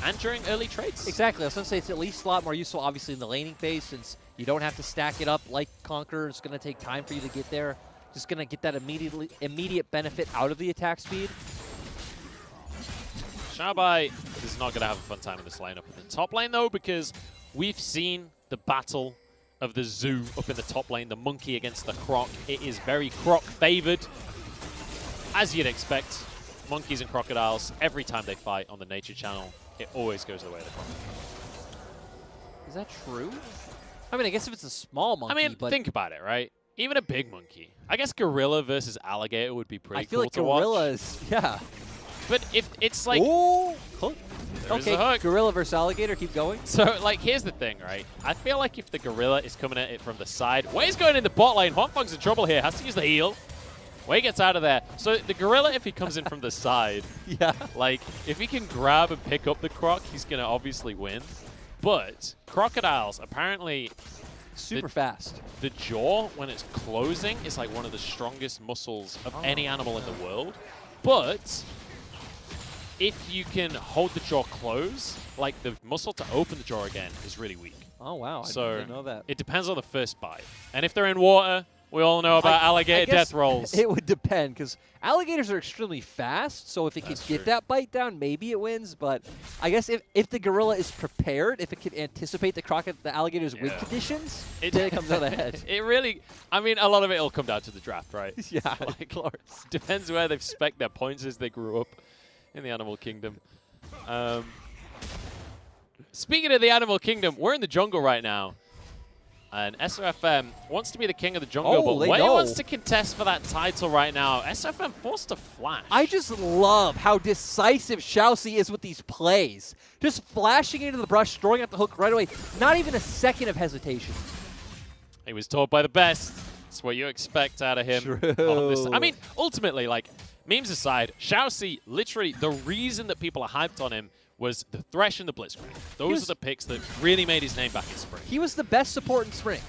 And during early trades. Exactly. I was going to say it's at least a lot more useful, obviously, in the laning phase, since you don't have to stack it up like Conqueror. It's going to take time for you to get there. Just going to get that immediate benefit out of the attack speed. Xiaobai is not going to have a fun time in this lineup in the top lane, though, because we've seen the battle of the zoo up in the top lane, the monkey against the croc. It is very croc-favored, as you'd expect. Monkeys and crocodiles, every time they fight on the Nature Channel, it always goes the way of the croc. Is that true? I mean, I guess if it's a small monkey, I mean, but think about it, right? Even a big monkey. I guess gorilla versus alligator would be pretty cool to watch. I feel like gorilla is, yeah. But if it's like... Ooh, okay, gorilla versus alligator, keep going. So, like, here's the thing, right? I feel like if the gorilla is coming at it from the side, Wei's going in the bot lane. Huangfeng's in trouble here. Has to use the heal. Wei gets out of there. So the gorilla, if he comes in from the side, yeah, like, if he can grab and pick up the croc, he's going to obviously win. But crocodiles, apparently... super fast. The jaw, when it's closing, is like one of the strongest muscles of any animal in the world. But if you can hold the jaw closed, like the muscle to open the jaw again is really weak. Oh, wow. So I didn't know that. It depends on the first bite. And if they're in water, we all know about alligator death rolls. It would depend, because alligators are extremely fast, so if it can get that bite down, maybe it wins. But I guess if the gorilla is prepared, if it can anticipate the alligator's weak conditions, then it comes out ahead. It really, I mean, a lot of it will come down to the draft, right? Yeah, like, of course. Depends where they've spec'd their points as they grew up in the animal kingdom. Speaking of the animal kingdom, we're in the jungle right now. And SRFM wants to be the king of the jungle, but Wei wants to contest for that title right now. SRFM forced to flash. I just love how decisive Xiaoxi is with these plays. Just flashing into the brush, throwing out the hook right away. Not even a second of hesitation. He was taught by the best. That's what you expect out of him. True. I mean, ultimately, like, memes aside, Xiaoxi, literally, the reason that people are hyped on him was the Thresh and the Blitzcrank. Those are the picks that really made his name back in Spring. He was the best support in Spring.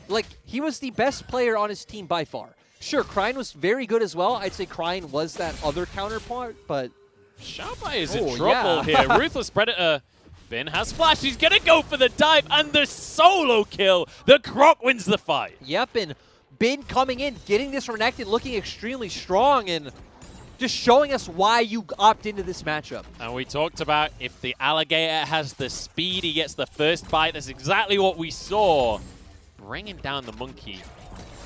Like, he was the best player on his team by far. Sure, Krine was very good as well. I'd say Krine was that other counterpart, but... Xiaobai is in trouble here. Ruthless Predator. Bin has flash. He's going to go for the dive and the solo kill. The Croc wins the fight. Yep, and Bin coming in, getting this Renekton, looking extremely strong, and just showing us why you opt into this matchup. And we talked about if the alligator has the speed, he gets the first bite. That's exactly what we saw. Bringing down the monkey.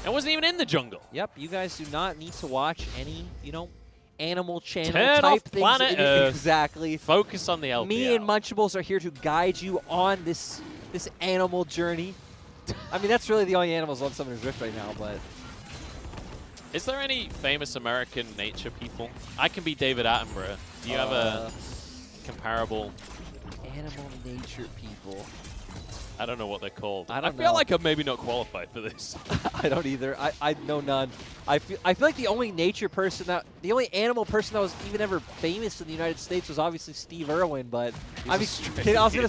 It wasn't even in the jungle. Yep, you guys do not need to watch any, Animal Channel Turn type off things. Planet Earth. Exactly. Focus on the LPL. Me and Munchables are here to guide you on this animal journey. I mean, that's really the only animals on Summoner's Rift right now, but... Is there any famous American nature people? I can be David Attenborough. Do you have a comparable... Animal nature people. I don't know what they're called. I don't feel know. like I'm maybe not qualified for this. I don't either. I know none. I feel like the only the only animal person that was even ever famous in the United States was obviously Steve Irwin. But I was gonna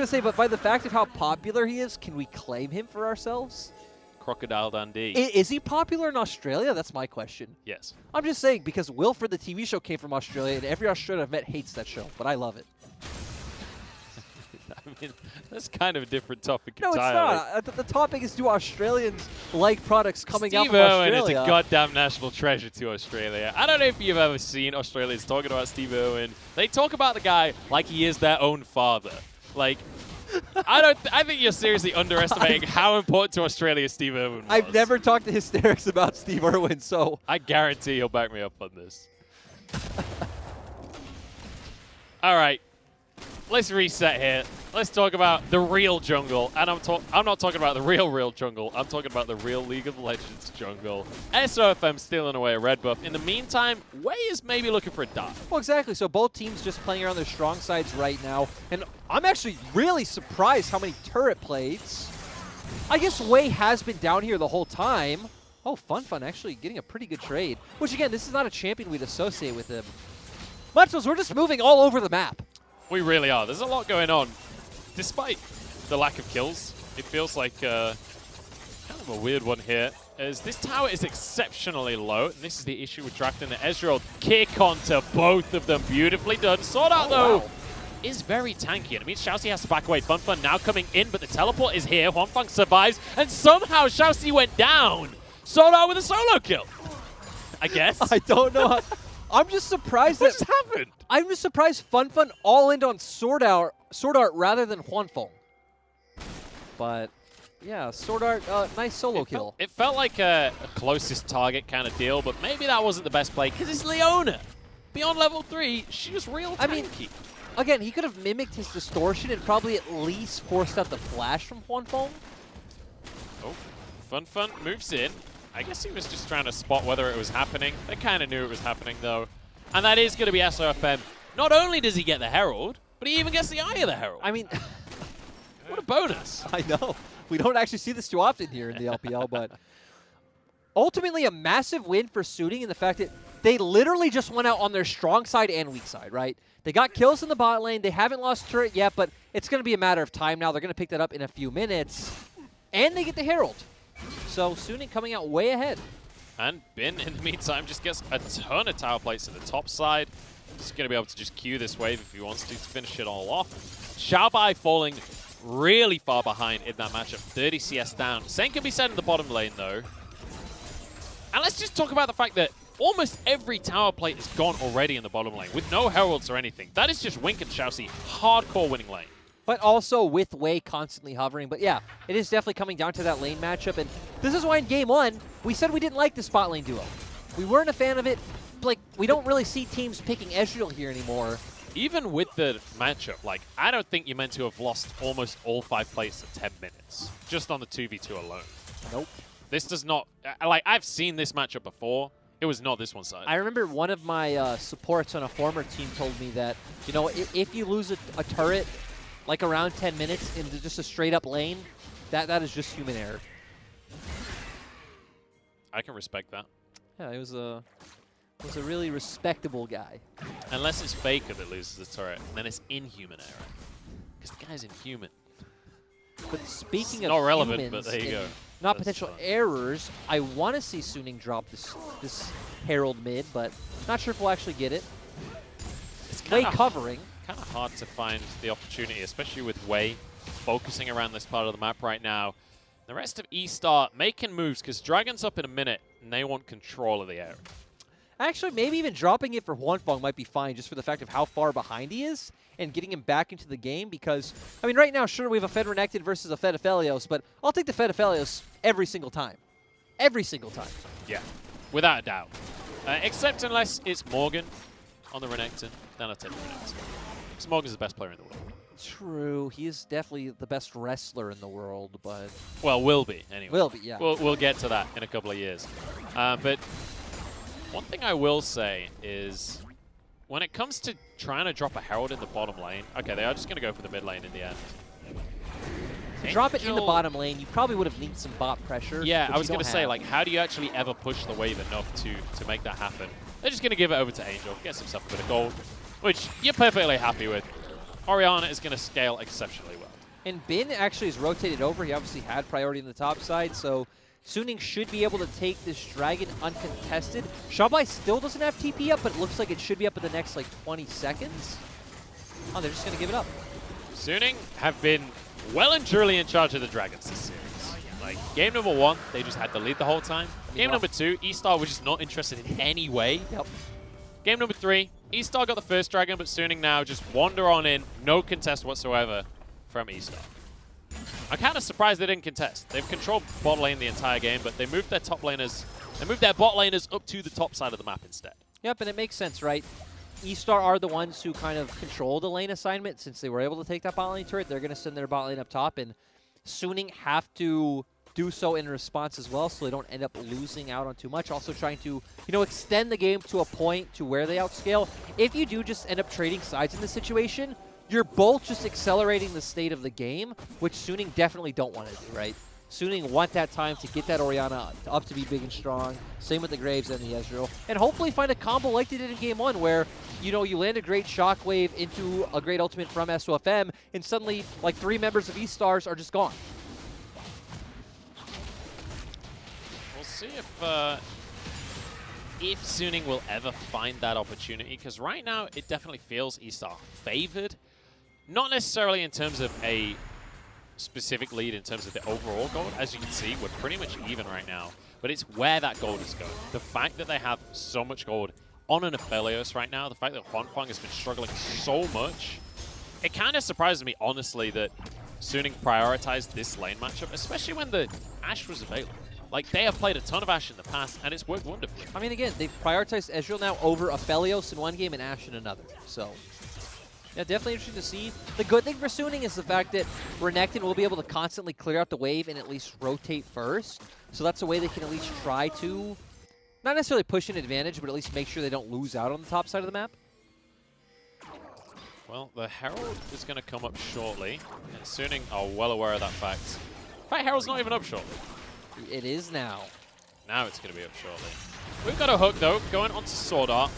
say, but by the fact of how popular he is, can we claim him for ourselves? Crocodile Dundee. Is he popular in Australia? That's my question. Yes. I'm just saying because Wilfred, the TV show, came from Australia, and every Australian I've met hates that show, but I love it. I mean, that's kind of a different topic entirely. No, it's not. The topic is, do Australians like products coming out from Australia? Steve Irwin is a goddamn national treasure to Australia. I don't know if you've ever seen Australians talking about Steve Irwin. They talk about the guy like he is their own father. Like, I think you're seriously underestimating how important to Australia Steve Irwin was. I've never talked to hysterics about Steve Irwin, so... I guarantee he'll back me up on this. All right. Let's reset here. Let's talk about the real jungle. And I'm not talking about the real jungle. I'm talking about the real League of Legends jungle. SOFM stealing away a red buff. In the meantime, Wei is maybe looking for a dive. Well, exactly. So both teams just playing around their strong sides right now. And I'm actually really surprised how many turret plates. I guess Wei has been down here the whole time. Oh, Fun actually getting a pretty good trade. Which, again, this is not a champion we'd associate with him. Muchos, we're just moving all over the map. We really are. There's a lot going on. Despite the lack of kills, it feels like kind of a weird one here. As this tower is exceptionally low, and this is the issue with Drafton and Ezreal. Kick onto both of them. Beautifully done. Sword Art, though, is very tanky, and it means Xiaoxi has to back away. Fun now coming in, but the teleport is here. Huanfeng survives, and somehow Xiaoxi went down. Sword Art with a solo kill, I guess. I don't know. I'm just surprised what just happened. I'm just surprised Fun all in on Sword Art rather than Huanfeng. But yeah, Sword Art, nice solo kill. It felt like a closest target kind of deal, but maybe that wasn't the best play because it's Leona. Beyond level 3, she was real tanky. I mean, again, he could have mimicked his distortion and probably at least forced out the flash from Huanfeng. Oh, Fun moves in. I guess he was just trying to spot whether it was happening. They kind of knew it was happening, though. And that is going to be SOFM. Not only does he get the Herald, but he even gets the Eye of the Herald. I mean, what a bonus. I know. We don't actually see this too often here in the LPL, but ultimately a massive win for Suning in the fact that they literally just went out on their strong side and weak side, right? They got kills in the bot lane. They haven't lost turret yet, but it's going to be a matter of time now. They're going to pick that up in a few minutes. And they get the Herald. So Suning coming out way ahead. And Bin, in the meantime, just gets a ton of tower plates to the top side. He's going to be able to just queue this wave if he wants to finish it all off. Xiaobai falling really far behind in that matchup. 30 CS down. Same can be said in the bottom lane, though. And let's just talk about the fact that almost every tower plate is gone already in the bottom lane with no heralds or anything. That is just Wink and Xiaoxi hardcore winning lane. But also with Wei constantly hovering. But yeah, it is definitely coming down to that lane matchup. And this is why in Game 1, we said we didn't like the spot lane duo. We weren't a fan of it. Like, we don't really see teams picking Ezreal here anymore. Even with the matchup, like, I don't think you're meant to have lost almost all 5 plates in 10 minutes. Just on the 2v2 alone. Nope. This does not... Like, I've seen this matchup before. It was not this one side. I remember one of my supports on a former team told me that, you know, if you lose a turret, like around 10 minutes into just a straight-up lane, that is just human error. I can respect that. Yeah, it was a really respectable guy. Unless it's Faker that loses the turret, then it's inhuman error. Because the guy's inhuman. But speaking it's of not relevant, humans, but there you go. Not potential errors, I want to see Suning drop this Herald mid, but not sure if we'll actually get it. It's Wei covering. Kind of hard to find the opportunity, especially with Wei focusing around this part of the map right now. The rest of E-Star making moves because Dragon's up in a minute and they want control of the area. Actually, maybe even dropping it for Huanfeng might be fine just for the fact of how far behind he is and getting him back into the game because, I mean, right now, sure, we have a Fed Renekton versus a Fed Aphelios, but I'll take the Fed Aphelios every single time. Every single time. Yeah, without a doubt. Except unless it's Morgan on the Renekton, then I'll take the Renekton. Because Morgan's the best player in the world. True, he is definitely the best wrestler in the world, but... Well, will be, anyway. Will be, yeah. We'll get to that in a couple of years. But one thing I will say is, when it comes to trying to drop a Herald in the bottom lane, okay, they are just going to go for the mid lane in the end. To drop it in the bottom lane, you probably would have needed some bot pressure. Yeah, I was going to say, like, how do you actually ever push the wave enough to make that happen? They're just going to give it over to Angel, gets himself a bit of gold, which you're perfectly happy with. Orianna is going to scale exceptionally well. And Bin actually is rotated over. He obviously had priority in the top side, so Suning should be able to take this Dragon uncontested. Xiaobai still doesn't have TP up, but it looks like it should be up in the next, like, 20 seconds. Oh, they're just going to give it up. Suning have been well and truly in charge of the Dragons this series. Like, game number 1, they just had the lead the whole time. Game number 2, E-Star was just not interested in any way. Yep. Game number 3, E-Star got the first Dragon, but Suning now just wander on in, no contest whatsoever from E-Star. I'm kind of surprised they didn't contest. They've controlled bot lane the entire game, but they moved their top laners, they moved their bot laners up to the top side of the map instead. Yep, and it makes sense, right? E-Star are the ones who kind of control the lane assignment. Since they were able to take that bot lane turret, they're going to send their bot lane up top, and Suning have to do so in response as well, so they don't end up losing out on too much. Also trying to, you know, extend the game to a point to where they outscale. If you do just end up trading sides in this situation, you're both just accelerating the state of the game, which Suning definitely don't want to do, right? Suning want that time to get that Orianna up to be big and strong. Same with the Graves and the Ezreal. And hopefully find a combo like they did in Game 1 where, you know, you land a great Shockwave into a great ultimate from SOFM and suddenly, like, 3 members of E-Stars are just gone. We'll see if Suning will ever find that opportunity, because right now it definitely feels E-Star favored. Not necessarily in terms of a specific lead in terms of the overall gold. As you can see, we're pretty much even right now, but it's where that gold is going. The fact that they have so much gold on an Aphelios right now, the fact that Huanfeng has been struggling so much, it kind of surprises me, honestly, that Suning prioritized this lane matchup, especially when the Ashe was available. Like, they have played a ton of Ashe in the past, and it's worked wonderfully. I mean, again, they've prioritized Ezreal now over Aphelios in one game and Ashe in another, so... Yeah, definitely interesting to see. The good thing for Suning is the fact that Renekton will be able to constantly clear out the wave and at least rotate first. So that's a way they can at least try to, not necessarily push an advantage, but at least make sure they don't lose out on the top side of the map. Well, the Herald is going to come up shortly, and Suning are well aware of that fact. In fact, Herald's not even up shortly. It is now. Now it's going to be up shortly. We've got a hook, though, going onto Sword Art.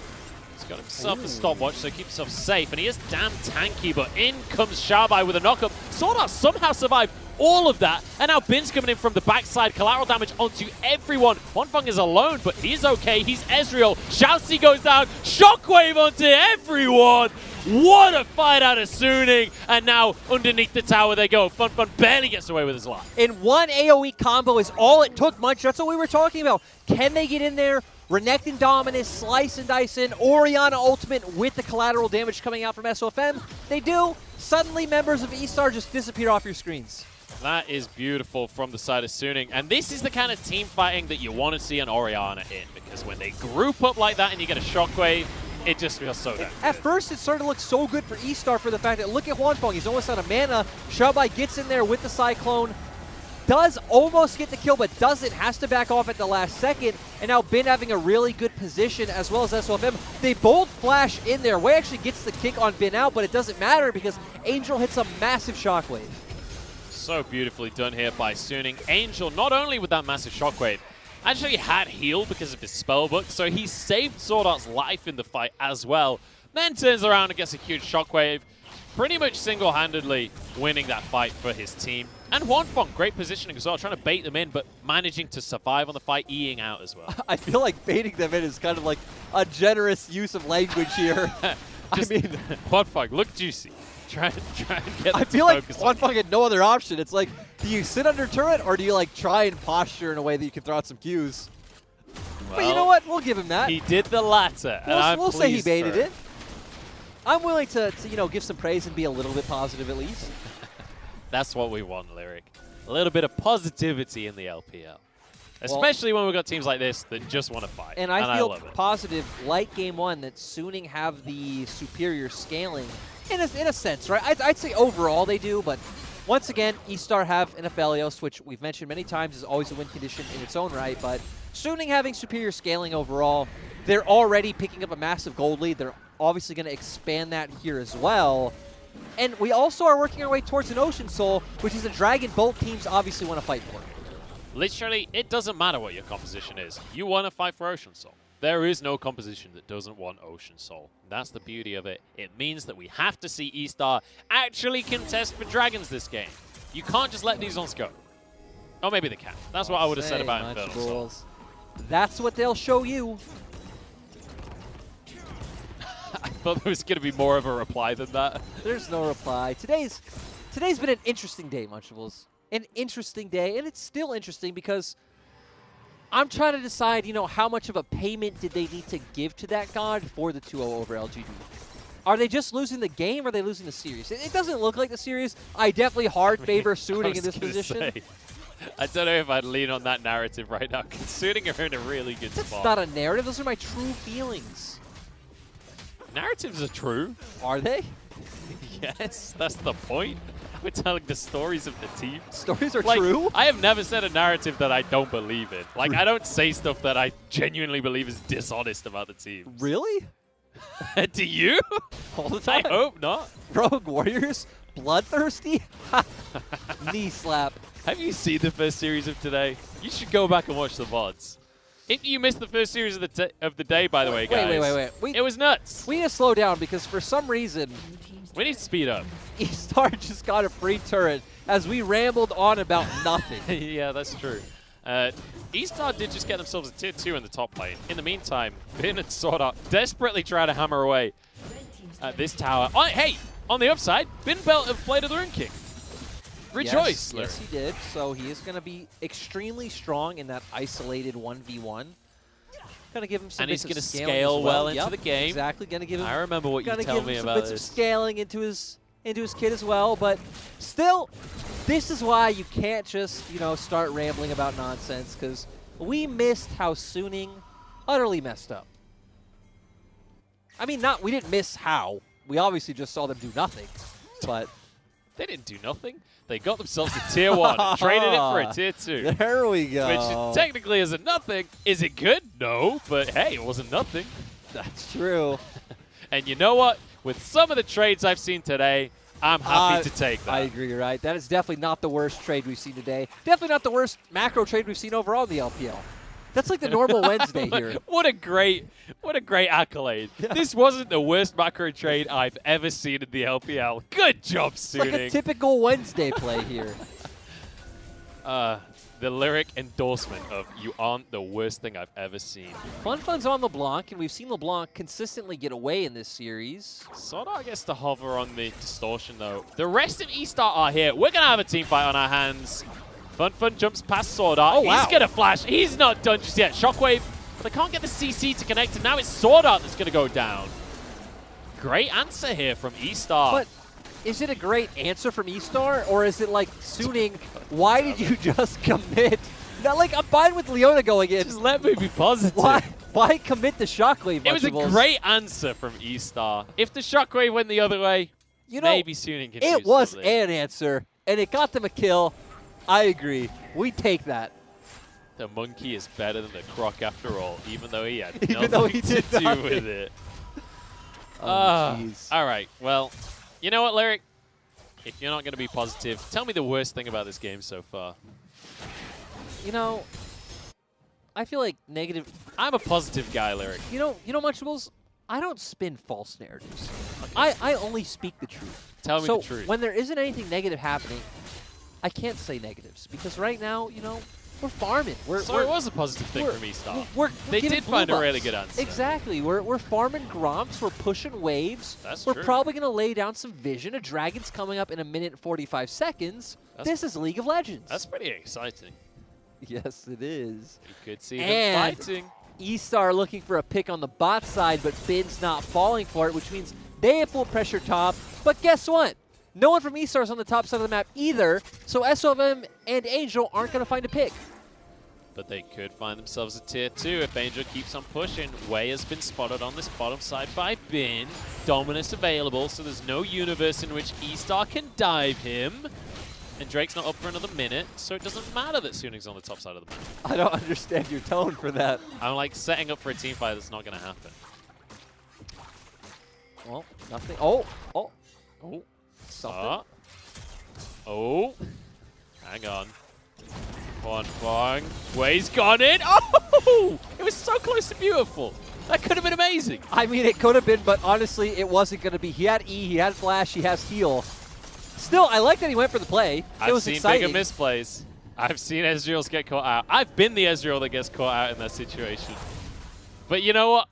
He's got himself a stopwatch, so he keeps himself safe, and he is damn tanky, but in comes Xiaobai with a knockup. Sword Art somehow survived all of that, and now Bin's coming in from the backside, collateral damage onto everyone. Huanfeng is alone, but he's okay. He's Ezreal. Xiaoxi goes down, shockwave onto everyone. What a fight out of Suning, and now underneath the tower they go. Fun barely gets away with his life. And one AoE combo is all it took, Munch. That's what we were talking about. Can they get in there? Renekton Dominus, Slice and Dice in, Orianna Ultimate with the collateral damage coming out from SOFM. They do. Suddenly members of E-Star just disappear off your screens. That is beautiful from the side of Suning. And this is the kind of team fighting that you want to see an Orianna in, because when they group up like that and you get a Shockwave, it just feels so good. At first, it started to look so good for E-Star for the fact that, look at Huanfeng, he's almost out of mana. Xiaobai gets in there with the Cyclone. Does almost get the kill, but doesn't. Has to back off at the last second. And now Bin having a really good position, as well as SOFM. They both flash in there. Wei actually gets the kick on Bin out, but it doesn't matter because Angel hits a massive shockwave. So beautifully done here by Suning. Angel, not only with that massive shockwave, actually had heal because of his spellbook, so he saved Sword Art's life in the fight as well. Then turns around and gets a huge shockwave, pretty much single-handedly winning that fight for his team. And Huanfeng, great positioning as well, trying to bait them in, but managing to survive on the fight, Eing out as well. I feel like baiting them in is kind of like a generous use of language here. I mean, Huanfeng, look juicy. Try and get I feel like Huanfeng had no other option. It's like, do you sit under turret, or do you like try and posture in a way that you can throw out some Qs? Well, but you know what? We'll give him that. He did the latter. We'll say he baited it. I'm willing to, you know, give some praise and be a little bit positive at least. That's what we want, Lyric. A little bit of positivity in the LPL. Especially when we've got teams like this that just want to fight. And I feel positive, like Game 1, that Suning have the superior scaling in a sense, right? I'd say overall they do, but once again, E-Star have an Aphelios, which we've mentioned many times is always a win condition in its own right, but Suning having superior scaling overall, they're already picking up a massive gold lead. They're obviously going to expand that here as well. And we also are working our way towards an Ocean Soul, which is a dragon both teams obviously want to fight for. Literally, it doesn't matter what your composition is. You want to fight for Ocean Soul. There is no composition that doesn't want Ocean Soul. That's the beauty of it. It means that we have to see E-Star actually contest for dragons this game. You can't just let these ones go. Or maybe they can. That's what I would have said about Infernal Soul. That's what they'll show you. I thought there was going to be more of a reply than that. There's no reply. Today's been an interesting day, Munchables. An interesting day, and it's still interesting because I'm trying to decide, you know, how much of a payment did they need to give to that god for the 2-0 over LGD? Are they just losing the game, or are they losing the series? It doesn't look like the series. I definitely hard favor Suning in this position. I don't know if I'd lean on that narrative right now, because Suning are in a really good spot. That's not a narrative. Those are my true feelings. Narratives are true. Are they? Yes, that's the point. We're telling the stories of the team. Stories are true? I have never said a narrative that I don't believe in. Like, I don't say stuff that I genuinely believe is dishonest about the team. Really? Do you? All the time? I hope not. Rogue Warriors? Bloodthirsty? Knee slap. Have you seen the first series of today? You should go back and watch the VODs. If you missed the first series of the day, by the way, guys. Wait. It was nuts. We need to slow down because for some reason, we need to speed up. E-Star just got a free turret as we rambled on about nothing. Yeah, that's true. E-Star did just get themselves a tier 2 in the top lane. In the meantime, Bin and Sword Art desperately try to hammer away at this tower. Hey, on the upside, Bin Belt have played of the Rune King. Rejoice, Yes, he did. So he is going to be extremely strong in that isolated 1v1. Going to give him some and he's going to scale well into the game. Exactly. Going to give him. I remember what you told me about bits this. Of scaling into his kit as well, but still, this is why you can't just start rambling about nonsense because we missed how Suning utterly messed up. I mean, we didn't miss how. We obviously just saw them do nothing, but they didn't do nothing. They got themselves a tier 1 and traded it for a tier 2. There we go. Which technically isn't nothing. Is it good? No, but hey, it wasn't nothing. That's true. And you know what? With some of the trades I've seen today, I'm happy to take that. I agree, right? That is definitely not the worst trade we've seen today. Definitely not the worst macro trade we've seen overall in the LPL. That's like the normal Wednesday here. What a great accolade. Yeah. This wasn't the worst macro trade I've ever seen in the LPL. Good job, Suning. It's like a typical Wednesday play here. The lyric endorsement of "You aren't the worst thing I've ever seen." Fun's on LeBlanc, and we've seen LeBlanc consistently get away in this series. Sword Art gets to hover on the distortion, though. The rest of E-Star are here. We're going to have a team fight on our hands. Fun jumps past Sword Art. Oh, wow. He's going to flash. He's not done just yet. Shockwave. They can't get the CC to connect, and now it's Sword Art that's going to go down. Great answer here from E-Star. But is it a great answer from E-Star, or is it like, Suning, why did you just commit? Now, like, I'm fine with Leona going in. Just let me be positive. Why commit the Shockwave? It was a great answer from E-Star. If the Shockwave went the other way, maybe Suning can It was an answer, and it got them a kill. I agree. We take that. The monkey is better than the croc after all, even though he had even though he nothing did to nothing. do with it. Oh, all right, well, you know what, Lyric? If you're not going to be positive, tell me the worst thing about this game so far. I feel like negative. I'm a positive guy, Lyric. You know, Munchables, I don't spin false narratives. Okay. I only speak the truth. Tell me the truth. When there isn't anything negative happening, I can't say negatives because right now, we're farming. So it was a positive thing from E-Star. They getting did find blue a really buffs. good answer. Exactly. We're farming Gromps. We're pushing waves. We're true. probably going to lay down some vision. A dragon's coming up in 1 minute and 45 seconds. This is League of Legends. That's pretty exciting. Yes, it is. You could see them fighting. E-Star looking for a pick on the bot side, but Bin's not falling for it, which means they have full pressure top. But guess what? No one from E-Star is on the top side of the map either, so SOFM and Angel aren't going to find a pick. But they could find themselves a tier 2 if Angel keeps on pushing. Wei has been spotted on this bottom side by Bin. Dominus available, so there's no universe in which E-Star can dive him. And Drake's not up for another minute, so it doesn't matter that Suning's on the top side of the map. I don't understand your tone for that. I'm like setting up for a team fight that's not going to happen. Well, nothing. Oh. Something. Oh. Hang on. Fun. Wei's gone in. Oh! It was so close to beautiful. That could have been amazing. I mean, it could have been, but honestly, it wasn't going to be. He had E, he had Flash, he has Heal. Still, I like that he went for the play. It was exciting. I've seen bigger misplays. I've seen Ezreals get caught out. I've been the Ezreal that gets caught out in that situation. But you know what?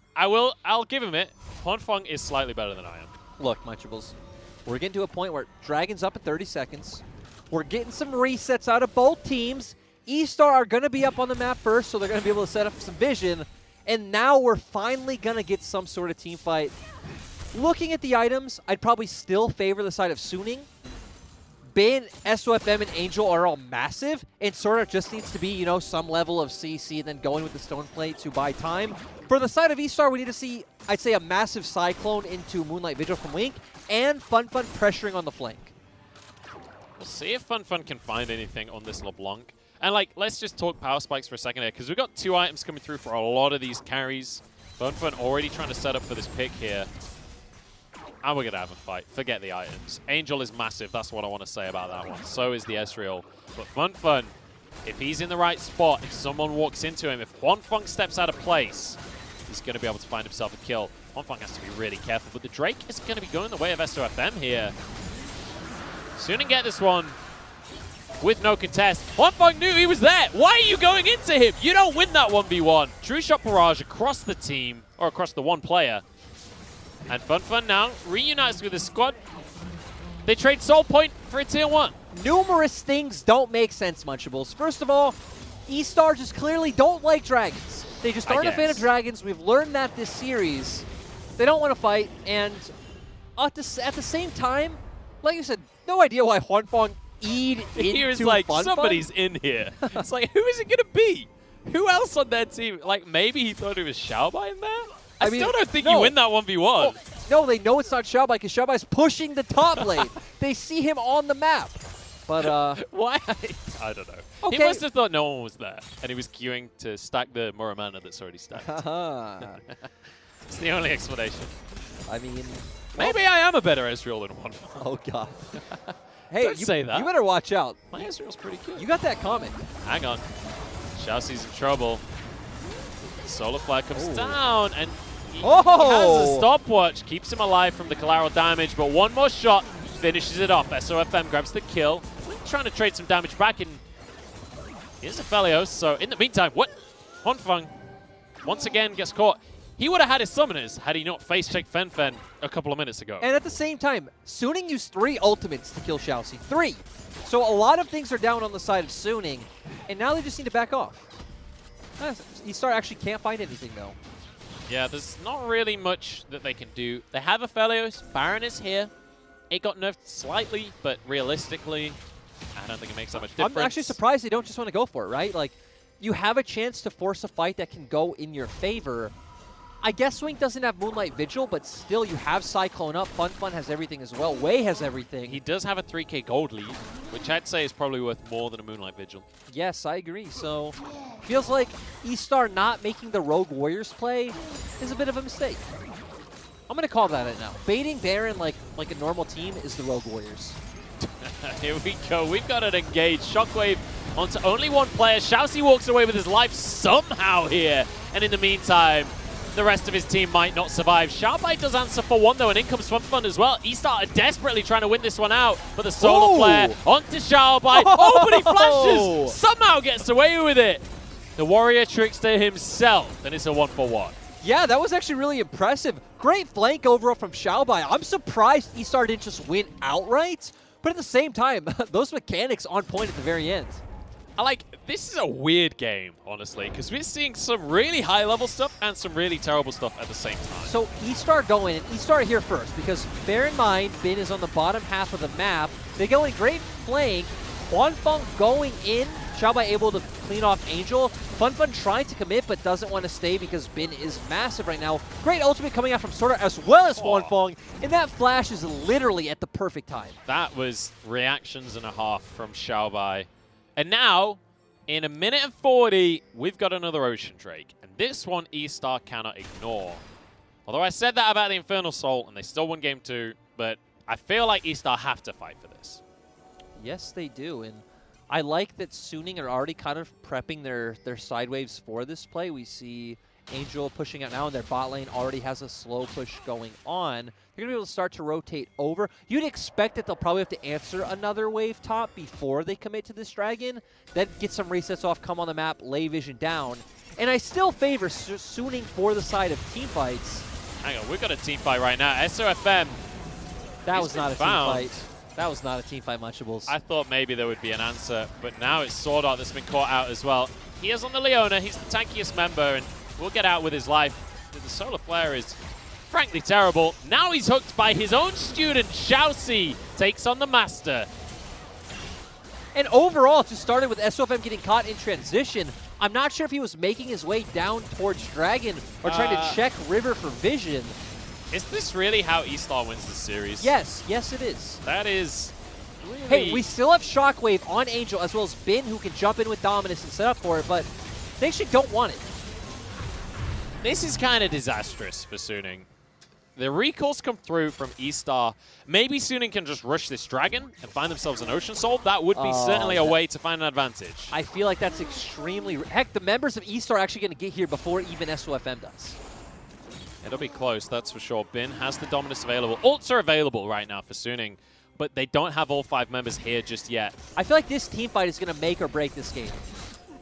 I'll give him it. Honfeng is slightly better than I am. Look, Munchables, we're getting to a point where Dragon's up in 30 seconds. We're getting some resets out of both teams. E-Star are going to be up on the map first, so they're going to be able to set up some vision. And now we're finally going to get some sort of team fight. Looking at the items, I'd probably still favor the side of Suning. Bin, SOFM, and Angel are all massive, and sort of just needs to be, some level of CC and then going with the Stone Plate to buy time. For the side of E-Star, we need to see, I'd say, a massive Cyclone into Moonlight Vigil from Wink, and Fun pressuring on the flank. We'll see if Fun can find anything on this LeBlanc. And, let's just talk power spikes for a second here, because we've got 2 items coming through for a lot of these carries. Fun already trying to set up for this pick here. And we're going to have a fight. Forget the items. Angel is massive. That's what I want to say about that one. So is the Ezreal. But Funfun, if he's in the right spot, if someone walks into him, if Huanfeng steps out of place, he's going to be able to find himself a kill. Huanfeng has to be really careful. But the Drake is going to be going the way of SOFM here. Suning get this one with no contest. Huanfeng knew he was there. Why are you going into him? You don't win that 1v1. True shot barrage across the team, or across the one player. And Funfun now reunites with his squad. They trade Soul Point for a tier 1. Numerous things don't make sense, Munchables. First of all, E-Star just clearly don't like dragons. They just aren't a fan of dragons. We've learned that this series. They don't want to fight, and at the same time, like you said, no idea why Huanfeng E'd into He was like, Funfun. somebody's in here. It's like, who is it going to be? Who else on their team? Like, maybe he thought it was Xiaobai in there? I mean, still don't think you win that 1v1. Oh, no, they know it's not Xiaobai because Xiaobai's pushing the top lane. They see him on the map. But, why? I don't know. Okay. He must have thought no one was there, and he was queuing to stack the Muramana that's already stacked. It's the only explanation. I mean, maybe I am a better Ezreal than one. Oh, God. Hey, Don't say that. You better watch out. My Ezreal's pretty good. You got that comment. Hang on. Xiaoxi's in trouble. Solar Flare comes down, and he has a stopwatch. Keeps him alive from the collateral damage, but one more shot finishes it off. SOFM grabs the kill. Trying to trade some damage back, and here's Aphelios. So in the meantime, what? Huanfeng once again gets caught. He would have had his summoners had he not face-checked Fen a couple of minutes ago. And at the same time, Suning used 3 ultimates to kill Xiaoxi. 3! So a lot of things are down on the side of Suning, and now they just need to back off. E-Star actually can't find anything, though. Yeah, there's not really much that they can do. They have Aphelios. Baron is here. It got nerfed slightly, but realistically, I don't think it makes that much difference. I'm actually surprised they don't just want to go for it, right? Like, you have a chance to force a fight that can go in your favor. I guess Swink doesn't have Moonlight Vigil, but still you have Cyclone up. Funfun has everything as well. Wei has everything. He does have a 3k gold lead, which I'd say is probably worth more than a Moonlight Vigil. Yes, I agree. So, feels like E-Star not making the Rogue Warriors play is a bit of a mistake. I'm going to call that it now. Baiting Baron like a normal team is the Rogue Warriors. Here we go. We've got an engaged Shockwave onto only one player. Xiaoxi walks away with his life somehow here. And in the meantime, the rest of his team might not survive. Xiaobai does answer for one, though, and in comes Funfun as well. E-Star are desperately trying to win this one out, but the Solar Flare onto Xiaobai. Oh, but he flashes! Somehow gets away with it. The Warrior Trickster himself, and it's a 1-for-1. Yeah, that was actually really impressive. Great flank overall from Xiaobai. I'm surprised E-Star didn't just win outright, but at the same time, those mechanics on point at the very end. This is a weird game, honestly, because we're seeing some really high-level stuff and some really terrible stuff at the same time. So E-Star go in, and E-Star here first, because bear in mind, Bin is on the bottom half of the map. They go in great flank. Huanfeng going in. Xiaobai able to clean off Angel. Funfun trying to commit, but doesn't want to stay because Bin is massive right now. Great ultimate coming out from Sorta as well as Huanfeng, and that flash is literally at the perfect time. That was reactions and a half from Xiaobai. And now, in a minute and 40, we've got another Ocean Drake. And this one, E-Star cannot ignore. Although I said that about the Infernal Soul, and they still won game 2, but I feel like E-Star have to fight for this. Yes, they do, and I like that Suning are already kind of prepping their side waves for this play. We see Angel pushing out now, and their bot lane already has a slow push going on. They're going to be able to start to rotate over. You'd expect that they'll probably have to answer another wave top before they commit to this dragon. Then get some resets off, come on the map, lay vision down. And I still favor Suning for the side of team fights. Hang on, we've got a team fight right now. SOFM. That was not a team fight. That was not a team fight, Munchables. I thought maybe there would be an answer, but now it's Sword Art that's been caught out as well. He is on the Leona. He's the tankiest member, and will get out with his life. The Solar Flare is frankly terrible. Now he's hooked by his own student. Xiaoxi takes on the Master. And overall, it just started with SOFM getting caught in transition. I'm not sure if he was making his way down towards Dragon or trying to check River for vision. Is this really how E-Star wins the series? Yes, yes it is. That is really... Hey, we still have Shockwave on Angel as well as Bin who can jump in with Dominus and set up for it, but they actually don't want it. This is kind of disastrous for Suning. The recalls come through from E-Star. Maybe Suning can just rush this dragon and find themselves an Ocean Soul. That would be certainly a way to find an advantage. I feel like that's extremely... Heck, the members of E-Star are actually going to get here before even SOFM does. It'll be close, that's for sure. Bin has the Dominus available. Ults are available right now for Suning, but they don't have all 5 members here just yet. I feel like this team fight is going to make or break this game.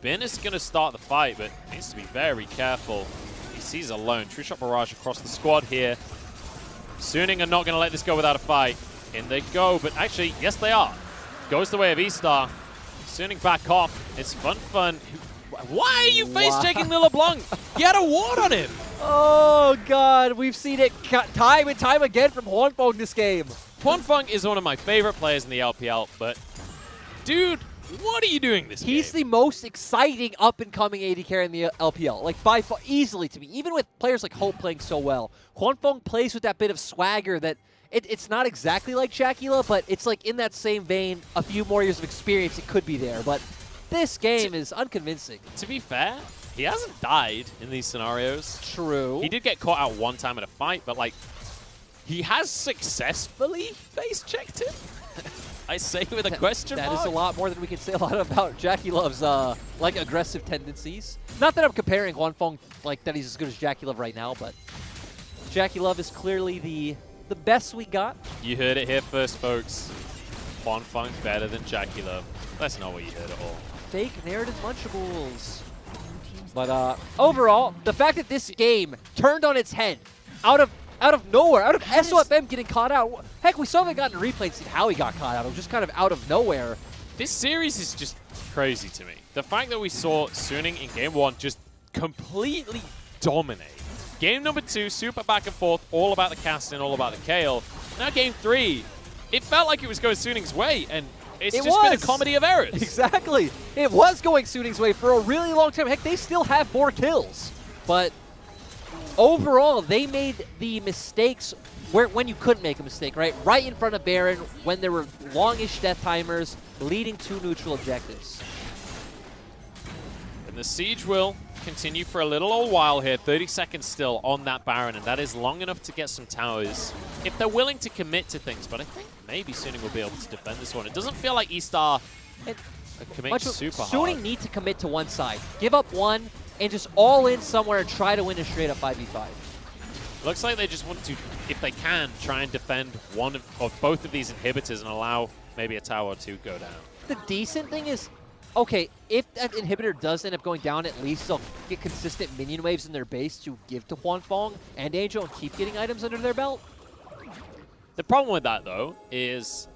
Bin is going to start the fight, but needs to be very careful. He sees alone. True Shot Barrage across the squad here. Suning are not going to let this go without a fight. In they go, but actually, yes they are. Goes the way of E-Star. Suning back off. It's fun. Why are you face-checking the LeBlanc? You had a ward on him. Oh, God. We've seen it time and time again from Hwanfeng this game. Hwanfeng is one of my favorite players in the LPL, but dude, what are you doing this He's the most exciting up-and-coming AD carry in the LPL. Like, by far, easily to me. Even with players like Hope playing so well. Hwanfeng plays with that bit of swagger that it's not exactly like Jackula, but it's like in that same vein, a few more years of experience, it could be there. But this game is unconvincing. To be fair, he hasn't died in these scenarios. True. He did get caught out one time in a fight, but like, he has successfully face-checked him. I say with a question mark. That is a lot more than we can say a lot about Jackie Love's like aggressive tendencies. Not that I'm comparing Hwanfeng like that he's as good as Jackie Love right now, but Jackie Love is clearly the best we got. You heard it here first, folks. Hwanfeng better than Jackie Love. That's not what you heard at all. Fake narrative Lunchables. But overall, the fact that this game turned on its head out of nowhere, out of SOFM getting caught out. Heck, we still haven't gotten a replay to see how he got caught out. It was just kind of out of nowhere. This series is just crazy to me. The fact that we saw Suning in Game 1 just completely dominate. Game number 2, super back and forth, all about the casting, all about the Kayle. Now Game 3, it felt like it was going Suning's way, and it's just been a comedy of errors. Exactly. It was going Suning's way for a really long time. Heck, they still have more kills. But overall, they made the mistakes when you couldn't make a mistake, right? Right in front of Baron when there were longish death timers leading to neutral objectives. And the siege will continue for a little old while here. 30 seconds still on that Baron, and that is long enough to get some towers if they're willing to commit to things. But I think maybe Suning will be able to defend this one. It doesn't feel like E-Star commit super hard. Suning need to commit to one side. Give up one and just all in somewhere and try to win a straight up 5v5. Looks like they just want to, if they can, try and defend one of both of these inhibitors and allow maybe a tower or two go down. The decent thing is, okay, if that inhibitor does end up going down, at least they'll get consistent minion waves in their base to give to Hwanfeng and Angel and keep getting items under their belt. The problem with that, though, is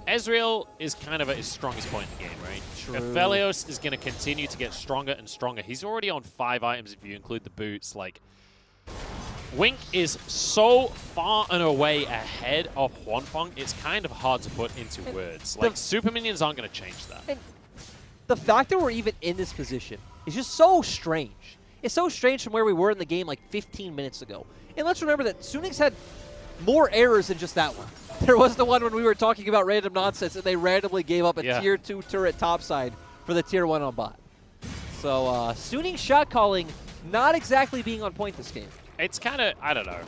Ezreal is kind of at his strongest point in the game, right? True. Aphelios is going to continue to get stronger and stronger. He's already on 5 items if you include the boots. Like, Wink is so far and away ahead of Hwanfeng, it's kind of hard to put into words. Like, super minions aren't going to change that. And the fact that we're even in this position is just so strange. It's so strange from where we were in the game like 15 minutes ago. And let's remember that Suning's had more errors than just that one. There was the one when we were talking about random nonsense and they randomly gave up a tier 2 turret topside for the tier 1 on bot. So Suning's shot calling not exactly being on point this game. It's kind of, I don't know.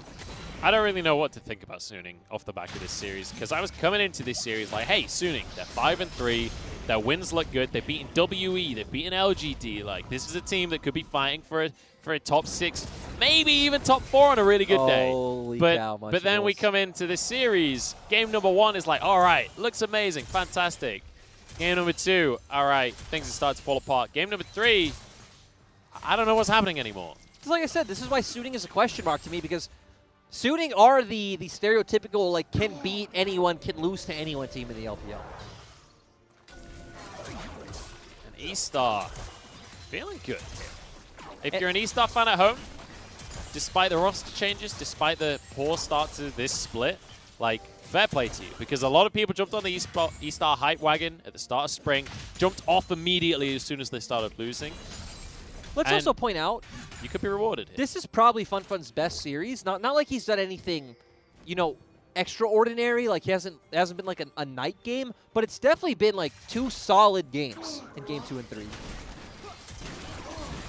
I don't really know what to think about Suning off the back of this series, because I was coming into this series like, hey, Suning, they're 5-3, their wins look good, they've beaten WE, they've beaten LGD, like, this is a team that could be fighting for a top 6, maybe even top 4 on a really good day. Holy cow, but then we come into this series, game number 1 is like, all right, looks amazing, fantastic. Game number 2, all right, things start to fall apart. Game number 3, I don't know what's happening anymore. Like I said, this is why Suning is a question mark to me, because Suning are the stereotypical, like, can beat anyone, can lose to anyone team in the LPL. And E-Star feeling good. If you're an E-Star fan at home, despite the roster changes, despite the poor start to this split, like, fair play to you, because a lot of people jumped on the E-Star hype wagon at the start of spring, jumped off immediately as soon as they started losing. Let's also point out, you could be rewarded here. This is probably FunFun's best series. Not like he's done anything, you know, extraordinary. Like he hasn't been like a night game, but it's definitely been like 2 solid games in game 2 and 3.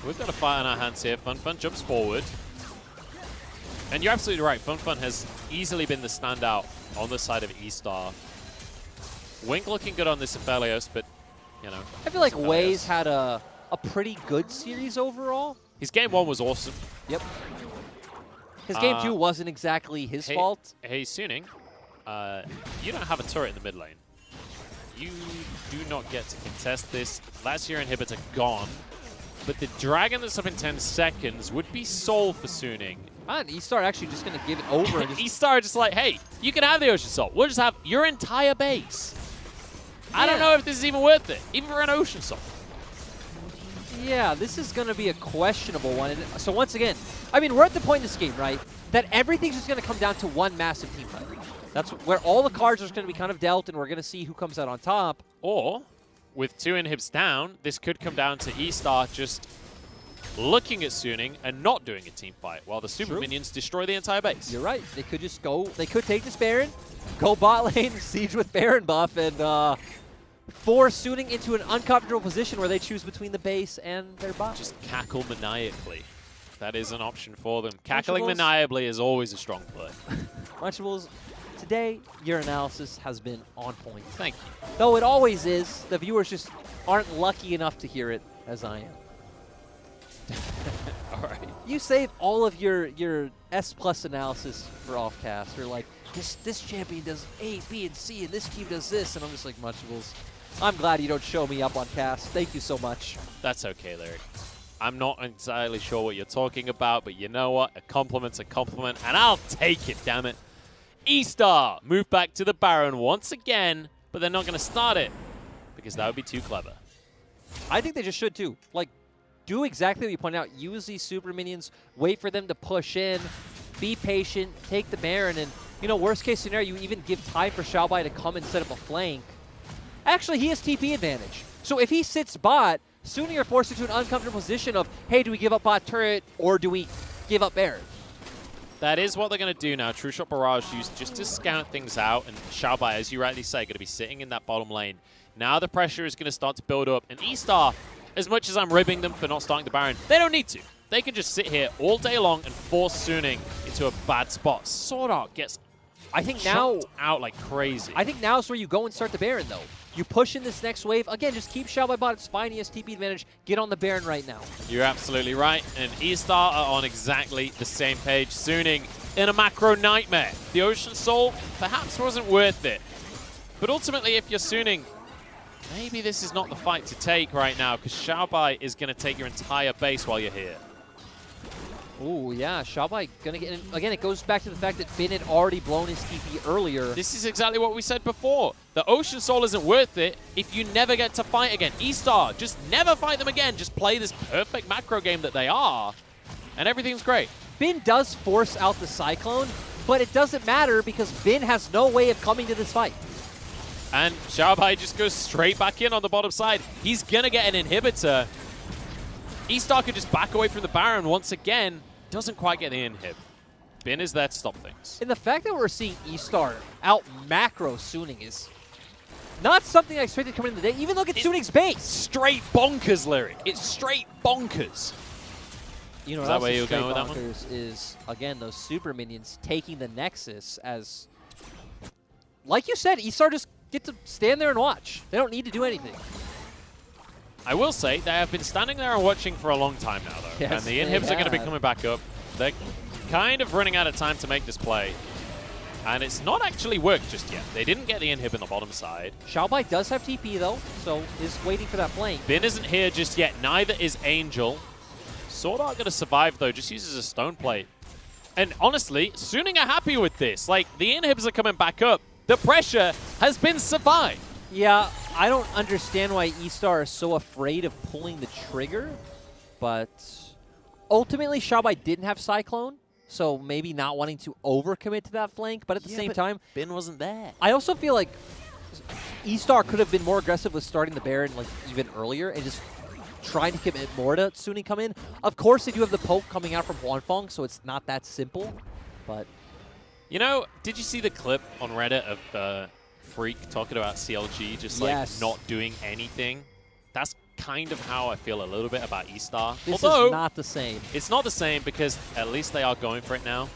We've got a fight on our hands here. FunFun jumps forward. And you're absolutely right. Fun has easily been the standout on the side of E-Star. Wink looking good on this Aphelios, but, you know. I feel like Wei's had a pretty good series overall. His game 1 was awesome. Yep. His game 2 wasn't exactly his fault. Hey, Suning, you don't have a turret in the mid lane. You do not get to contest this. Last year inhibitor gone, but the dragon that's up in 10 seconds would be soul for Suning. And E-Star actually just going to give it over. And E-Star just like, hey, you can have the Ocean Soul. We'll just have your entire base. I don't know if this is even worth it, even for an Ocean Soul. Yeah, this is going to be a questionable one. And so once again, I mean, we're at the point in this game, right, that everything's just going to come down to one massive team fight. That's where all the cards are going to be kind of dealt, and we're going to see who comes out on top. Or, with 2 inhibs down, this could come down to E-Star just looking at Suning and not doing a team fight, while the super minions destroy the entire base. You're right. They could just go, they could take this Baron, go bot lane, siege with Baron buff, and force Suning into an uncomfortable position where they choose between the base and their bot. Just cackle maniacally. That is an option for them. Cackling maniacally is always a strong play. Munchables, today your analysis has been on point. Thank you. Though it always is, the viewers just aren't lucky enough to hear it as I am. All right. You save all of your S+ analysis for offcast. You're like, this champion does A, B, and C, and this team does this, and I'm just like, Munchables, I'm glad you don't show me up on cast. Thank you so much. That's okay, Lyric. I'm not entirely sure what you're talking about, but you know what? A compliment's a compliment, and I'll take it, damn it. E-Star move back to the Baron once again, but they're not going to start it because that would be too clever. I think they just should too. Like, do exactly what you pointed out. Use these super minions, wait for them to push in, be patient, take the Baron, and, you know, worst case scenario, you even give time for Xiaobai to come and set up a flank. Actually, he has TP advantage. So if he sits bot, soon you're forced into an uncomfortable position of, hey, do we give up bot turret or do we give up Baron? That is what they're going to do now. True Shot Barrage used just to scout things out, and Xiaobai, as you rightly say, going to be sitting in that bottom lane. Now the pressure is going to start to build up, and E-Star, as much as I'm ribbing them for not starting the Baron, they don't need to. They can just sit here all day long and force Suning into a bad spot. Sword Art gets now out like crazy. I think now is where you go and start the Baron, though. You push in this next wave. Again, just keep Xiaobai bot. It's fine. He has TP advantage. Get on the Baron right now. You're absolutely right. And E-Star are on exactly the same page. Suning in a macro nightmare. The Ocean Soul perhaps wasn't worth it. But ultimately, if you're Suning, maybe this is not the fight to take right now, because Xiaobai is going to take your entire base while you're here. Ooh, yeah, Xiaobai going to get in. Again, it goes back to the fact that Bin had already blown his TP earlier. This is exactly what we said before. The Ocean Soul isn't worth it if you never get to fight again. E-Star, just never fight them again. Just play this perfect macro game that they are, and everything's great. Bin does force out the Cyclone, but it doesn't matter because Bin has no way of coming to this fight. And Xiaobai just goes straight back in on the bottom side. He's going to get an inhibitor. E-Star could just back away from the Baron once again. Doesn't quite get the inhib. Bin is there to stop things. And the fact that we're seeing E-Star out macro Suning is not something I expected coming in the day. Even look at Suning's base. Straight bonkers, Lyric. It's straight bonkers. You know, is that where you're going with that one? Is, again, those super minions taking the Nexus as, like you said, E-Star just get to stand there and watch. They don't need to do anything. I will say they have been standing there and watching for a long time now, though. Yes, and the inhibs are going to be coming back up. They're kind of running out of time to make this play. And it's not actually worked just yet. They didn't get the inhib on the bottom side. Xiaobai does have TP, though, so is waiting for that flank. Bin isn't here just yet. Neither is Angel. Sword Art going to survive, though. Just uses a stone plate. And honestly, Suning are happy with this. Like, the inhibs are coming back up. The pressure has been survived. Yeah, I don't understand why E-Star is so afraid of pulling the trigger, but ultimately Xiaobai didn't have Cyclone, so maybe not wanting to overcommit to that flank, but at the same time, Bin wasn't there. I also feel like E-Star could have been more aggressive with starting the Baron like even earlier and just trying to commit more to Suning come in. Of course, they do have the poke coming out from Huanfeng, so it's not that simple, but... You know, did you see the clip on Reddit of Freak talking about CLG just like not doing anything? That's kind of how I feel a little bit about E-Star. This Although, is not the same. It's not the same because at least they are going for it now.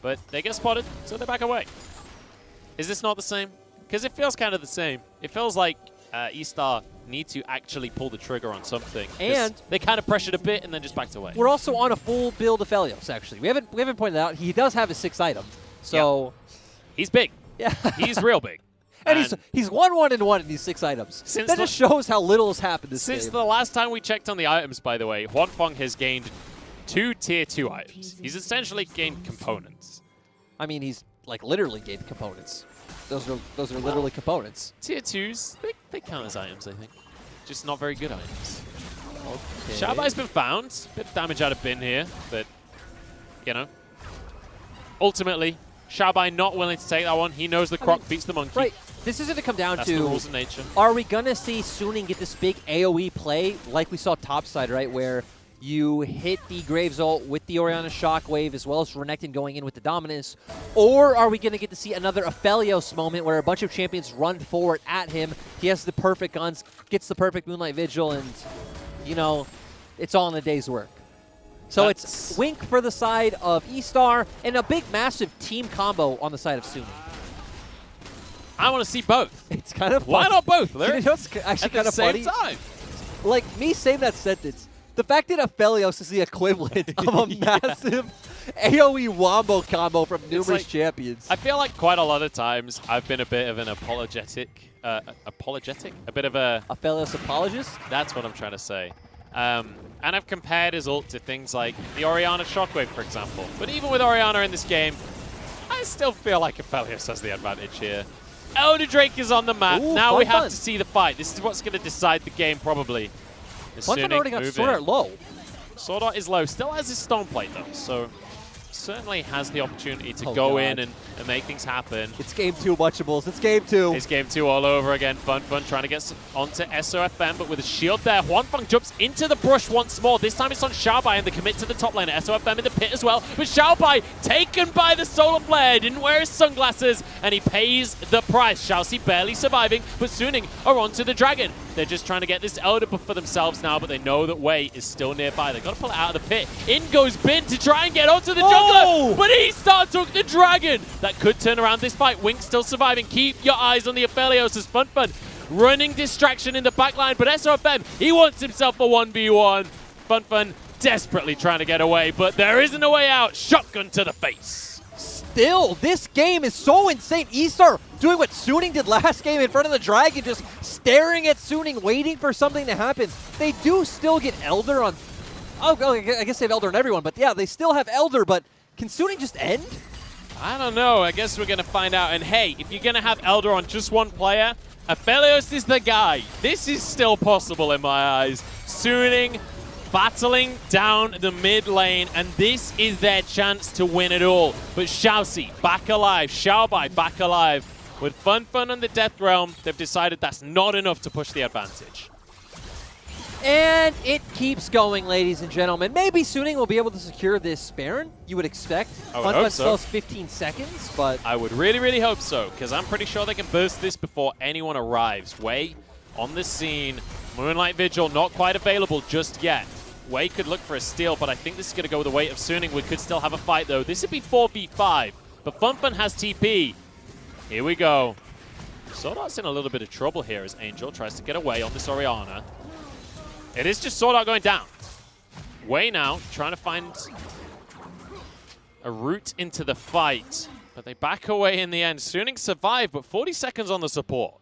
But they get spotted, so they back away. Is this not the same? Because it feels kind of the same. It feels like E-Star need to actually pull the trigger on something. And they kind of pressured a bit and then just backed away. We're also on a full build of Felios, actually. We haven't pointed out. He does have his 6th item. So yeah. He's big. Yeah. He's real big. And he's 1-1-1 in these 6 items. That just shows how little has happened this game. Since the last time we checked on the items, by the way, Huanfeng has gained 2 tier 2 items. He's essentially gained components. I mean, he's like literally gained components. Those are literally components. Tier 2s, they count as items, I think. Just not very good items. Okay. Xiaobai's been found. Bit of damage out of Bin here, but, you know. Ultimately, Xiaobai not willing to take that one. He knows the croc beats the monkey. Right. This is going to come down That's to the rules of nature. Are we going to see Suning get this big AoE play like we saw topside, right, where you hit the Graves ult with the Orianna Shockwave as well as Renekton going in with the Dominus? Or are we going to get to see another Aphelios moment where a bunch of champions run forward at him, he has the perfect guns, gets the perfect Moonlight Vigil, and, you know, it's all in a day's work. So it's Wink for the side of E-Star and a big, massive team combo on the side of Suning. I want to see both. It's kind of Why funny. not both? You know what's actually kind of funny? At the same time. Like, me saying that sentence, the fact that Aphelios is the equivalent of a massive AoE wombo combo from numerous champions. I feel like quite a lot of times I've been a bit of an apologetic? A bit of a... Aphelios apologist? That's what I'm trying to say. And I've compared his ult to things like the Orianna Shockwave, for example. But even with Orianna in this game, I still feel like Aphelios has the advantage here. Elder Drake is on the map. Ooh, now we have fun. to see the fight. This is what's going to decide the game, probably. Funfun already got Sword Art low. Sword Art is low. Still has his Stone Plate, though, so certainly has the opportunity to go God. in and make things happen. It's game 2, Munchables. It's game 2. It's game 2 all over again. Funfun trying to get onto SOFM, but with a shield there. Huanfeng jumps into the brush once more. This time it's on Xiaobai, and the commit to the top lane. SOFM in the pit as well. But Xiaobai taken by the solar flare. Didn't wear his sunglasses, and he pays the price. Xiaoxi barely surviving, but Suning are onto the dragon. They're just trying to get this Elder buff for themselves now, but they know that Wei is still nearby. They've got to pull it out of the pit. In goes Bin to try and get onto the jungler, but E-Star took the dragon. That could turn around this fight. Wink still surviving. Keep your eyes on the Aphelios as Funfun running distraction in the backline, but SOFM, he wants himself a 1v1. Funfun desperately trying to get away, but there isn't a way out. Shotgun to the face. Still, this game is so insane. E-Star doing what Suning did last game in front of the dragon, just staring at Suning, waiting for something to happen. They do still get Elder on... Oh, I guess they have Elder on everyone, but yeah, they still have Elder, but can Suning just end? I don't know. I guess we're going to find out. And hey, if you're going to have Elder on just one player, Aphelios is the guy. This is still possible in my eyes. Suning battling down the mid lane, and this is their chance to win it all. But Xiaoxi back alive, Xiaobai back alive. With Funfun on the Death Realm, they've decided that's not enough to push the advantage. And it keeps going, ladies and gentlemen. Maybe Suning will be able to secure this Baron, you would expect. I would hope so. 15 seconds, but... I would really, really hope so, because I'm pretty sure they can burst this before anyone arrives. Wei on the scene. Moonlight Vigil not quite available just yet. Wei could look for a steal, but I think this is going to go the way of Suning. We could still have a fight, though. This would be 4v5, but Funfun has TP. Here we go. Sword Art's in a little bit of trouble here as Angel tries to get away on this Orianna. It is just Sword Art going down. Wei now trying to find a route into the fight, but they back away in the end. Suning survived, but 40 seconds on the support.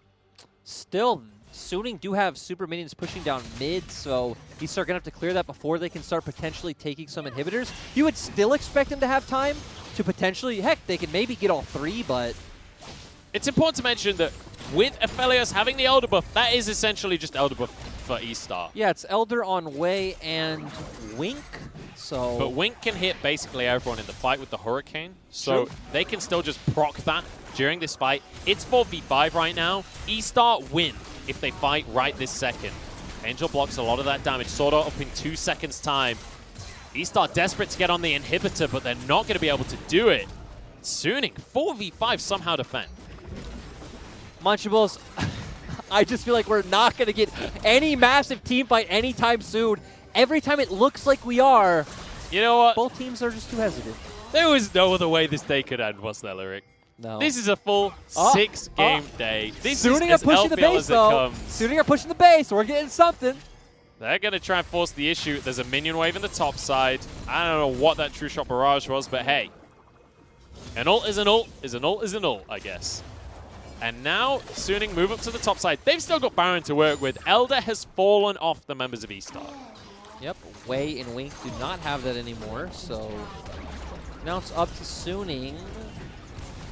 Still, Suning do have super minions pushing down mid, so he's going to have to clear that before they can start potentially taking some inhibitors. You would still expect them to have time to potentially, heck, they can maybe get all 3, but... It's important to mention that with Aphelios having the Elder buff, that is essentially just Elder buff for E-Star. Yeah, it's Elder on Wei and Wink, so... But Wink can hit basically everyone in the fight with the Hurricane, so they can still just proc that during this fight. It's 4v5 right now. E-Star win if they fight right this second. Angel blocks a lot of that damage. Sword Art up in 2 seconds' time. E-Star desperate to get on the inhibitor, but they're not going to be able to do it. Suning, 4v5 somehow defend. Munchables, I just feel like we're not going to get any massive team fight anytime soon. Every time it looks like we are, you know what? Both teams are just too hesitant. There was no other way this day could end, was there, Lyric? No. This is a full 6-game day. This Suning is as are pushing LPL the base, as it though. comes. Suning are pushing the base. We're getting something. They're going to try and force the issue. There's a minion wave in the top side. I don't know what that True Shot Barrage was, but hey. An ult is an ult is an ult is an ult, I guess. And now Suning move up to the top side. They've still got Baron to work with. Elder has fallen off the members of E-Star. Yep, Wei and Wink do not have that anymore, so now it's up to Suning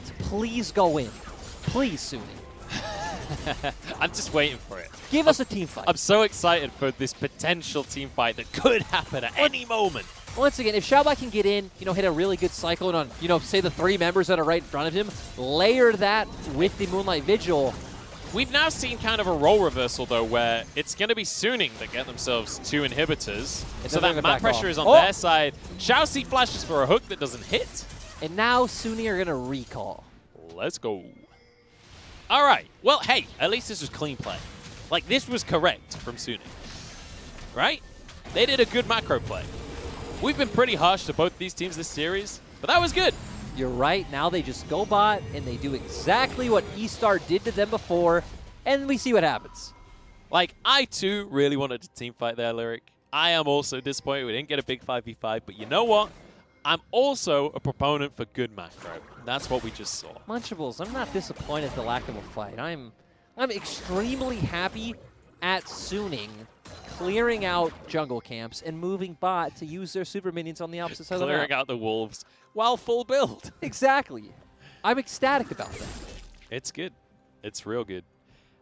to please go in. Please, Suning. I'm just waiting for it. Give us a team fight. I'm so excited for this potential team fight that could happen at any moment. Once again, if Xiaobai can get in, hit a really good cycle and on, say the 3 members that are right in front of him, layer that with the Moonlight Vigil. We've now seen kind of a role reversal, though, where it's going to be Suning that get themselves 2 inhibitors. So that map pressure is on their side. Xiaoxi flashes for a hook that doesn't hit. And now Suning are going to recall. Let's go. All right. Well, hey, at least this was clean play. Like, this was correct from Suning. Right? They did a good macro play. We've been pretty harsh to both these teams this series, but that was good. You're right. Now they just go bot, and they do exactly what E-Star did to them before, and we see what happens. Like, I, too, really wanted a team fight there, Lyric. I am also disappointed we didn't get a big 5v5, but you know what? I'm also a proponent for good macro. That's what we just saw. Munchables, I'm not disappointed at the lack of a fight. I'm extremely happy at Suning clearing out jungle camps and moving bot to use their super minions on the opposite side of the map. Clearing out the wolves while full build. Exactly. I'm ecstatic about that. It's good. It's real good.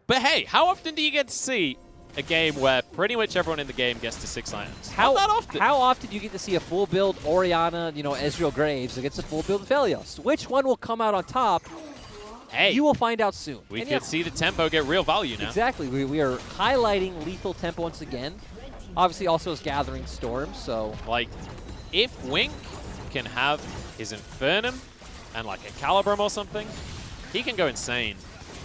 But hey, how often do you get to see a game where pretty much everyone in the game gets to 6 items? Not that often. How often do you get to see a full build Orianna, Ezreal Graves against a full build Felios? Which one will come out on top? Hey, you will find out soon. We could see the tempo get real value now. Exactly. We are highlighting lethal tempo once again. Obviously, also as Gathering Storm, so... Like, if Wink can have his Infernum and, like, a Calibrum or something, he can go insane.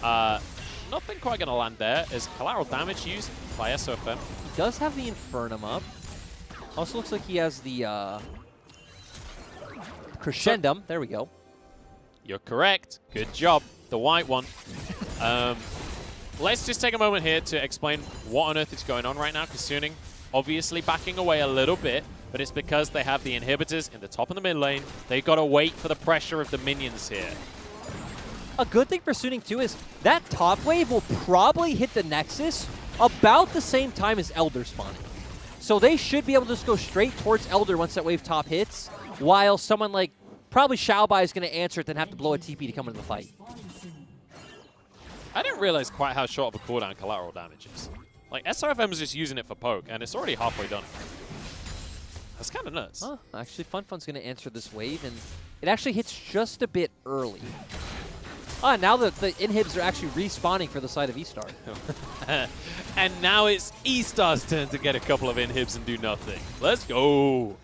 Nothing quite going to land there. Is collateral damage used by SOFM? He does have the Infernum up. Also looks like he has the Crescendum. There we go. You're correct. Good job. The white one. Let's just take a moment here to explain what on earth is going on right now, because Suning obviously backing away a little bit, but it's because they have the inhibitors in the top and the mid lane. They've got to wait for the pressure of the minions here. A good thing for Suning, too, is that top wave will probably hit the Nexus about the same time as Elder spawning. So they should be able to just go straight towards Elder once that wave top hits, while someone like probably Xiaobai is going to answer it, then have to blow a TP to come into the fight. I didn't realize quite how short of a cooldown collateral damage is. Like, SRFM is just using it for poke, and it's already halfway done. That's kind of nuts. Huh. Actually, FunFun's going to answer this wave, and it actually hits just a bit early. Now the inhibs are actually respawning for the side of E-Star. And now it's E-Star's turn to get a couple of inhibs and do nothing. Let's go.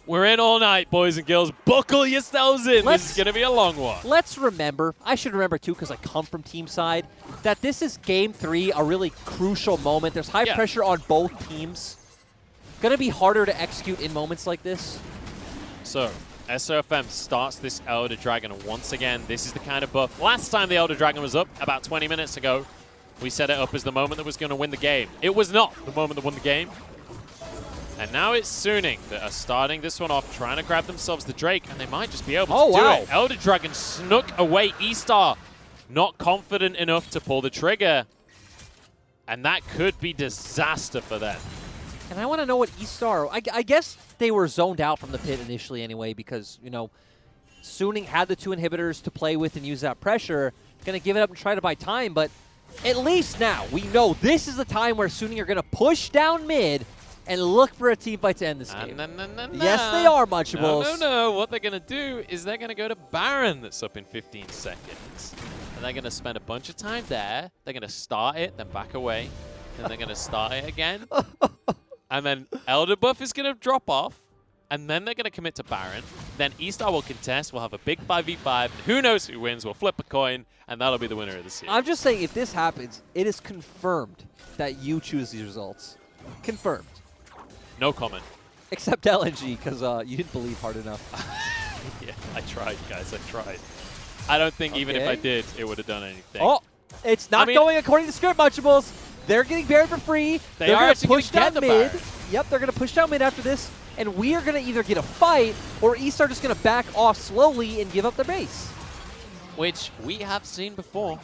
We're in all night, boys and girls. Buckle yourselves in. This is going to be a long one. Let's remember, I should remember too because I come from team side, that this is game 3, a really crucial moment. There's high pressure on both teams. Going to be harder to execute in moments like this. So, SOFM starts this Elder Dragon once again. This is the kind of buff. Last time the Elder Dragon was up, about 20 minutes ago, we set it up as the moment that was going to win the game. It was not the moment that won the game. And now it's Suning that are starting this one off, trying to grab themselves the Drake, and they might just be able to do it. Elder Dragon snuck away E-Star, not confident enough to pull the trigger. And that could be disaster for them. And I want to know what E-Star... I guess they were zoned out from the pit initially anyway because, Suning had the 2 inhibitors to play with and use that pressure. Going to give it up and try to buy time, but at least now we know this is the time where Suning are going to push down mid and look for a team fight to end this game. Yes, they are, Munchables. No. What they're going to do is they're going to go to Baron that's up in 15 seconds. And they're going to spend a bunch of time there. They're going to start it, then back away. Then they're going to start it again. And then Elder buff is going to drop off. And then they're going to commit to Baron. Then E-Star will contest. We'll have a big 5v5. And who knows who wins? We'll flip a coin. And that'll be the winner of the series. I'm just saying, if this happens, it is confirmed that you choose these results. Confirmed. No comment. Except LNG, because you didn't believe hard enough. Yeah, I tried, guys. I tried. I don't think even if I did, it would have done anything. Oh, it's not going according to script, Munchables. They're getting buried for free. They're going to push gonna down get the mid. Baron. Yep, they're going to push down mid after this. And we are going to either get a fight or E-Star just going to back off slowly and give up their base. Which we have seen before.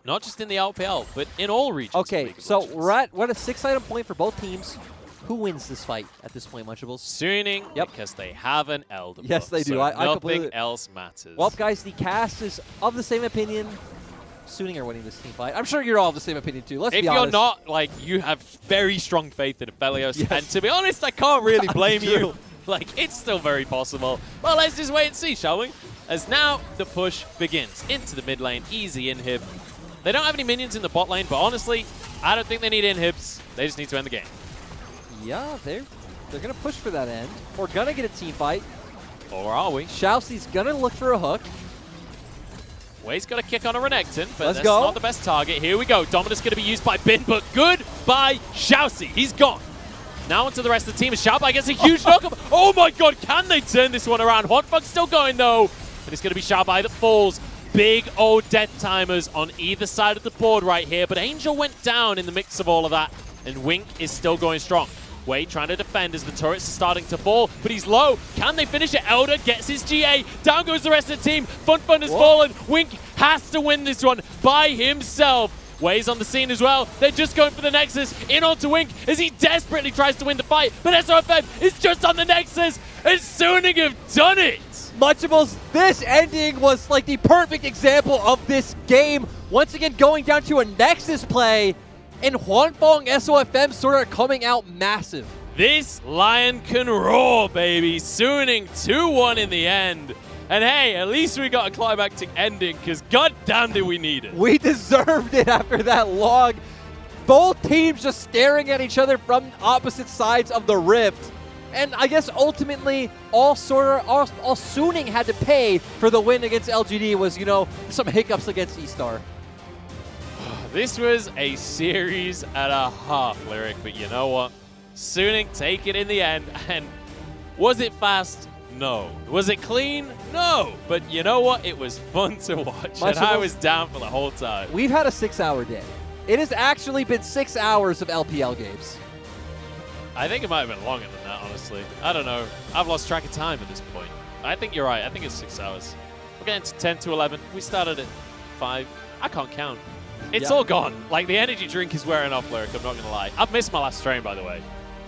Not just in the LPL, but in all regions. Okay, so we're at a 6-item point for both teams. Who wins this fight at this point, Munchables? Suning, because they have an Elder buff. Yes, they do. So I nothing completely else matters. Well, guys, the cast is of the same opinion. Suning are winning this team fight. I'm sure you're all of the same opinion, too. Let's be honest. If you're not, like, you have very strong faith in Aphelios. Yes. And to be honest, I can't really blame you. Like, it's still very possible. Well, let's just wait and see, shall we? As now the push begins into the mid lane. Easy inhib. They don't have any minions in the bot lane, but honestly, I don't think they need inhibs. They just need to end the game. Yeah, they're going to push for that end. We're going to get a team fight. Or are we? Shoutzy's going to look for a hook. Way's got a kick on a Renekton, but Let's that's go. not the best target. Here we go. Dominus going to be used by Bin, but good by Shoutzy. He's gone. Now onto the rest of the team. Shoutby gets a huge knockup. Oh my god, can they turn this one around? Hotfuck's still going though. But it's going to be Shoutby that falls. Big old death timers on either side of the board right here. But Angel went down in the mix of all of that. And Wink is still going strong. Way trying to defend as the turrets are starting to fall, but he's low. Can they finish it? Elder gets his GA. Down goes the rest of the team. Fun has fallen. Wink has to win this one by himself. Way's on the scene as well. They're just going for the Nexus. In onto Wink as he desperately tries to win the fight, but SOFM is just on the Nexus, and Suning have done it. Munchables, this ending was like the perfect example of this game. Once again, going down to a Nexus play. And Hwanfeng SOFM sort of coming out massive. This lion can roar, baby. Suning 2-1 in the end. And hey, at least we got a climactic ending, because goddamn did we need it. We deserved it after that long. Both teams just staring at each other from opposite sides of the rift. And I guess ultimately, all Suning had to pay for the win against LGD was, you know, some hiccups against E-Star. This was a series and a half, Lyric, but you know what? Suning take it in the end, and was it fast? No. Was it clean? No. But you know what? It was fun to watch, and I was down for the whole time. We've had a 6-hour day. It has actually been 6 hours of LPL games. I think it might have been longer than that, honestly. I don't know. I've lost track of time at this point. I think you're right. I think it's 6 hours. We're getting to 10 to 11. We started at 5. I can't count. It's all gone. Like, the energy drink is wearing off, Lyric. I'm not going to lie. I've missed my last train, by the way.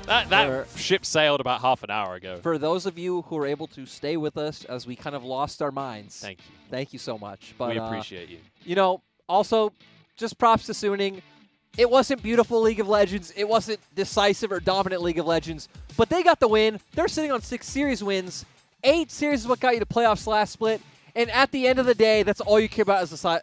That ship sailed about half an hour ago. For those of you who were able to stay with us as we kind of lost our minds. Thank you. Thank you so much. But, we appreciate you. You know, also, just props to Suning. It wasn't beautiful League of Legends. It wasn't decisive or dominant League of Legends. But they got the win. They're sitting on 6 series wins. 8 series is what got you to playoffs last split. And at the end of the day, that's all you care about is the side.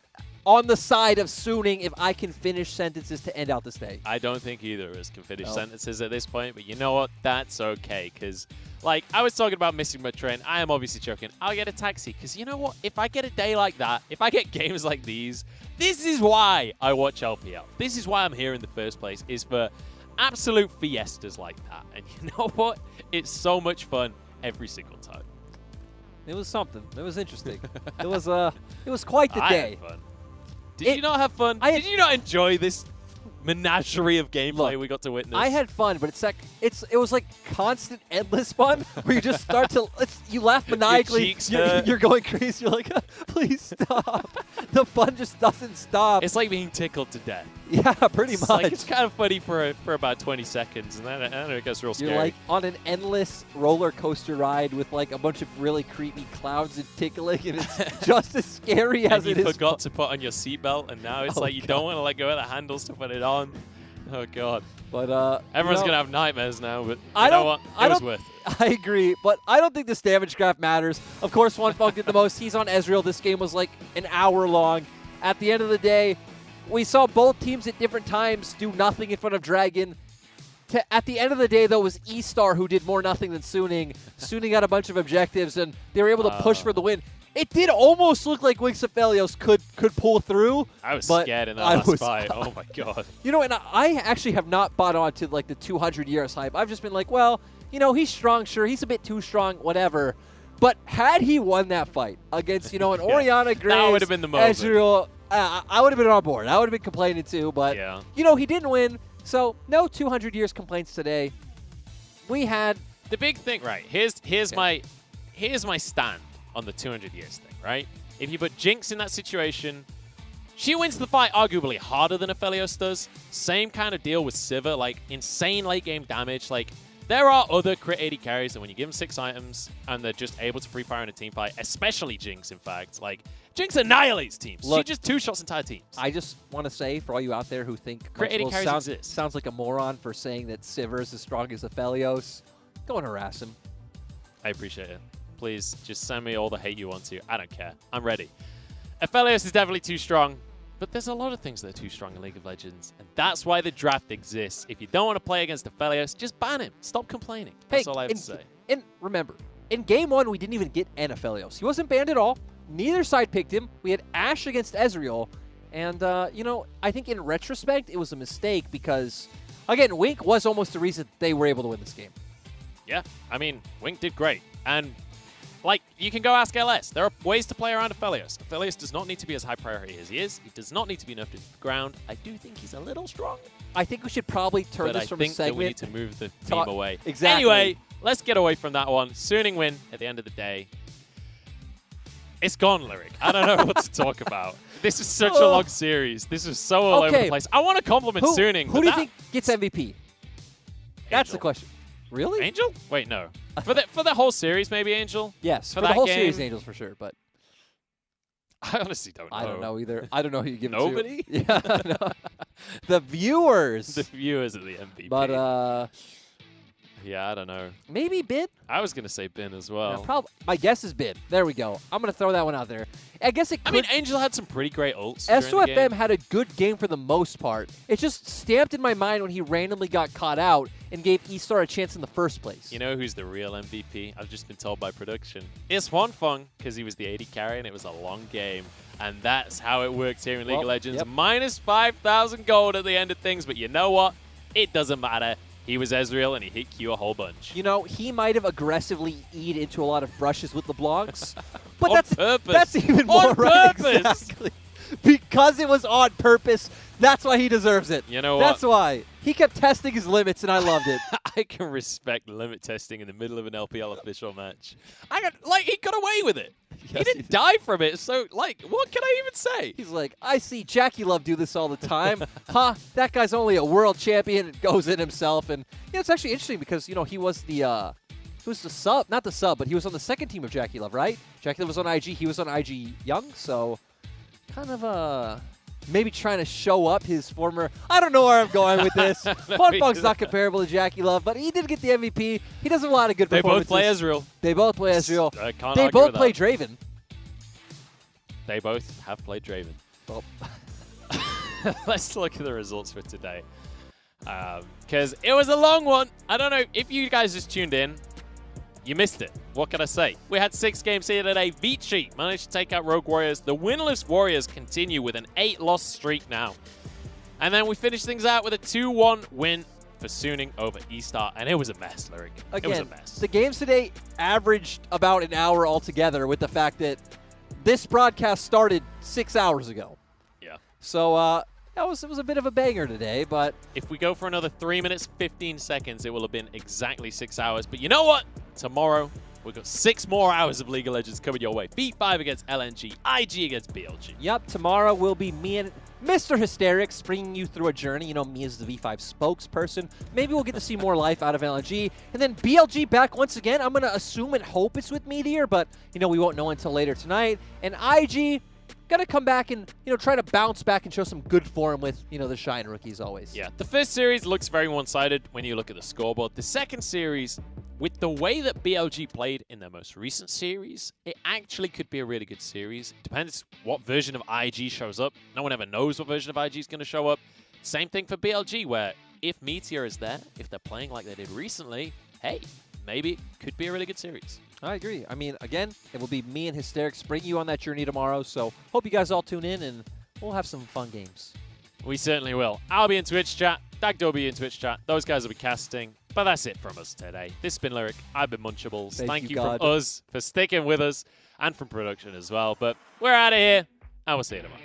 On the side of Suning, if I can finish sentences to end out this day. I don't think either of us can finish sentences at this point, but you know what? That's okay, because, like, I was talking about missing my train. I am obviously joking. I'll get a taxi, because you know what? If I get a day like that, if I get games like these, this is why I watch LPL. This is why I'm here in the first place, is for absolute fiestas like that. And you know what? It's so much fun every single time. It was something. It was interesting. It was quite the day. I had fun. Did you not have fun? Did you not enjoy this menagerie of gameplay we got to witness? I had fun, but it was like constant, endless fun where you just start to you laugh maniacally. You're going crazy. You're like, please stop. The fun just doesn't stop. It's like being tickled to death. Yeah, pretty much. Like, it's kind of funny for about 20 seconds, and then it gets real scary. You're like on an endless roller coaster ride with like a bunch of really creepy clouds and tickling, and it's just as scary as it is. You forgot to put on your seatbelt, and now it's like you don't want to let go of the handles to put it on. Oh god! But everyone's gonna have nightmares now. But you know what? It was worth it. I agree, but I don't think this damage graph matters. Of course, Hwanfeng did the most. He's on Ezreal. This game was like an hour long. At the end of the day, we saw both teams at different times do nothing in front of Dragon. At the end of the day, though, it was E-Star who did more nothing than Suning. Suning got a bunch of objectives, and they were able to push for the win. It did almost look like Wings Aphelios could pull through. I was scared in that last fight. Oh my god. You know, and I actually have not bought on to like the 200 years hype. I've just been like, well, you know, he's strong, sure. He's a bit too strong, whatever. But had he won that fight against, you know, an Orianna Graves, that would have been the moment. Ezreal, I would have been on board. I would have been complaining too, but, you know, he didn't win. So no 200 years complaints today. We had... The big thing, right, here's my stand on the 200 years thing, right? If you put Jinx in that situation, she wins the fight arguably harder than Aphelios does. Same kind of deal with Sivir, like insane late game damage. Like there are other crit 80 carries that when you give them 6 items and they're just able to free fire in a team fight, especially Jinx, in fact, like Jinx annihilates teams. Look, she just two-shots entire teams. I just want to say for all you out there who think crit 80 carries sounds like a moron for saying that Sivir is as strong as Aphelios, go and harass him. I appreciate it. Please, just send me all the hate you want to. I don't care. I'm ready. Aphelios is definitely too strong, but there's a lot of things that are too strong in League of Legends, and that's why the draft exists. If you don't want to play against Aphelios, just ban him. Stop complaining. That's all I have to say. And remember, in Game 1, we didn't even get an Aphelios. He wasn't banned at all. Neither side picked him. We had Ashe against Ezreal, and, you know, I think in retrospect, it was a mistake because, again, Wink was almost the reason they were able to win this game. Yeah, I mean, Wink did great, and... Like, you can go ask LS. There are ways to play around Aphelios. Aphelios does not need to be as high priority as he is. He does not need to be nerfed into the ground. I do think he's a little strong. I think we should probably turn this from a segment. But I think that we need to move the team away. Exactly. Anyway, let's get away from that one. Suning win at the end of the day. It's gone, Lyric. I don't know what to talk about. This is such a long series. This is so all over the place. I want to compliment Suning. Who do you think gets MVP? That's the question. Really? Angel? Wait, no. For the whole series, maybe Angel? Yes, for the whole series, Angels for sure, but... I honestly don't know. I don't know either. I don't know who you give Nobody? it to. Nobody? Yeah, no. The viewers. The viewers are the MVP. But, yeah, I don't know. Maybe Bin? I was going to say Bin as well. Yeah, my guess is Bin. There we go. I'm going to throw that one out there. I guess it could... I mean, Angel had some pretty great ults SOFM had a good game for the most part. It just stamped in my mind when he randomly got caught out and gave eStar a chance in the first place. You know who's the real MVP? I've just been told by production. It's Huanfeng, because he was the 80 carry and it was a long game. And that's how it works here in League of Legends. Yep. Minus 5,000 gold at the end of things, but you know what? It doesn't matter. He was Ezreal, and he hit Q a whole bunch. You know, he might have aggressively eaten into a lot of brushes with LeBlancs. But on purpose. That's even more right. Exactly. Because it was on purpose, that's why he deserves it. You know what? That's why. He kept testing his limits, and I loved it. I can respect limit testing in the middle of an LPL official match. He got away with it. Yes, he didn't die from it, so, like, what can I even say? He's like, I see Jackie Love do this all the time. Huh, that guy's only a world champion and goes in himself. And, you know, it's actually interesting because, you know, he was the sub, not the sub, but he was on the second team of Jackie Love, right? Jackie Love was on IG, he was on IG Young, so kind of, maybe trying to show up his former... I don't know where I'm going with this. Huanfeng's not comparable to Jackie Love, but he did get the MVP. He does have a lot of good performances. They both play Ezreal. They both play Ezreal. They both play Draven. They both have played Draven. Well. Let's look at the results for today. Because it was a long one. I don't know if you guys just tuned in. You missed it. What can I say? We had 6 games here today. Vici managed to take out Rogue Warriors. The winless Warriors continue with an 8-loss streak now. And then we finished things out with a 2-1 win for Suning over eStar. And it was a mess, Lyric. Again, it was a mess. The games today averaged about an hour altogether with the fact that this broadcast started 6 hours ago. Yeah. So, it was a bit of a banger today, but... If we go for another 3 minutes, 15 seconds, it will have been exactly 6 hours. But you know what? Tomorrow, we've got 6 more hours of League of Legends coming your way. B5 against LNG, IG against BLG. Yep, tomorrow will be me and Mr. Hysterics bringing you through a journey. You know, me as the V5 spokesperson. Maybe we'll get to see more life out of LNG. And then BLG back once again. I'm going to assume and hope it's with Meteor, but, you know, we won't know until later tonight. And IG... got to come back and, you know, try to bounce back and show some good form with, you know, the Shine rookies always. Yeah, the first series looks very one-sided when you look at the scoreboard. The second series, with the way that BLG played in their most recent series, it actually could be a really good series. Depends what version of IG shows up. No one ever knows what version of IG is going to show up. Same thing for BLG, where if Meteor is there, if they're playing like they did recently, hey, maybe it could be a really good series. I agree. I mean, again, it will be me and Hysterics bringing you on that journey tomorrow, so hope you guys all tune in, and we'll have some fun games. We certainly will. I'll be in Twitch chat. Dagdo will be in Twitch chat. Those guys will be casting. But that's it from us today. This has been Lyric. I've been Munchables. Thank you God. from us for sticking with us and from production as well. But we're out of here, and we'll see you tomorrow.